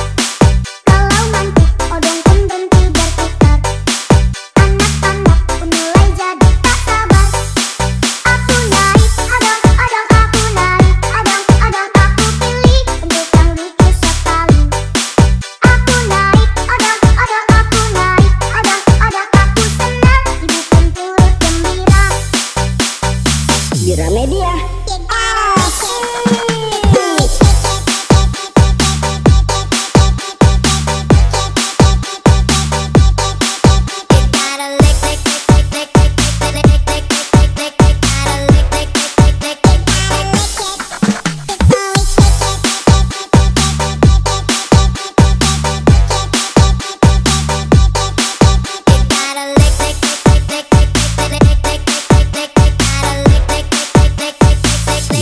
Kalau ngantuk odong pun berhenti berputar. Anak-anak pun mulai jadi tak sabar. Aku naik odong-odong, aku naik odong-odong, aku pilih bentuk yang lucu sekali. Aku naik odong-odong, aku naik odong-odong, aku senang, ibu pun turut gembira. Gramedia.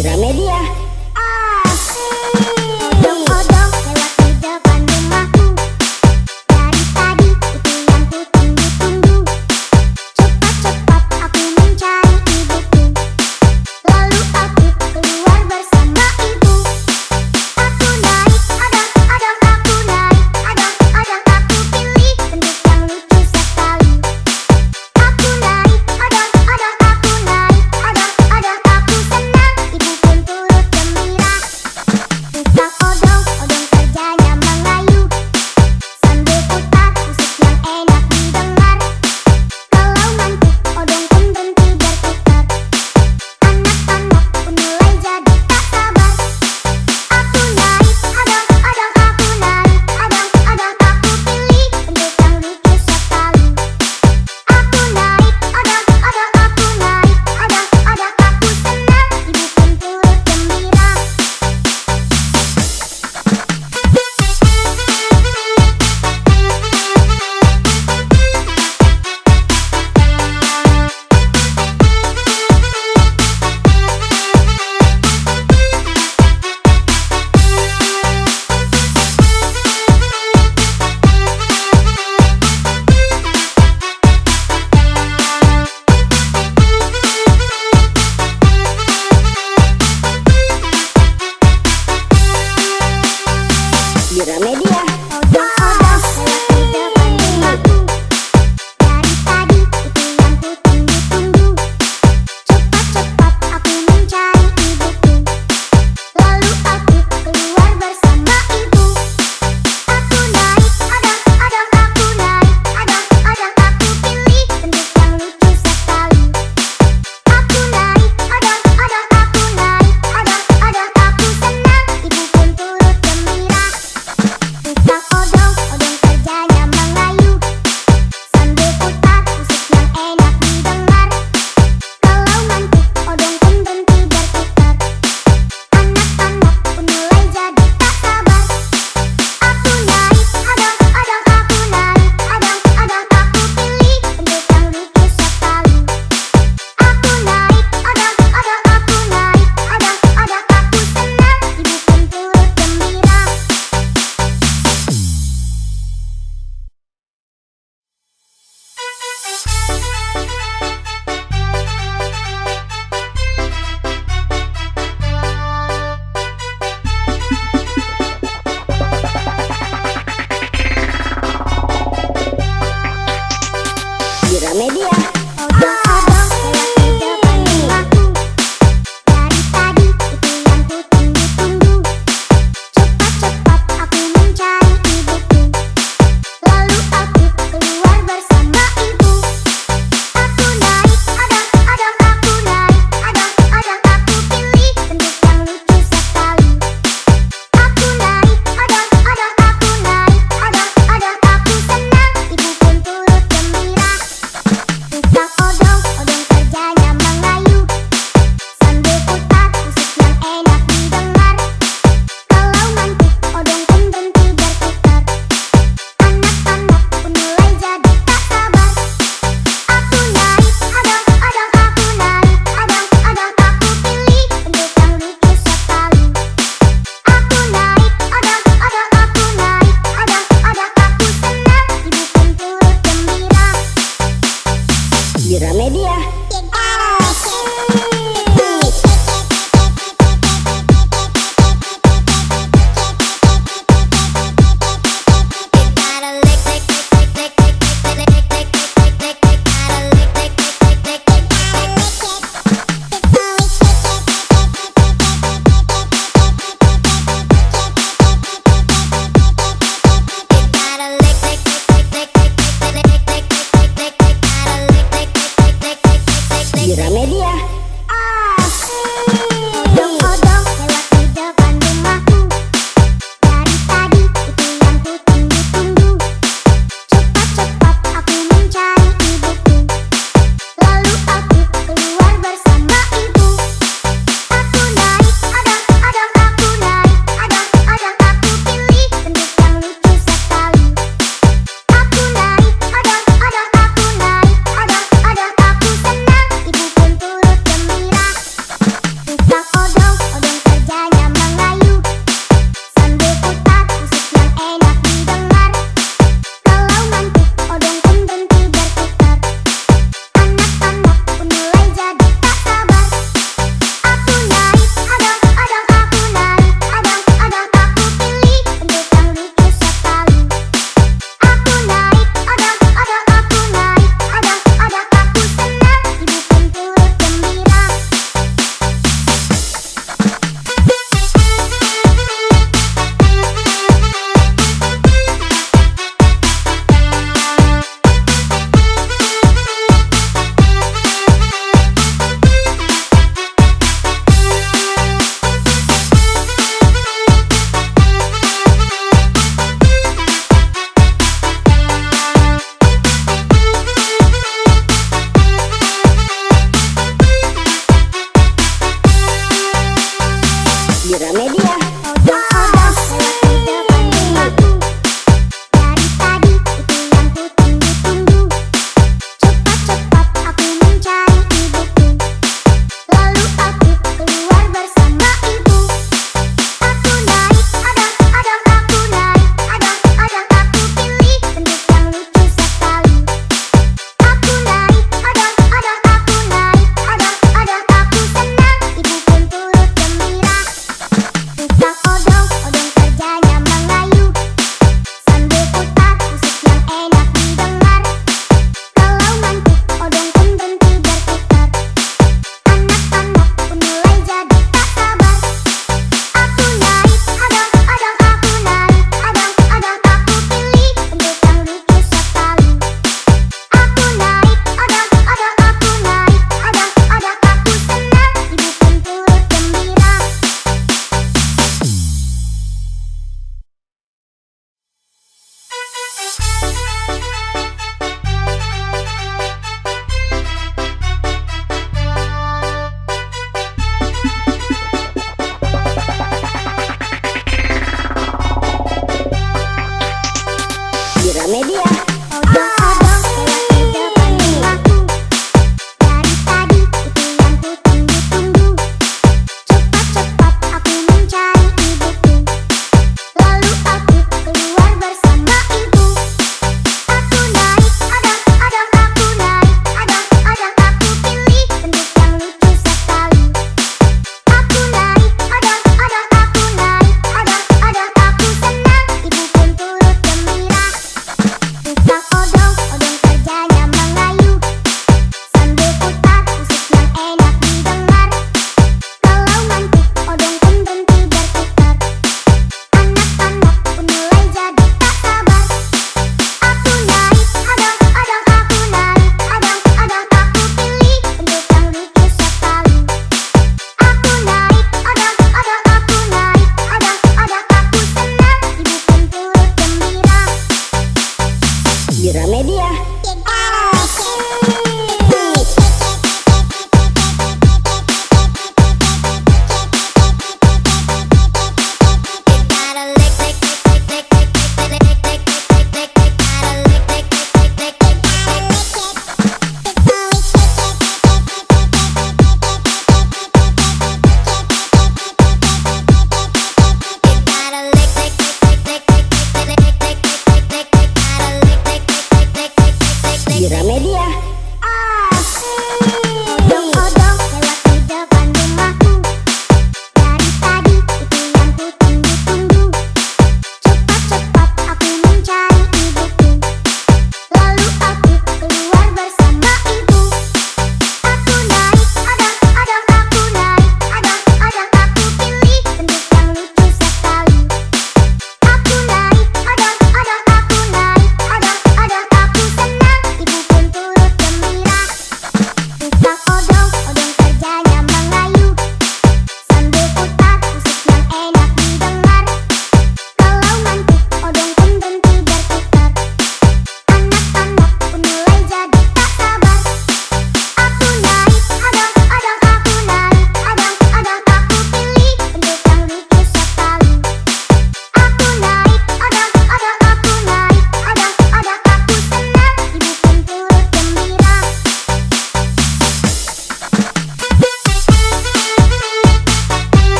Gramedia. Odong-odong lewat di depan rumahku. Dari tadi itu yang ku tunggu-tunggu. Cepat-cepat aku mencari ibuku. Lalu aku keluar bersama ibu. Aku naik odong-odong, aku naik odong-odong, aku pilih bentuk yang lucu sekali. Aku naik odong-odong, aku naik odong-odong, aku senang, ibu pun turut gembira.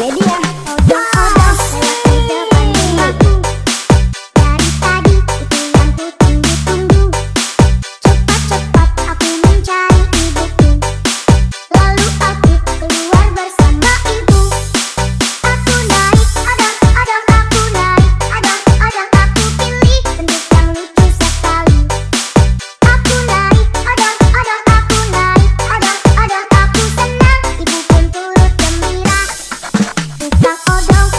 Gramedia. Odong-odong lewat di depan rumahku. Dari tadi itu yang ku tunggu-tunggu. Cepat-cepat aku mencari ibuku. Lalu aku keluar bersama ibu. Aku naik odong-odong, aku naik odong-odong, aku pilih bentuk yang lucu sekali. Aku naik odong-odong, aku naik odong-odong, aku senang, ibu pun turut gembira. Tukang odong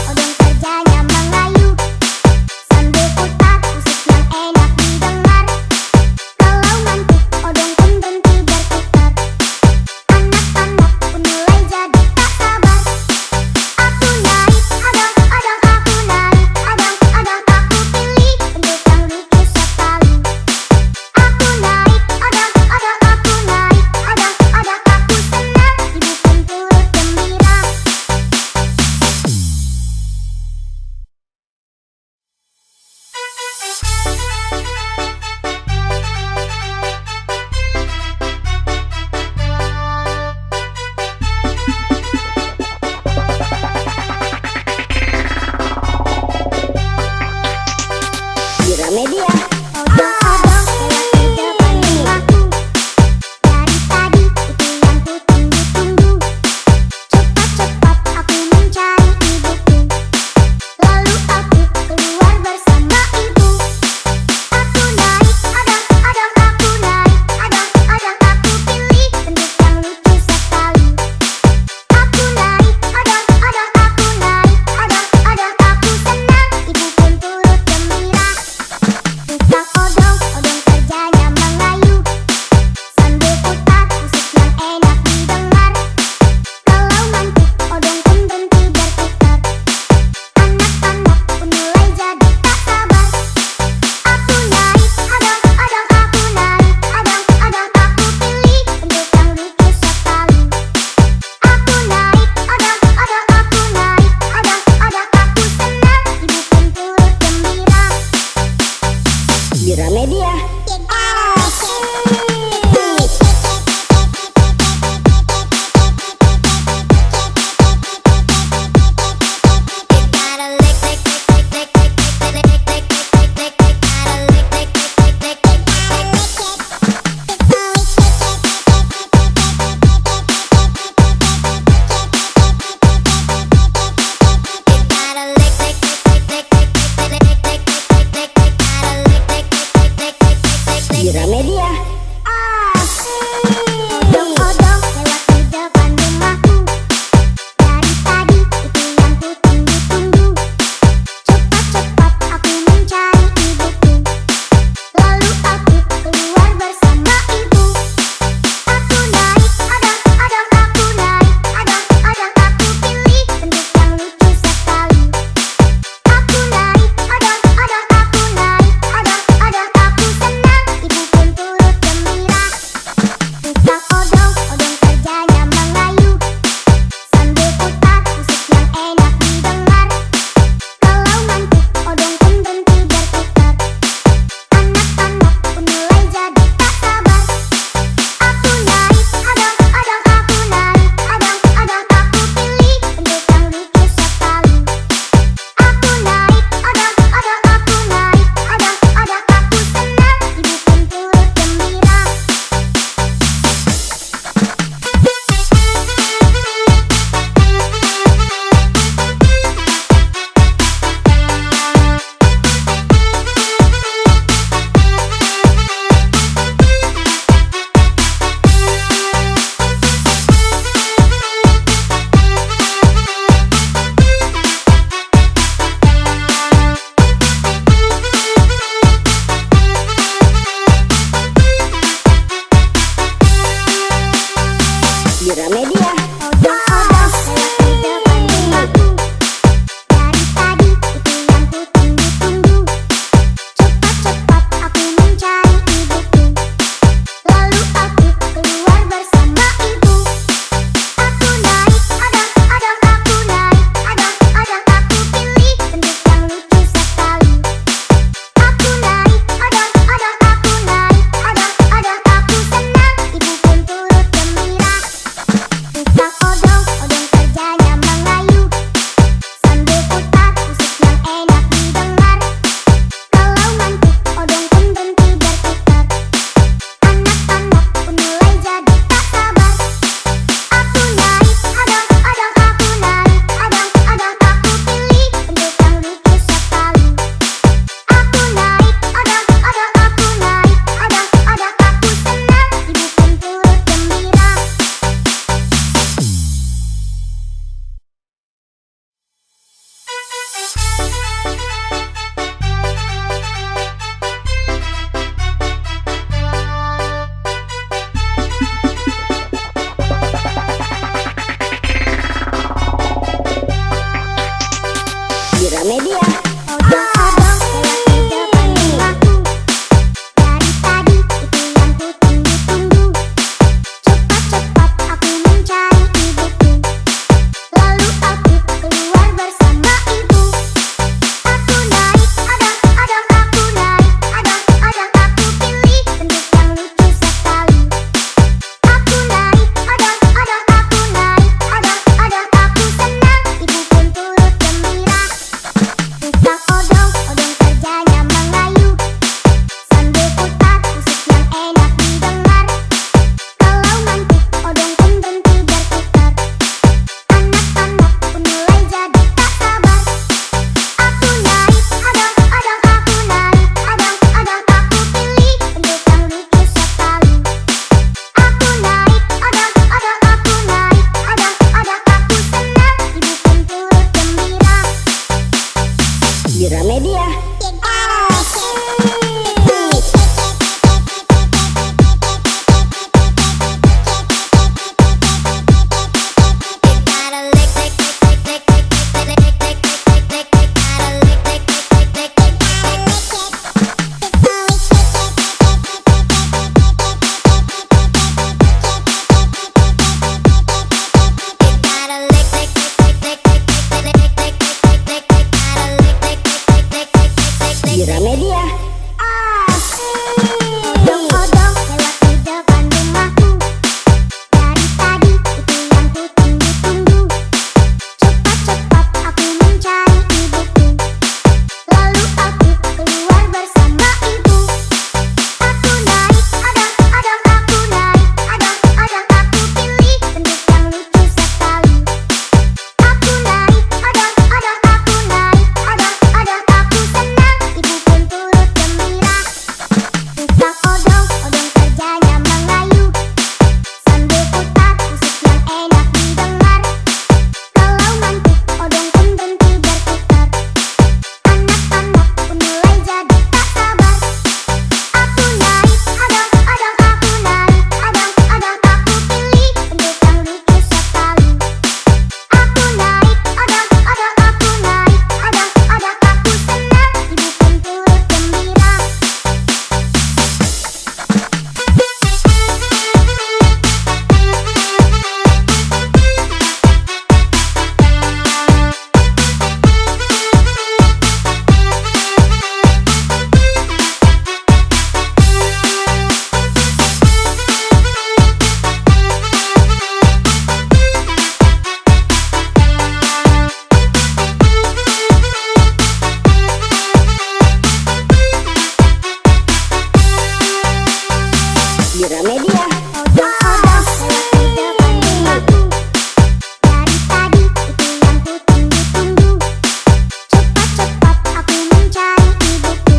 Gramedia. Gramedia. Odong-odong lewat di depan rumahku. Dari tadi itu yang ku tunggu-tunggu. Cepat-cepat aku mencari ibuku. Lalu aku keluar bersama ibu. Aku naik odong-odong, aku naik odong-odong, aku pilih bentuk yang lucu sekali. Aku naik odong-odong, aku naik odong-odong, aku senang, ibu pun turut gembira. Tukang odong-odong kerjanya mengayu sambil putar musik yang enak didengar. Kalau ngantuk odong pun berhenti berputar. Anak-anak pun mulai jadi tak sabar. Aku naik odong-odong, aku naik odong-odong, aku pilih bentuk yang lucu sekali. Aku naik odong-odong, aku naik odong-odong, aku senang, ibu pun turut gembira. Gramedia. Odong-odong lewat di depan rumahku. Dari tadi itu yang ku tunggu-tunggu. Cepat-cepat aku mencari ibuku.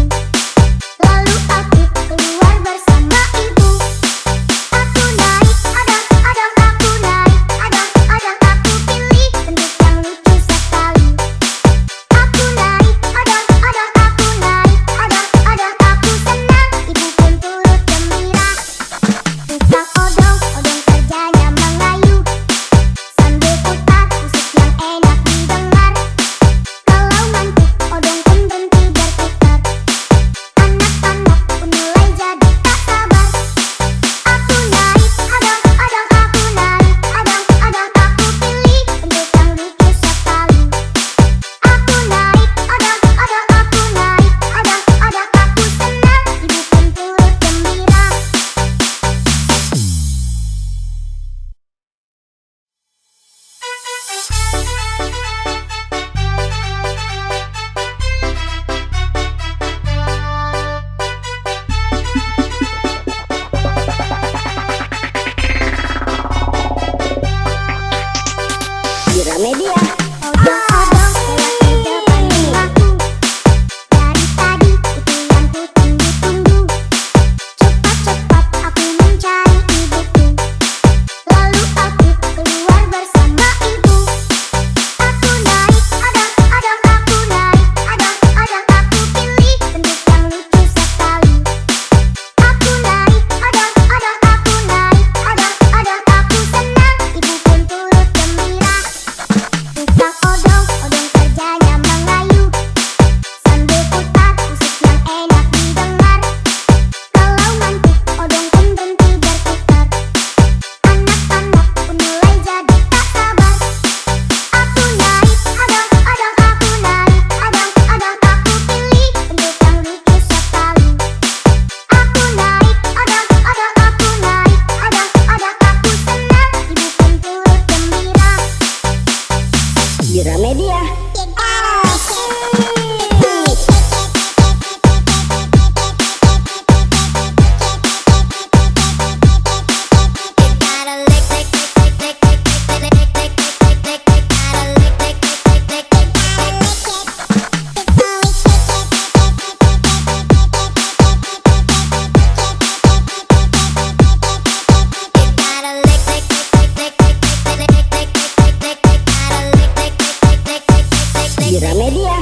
Lalu aku keluar bersama ibu. Aku naik odong-odong, aku naik odong-odong, aku pilih bentuk yang lucu sekali. Aku naik odong-odong, aku naik odong-odong, aku senang, ibu pun turut gembira. Tukang odong-odong kerjanya mengayu sambil putar musik yang enak didengar. Kalau ngantuk odong pun berhenti berputar. Anak-anak pun mulai jadi tak sabar. Aku naik odong-odong, aku naik odong-odong, aku pilih bentuk yang lucu sekali. Aku naik odong-odong, aku naik odong-odong, aku senang, ibu pun turut gembira. Gramedia. Odong-odong lewat di depan rumahku. Dari tadi itu yang ku tunggu-tunggu. Cepat-cepat aku mencari ibuku. Lalu aku keluar bersama ibu. Aku naik odong-odong, aku naik odong-odong, aku pilih bentuk yang lucu sekali. Aku naik odong-odong, aku naik odong-odong, aku senang, ibu pun turut gembira. Tukang odong-odong kerjanya mengayu sambil putar musik yang enak didengar. Kalau ngantuk odong pun berhenti berputar. Anak-anak pun mulai jadi tak sabar. Aku naik odong-odong, aku naik odong-odong, aku pilih bentuk yang lucu sekali. Aku naik odong-odong, aku naik odong-odong, aku senang, ibu pun turut gembira. Gramedia. Gramedia.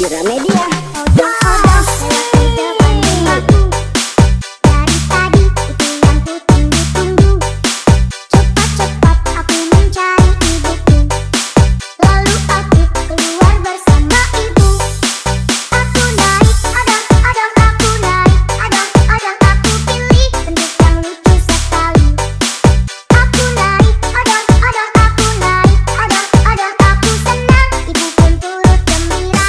Gramedia. Odong-odong lewat di depan rumahku. Dari tadi itu yang ku tunggu-tunggu. Cepat-cepat aku mencari ibuku. Lalu aku keluar bersama ibu. Aku naik odong-odong, aku naik odong-odong, aku pilih bentuk yang lucu sekali. Aku naik odong-odong, aku naik odong-odong, aku senang, ibu pun turut gembira.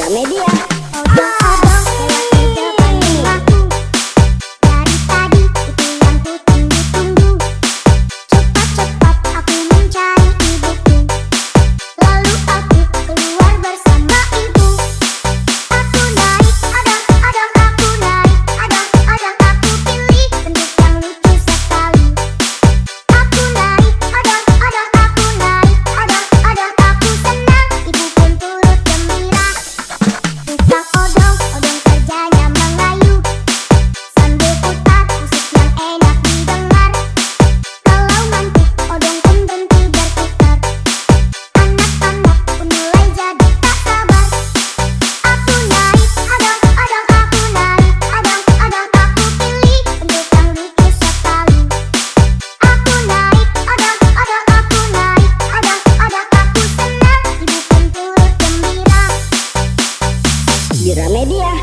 Gramedia. Odong-odong lewat di depan rumahku. Dari tadi itu yang ku tunggu-tunggu. Cepat-cepat aku mencari ibuku. Lalu aku keluar bersama ibu. Aku naik odong-odong, aku naik odong-odong, aku pilih bentuk yang lucu sekali. Aku naik odong-odong, aku naik odong-odong, aku senang, ibu pun turut gembira. Tukang odong, odong kerjanya mengayu sambil putar musik yang enak didengar. Kalau ngantuk, odong pun berhenti berputar. Anak-anak pun mulai jadi tak sabar. Aku naik odong-odong, aku naik odong-odong, aku pilih bentuk yang lucu sekali. Aku naik odong-odong, aku naik odong-odong, aku senang, ibu pun turut gembira. Gramedia.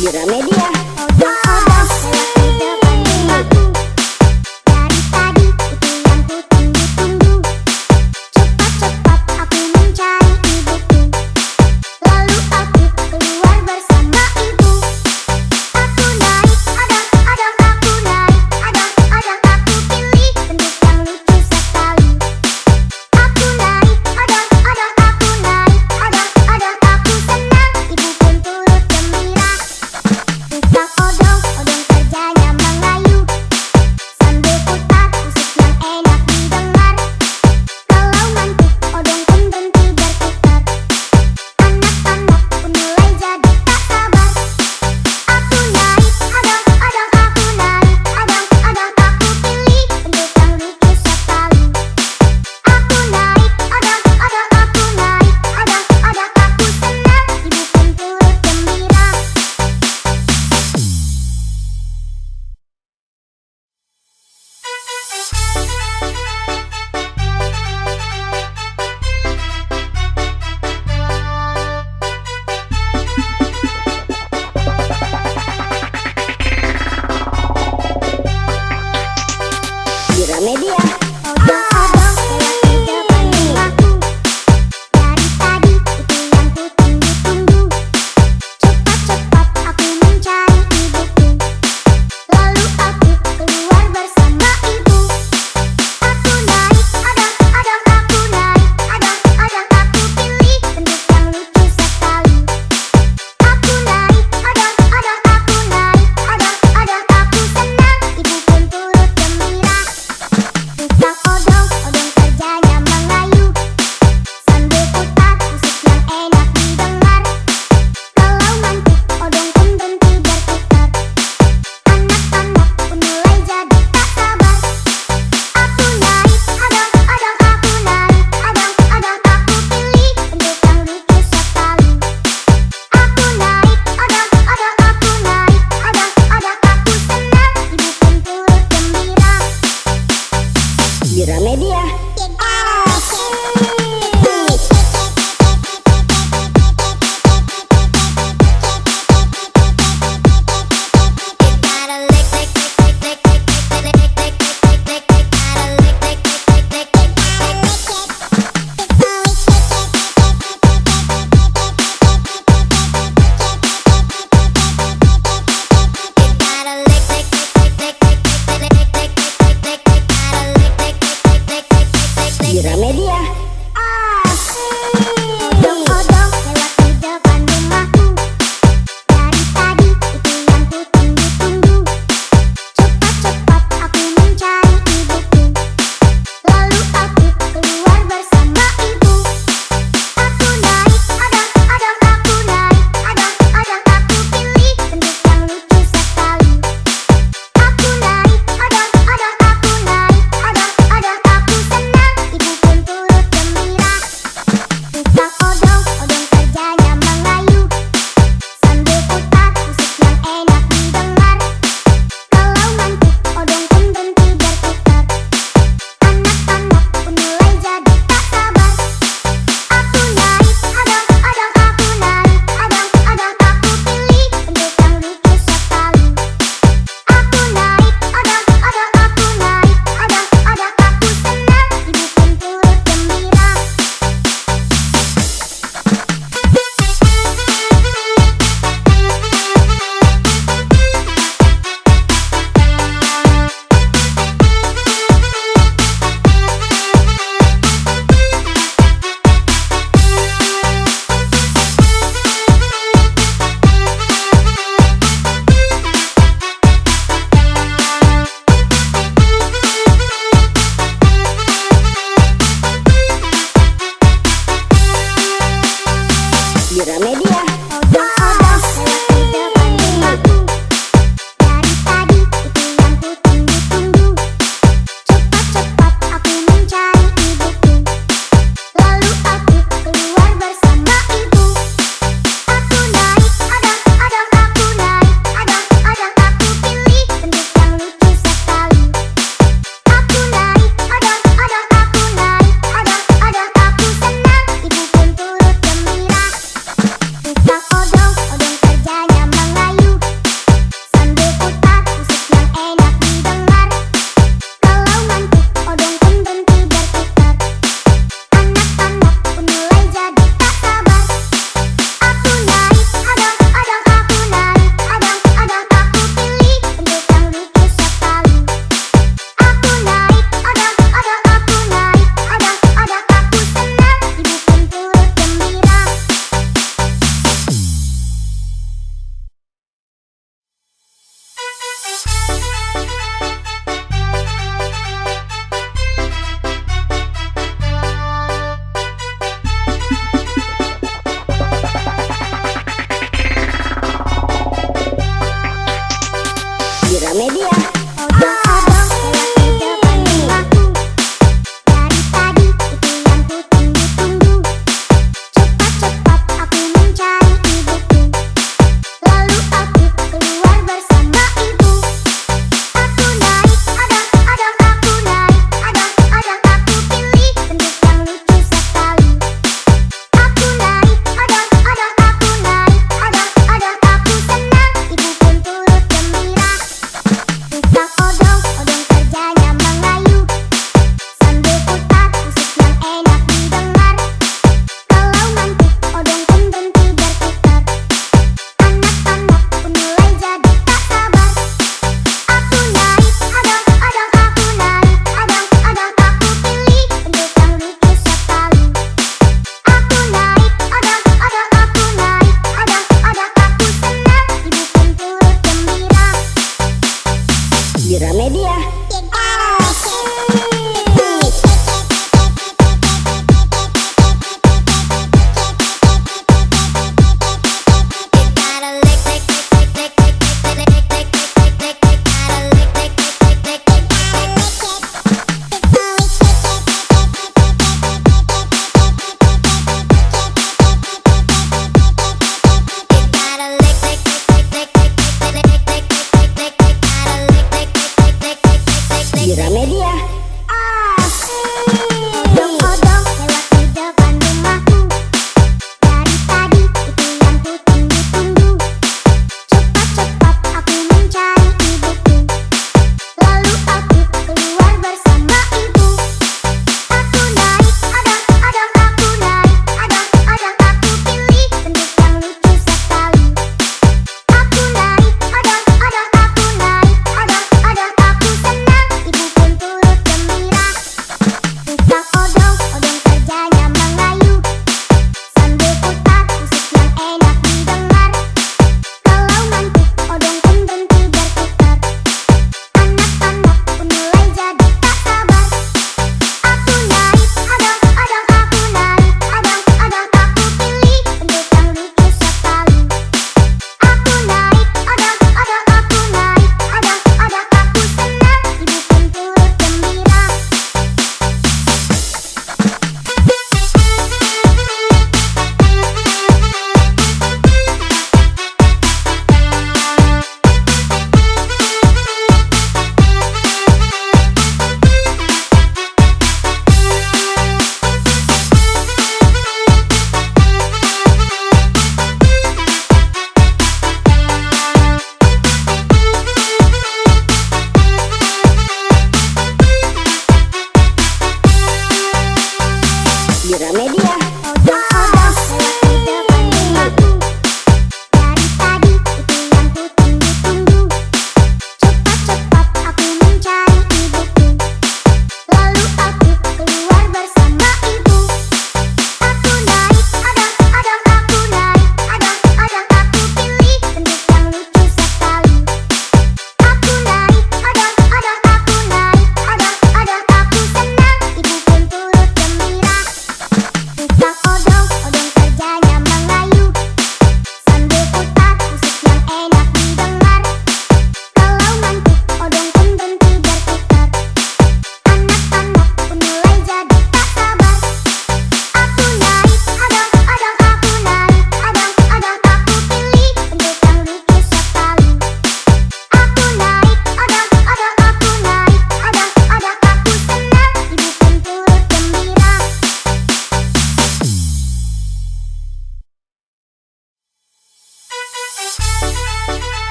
di Gramedia. Odong-odong lewat di depan rumahku. Dari tadi itu yang ku tunggu-tunggu. Cepat-cepat aku mencari ibuku. Lalu aku keluar bersama ibu. Aku naik odong-odong, aku naik odong-odong, aku pilih bentuk yang lucu sekali. Aku naik odong-odong, aku naik odong-odong, aku senang, ibu pun turut gembira. Tukang odong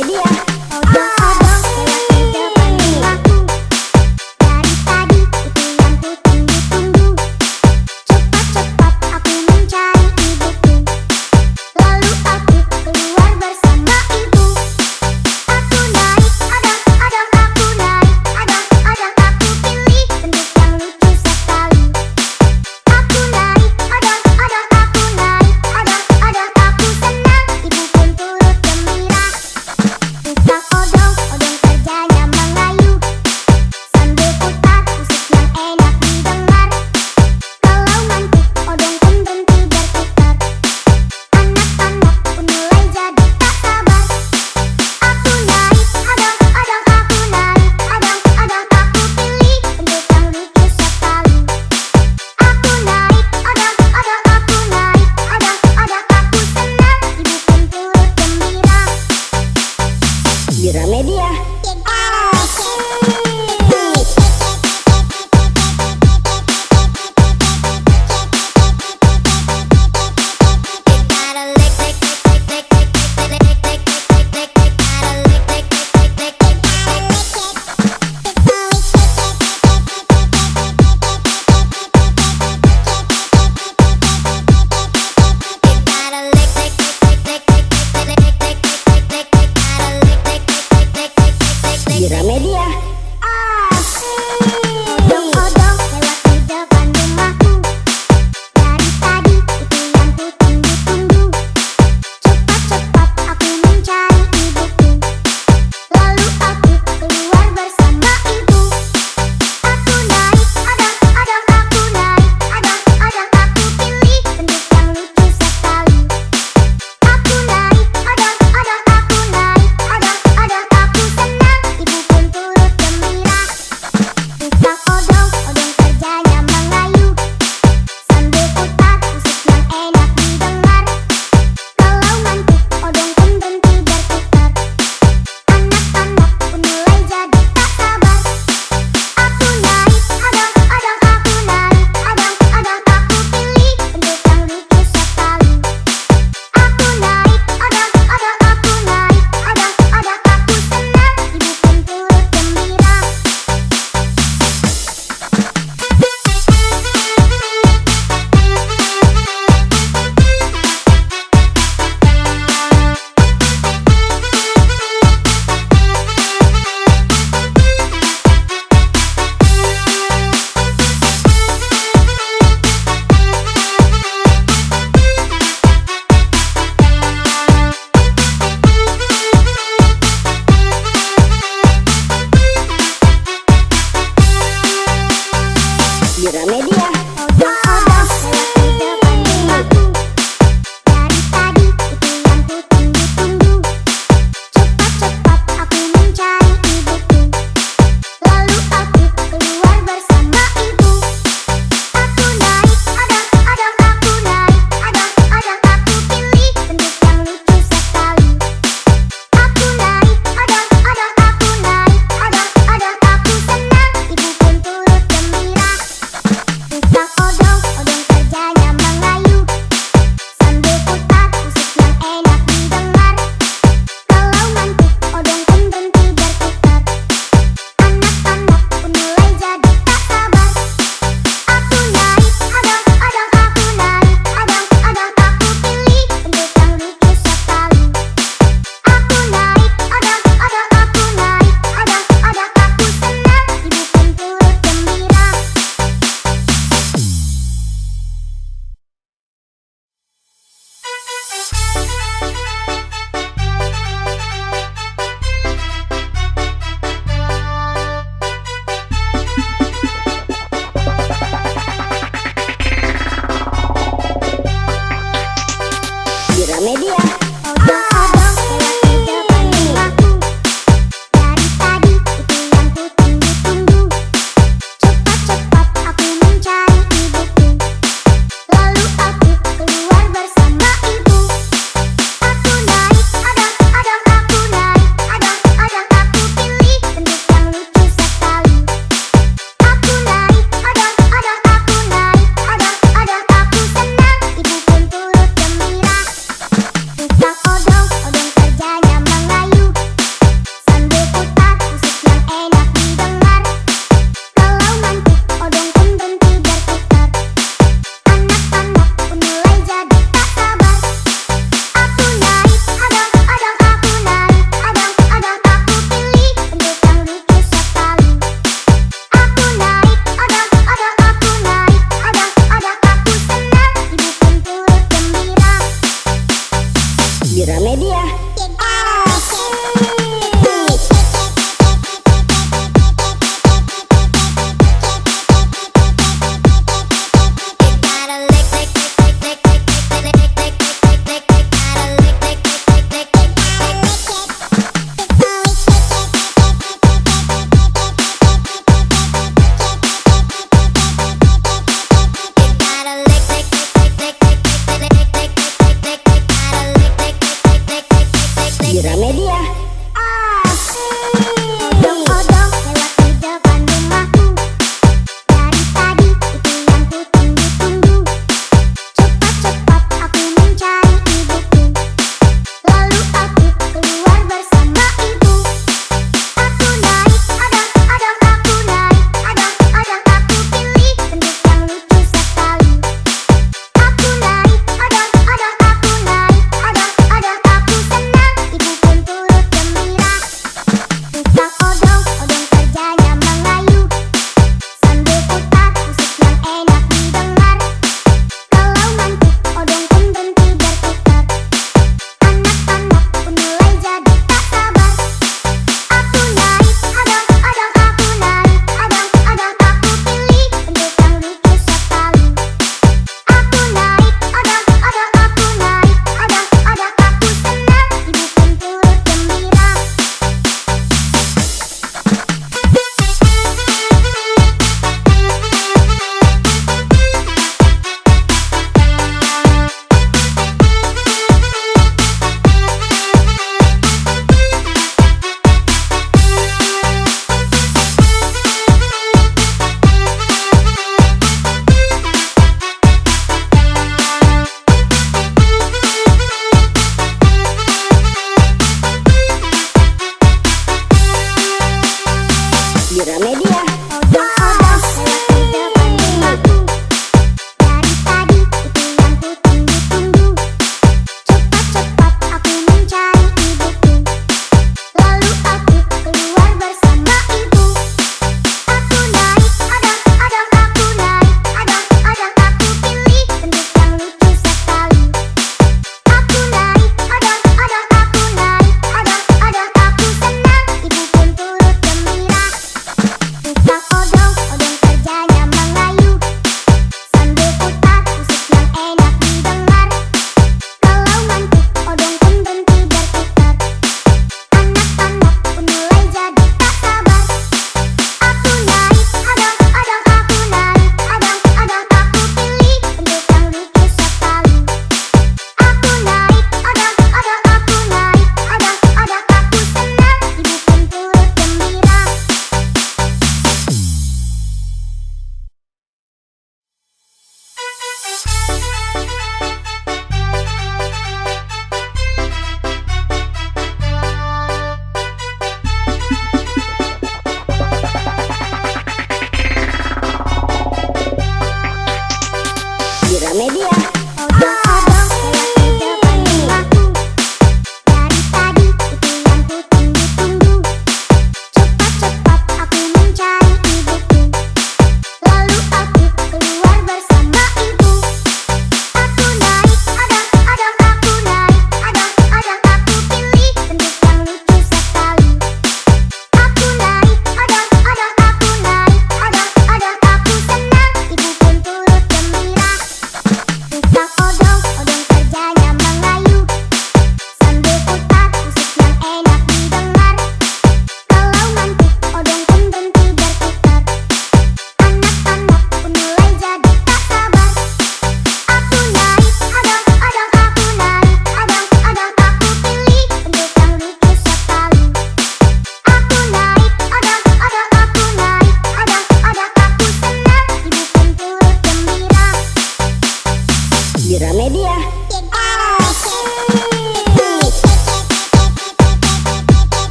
Gramedia. Odong-odong lewat di depan rumahku. Dari tadi itu yang ku tunggu-tunggu. Cepat-cepat aku mencari ibuku. Lalu aku keluar bersama ibu. Aku naik odong-odong, aku naik odong-odong, aku pilih bentuk yang lucu sekali. Aku naik odong-odong, aku naik odong-odong, aku senang, ibu pun turut gembira. Tukang odong-odong kerjanya mengayuh sambil putar musik yang enak didengar. Kalau ngantuk odong pun berhenti berputar. Anak-anak pun mulai jadi tak sabar. Aku naik odong-odong, aku naik odong-odong, aku pilih bentuk yang lucu sekali. Aku naik odong-odong, aku naik odong-odong, aku senang, ibu pun turut gembira. Gramedia. Gramedia. Odong-odong lewat di depan rumahku. Dari tadi itu yang ku tunggu-tunggu. Cepat-cepat aku mencari ibuku. Lalu aku keluar bersama ibu. Aku naik odong-odong, aku naik odong-odong, aku pilih bentuk yang lucu sekali. Aku naik odong-odong, aku naik odong-odong, aku senang, ibu pun turut gembira.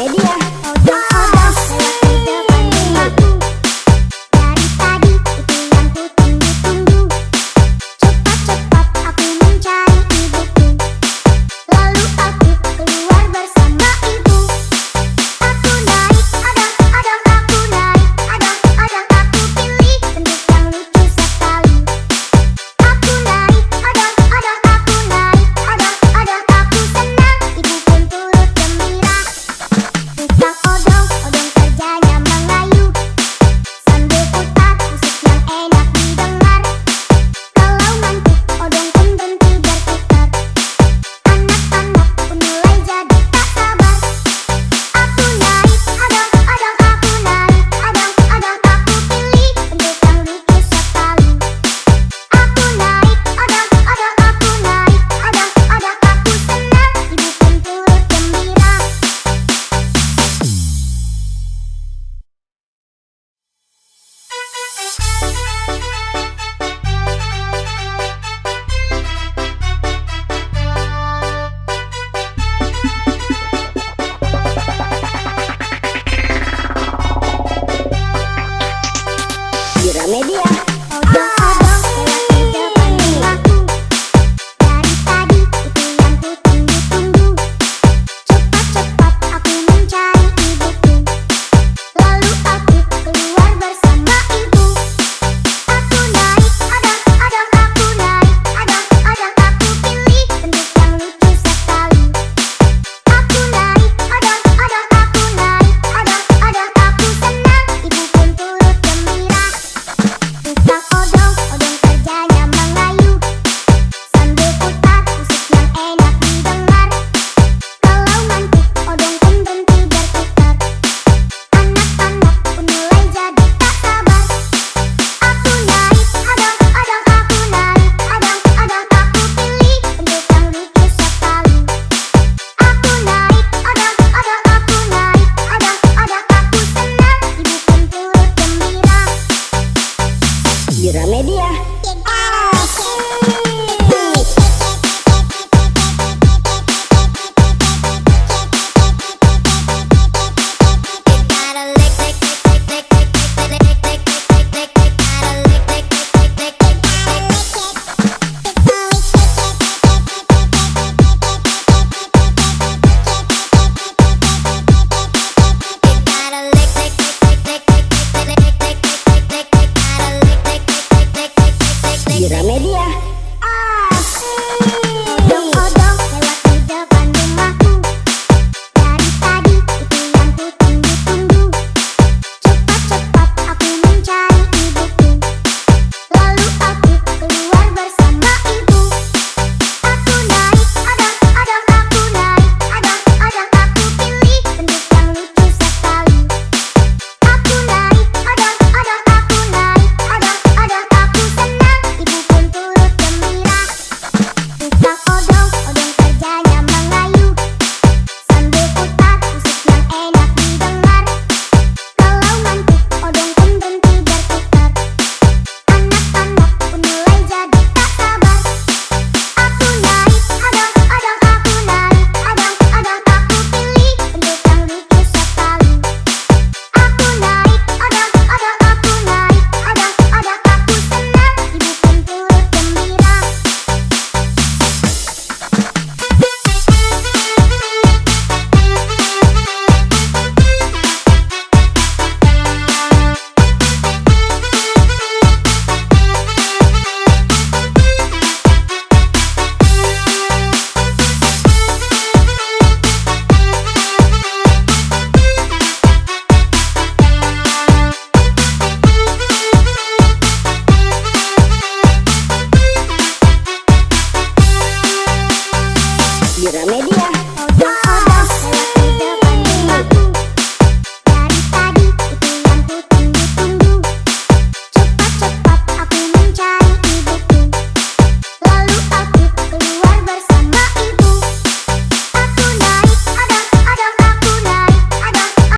Gramedia. Odong-odong